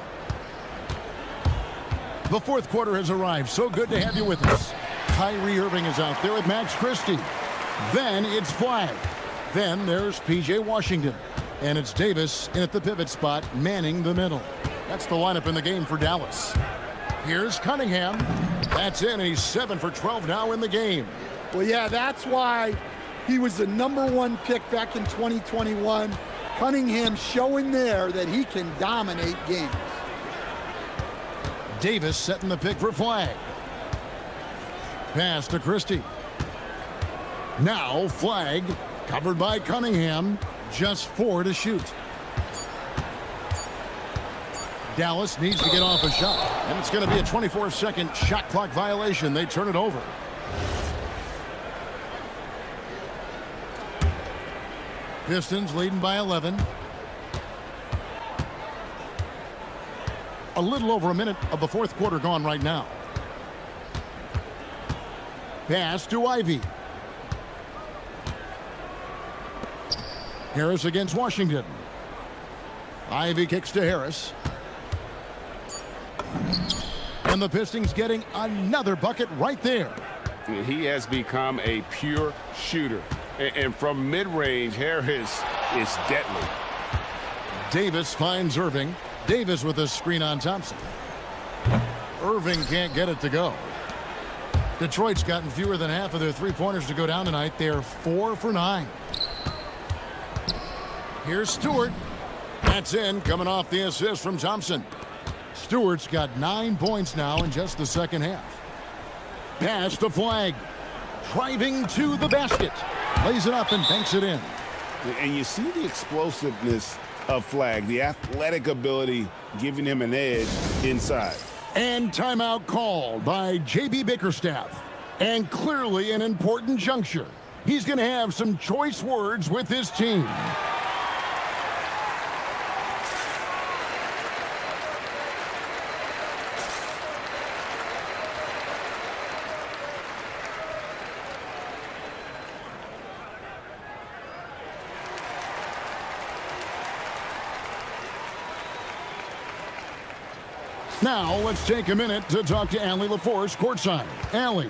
The fourth quarter has arrived. So good to have you with us. Kyrie Irving is out there with Max Christie. Then it's Flag. Then there's P.J. Washington. And it's Davis in at the pivot spot, manning the middle. That's the lineup in the game for Dallas. Here's Cunningham. That's in, and he's 7 for 12 now in the game. Well, yeah, that's why he was the #1 pick back in 2021. Cunningham showing there that he can dominate games. Davis setting the pick for Flag. Pass to Christie. Now Flag, covered by Cunningham. Just 4 to shoot. Dallas needs to get off a shot. And it's going to be a 24-second shot clock violation. They turn it over. Pistons leading by 11. A little over a minute of the fourth quarter gone right now. Pass to Ivy. Harris against Washington. Ivy kicks to Harris. And the Pistons getting another bucket right there. He has become a pure shooter. And from mid-range, Harris is deadly. Davis finds Irving. Davis with a screen on Thompson. Irving can't get it to go. Detroit's gotten fewer than half of their three-pointers to go down tonight. They're 4 for 9. Here's Stewart. That's in, coming off the assist from Thompson. Stewart's got 9 points now in just the second half. Pass to Flag. Driving to the basket. Lays it up and banks it in. And you see the explosiveness of Flag, the athletic ability giving him an edge inside. And timeout called by J.B. Bickerstaff. And clearly an important juncture. He's going to have some choice words with his team. Now, let's take a minute to talk to Allie LaForce courtside. Allie.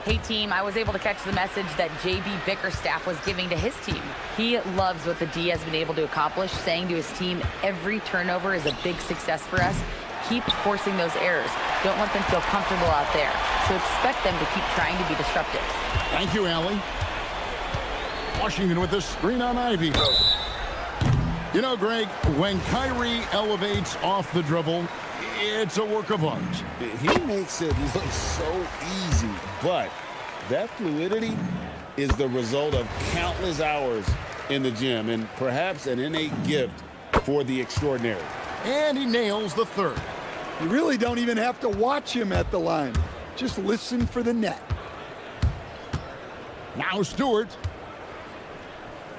Hey team, I was able to catch the message that JB Bickerstaff was giving to his team. He loves what the D has been able to accomplish, saying to his team, every turnover is a big success for us. Keep forcing those errors. Don't let them feel comfortable out there. So expect them to keep trying to be disruptive. Thank you, Allie. Washington with the screen on Ivy. You know, Greg, when Kyrie elevates off the dribble, it's a work of art. He makes it look so easy, but that fluidity is the result of countless hours in the gym and perhaps an innate gift for the extraordinary. And he nails the third. You really don't even have to watch him at the line. Just listen for the net. Now Stewart.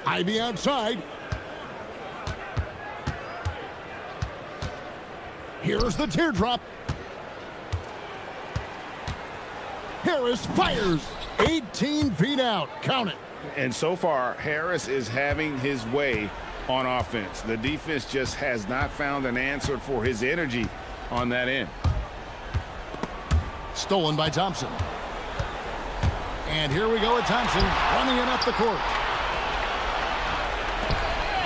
Ivy outside. Here's the teardrop. Harris fires. 18 feet out. Count it. And so far, Harris is having his way on offense. The defense just has not found an answer for his energy on that end. Stolen by Thompson. And here we go with Thompson running it up the court.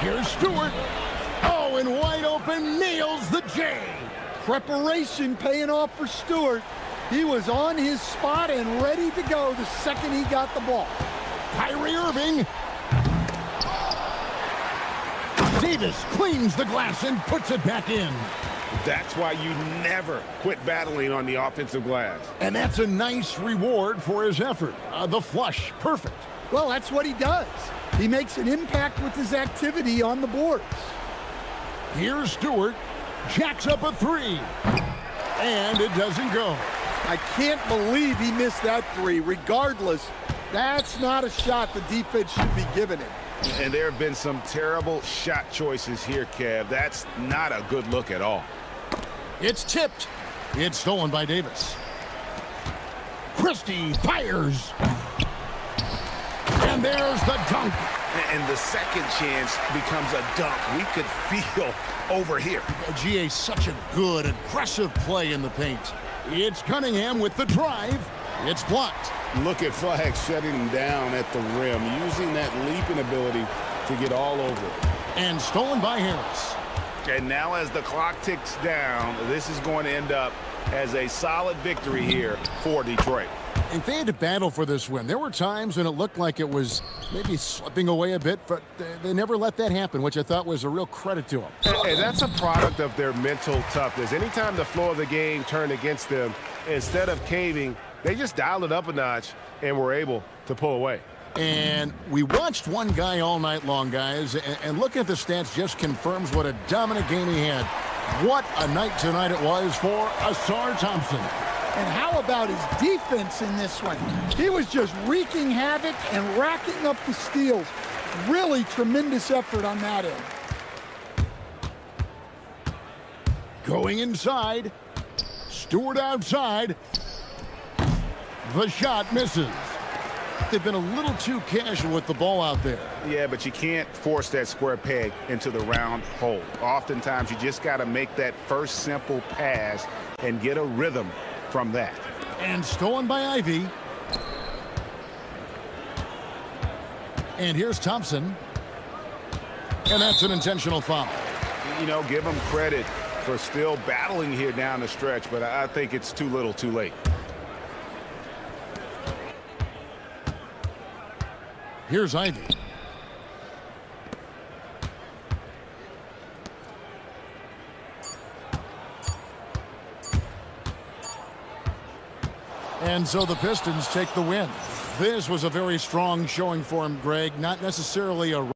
Here's Stewart. Oh, and wide open, nails the J. Preparation paying off for Stewart. He was on his spot and ready to go the second he got the ball. Kyrie Irving. Davis cleans the glass and puts it back in. That's why you never quit battling on the offensive glass. And that's a nice reward for his effort. The flush, perfect. Well, that's what he does. He makes an impact with his activity on the boards. Here's Stewart. Jacks up a three. And it doesn't go. I can't believe he missed that three. Regardless, that's not a shot the defense should be giving him. And there have been some terrible shot choices here, Kev. That's not a good look at all. It's tipped. It's stolen by Davis. Christie fires. And there's the dunk. And the second chance becomes a dunk. We could feel over here. GA, such a good, aggressive play in the paint. It's Cunningham with the drive. It's blocked. Look at Flag shutting him down at the rim, using that leaping ability to get all over it. And stolen by Harris. And now as the clock ticks down, this is going to end up as a solid victory here for Detroit. And they had to battle for this win. There were times when it looked like it was maybe slipping away a bit, but they never let that happen, which I thought was a real credit to them. And that's a product of their mental toughness. Anytime the flow of the game turned against them, instead of caving, they just dialed it up a notch and were able to pull away. And we watched one guy all night long, guys, and looking at the stats just confirms what a dominant game he had. What a night tonight it was for Asar Thompson. And how about his defense in this one? He was just wreaking havoc and racking up the steals. Really tremendous effort on that end. Going inside. Stewart outside. The shot misses. They've been a little too casual with the ball out there. Yeah, but you can't force that square peg into the round hole. Oftentimes, you just got to make that first simple pass and get a rhythm from that. And stolen by Ivy. And here's Thompson. And that's an intentional foul. You know, give him credit for still battling here down the stretch, but I think it's too little too late. Here's Ivy. And so the Pistons take the win. This was a very strong showing for him, Greg. Not necessarily a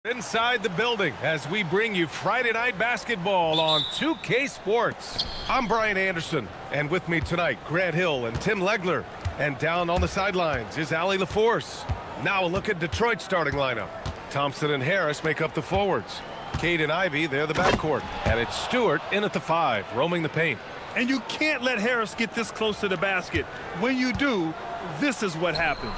Inside the building as we bring you Friday Night Basketball on 2K Sports. I'm Brian Anderson, and with me tonight, Grant Hill and Tim Legler. And down on the sidelines is Allie LaForce. Now a look at Detroit's starting lineup. Thompson and Harris make up the forwards. Cade and Ivy, they're the backcourt. And it's Stewart in at the 5, roaming the paint. And you can't let Harris get this close to the basket. When you do, this is what happens.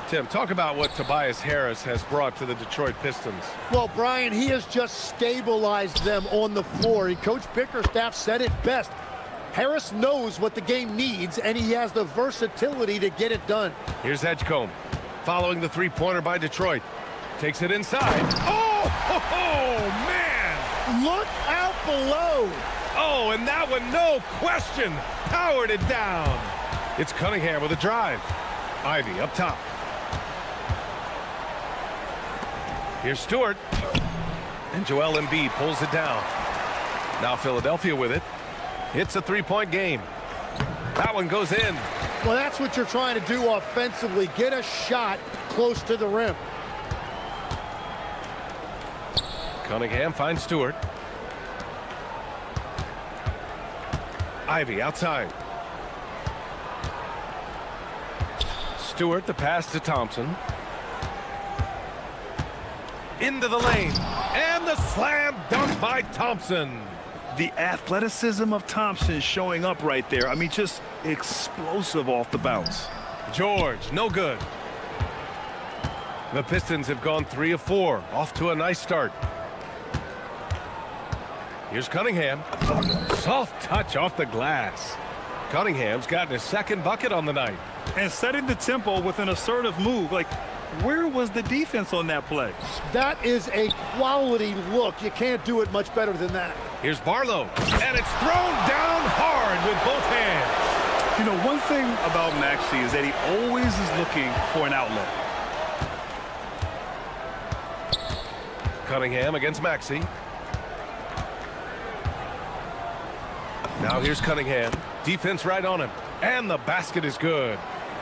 Tim, talk about what Tobias Harris has brought to the Detroit Pistons. Well, Brian, he has just stabilized them on the floor. Coach Bickerstaff said it best. Harris knows what the game needs, and he has the versatility to get it done. Here's Edgecombe, following the three-pointer by Detroit. Takes it inside. Oh, man! Look out below! Oh, and that one, no question, powered it down. It's Cunningham with a drive. Ivy up top. Here's Stewart. And Joel Embiid pulls it down. Now Philadelphia with it. It's a three-point game. That one goes in. Well, that's what you're trying to do offensively. Get a shot close to the rim. Cunningham finds Stewart. Ivy outside. Stewart, the pass to Thompson. Into the lane. And the slam dunk by Thompson. The athleticism of Thompson showing up right there. I mean, just explosive off the bounce. George, no good. The Pistons have gone 3 of 4. Off to a nice start. Here's Cunningham. Soft touch off the glass. Cunningham's gotten his second bucket on the night. And setting the tempo with an assertive move. Like, where was the defense on that play? That is a quality look. You can't do it much better than that. Here's Barlow. And it's thrown down hard with both hands. You know, one thing about Maxey is that he always is looking for an outlet. Cunningham against Maxey. Now here's Cunningham. Defense right on him. And the basket is good.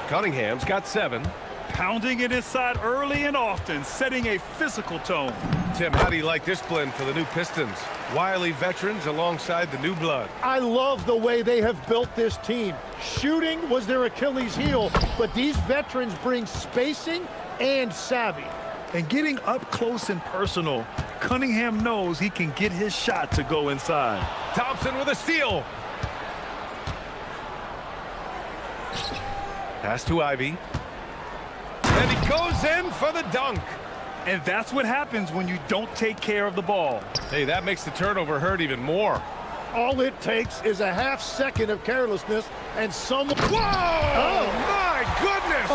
Cunningham's got 7. Pounding it inside early and often, setting a physical tone. Tim, how do you like this blend for the new Pistons? Wily veterans alongside the new blood. I love the way they have built this team. Shooting was their Achilles heel, but these veterans bring spacing and savvy. And getting up close and personal, Cunningham knows he can get his shot to go inside. Thompson with a steal. Pass to Ivy. And he goes in for the dunk. And that's what happens when you don't take care of the ball. Hey, that makes the turnover hurt even more. All it takes is a half second of carelessness and some... Whoa! Oh, my goodness!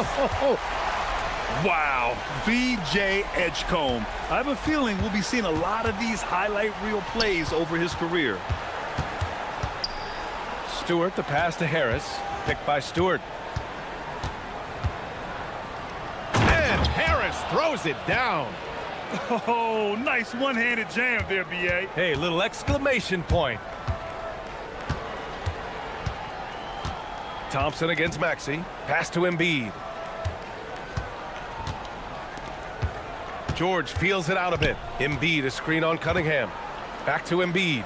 Wow, VJ Edgecombe. I have a feeling we'll be seeing a lot of these highlight reel plays over his career. Stewart, the pass to Harris. Picked by Stewart. And Harris throws it down. Oh, nice one-handed jam there, B.A. Hey, little exclamation point. Thompson against Maxey. Pass to Embiid. George feels it out a bit. Embiid, a screen on Cunningham. Back to Embiid.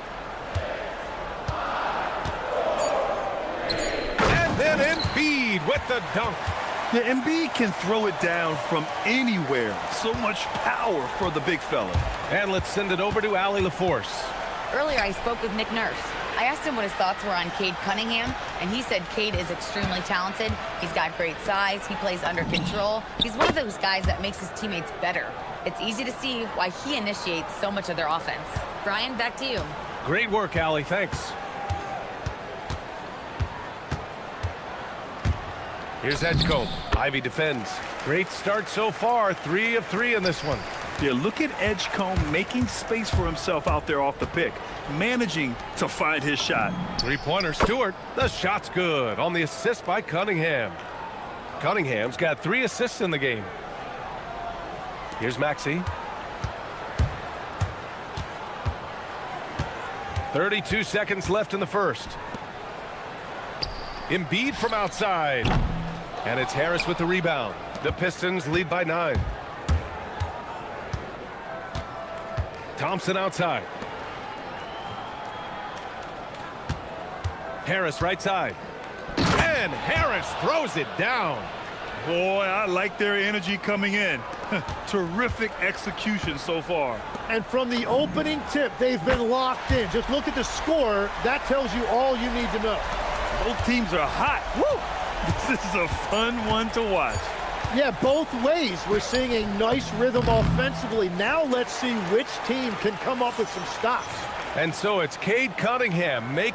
And then Embiid with the dunk. The Embiid can throw it down from anywhere. So much power for the big fella. And let's send it over to Allie LaForce. Earlier, I spoke with Nick Nurse. I asked him what his thoughts were on Cade Cunningham, and he said Cade is extremely talented. He's got great size. He plays under control. He's one of those guys that makes his teammates better. It's easy to see why he initiates so much of their offense. Brian, back to you. Great work, Allie. Thanks. Here's Edgecombe. Ivy defends. Great start so far. 3 of 3 in this one. Yeah, look at Edgecombe making space for himself out there off the pick, managing to find his shot. Three-pointer, Stewart. The shot's good on the assist by Cunningham. Cunningham's got 3 assists in the game. Here's Maxey. 32 seconds left in the first. Embiid from outside. And it's Harris with the rebound. The Pistons lead by 9. Thompson outside. Harris right side. And Harris throws it down. Boy, I like their energy coming in. Terrific execution so far. And from the opening tip, they've been locked in. Just look at the score. That tells you all you need to know. Both teams are hot. Woo! This is a fun one to watch. Yeah, both ways. We're seeing a nice rhythm offensively. Now let's see which team can come up with some stops. And so it's Cade Cunningham make...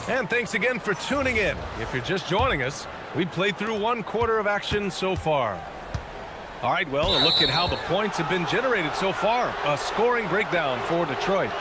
And thanks again for tuning in. If you're just joining us, we played through 1 quarter of action so far. All right, well, a look at how the points have been generated so far. A scoring breakdown for Detroit.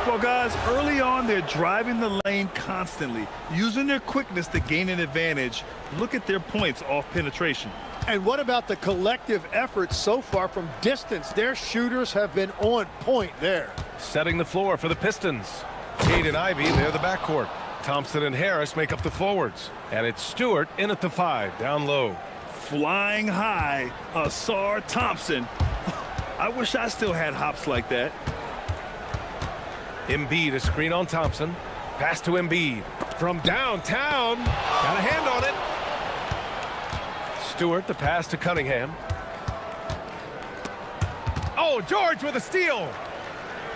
Well, guys, early on, they're driving the lane constantly, using their quickness to gain an advantage. Look at their points off penetration. And what about the collective effort so far from distance? Their shooters have been on point there. Setting the floor for the Pistons. Cade and Ivy, they're the backcourt. Thompson and Harris make up the forwards. And it's Stewart in at the 5, down low. Flying high, Asar Thompson. I wish I still had hops like that. Embiid, a screen on Thompson. Pass to Embiid. From downtown. Got a hand on it. Stewart, the pass to Cunningham. Oh, George with a steal.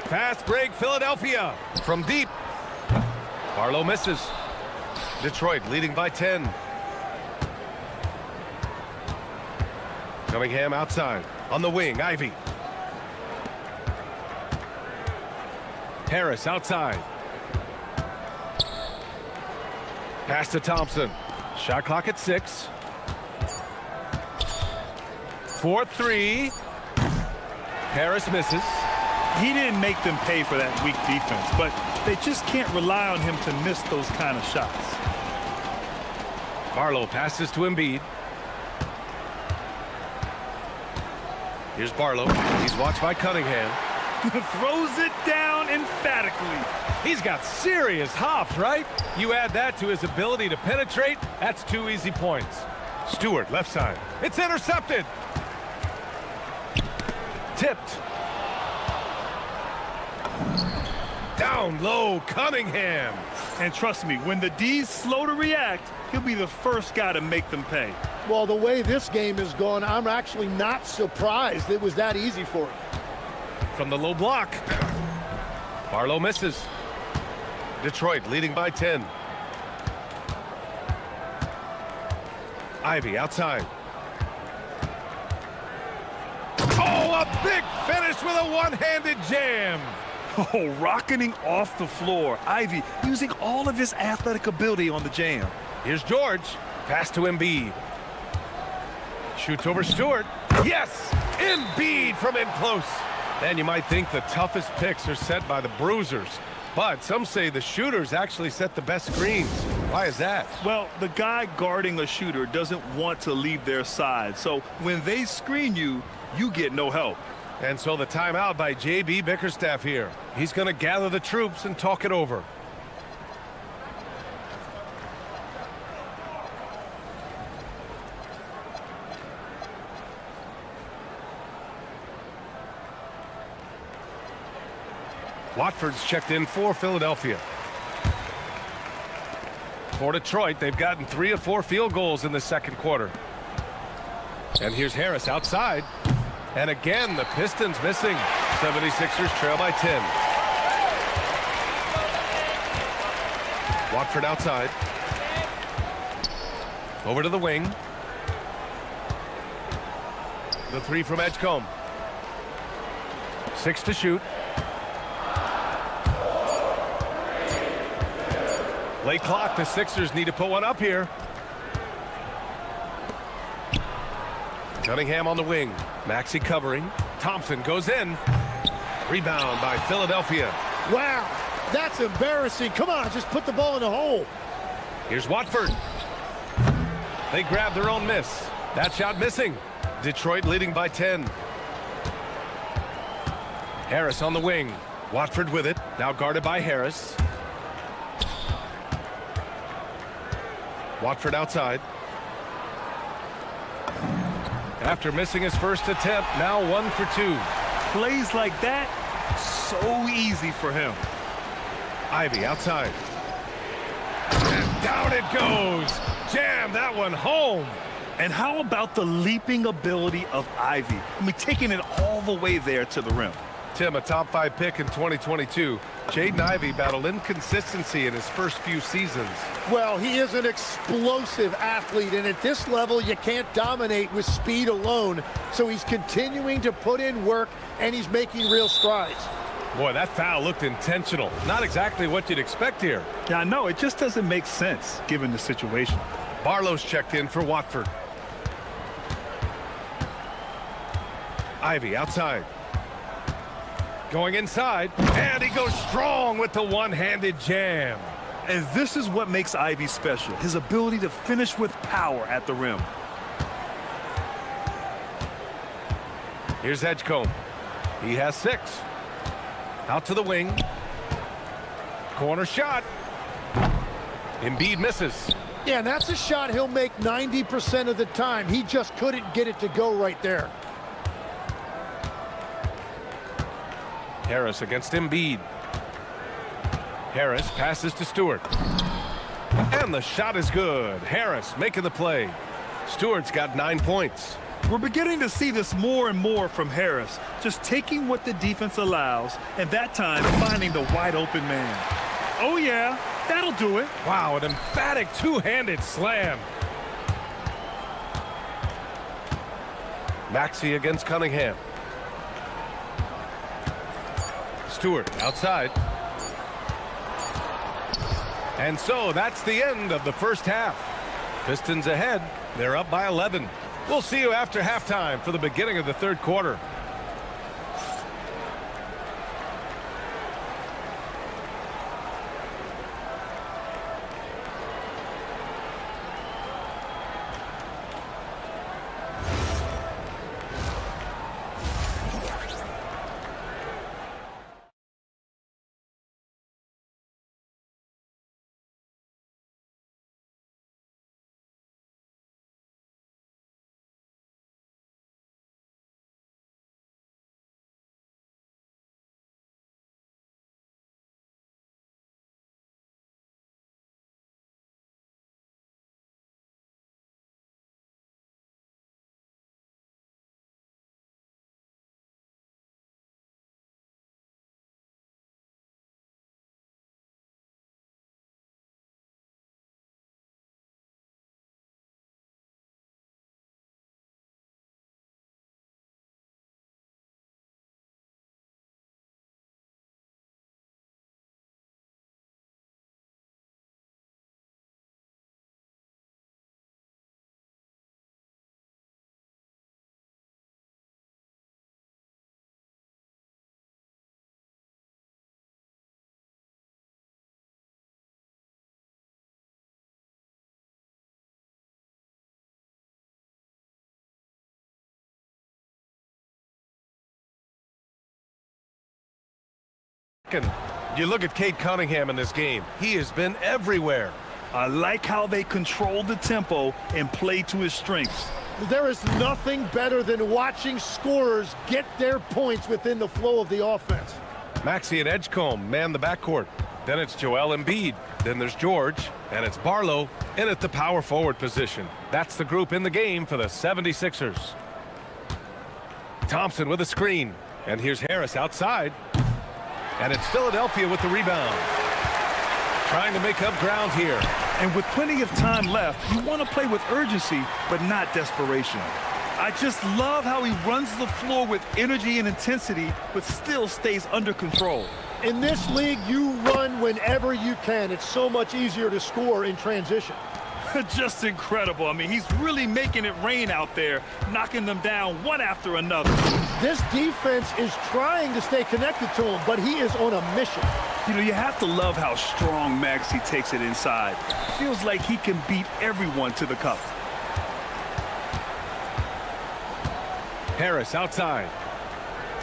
Fast break, Philadelphia. From deep. Barlow misses. Detroit leading by 10. Cunningham outside. On the wing, Ivy. Harris outside. Pass to Thompson. Shot clock at 6. 4-3. Harris misses. He didn't make them pay for that weak defense, but they just can't rely on him to miss those kind of shots. Barlow passes to Embiid. Here's Barlow. He's watched by Cunningham. Throws it down emphatically. He's got serious hops, right? You add that to his ability to penetrate, that's 2 easy points. Stewart, left side. It's intercepted. Tipped. Down low, Cunningham. And trust me, when the D's slow to react, he'll be the first guy to make them pay. Well, the way this game is going, I'm actually not surprised it was that easy for him. From the low block. Barlow misses. Detroit leading by 10. Ivy outside. Oh, a big finish with a one-handed jam. Oh, rocketing off the floor. Ivy using all of his athletic ability on the jam. Here's George. Pass to Embiid. Shoots over Stewart. Yes! Embiid from in close. And you might think the toughest picks are set by the bruisers. But some say the shooters actually set the best screens. Why is that? Well, the guy guarding a shooter doesn't want to leave their side. So when they screen you, you get no help. And so the timeout by J.B. Bickerstaff here. He's going to gather the troops and talk it over. Watford's checked in for Philadelphia. For Detroit, they've gotten 3 of 4 field goals in the second quarter. And here's Harris outside. And again, the Pistons missing. 76ers trail by 10. Watford outside. Over to the wing. The 3 from Edgecombe. 6 to shoot. Late clock, the Sixers need to put one up here. Cunningham on the wing. Maxey covering. Thompson goes in. Rebound by Philadelphia. Wow, that's embarrassing. Come on, just put the ball in the hole. Here's Watford. They grab their own miss. That shot missing. Detroit leading by 10. Harris on the wing. Watford with it. Now guarded by Harris. Watford outside. After missing his first attempt, now 1 for 2. Plays like that, so easy for him. Ivy outside. And down it goes. Jam that one home. And how about the leaping ability of Ivy? I mean, taking it all the way there to the rim. Tim, a top 5 pick in 2022. Jaden Ivey battled inconsistency in his first few seasons. Well, he is an explosive athlete, and at this level, you can't dominate with speed alone. So he's continuing to put in work, and he's making real strides. Boy, that foul looked intentional. Not exactly what you'd expect here. Yeah, I know. It just doesn't make sense, given the situation. Barlow's checked in for Watford. Ivy outside. Going inside, and he goes strong with the one-handed jam. And this is what makes Ivy special, his ability to finish with power at the rim. Here's Edgecombe. He has 6. Out to the wing. Corner shot. Embiid misses. Yeah, and that's a shot he'll make 90% of the time. He just couldn't get it to go right there. Harris against Embiid. Harris passes to Stewart. And the shot is good. Harris making the play. Stewart's got 9 points. We're beginning to see this more and more from Harris, just taking what the defense allows, and that time finding the wide open man. Oh yeah, that'll do it. Wow, an emphatic two-handed slam. Maxey against Cunningham. Stewart outside. And so that's the end of the first half. Pistons ahead. They're up by 11. We'll see you after halftime for the beginning of the third quarter. You look at Cade Cunningham in this game. He has been everywhere. I like how they control the tempo and play to his strengths. There is nothing better than watching scorers get their points within the flow of the offense. Maxey and Edgecombe man the backcourt. Then it's Joel Embiid. Then there's George. And it's Barlow in at the power forward position. That's the group in the game for the 76ers. Thompson with a screen. And here's Harris outside. And it's Philadelphia with the rebound. Trying to make up ground here. And with plenty of time left, you want to play with urgency, but not desperation. I just love how he runs the floor with energy and intensity, but still stays under control. In this league, you run whenever you can. It's so much easier to score in transition. Just incredible. I mean, he's really making it rain out there, knocking them down one after another. This defense is trying to stay connected to him, but he is on a mission. You know, you have to love how strong Maxey takes it inside. Feels like he can beat everyone to the cup. Harris outside.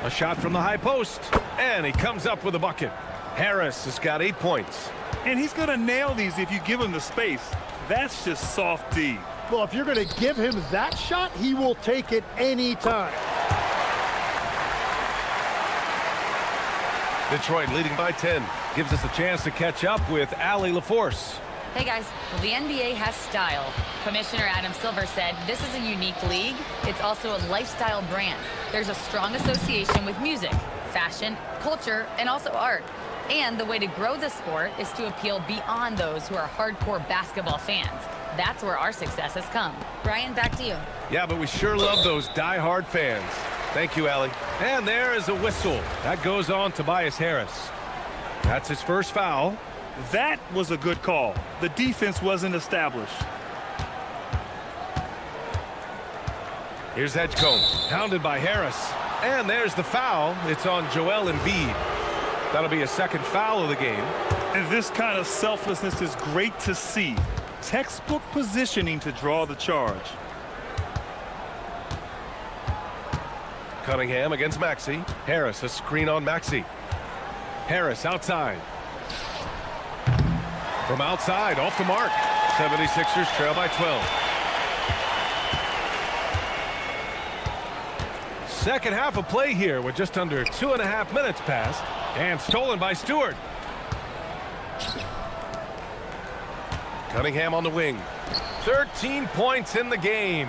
A shot from the high post, and he comes up with a bucket. Harris has got 8 points. And he's going to nail these if you give him the space. That's just soft D. Well, if you're going to give him that shot, he will take it any time. Detroit leading by 10. Gives us a chance to catch up with Allie LaForce. Hey guys, well, the NBA has style. Commissioner Adam Silver said this is a unique league. It's also a lifestyle brand. There's a strong association with music, fashion, culture, and also art. And the way to grow the sport is to appeal beyond those who are hardcore basketball fans. That's where our success has come. Brian, back to you. Yeah, but we sure love those die-hard fans. Thank you, Allie. And there is a whistle. That goes on Tobias Harris. That's his first foul. That was a good call. The defense wasn't established. Here's Edgecombe, pounded by Harris. And there's the foul. It's on Joel Embiid. That'll be a second foul of the game. And this kind of selflessness is great to see. Textbook positioning to draw the charge. Cunningham against Maxey. Harris, a screen on Maxey. Harris outside. From outside, off the mark. 76ers trail by 12. Second half of play here with just under 2.5 minutes passed. And stolen by Stewart. Cunningham on the wing. 13 points in the game.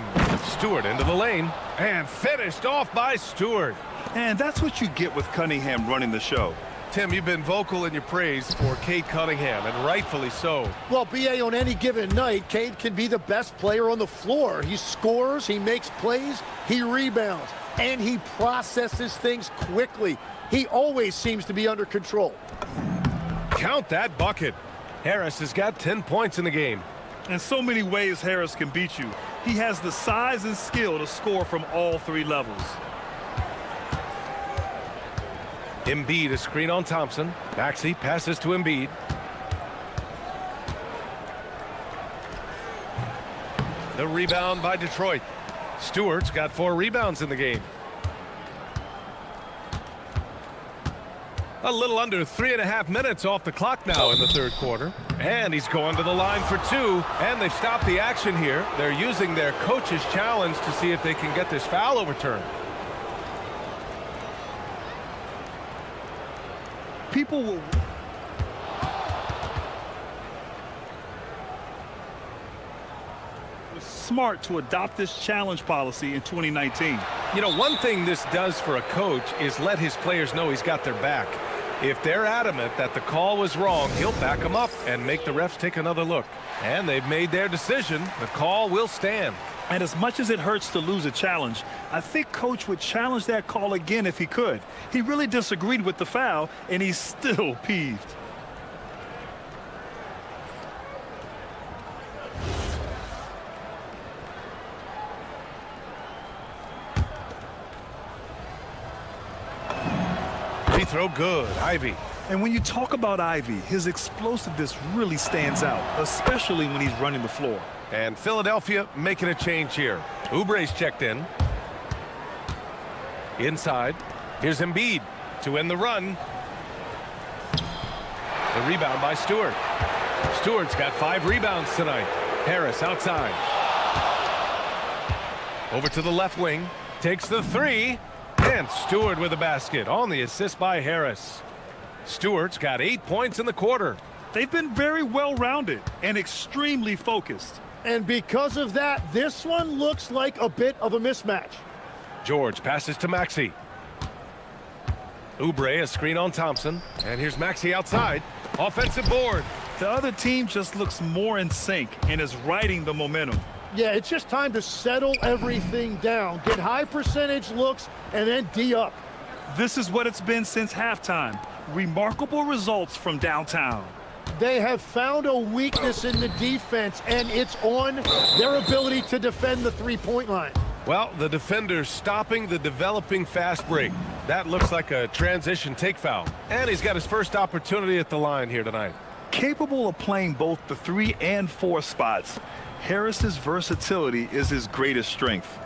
Stewart into the lane. And finished off by Stewart. And that's what you get with Cunningham running the show. Tim, you've been vocal in your praise for Cade Cunningham, and rightfully so. Well, BA, on any given night, Cade can be the best player on the floor. He scores, he makes plays, he rebounds, and he processes things quickly. He always seems to be under control. Count that bucket. Harris has got 10 points in the game. In so many ways, Harris can beat you. He has the size and skill to score from all three levels. Embiid, a screen on Thompson. Maxey passes to Embiid. The rebound by Detroit. Stewart's got 4 rebounds in the game. A little under 3.5 minutes off the clock now in the third quarter. And he's going to the line for 2. And they've stopped the action here. They're using their coach's challenge to see if they can get this foul overturned. People will... It was smart to adopt this challenge policy in 2019. You know, one thing this does for a coach is let his players know he's got their back. If they're adamant that the call was wrong, he'll back them up and make the refs take another look. And they've made their decision. The call will stand. And as much as it hurts to lose a challenge, I think Coach would challenge that call again if he could. He really disagreed with the foul, and he's still peeved. Free throw good. Ivy. And when you talk about Ivy, his explosiveness really stands out, especially when he's running the floor. And Philadelphia making a change here. Oubre's checked in. Inside. Here's Embiid to end the run. The rebound by Stewart. Stewart's got 5 rebounds tonight. Harris outside. Over to the left wing. Takes the 3. And Stewart with a basket on the assist by Harris. Stewart's got 8 points in the quarter. They've been very well-rounded and extremely focused. And because of that, this one looks like a bit of a mismatch. George passes to Maxey. Oubre, a screen on Thompson. And here's Maxey outside. Offensive board. The other team just looks more in sync and is riding the momentum. Yeah, it's just time to settle everything down. Get high percentage looks and then D up. This is what it's been since halftime. Remarkable results from downtown. They have found a weakness in the defense, and it's on their ability to defend the three-point line. Well, the defender's stopping the developing fast break. That looks like a transition take foul. And he's got his first opportunity at the line here tonight. Capable of playing both the 3 and 4 spots, Harris's versatility is his greatest strength.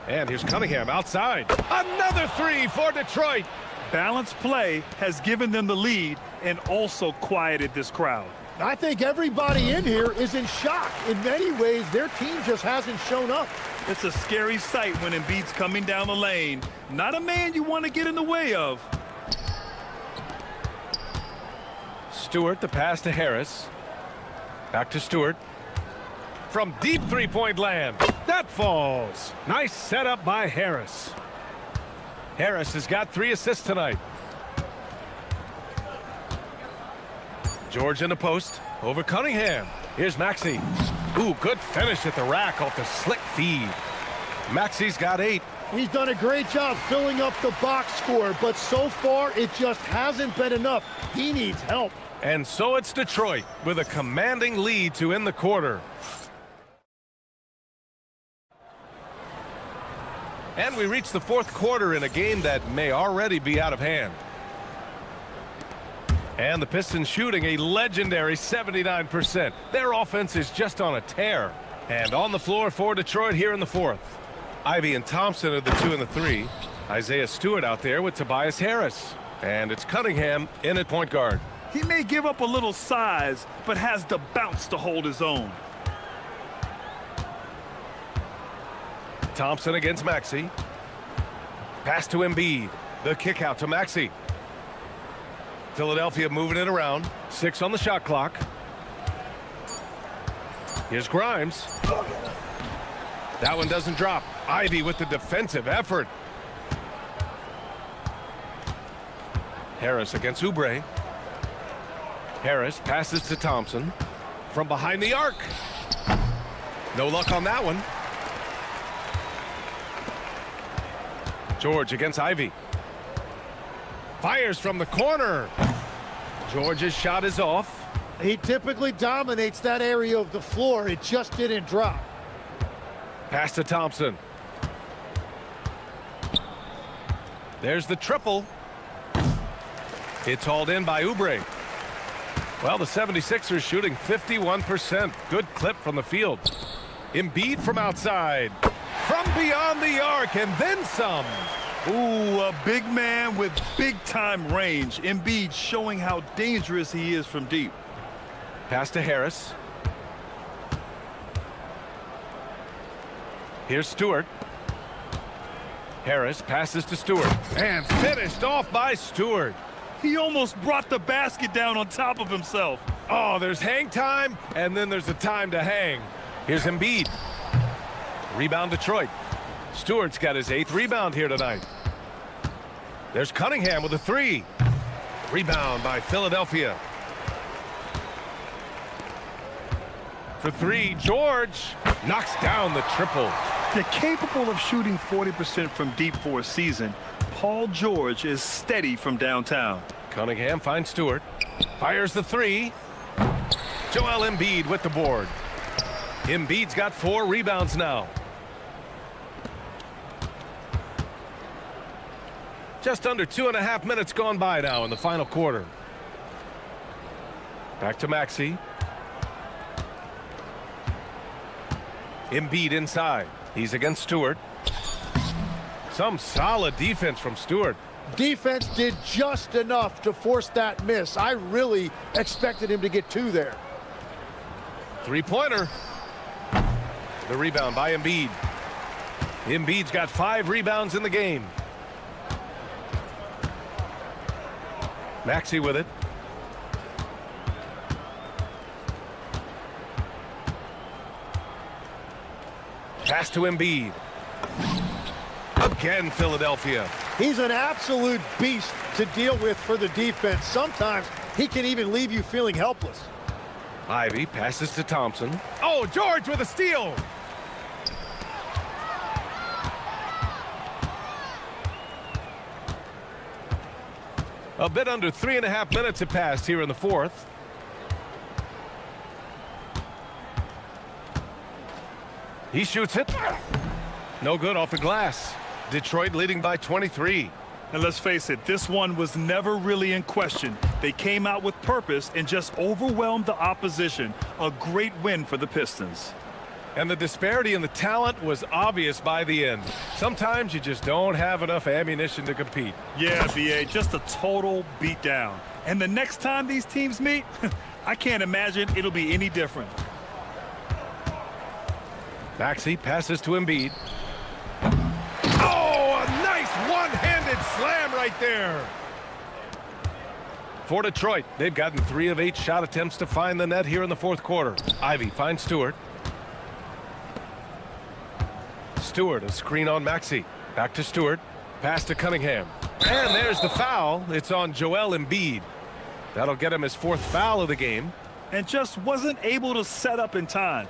And here's Cunningham outside. Another 3 for Detroit. Balanced play has given them the lead and also quieted this crowd. I think everybody in here is in shock. In many ways, their team just hasn't shown up. It's a scary sight when Embiid's coming down the lane. Not a man you want to get in the way of. Stewart, the pass to Harris. Back to Stewart. From deep three-point land. That falls. Nice setup by Harris. Harris has got 3 assists tonight. George in the post. Over Cunningham. Here's Maxey. Ooh, good finish at the rack off the slick feed. Maxey's got 8. He's done a great job filling up the box score, but so far it just hasn't been enough. He needs help. And so it's Detroit with a commanding lead to end the quarter. And we reach the 4th quarter in a game that may already be out of hand. And the Pistons shooting a legendary 79%. Their offense is just on a tear. And on the floor for Detroit here in the 4th. Ivy and Thompson are the 2 and the 3. Isaiah Stewart out there with Tobias Harris. And it's Cunningham in at point guard. He may give up a little size, but has the bounce to hold his own. Thompson against Maxey. Pass to Embiid. The kick out to Maxey. Philadelphia moving it around. 6 on the shot clock. Here's Grimes. That one doesn't drop. Ivy with the defensive effort. Harris against Oubre. Harris passes to Thompson. From behind the arc. No luck on that one. George against Ivy. Fires from the corner. George's shot is off. He typically dominates that area of the floor. It just didn't drop. Pass to Thompson. There's the triple. It's hauled in by Oubre. Well, the 76ers shooting 51%. Good clip from the field. Embiid from outside. From beyond the arc and then some. Ooh, a big man with big-time range. Embiid showing how dangerous he is from deep. Pass to Harris. Here's Stewart. Harris passes to Stewart. And finished off by Stewart. He almost brought the basket down on top of himself. Oh, there's hang time, and then there's the time to hang. Here's Embiid. Rebound Detroit. Stewart's got his 8th rebound here tonight. There's Cunningham with a 3. Rebound by Philadelphia. For 3, George knocks down the triple. They're capable of shooting 40% from deep for a season. Paul George is steady from downtown. Cunningham finds Stewart. Fires the 3. Joel Embiid with the board. Embiid's got 4 rebounds now. Just under 2.5 minutes gone by now in the final quarter. Back to Maxey. Embiid inside. He's against Stewart. Some solid defense from Stewart. Defense did just enough to force that miss. I really expected him to get 2 there. 3-pointer. The rebound by Embiid. Embiid's got 5 rebounds in the game. Maxey with it. Pass to Embiid. Again, Philadelphia. He's an absolute beast to deal with for the defense. Sometimes he can even leave you feeling helpless. Ivy passes to Thompson. Oh, George with a steal. A bit under 3.5 minutes have passed here in the 4th. He shoots it. No good off the glass. Detroit leading by 23. And let's face it, this one was never really in question. They came out with purpose and just overwhelmed the opposition. A great win for the Pistons. And the disparity in the talent was obvious by the end. Sometimes you just don't have enough ammunition to compete. Yeah, BA, just a total beatdown. And the next time these teams meet, I can't imagine it'll be any different. Maxey passes to Embiid. Oh, a nice one-handed slam right there. For Detroit, they've gotten 3 of 8 shot attempts to find the net here in the fourth quarter. Ivy finds Stewart. Stewart, a screen on Maxey. Back to Stewart. Pass to Cunningham. And there's the foul. It's on Joel Embiid. That'll get him his 4th foul of the game. And just wasn't able to set up in time.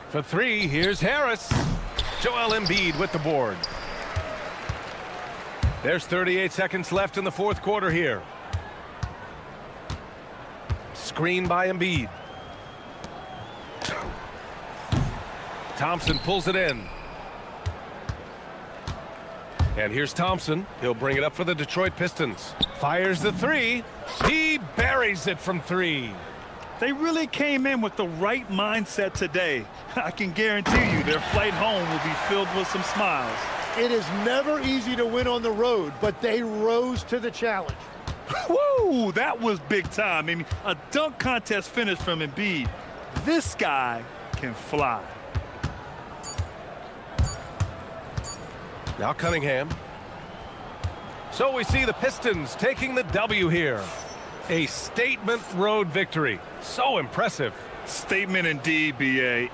For 3, here's Harris. Joel Embiid with the board. There's 38 seconds left in the fourth quarter here. Screen by Embiid. Thompson pulls it in. And here's Thompson. He'll bring it up for the Detroit Pistons. Fires the 3. He buries it from 3. They really came in with the right mindset today. I can guarantee you their flight home will be filled with some smiles. It is never easy to win on the road, but they rose to the challenge. Woo! That was big time. I mean, a dunk contest finish from Embiid. This guy can fly. Now Cunningham. So we see the Pistons taking the W here. A statement road victory. So impressive. Statement indeed, B.A.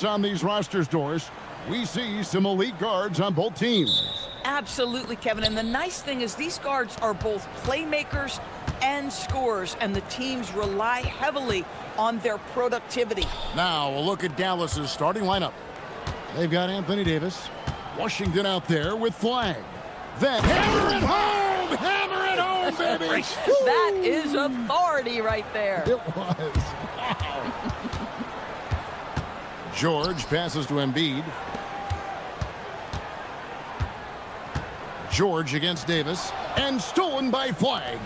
stats on these rosters, Doris, we see some elite guards on both teams. Absolutely, Kevin. And the nice thing is these guards are both playmakers and scorers, and the teams rely heavily on their productivity. Now a look at Dallas's starting lineup. They've got Anthony Davis, Washington out there with Flag. Then hammer it home! Hammer it home, baby! That is authority right there. It was. Wow. George passes to Embiid. George against Davis, and stolen by Flag.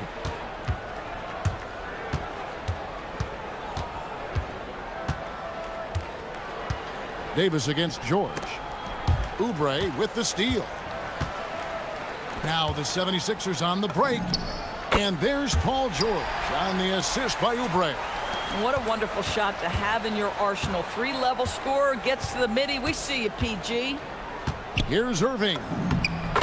Davis against George. Oubre with the steal. Now the 76ers on the break. And there's Paul George on the assist by Oubre. What a wonderful shot to have in your arsenal. Three-level scorer, gets to the midi. We see you, PG. Here's Irving.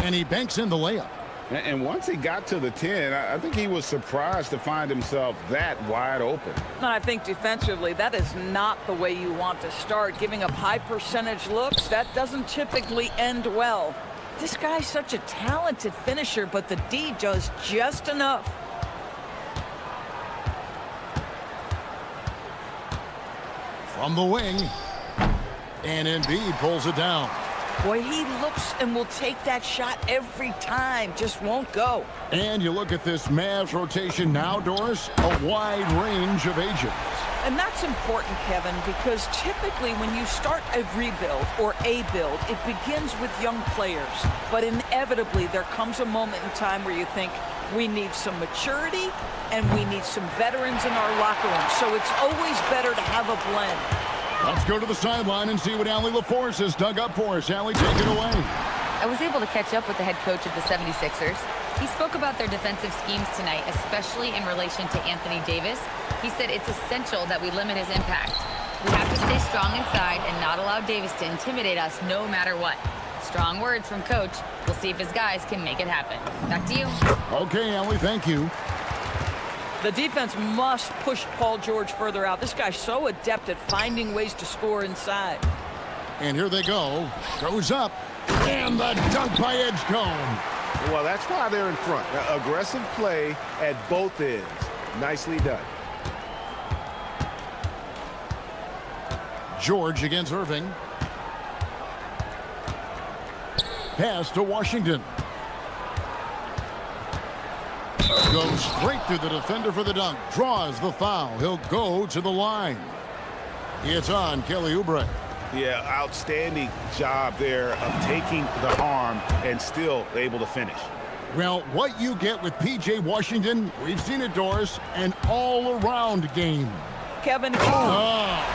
And he banks in the layup. And once he got to the 10, I think he was surprised to find himself that wide open. And I think defensively, that is not the way you want to start. Giving up high percentage looks, that doesn't typically end well. This guy's such a talented finisher, but the D does just enough. From the wing. And Embiid pulls it down. Boy, he looks and will take that shot every time. Just won't go. And you look at this Mavs rotation now, Doris, a wide range of ages. And that's important, Kevin, because typically when you start a rebuild or a build, it begins with young players. But inevitably, there comes a moment in time where you think, we need some maturity and we need some veterans in our locker room. So it's always better to have a blend. Let's go to the sideline and see what Allie LaForce has dug up for us. Allie, take it away. I was able to catch up with the head coach of the 76ers. He spoke about their defensive schemes tonight, especially in relation to Anthony Davis. He said it's essential that we limit his impact. We have to stay strong inside and not allow Davis to intimidate us no matter what. Strong words from coach. We'll see if his guys can make it happen. Back to you. Okay, Allie, thank you. The defense must push Paul George further out. This guy's so adept at finding ways to score inside. And here they go. Goes up. And the dunk by Edgecombe. Well, that's why they're in front. Aggressive play at both ends. Nicely done. George against Irving. Pass to Washington. Goes straight through the defender for the dunk. Draws the foul. He'll go to the line. It's on Kelly Oubre. Yeah, outstanding job there of taking the harm and still able to finish. Well, what you get with P.J. Washington, we've seen it, Doris, an all-around game. Kevin. Oh,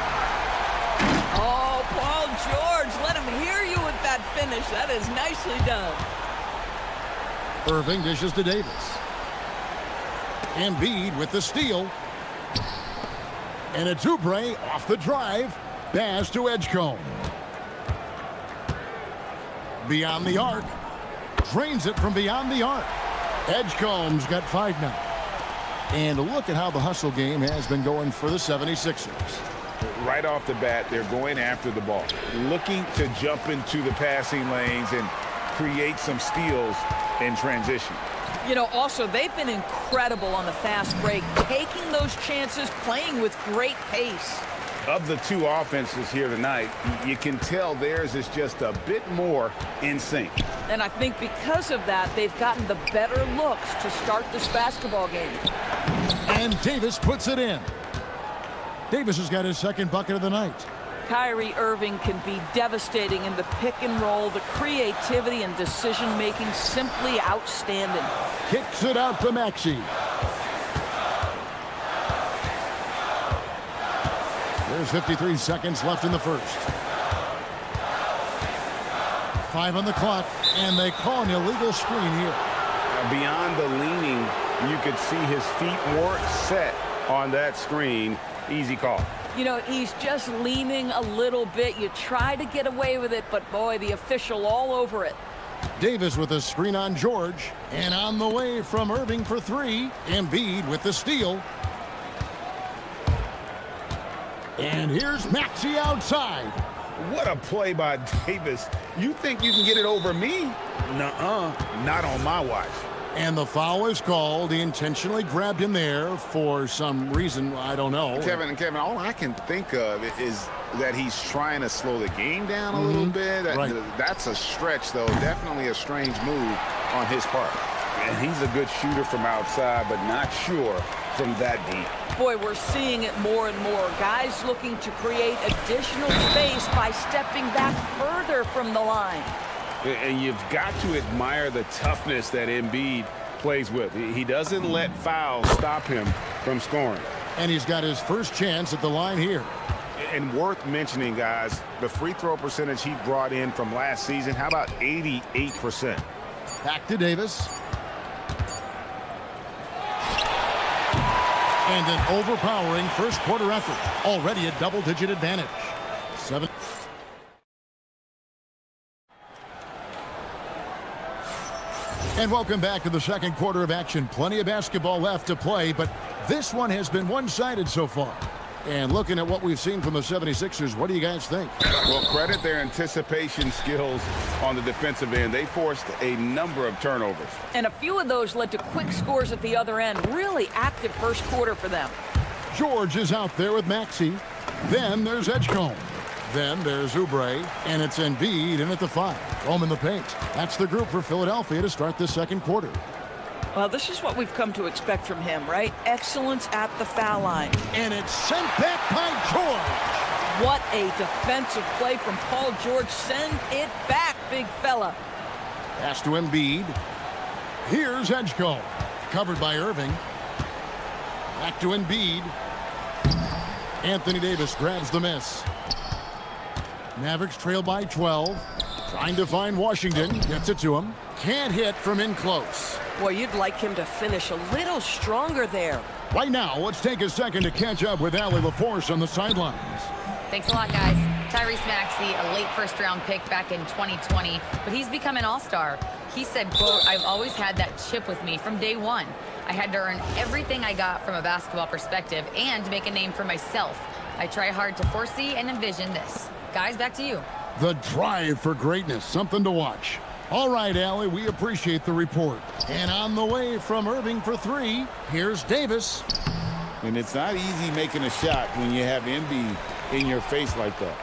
Paul George, let him hear you with that finish. That is nicely done. Irving dishes to Davis. Embiid with the steal. And it's Oubre off the drive. Pass to Edgecombe. Beyond the arc. Drains it from beyond the arc. Edgecombe's got 5 now. And look at how the hustle game has been going for the 76ers. Right off the bat, they're going after the ball, looking to jump into the passing lanes and create some steals in transition. You know, also, they've been incredible on the fast break, taking those chances, playing with great pace. Of the two offenses here tonight, you can tell theirs is just a bit more in sync. And I think because of that, they've gotten the better looks to start this basketball game. And Davis puts it in. Davis has got his second bucket of the night. Kyrie Irving can be devastating in the pick and roll. The creativity and decision-making simply outstanding. Kicks it out to Maxey. There's 53 seconds left in the first. 5 on the clock, and they call an illegal screen here. Beyond the leaning, you could see his feet weren't set on that screen. Easy call. You know, he's just leaning a little bit. You try to get away with it, but boy, the official all over it. Davis with a screen on George, and on the way from Irving for 3. Embiid with the steal. And here's Maxey outside. What a play by Davis. You think you can get it over me? Nuh-uh, not on my watch. And the foul is called. He intentionally grabbed him there for some reason. I don't know. Kevin, all I can think of is that he's trying to slow the game down a little bit. Right. That's a stretch, though. Definitely a strange move on his part. And he's a good shooter from outside, but not sure from that deep. Boy, we're seeing it more and more. Guys looking to create additional space by stepping back further from the line. And you've got to admire the toughness that Embiid plays with. He doesn't let fouls stop him from scoring. And he's got his first chance at the line here. And worth mentioning, guys, the free throw percentage he brought in from last season, how about 88%? Back to Davis. And an overpowering first quarter effort. Already a double-digit advantage. 7. And welcome back to the second quarter of action. Plenty of basketball left to play, but this one has been one-sided so far. And looking at what we've seen from the 76ers, what do you guys think? Well, credit their anticipation skills on the defensive end. They forced a number of turnovers. And a few of those led to quick scores at the other end. Really active first quarter for them. George is out there with Maxey. Then there's Edgecombe. Then there's Oubre, and it's Embiid in at the 5. Home in the paint. That's the group for Philadelphia to start this second quarter. Well, this is what we've come to expect from him, right? Excellence at the foul line. And it's sent back by George. What a defensive play from Paul George. Send it back, big fella. Pass to Embiid. Here's Edgecombe. Covered by Irving. Back to Embiid. Anthony Davis grabs the miss. Mavericks trail by 12. Trying to find Washington. Gets it to him. Can't hit from in close. Well, you'd like him to finish a little stronger there. Right now, let's take a second to catch up with Allie LaForce on the sidelines. Thanks a lot, guys. Tyrese Maxey, a late first-round pick back in 2020, but he's become an all-star. He said, quote, "I've always had that chip with me from day one. I had to earn everything I got from a basketball perspective and make a name for myself. I try hard to foresee and envision this." Guys, back to you. The drive for greatness, something to watch. All right, Allie, we appreciate the report. And on the way from Irving for 3, here's Davis. And it's not easy making a shot when you have Embiid in your face like that.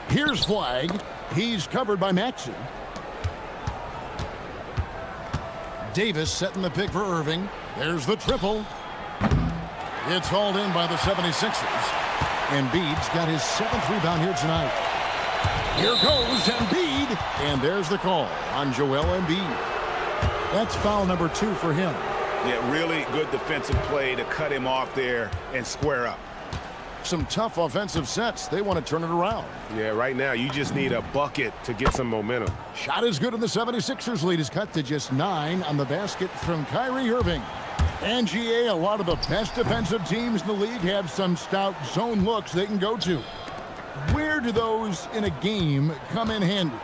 Here's Flag. He's covered by Maxey. Davis setting the pick for Irving. There's the triple. It's hauled in by the 76ers. Embiid's got his 7th rebound here tonight. Here goes Embiid. And there's the call on Joel Embiid. That's foul number 2 for him. Yeah, really good defensive play to cut him off there and square up. Some tough offensive sets. They want to turn it around. Yeah, right now you just need a bucket to get some momentum. Shot is good, and the 76ers lead is cut to just 9 on the basket from Kyrie Irving. And GA, a lot of the best defensive teams in the league have some stout zone looks they can go to. Where do those in a game come in handy?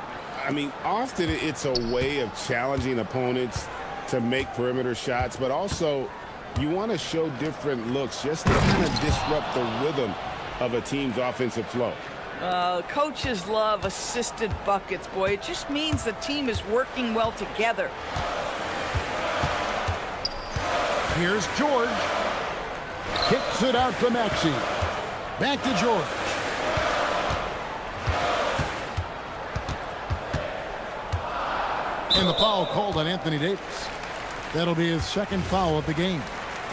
I mean, often it's a way of challenging opponents to make perimeter shots, but also you want to show different looks just to kind of disrupt the rhythm of a team's offensive flow. Coaches love assisted buckets, boy. It just means the team is working well together. Here's George. Kicks it out to Maxey. Back to George. And the foul called on Anthony Davis. That'll be his 2nd foul of the game.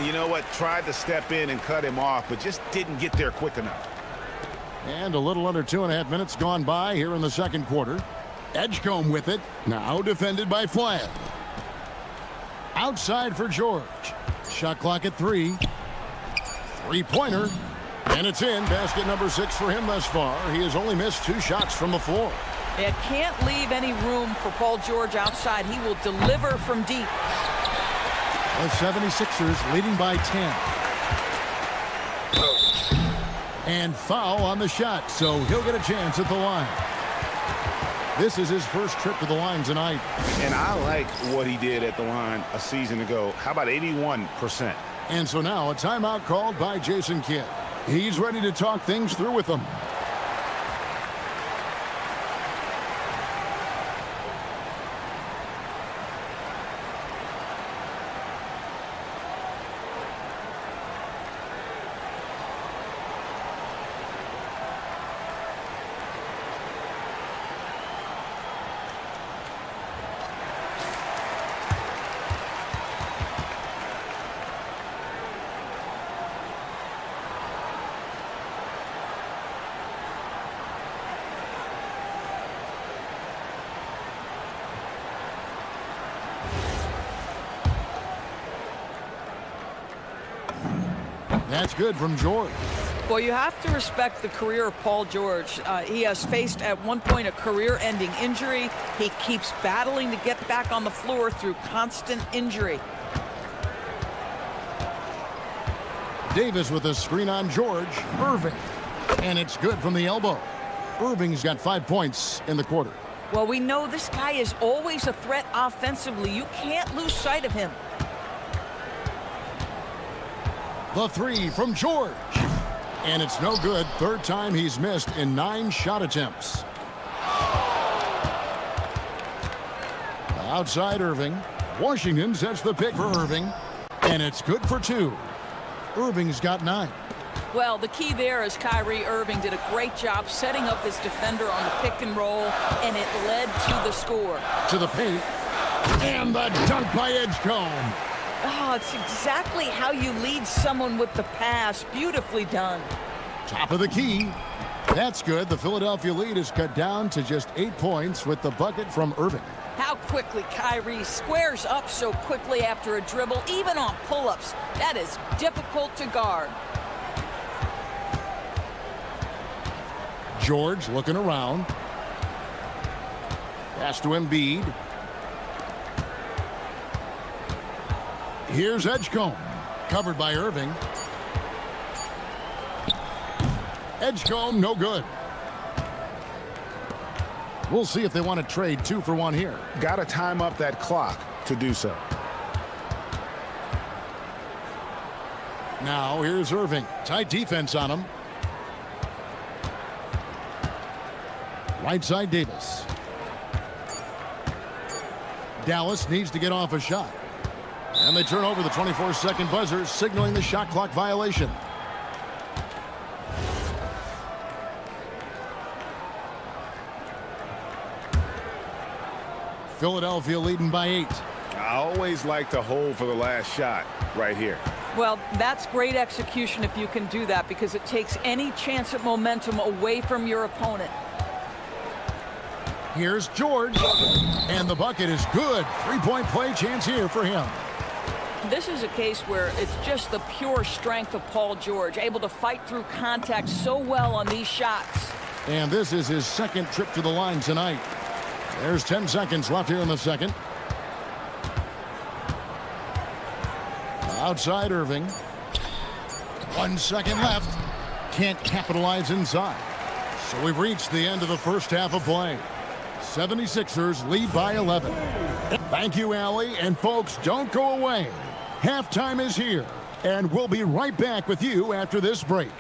You know what? Tried to step in and cut him off, but just didn't get there quick enough. And a little under 2.5 minutes gone by here in the second quarter. Edgecombe with it. Now defended by Flag. Outside for George. Shot clock at 3. Three-pointer. And it's in. Basket number 6 for him thus far. He has only missed 2 shots from the floor. It can't leave any room for Paul George outside. He will deliver from deep. The 76ers leading by 10. And foul on the shot, so he'll get a chance at the line. This is his first trip to the line tonight. And I like what he did at the line a season ago. How about 81%? And so now a timeout called by Jason Kidd. He's ready to talk things through with them. That's good from George. Well, you have to respect the career of Paul George. He has faced at one point a career-ending injury. He keeps battling to get back on the floor through constant injury. Davis with a screen on George. Irving. And it's good from the elbow. Irving's got 5 points in the quarter. Well, we know this guy is always a threat offensively. You can't lose sight of him. The three from George. And it's no good. Third time he's missed in 9 shot attempts. Outside Irving. Washington sets the pick for Irving. And it's good for 2. Irving's got 9. Well, the key there is Kyrie Irving did a great job setting up his defender on the pick and roll, and it led to the score. To the paint. And the dunk by Edgecombe. Oh, it's exactly how you lead someone with the pass. Beautifully done. Top of the key. That's good. The Philadelphia lead is cut down to just 8 points with the bucket from Irving. How quickly Kyrie squares up so quickly after a dribble, even on pull-ups. That is difficult to guard. George looking around. Pass to Embiid. Here's Edgecombe. Covered by Irving. Edgecombe, no good. We'll see if they want to trade 2 for 1 here. Got to time up that clock to do so. Now here's Irving. Tight defense on him. Right side Davis. Dallas needs to get off a shot. And they turn over the 24-second buzzer, signaling the shot clock violation. Philadelphia leading by 8. I always like to hold for the last shot right here. Well, that's great execution if you can do that, because it takes any chance at momentum away from your opponent. Here's George. And the bucket is good. 3-point play chance here for him. This is a case where it's just the pure strength of Paul George, able to fight through contact so well on these shots. And this is his second trip to the line tonight. There's 10 seconds left here in the second. Outside Irving. 1 second left. Can't capitalize inside. So we've reached the end of the first half of play. 76ers lead by 11. Thank you, Allie. And folks, don't go away. Halftime is here. And we'll be right back with you after this break.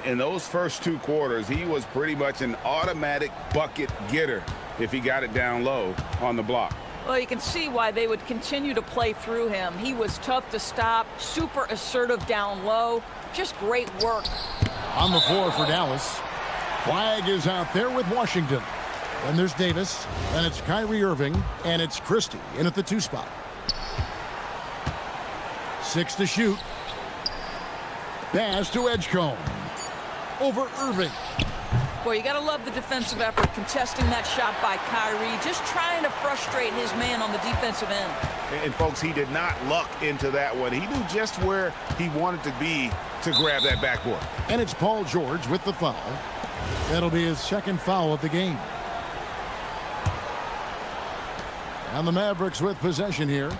In those first 2 quarters, he was pretty much an automatic bucket getter if he got it down low on the block. Well, you can see why they would continue to play through him. He was tough to stop, super assertive down low. Just great work. On the floor for Dallas. Flag is out there with Washington. Then there's Davis, and it's Kyrie Irving, and it's Christie in at the 2 spot. 6 to shoot. Pass to Edgecombe. Over Irving. Boy, you got to love the defensive effort, contesting that shot by Kyrie, just trying to frustrate his man on the defensive end. And folks, he did not luck into that one. He knew just where he wanted to be to grab that backboard. And it's Paul George with the foul. That'll be his 2nd foul of the game. And the Mavericks with possession here,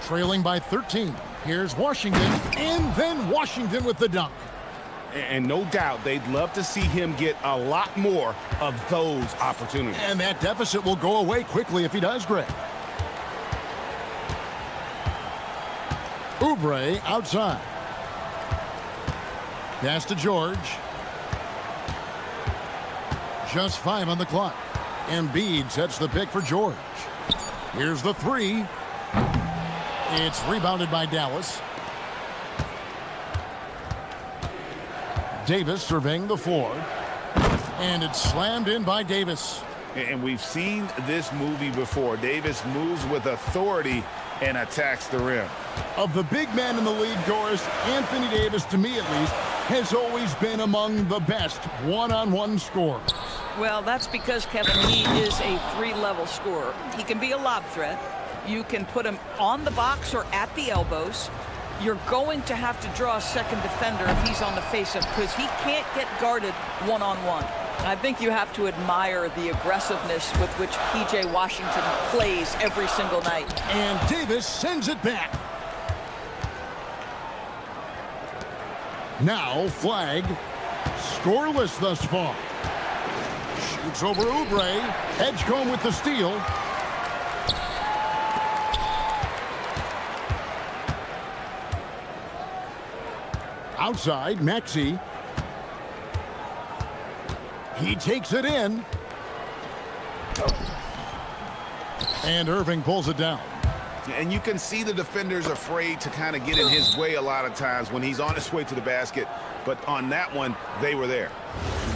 trailing by 13. Here's Washington, and then Washington with the dunk. And no doubt they'd love to see him get a lot more of those opportunities. And that deficit will go away quickly if he does, Greg. Oubre outside. Pass to George. Just 5 on the clock. Embiid sets the pick for George. Here's the 3. It's rebounded by Dallas. Davis surveying the floor. And it's slammed in by Davis. And we've seen this movie before. Davis moves with authority and attacks the rim. Of the big men in the league, Doris, Anthony Davis, to me at least, has always been among the best one-on-one scorers. Well, that's because, Kevin, he is a 3-level scorer. He can be a lob threat. You can put him on the box or at the elbows. You're going to have to draw a second defender if he's on the face-up because he can't get guarded one-on-one. I think you have to admire the aggressiveness with which P.J. Washington plays every single night. And Davis sends it back. Now flag scoreless thus far. Shoots over Oubre. Edgecombe with the steal. Outside, Maxey. He takes it in. And Irving pulls it down. And you can see the defenders afraid to kind of get in his way a lot of times when he's on his way to the basket. But on that one, they were there.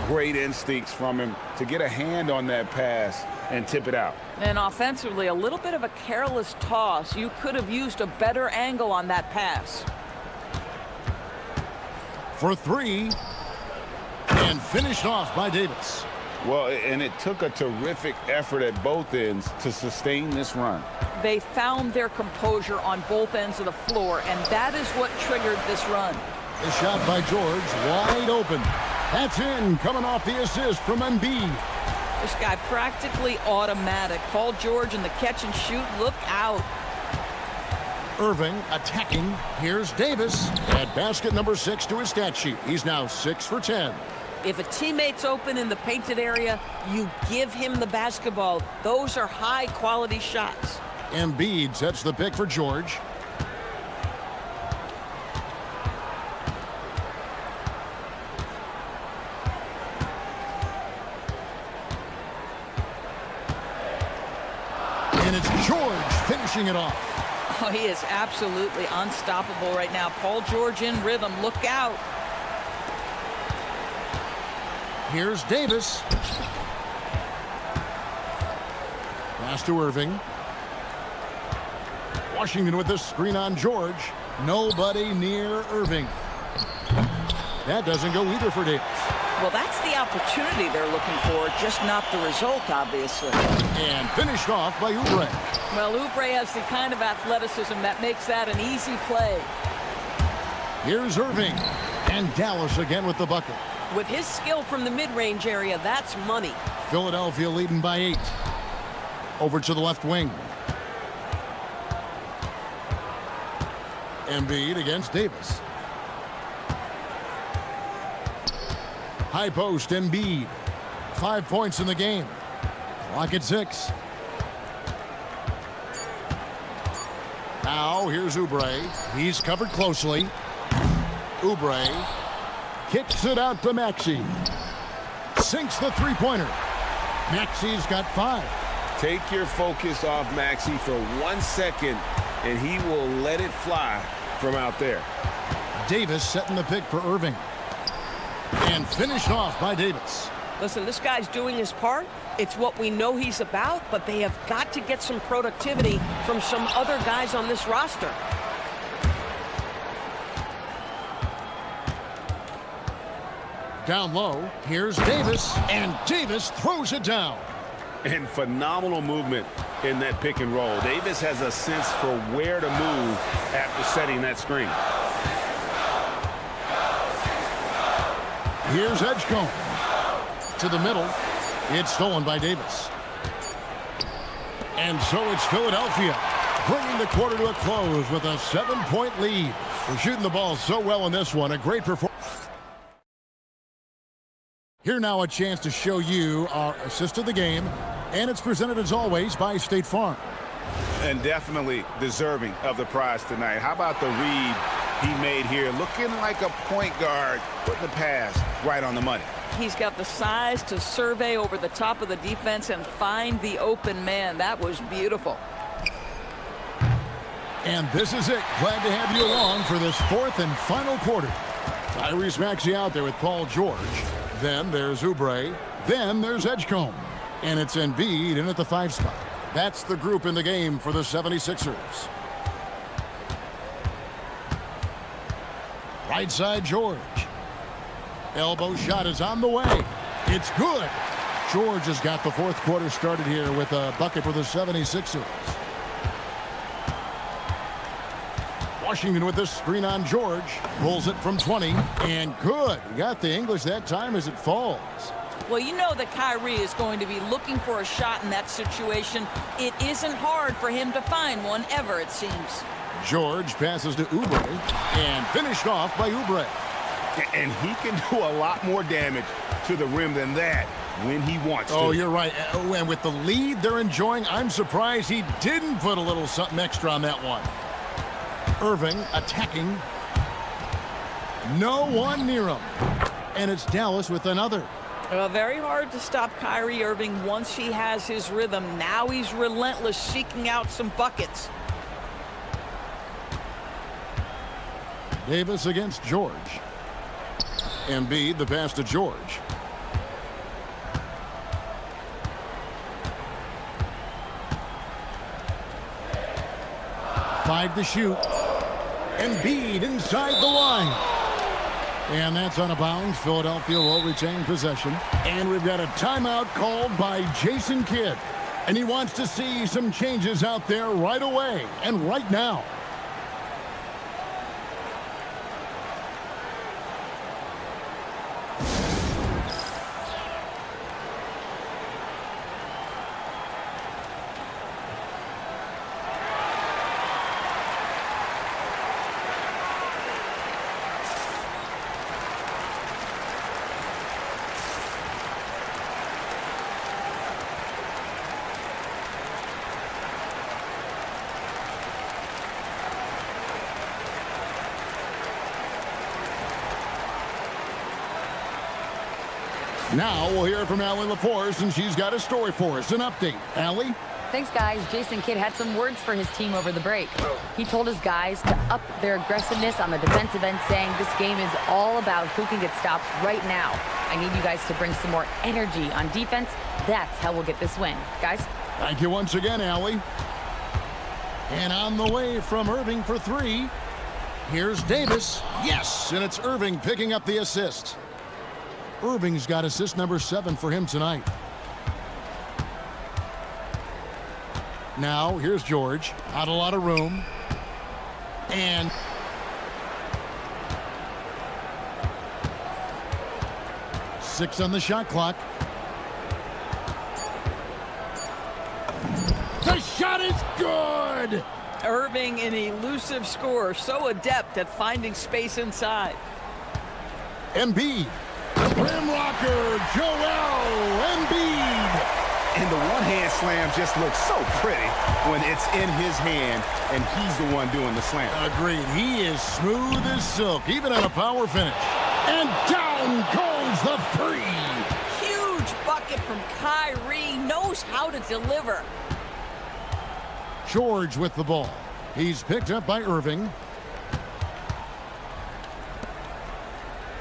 Great instincts from him to get a hand on that pass and tip it out. And offensively, a little bit of a careless toss. You could have used a better angle on that pass. For 3. And finished off by Davis. Well, and it took a terrific effort at both ends to sustain this run. They found their composure on both ends of the floor, and that is what triggered this run. The shot by George, wide open. That's in, coming off the assist from Embiid. This guy practically automatic. Paul George in the catch and shoot, look out. Irving attacking. Here's Davis. At basket number 6 to his stat sheet. He's now 6 for 10. If a teammate's open in the painted area, you give him the basketball. Those are high-quality shots. Embiid sets the pick for George. And it's George finishing it off. Oh, he is absolutely unstoppable right now. Paul George in rhythm. Look out. Here's Davis. Pass to Irving. Washington with the screen on George. Nobody near Irving. That doesn't go either for Davis. Well, that's the opportunity they're looking for, just not the result, obviously. And finished off by Oubre. Well, Oubre has the kind of athleticism that makes that an easy play. Here's Irving. And Dallas again with the bucket. With his skill from the mid-range area, that's money. Philadelphia leading by 8. Over to the left wing. Embiid against Davis. High post, Embiid. 5 points in the game. Clock at 6. Now here's Oubre. He's covered closely. Oubre Kicks it out to Maxey. Sinks the three-pointer. Maxey's got 5. Take your focus off Maxey for 1 second, and he will let it fly from out there. Davis setting the pick for Irving. And finished off by Davis. Listen, this guy's doing his part. It's what we know he's about, but they have got to get some productivity from some other guys on this roster. Down low, here's Davis, and Davis throws it down. And phenomenal movement in that pick and roll. Davis has a sense for where to move after setting that screen. Here's Edgecombe. To the middle. It's stolen by Davis. And so it's Philadelphia, bringing the quarter to a close with a 7-point lead. We're shooting the ball so well in this one. A great performance. Here now a chance to show you our assist of the game. And it's presented as always by State Farm. And definitely deserving of the prize tonight. How about the read he made here? Looking like a point guard, putting the pass right on the money. He's got the size to survey over the top of the defense and find the open man. That was beautiful. And this is it. Glad to have you along for this 4th and final quarter. Tyrese Maxey out there with Paul George. Then there's Oubre. Then there's Edgecombe. And it's Embiid in at the 5 spot. That's the group in the game for the 76ers. Right side, George. Elbow shot is on the way. It's good. George has got the 4th quarter started here with a bucket for the 76ers. Washington with this screen on George. Pulls it from 20. And good. He got the English that time as it falls. Well, you know that Kyrie is going to be looking for a shot in that situation. It isn't hard for him to find one ever, it seems. George passes to Oubre. And finished off by Oubre. And he can do a lot more damage to the rim than that when he wants to. Oh, you're right. And with the lead they're enjoying, I'm surprised he didn't put a little something extra on that one. Irving attacking. No one near him. And it's Dallas with another. Very hard to stop Kyrie Irving once he has his rhythm. Now he's relentless, seeking out some buckets. Davis against George. Embiid, the pass to George. Five to shoot. Embiid inside the line. And that's out of bounds. Philadelphia will retain possession. And we've got a timeout called by Jason Kidd. And he wants to see some changes out there right away and right now. Now we'll hear from Allie LaForce, and she's got a story for us, an update. Allie? Thanks, guys. Jason Kidd had some words for his team over the break. He told his guys to up their aggressiveness on the defensive end, saying this game is all about who can get stops right now. I need you guys to bring some more energy on defense. That's how we'll get this win. Guys? Thank you once again, Allie. And on the way from Irving for 3. Here's Davis. Yes, and it's Irving picking up the assist. Irving's got assist number 7 for him tonight. Now, here's George. Not a lot of room. And six on the shot clock. The shot is good! Irving, an elusive scorer, so adept at finding space inside. Embiid. Rim rocker, Joel Embiid. And the one-hand slam just looks so pretty when it's in his hand and he's the one doing the slam. Agreed. He is smooth as silk, even on a power finish. And down goes the three. Huge bucket from Kyrie. Knows how to deliver. George with the ball. He's picked up by Irving.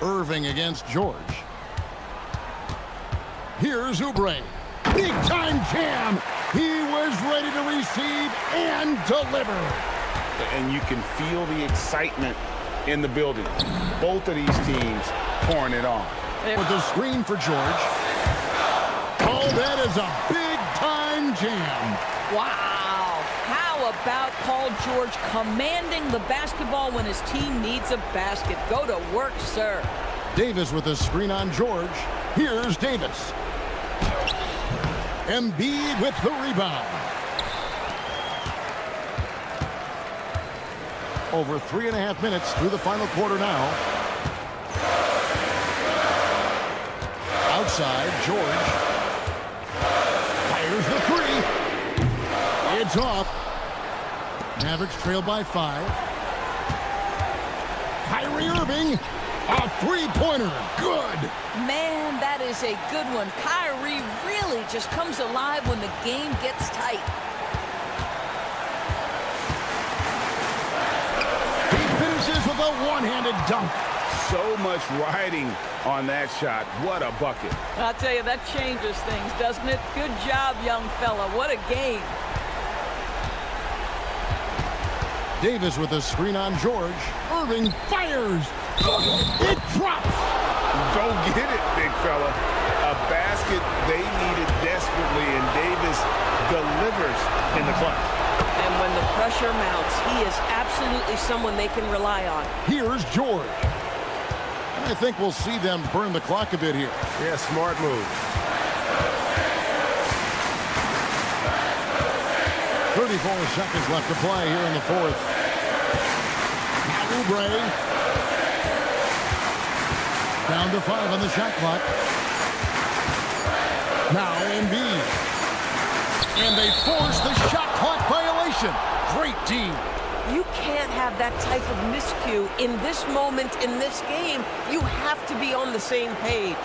Irving against George. Here's Oubre. Big time jam. He was ready to receive and deliver. And you can feel the excitement in the building. Both of these teams pouring it on. With the screen for George. Oh, that is a big time jam. Wow. How about Paul George commanding the basketball when his team needs a basket? Go to work, sir. Davis with the screen on George. Here's Davis. Embiid with the rebound. Over 3.5 minutes through the final quarter now. Outside, George. Fires the three. It's off. Mavericks trail by 5. Kyrie Irving. A three-pointer. Good. Man, that is a good one. Kyrie really just comes alive when the game gets tight. He finishes with a one-handed dunk. So much riding on that shot. What a bucket. I'll tell you, that changes things, doesn't it? Good job, young fella. What a game. Davis with a screen on George. Irving fires. It drops. Go get it, big fella. A basket they needed desperately, and Davis delivers in the clutch. And when the pressure mounts, he is absolutely someone they can rely on. Here's George. And I think we'll see them burn the clock a bit here. Yeah, smart move. 34 seconds left to play here in the fourth. Now Oubre. Down to 5 on the shot clock. Now Embiid. And they force the shot clock violation. Great D. You can't have that type of miscue in this moment in this game. You have to be on the same page.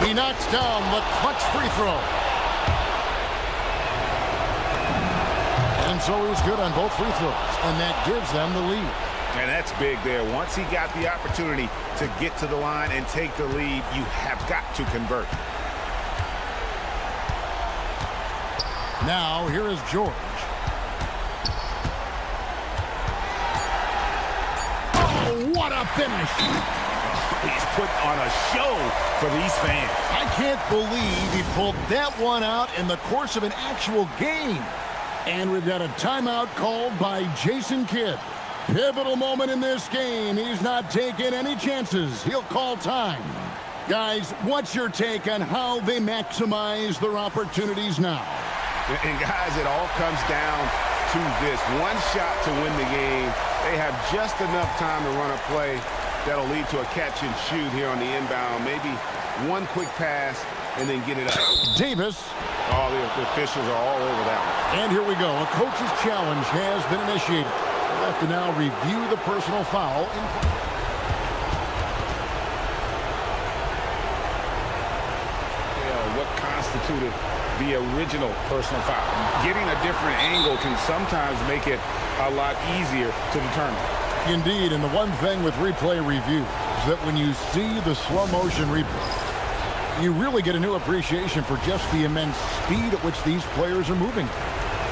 He knocks down the clutch free throw. And so he was good on both free throws, and that gives them the lead. And that's big there. Once he got the opportunity to get to the line and take the lead, you have got to convert. Now, here is George. Oh, what a finish! He's put on a show for these fans. I can't believe he pulled that one out in the course of an actual game. And we've got a timeout called by Jason Kidd. Pivotal moment in this game. He's not taking any chances. He'll call time. Guys, what's your take on how they maximize their opportunities now? And guys, it all comes down to this. One shot to win the game. They have just enough time to run a play that'll lead to a catch and shoot here on the inbound. Maybe one quick pass and then get it up. Davis. Oh, the officials are all over that one. And here we go. A coach's challenge has been initiated. We'll have to now review the personal foul. What constituted the original personal foul? Getting a different angle can sometimes make it a lot easier to determine. Indeed, and the one thing with replay review is that when you see the slow motion replay, you really get a new appreciation for just the immense speed at which these players are moving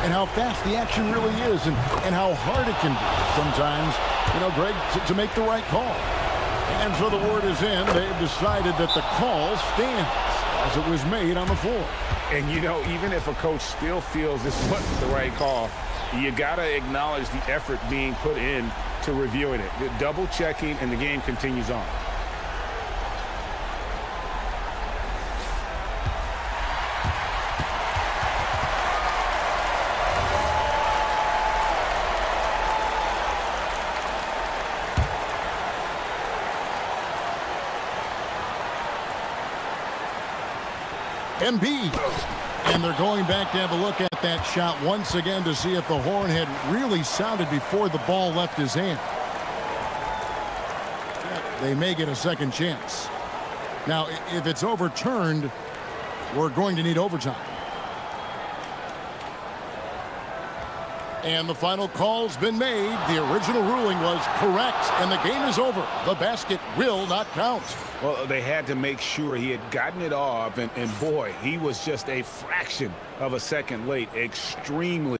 and how fast the action really is and how hard it can be sometimes, you know, Greg, to make the right call. And so the word is in. They've decided that the call stands as it was made on the floor. And, you know, even if a coach still feels this wasn't the right call, you got to acknowledge the effort being put in to reviewing it. The double checking, and the game continues on. Embiid. And they're going back to have a look at that shot once again to see if the horn had really sounded before the ball left his hand. They may get a second chance. Now, if it's overturned, we're going to need overtime. And the final call's been made. The original ruling was correct, and the game is over. The basket will not count. Well, they had to make sure he had gotten it off, and boy, he was just a fraction of a second late. Extremely.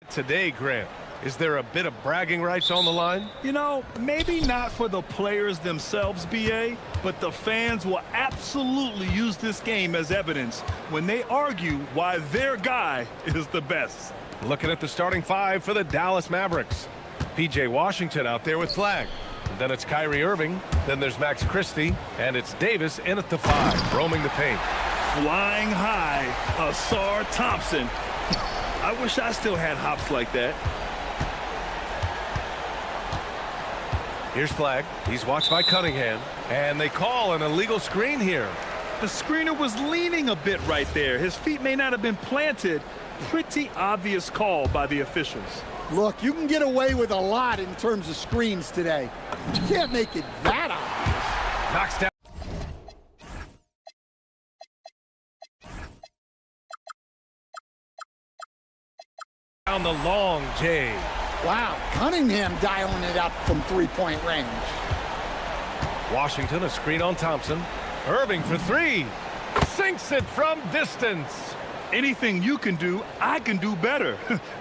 Today, Grant, Is there a bit of bragging rights on the line? You know, maybe not for the players themselves, BA, but the fans will absolutely use this game as evidence when they argue why their guy is the best. Looking at the starting five for the Dallas Mavericks. P.J. Washington out there with flag. Then it's Kyrie Irving. Then there's Max Christie. And it's Davis in at the 5, roaming the paint. Flying high, Asar Thompson. I wish I still had hops like that. Here's flag. He's watched by Cunningham. And they call an illegal screen here. The screener was leaning a bit right there. His feet may not have been planted. Pretty obvious call by the officials. Look, you can get away with a lot in terms of screens today. You can't make it that obvious. Knocks down. Down the long J. Wow, Cunningham dialing it up from three-point range. Washington, a screen on Thompson. Irving for 3. Sinks it from distance. Anything you can do, I can do better.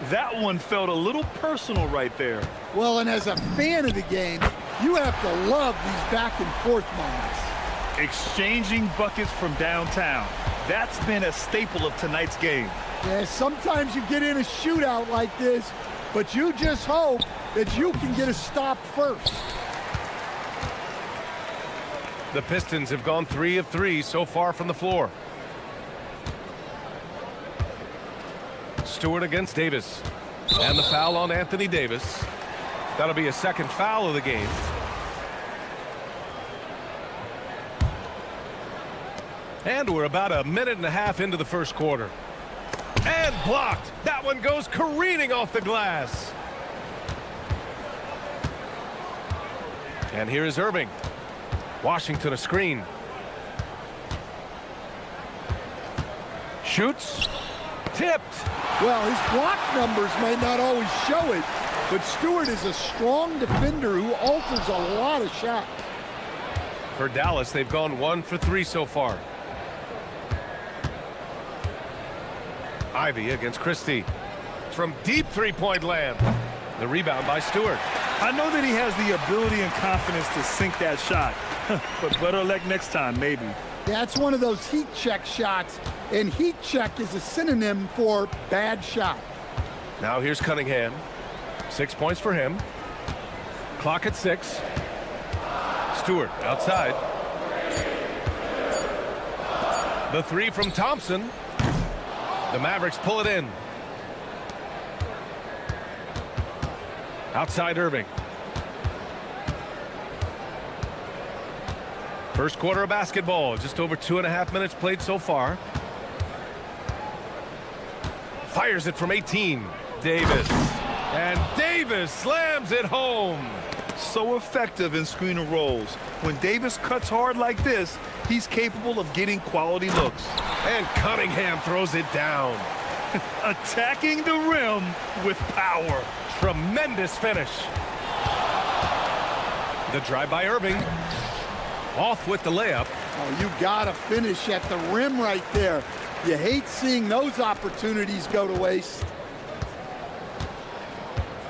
That one felt a little personal right there. Well, and as a fan of the game, you have to love these back-and-forth moments. Exchanging buckets from downtown. That's been a staple of tonight's game. Yeah, sometimes you get in a shootout like this, but you just hope that you can get a stop first. The Pistons have gone 3 of 3 so far from the floor. Stewart against Davis. And the foul on Anthony Davis. That'll be a second foul of the game. And we're about a minute and a half into the first quarter. And blocked. That one goes careening off the glass. And here is Irving. Washington a screen. Shoots. Tipped. Well, his block numbers may not always show it, but Stewart is a strong defender who alters a lot of shots. For Dallas, they've gone 1 for 3 so far. Ivy against Christie. From deep three-point land. The rebound by Stewart. I know that he has the ability and confidence to sink that shot, but better luck next time, maybe. That's one of those heat check shots, and heat check is a synonym for bad shot. Now here's Cunningham. 6 points for him. Clock at 6. Stewart outside. The 3 from Thompson. The Mavericks pull it in. Outside Irving. First quarter of basketball, just over 2.5 minutes played so far. Fires it from 18. Davis. And Davis slams it home. So effective in screen and rolls. When Davis cuts hard like this, he's capable of getting quality looks. And Cunningham throws it down. Attacking the rim with power. Tremendous finish. The drive by Irving. Off with the layup. Oh, you gotta finish at the rim right there. You hate seeing those opportunities go to waste.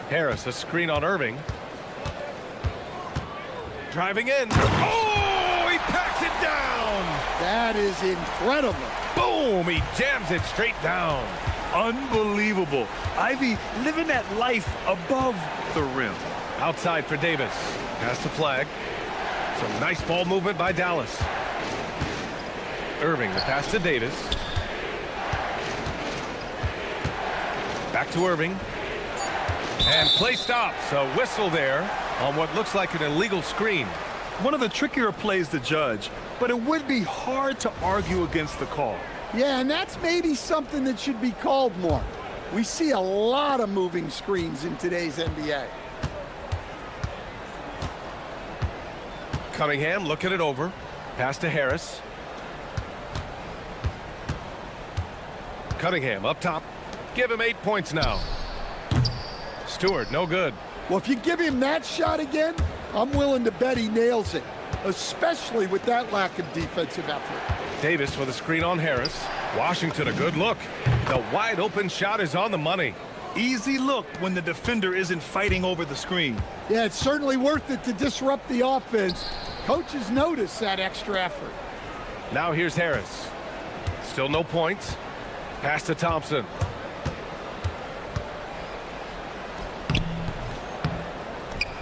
Harris, a screen on Irving. Driving in. Oh, he packs it down. That is incredible. Boom, he jams it straight down. Unbelievable. Ivy living that life above the rim. Outside for Davis. Pass the flag. Some nice ball movement by Dallas. Irving, the pass to Davis. Back to Irving. And play stops. A whistle there on what looks like an illegal screen. One of the trickier plays to judge, but it would be hard to argue against the call. Yeah, and that's maybe something that should be called more. We see a lot of moving screens in today's NBA. Cunningham looking it over. Pass to Harris. Cunningham up top. Give him 8 points now. Stewart, no good. Well, if you give him that shot again, I'm willing to bet he nails it, especially with that lack of defensive effort. Davis with a screen on Harris. Washington, a good look. The wide open shot is on the money. Easy look when the defender isn't fighting over the screen. Yeah, it's certainly worth it to disrupt the offense. Coaches notice that extra effort. Now here's Harris. Still no points. Pass to Thompson.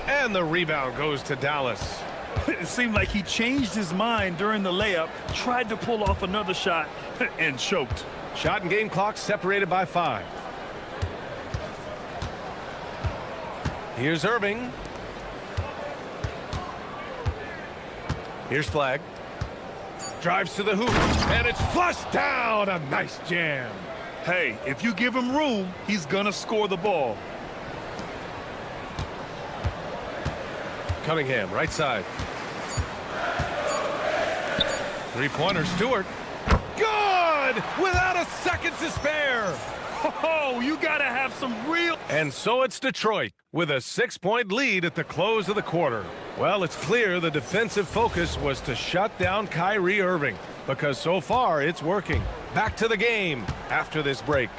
And the rebound goes to Dallas. It seemed like he changed his mind during the layup, tried to pull off another shot, and choked. Shot and game clock separated by 5. Here's Irving. Here's Flag. Drives to the hoop, and it's flushed down. A nice jam. Hey, if you give him room, he's gonna score the ball. Cunningham, right side. Three-pointer, Stewart. Good! Without a second to spare. Oh, you gotta have some real... And so it's Detroit with a 6-point lead at the close of the quarter. Well, it's clear the defensive focus was to shut down Kyrie Irving, because so far it's working. Back to the game after this break.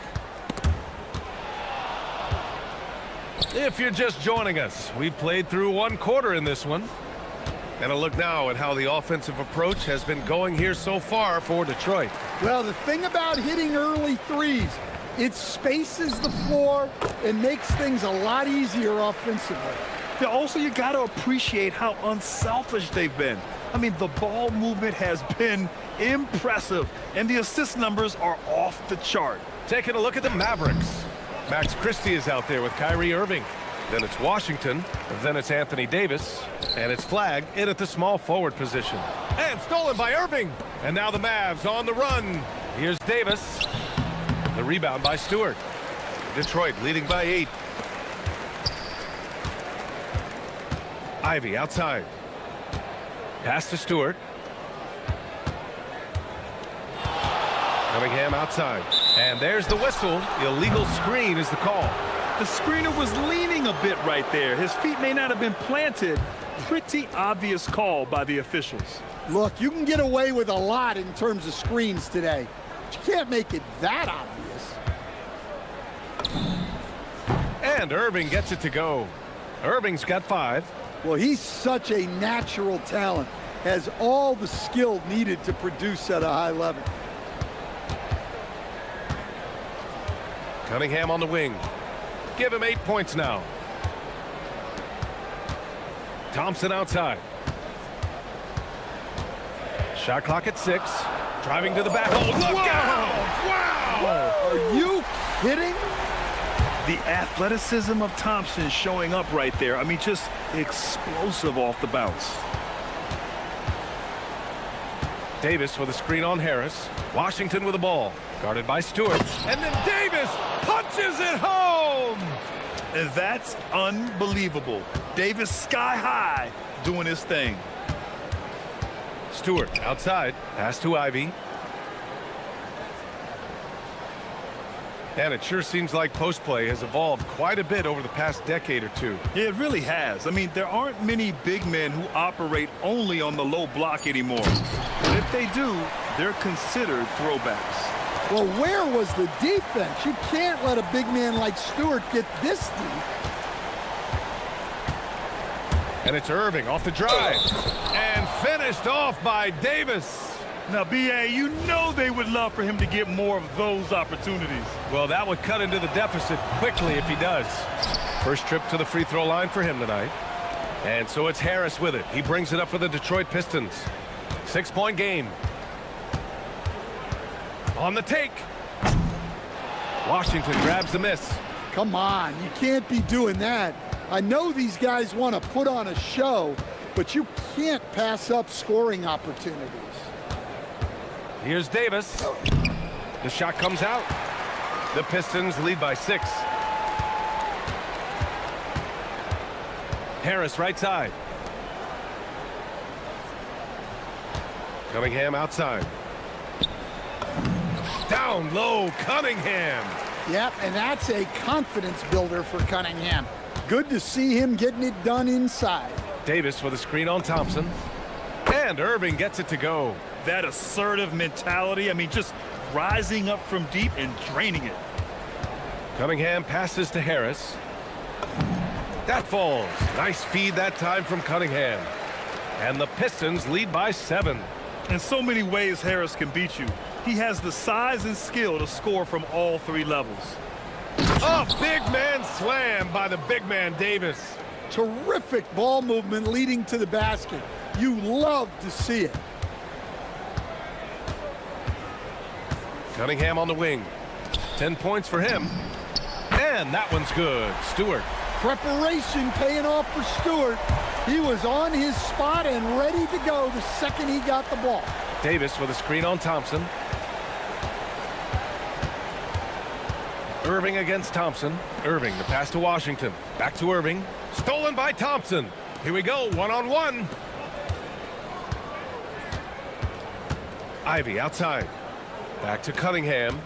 If you're just joining us, we played through 1 quarter in this one. And a look now at how the offensive approach has been going here so far for Detroit. Well, the thing about hitting early threes, it spaces the floor and makes things a lot easier offensively. Yeah, also, you got to appreciate how unselfish they've been. I mean, the ball movement has been impressive, and the assist numbers are off the chart. Taking a look at the Mavericks. Max Christie is out there with Kyrie Irving. Then it's Washington. Then it's Anthony Davis. And it's Flag in at the small forward position. And stolen by Irving. And now the Mavs on the run. Here's Davis. The rebound by Stewart. Detroit leading by 8. Ivy outside. Pass to Stewart. Cunningham outside. And there's the whistle. Illegal screen is the call. The screener was leaning a bit right there. His feet may not have been planted. Pretty obvious call by the officials. Look, you can get away with a lot in terms of screens today, but you can't make it that obvious. And Irving gets it to go. Irving's got 5. Well, he's such a natural talent, has all the skill needed to produce at a high level. Cunningham on the wing. Give him 8 points now. Thompson outside. Shot clock at 6. Driving to the back. Oh, look out! Wow! Are you kidding? The athleticism of Thompson showing up right there. I mean, just explosive off the bounce. Davis with a screen on Harris. Washington with the ball. Guarded by Stewart. And then Davis punches it home! And that's unbelievable. Davis sky high doing his thing. Stewart outside. Pass to Ivy. And it sure seems like post play has evolved quite a bit over the past decade or two. Yeah, it really has. I mean, there aren't many big men who operate only on the low block anymore. But if they do, they're considered throwbacks. Well, where was the defense? You can't let a big man like Stewart get this deep. And it's Irving off the drive. And finished off by Davis. Now, B.A., you know they would love for him to get more of those opportunities. Well, that would cut into the deficit quickly if he does. First trip to the free throw line for him tonight. And so it's Harris with it. He brings it up for the Detroit Pistons. 6-point game. On the take. Washington grabs the miss. Come on, you can't be doing that. I know these guys want to put on a show, but you can't pass up scoring opportunities. Here's Davis. The shot comes out. The Pistons lead by 6. Harris right side. Cunningham outside. Down low, Cunningham. Yep, and that's a confidence builder for Cunningham. Good to see him getting it done inside. Davis with a screen on Thompson. And Irving gets it to go. That assertive mentality, I mean, just rising up from deep and draining it. Cunningham passes to Harris. That falls. Nice feed that time from Cunningham. And the Pistons lead by 7. In so many ways, Harris can beat you. He has the size and skill to score from all 3 levels. Oh, big man slam by the big man Davis. Terrific ball movement leading to the basket. You love to see it. Cunningham on the wing. 10 points for him. And that one's good. Stewart. Preparation paying off for Stewart. He was on his spot and ready to go the second he got the ball. Davis with a screen on Thompson. Irving against Thompson. Irving, the pass to Washington. Back to Irving. Stolen by Thompson. Here we go, one-on-one. Ivy outside. Back to Cunningham.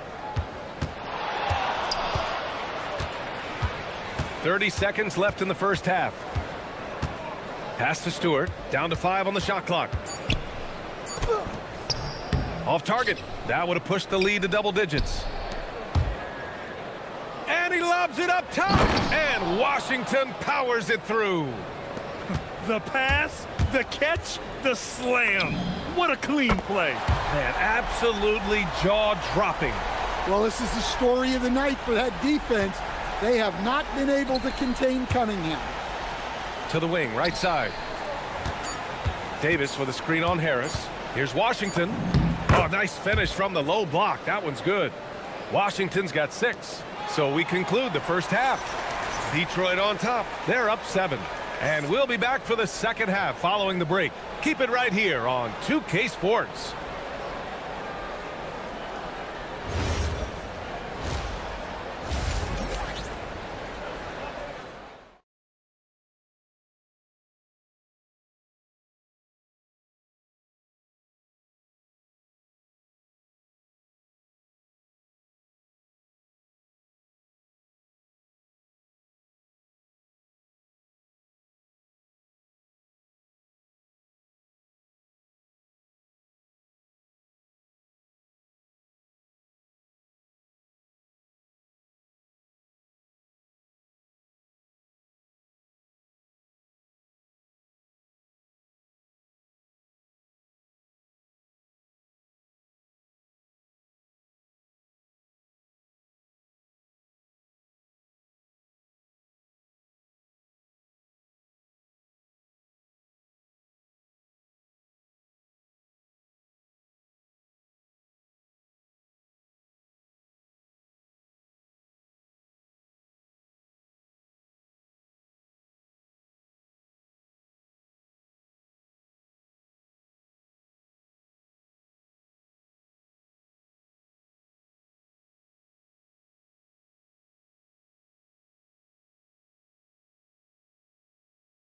30 seconds left in the first half. Pass to Stewart. Down to 5 on the shot clock. Off target. That would have pushed the lead to double digits. And he lobs it up top. And Washington powers it through. The pass, the catch, the slam. What a clean play. Man, absolutely jaw-dropping. Well, this is the story of the night for that defense. They have not been able to contain Cunningham. To the wing, right side. Davis with a screen on Harris. Here's Washington. Oh, nice finish from the low block. That one's good. Washington's got 6. So we conclude the first half. Detroit on top. They're up 7. And we'll be back for the second half following the break. Keep it right here on 2K Sports.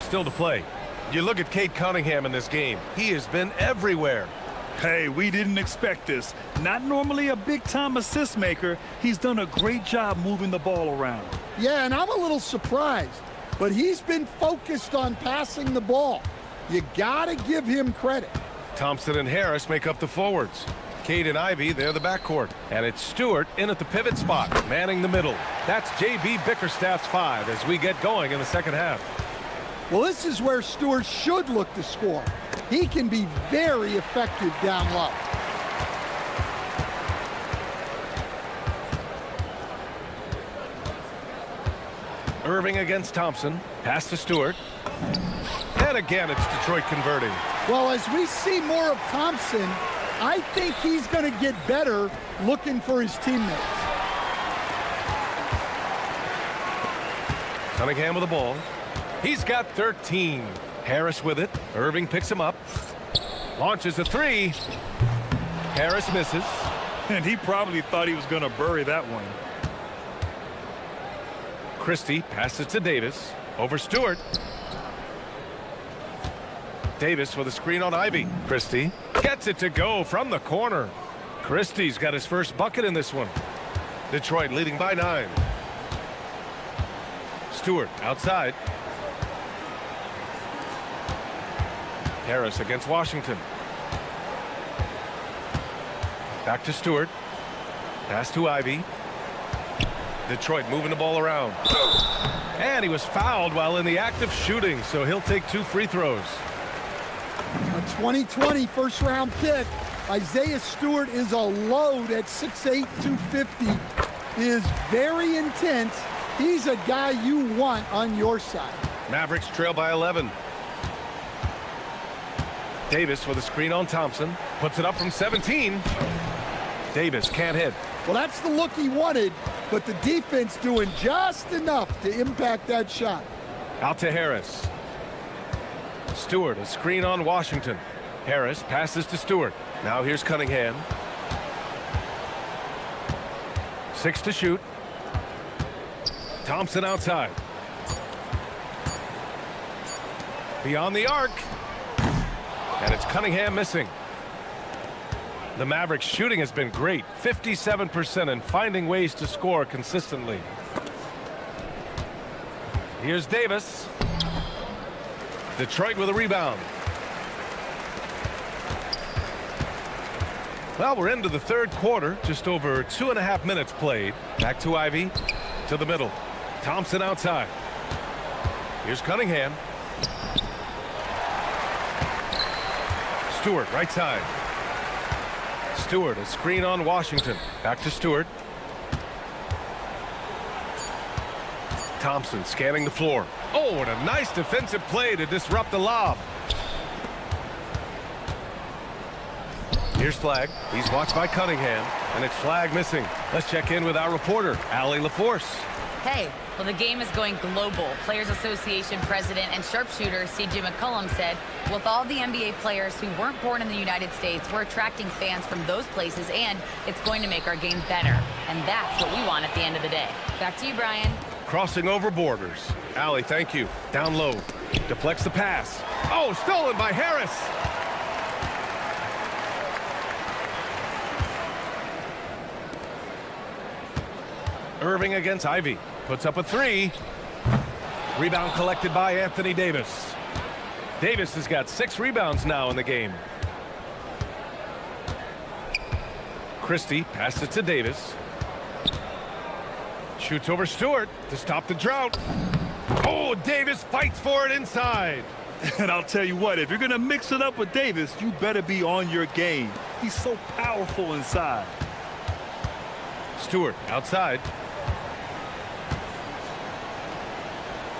Still to play. You look at Cade Cunningham in this game. He has been everywhere. Hey, we didn't expect this. Not normally a big-time assist maker. He's done a great job moving the ball around. Yeah, and I'm a little surprised, but he's been focused on passing the ball. You gotta give him credit. Thompson and Harris make up the forwards. Cade and Ivy, they're the backcourt. And it's Stewart in at the pivot spot, manning the middle. That's J.B. Bickerstaff's 5 as we get going in the second half. Well, this is where Stewart should look to score. He can be very effective down low. Irving against Thompson. Pass to Stewart. And again, it's Detroit converting. Well, as we see more of Thompson, I think he's going to get better looking for his teammates. Cunningham with the ball. He's got 13. Harris with it. Irving picks him up. Launches a 3. Harris misses. And he probably thought he was going to bury that one. Christie passes to Davis. Over Stewart. Davis with a screen on Ivy. Christie gets it to go from the corner. Christie's got his first bucket in this one. Detroit leading by 9. Stewart outside. Harris against Washington. Back to Stewart. Pass to Ivy. Detroit moving the ball around. And he was fouled while in the act of shooting, so he'll take 2 free throws. A 2020 first-round pick. Isaiah Stewart is a load at 6'8", 250. He is very intense. He's a guy you want on your side. Mavericks trail by 11. Davis with a screen on Thompson. Puts it up from 17. Davis can't hit. Well, that's the look he wanted, but the defense doing just enough to impact that shot. Out to Harris. Stewart, a screen on Washington. Harris passes to Stewart. Now here's Cunningham. 6 to shoot. Thompson outside. Beyond the arc. And it's Cunningham missing. The Mavericks shooting has been great. 57% and finding ways to score consistently. Here's Davis. Detroit with a rebound. Well, we're into the third quarter. Just over 2.5 minutes played. Back to Ivy. To the middle. Thompson outside. Here's Cunningham. Stewart, right side. Stewart, a screen on Washington. Back to Stewart. Thompson scanning the floor. Oh, and a nice defensive play to disrupt the lob. Here's Flag. He's watched by Cunningham, and it's Flag missing. Let's check in with our reporter, Allie LaForce. Hey, well, the game is going global. Players Association president and sharpshooter C.J. McCollum said, with all the NBA players who weren't born in the United States, we're attracting fans from those places, and it's going to make our game better. And that's what we want at the end of the day. Back to you, Brian. Crossing over borders. Allie, thank you. Down low. Deflects the pass. Oh, stolen by Harris. Irving against Ivy. Puts up a 3. Rebound collected by Anthony Davis. Davis has got 6 rebounds now in the game. Christie passes it to Davis. Shoots over Stewart to stop the drought. Oh, Davis fights for it inside. And I'll tell you what, if you're going to mix it up with Davis, you better be on your game. He's so powerful inside. Stewart outside.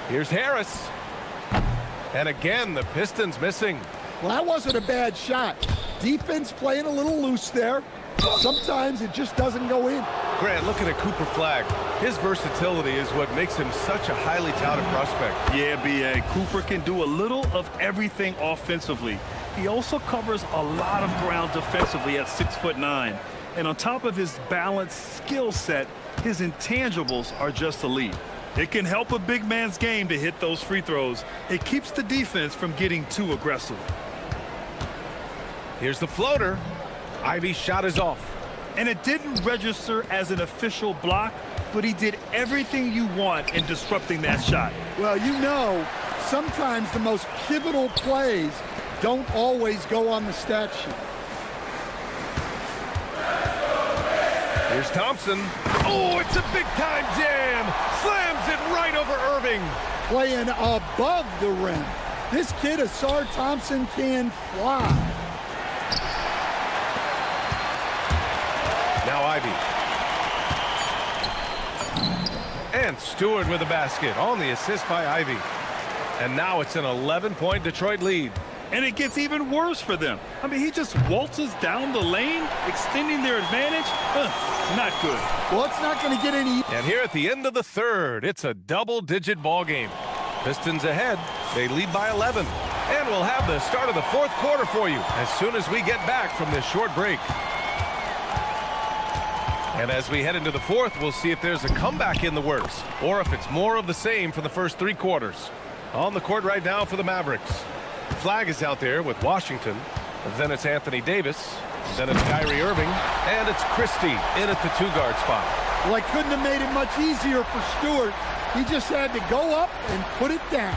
Here's Harris. And again, the Pistons missing. Well, that wasn't a bad shot. Defense playing a little loose there. Sometimes it just doesn't go in. Grant, looking at Cooper Flag. His versatility is what makes him such a highly touted prospect. Yeah, B.A. Cooper can do a little of everything offensively. He also covers a lot of ground defensively at 6'9". And on top of his balanced skill set, his intangibles are just elite. It can help a big man's game to hit those free throws. It keeps the defense from getting too aggressive. Here's the floater. Ivy's shot is off. And it didn't register as an official block, but he did everything you want in disrupting that shot. Well, you know, sometimes the most pivotal plays don't always go on the stat sheet. Here's Thompson. Oh, it's a big-time jam. Slams it right over Irving. Playing above the rim. This kid, Asar Thompson, can fly. Now Ivy. And Stewart with the basket on the assist by Ivy. And now it's an 11-point Detroit lead. And it gets even worse for them. I mean, he just waltzes down the lane, extending their advantage. Not good. Well, it's not going to get any. And here at the end of the third, it's a double-digit ball game. Pistons ahead. They lead by 11. And we'll have the start of the fourth quarter for you as soon as we get back from this short break. And as we head into the fourth, we'll see if there's a comeback in the works or if it's more of the same from the first 3 quarters. On the court right now for the Mavericks. Flag is out there with Washington. Then it's Anthony Davis. Then it's Kyrie Irving. And it's Christie in at the 2-guard spot. Well, I couldn't have made it much easier for Stewart. He just had to go up and put it down.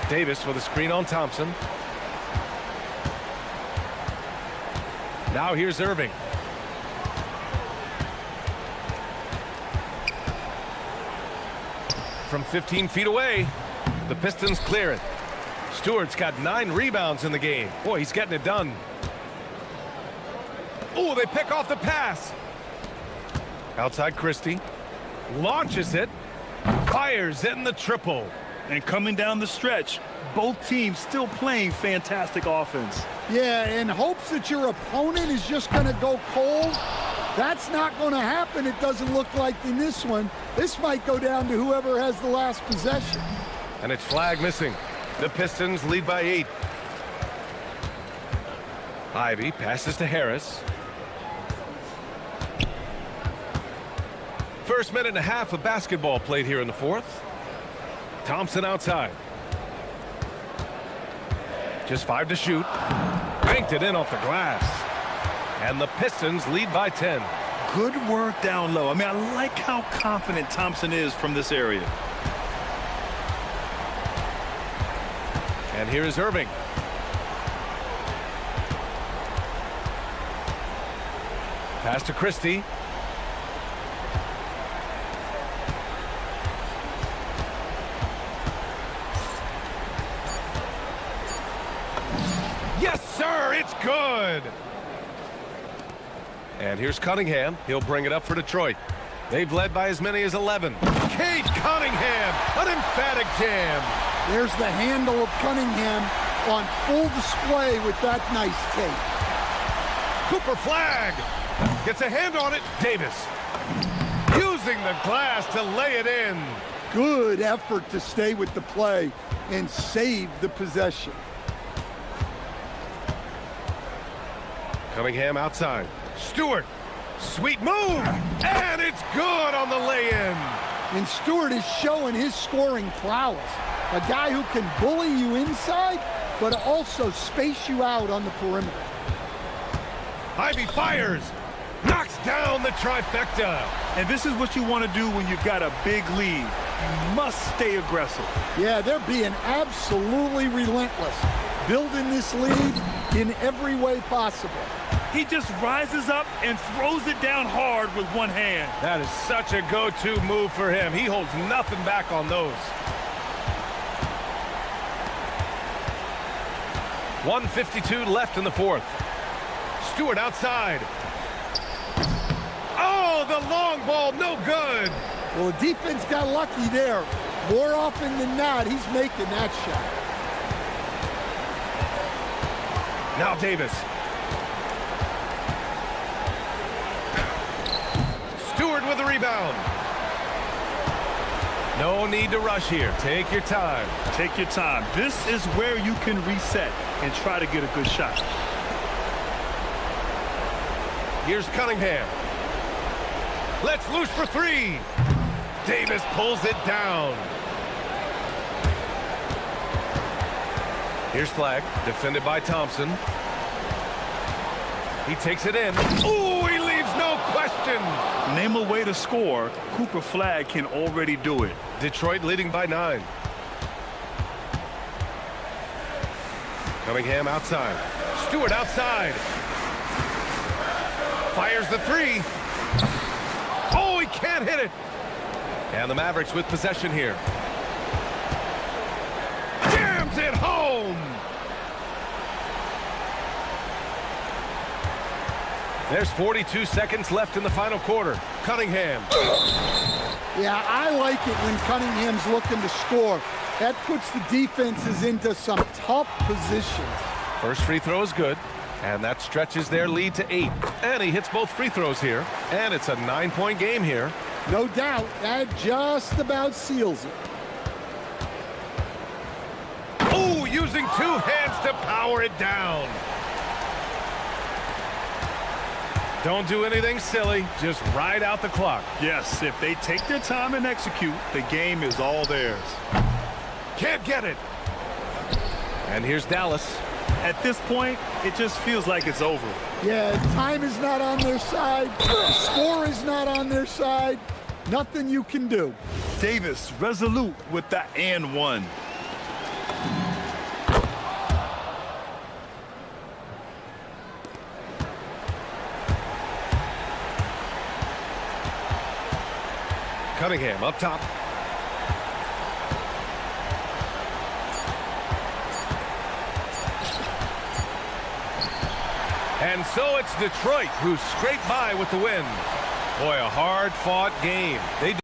Davis with a screen on Thompson. Now here's Irving. from 15 feet away. The Pistons clear it. Stewart's got 9 rebounds in the game. Boy, he's getting it done. Oh, they pick off the pass. Outside Christie. Launches it. Fires in the triple. And coming down the stretch, both teams still playing fantastic offense. Yeah, in hopes that your opponent is just going to go cold. That's not going to happen, it doesn't look like in this one. This might go down to whoever has the last possession. And it's flag missing. The Pistons lead by 8. Ivy passes to Harris. First minute and a half of basketball played here in the fourth. Thompson outside. Just 5 to shoot. Banked it in off the glass. And the Pistons lead by 10. Good work down low. I mean, I like how confident Thompson is from this area. And here is Irving. Pass to Christie. Yes, sir, it's good. And here's Cunningham. He'll bring it up for Detroit. They've led by as many as 11. Cade Cunningham, an emphatic jam. There's the handle of Cunningham on full display with that nice tape. Cooper Flag gets a hand on it. Davis using the glass to lay it in. Good effort to stay with the play and save the possession. Cunningham outside. Stewart, sweet move, and it's good on the lay-in. And Stewart is showing his scoring prowess. A guy who can bully you inside, but also space you out on the perimeter. Ivy fires, knocks down the trifecta. And this is what you want to do when you've got a big lead. You must stay aggressive. Yeah, they're being absolutely relentless, building this lead in every way possible. He just rises up and throws it down hard with one hand. That is such a go-to move for him. He holds nothing back on those. 1:52 left in the fourth. Stewart outside. Oh, the long ball, no good. Well, the defense got lucky there. More often than not, he's making that shot. Now Davis. Stewart with the rebound. No need to rush here. Take your time. Take your time. This is where you can reset and try to get a good shot. Here's Cunningham. Let's loose for 3. Davis pulls it down. Here's Flag, defended by Thompson. He takes it in. Ooh, he leaves no question. Name a way to score. Cooper Flag can already do it. Detroit leading by 9. Cunningham outside. Stewart outside. Fires the 3. Oh, he can't hit it. And the Mavericks with possession here. Jams it home. There's 42 seconds left in the final quarter. Cunningham. Yeah, I like it when Cunningham's looking to score. That puts the defenses into some tough positions. First free throw is good, and that stretches their lead to 8. And he hits both free throws here, and it's a 9-point game here. No doubt, that just about seals it. Oh, using 2 hands to power it down. Don't do anything silly, just ride out the clock. Yes, if they take their time and execute, the game is all theirs. Can't get it. And here's Dallas. At this point, it just feels like it's over. Yeah, time is not on their side. Score is not on their side. Nothing you can do. Davis resolute with the and one. Cunningham up top. And so it's Detroit who scraped by with the win. Boy, a hard-fought game. They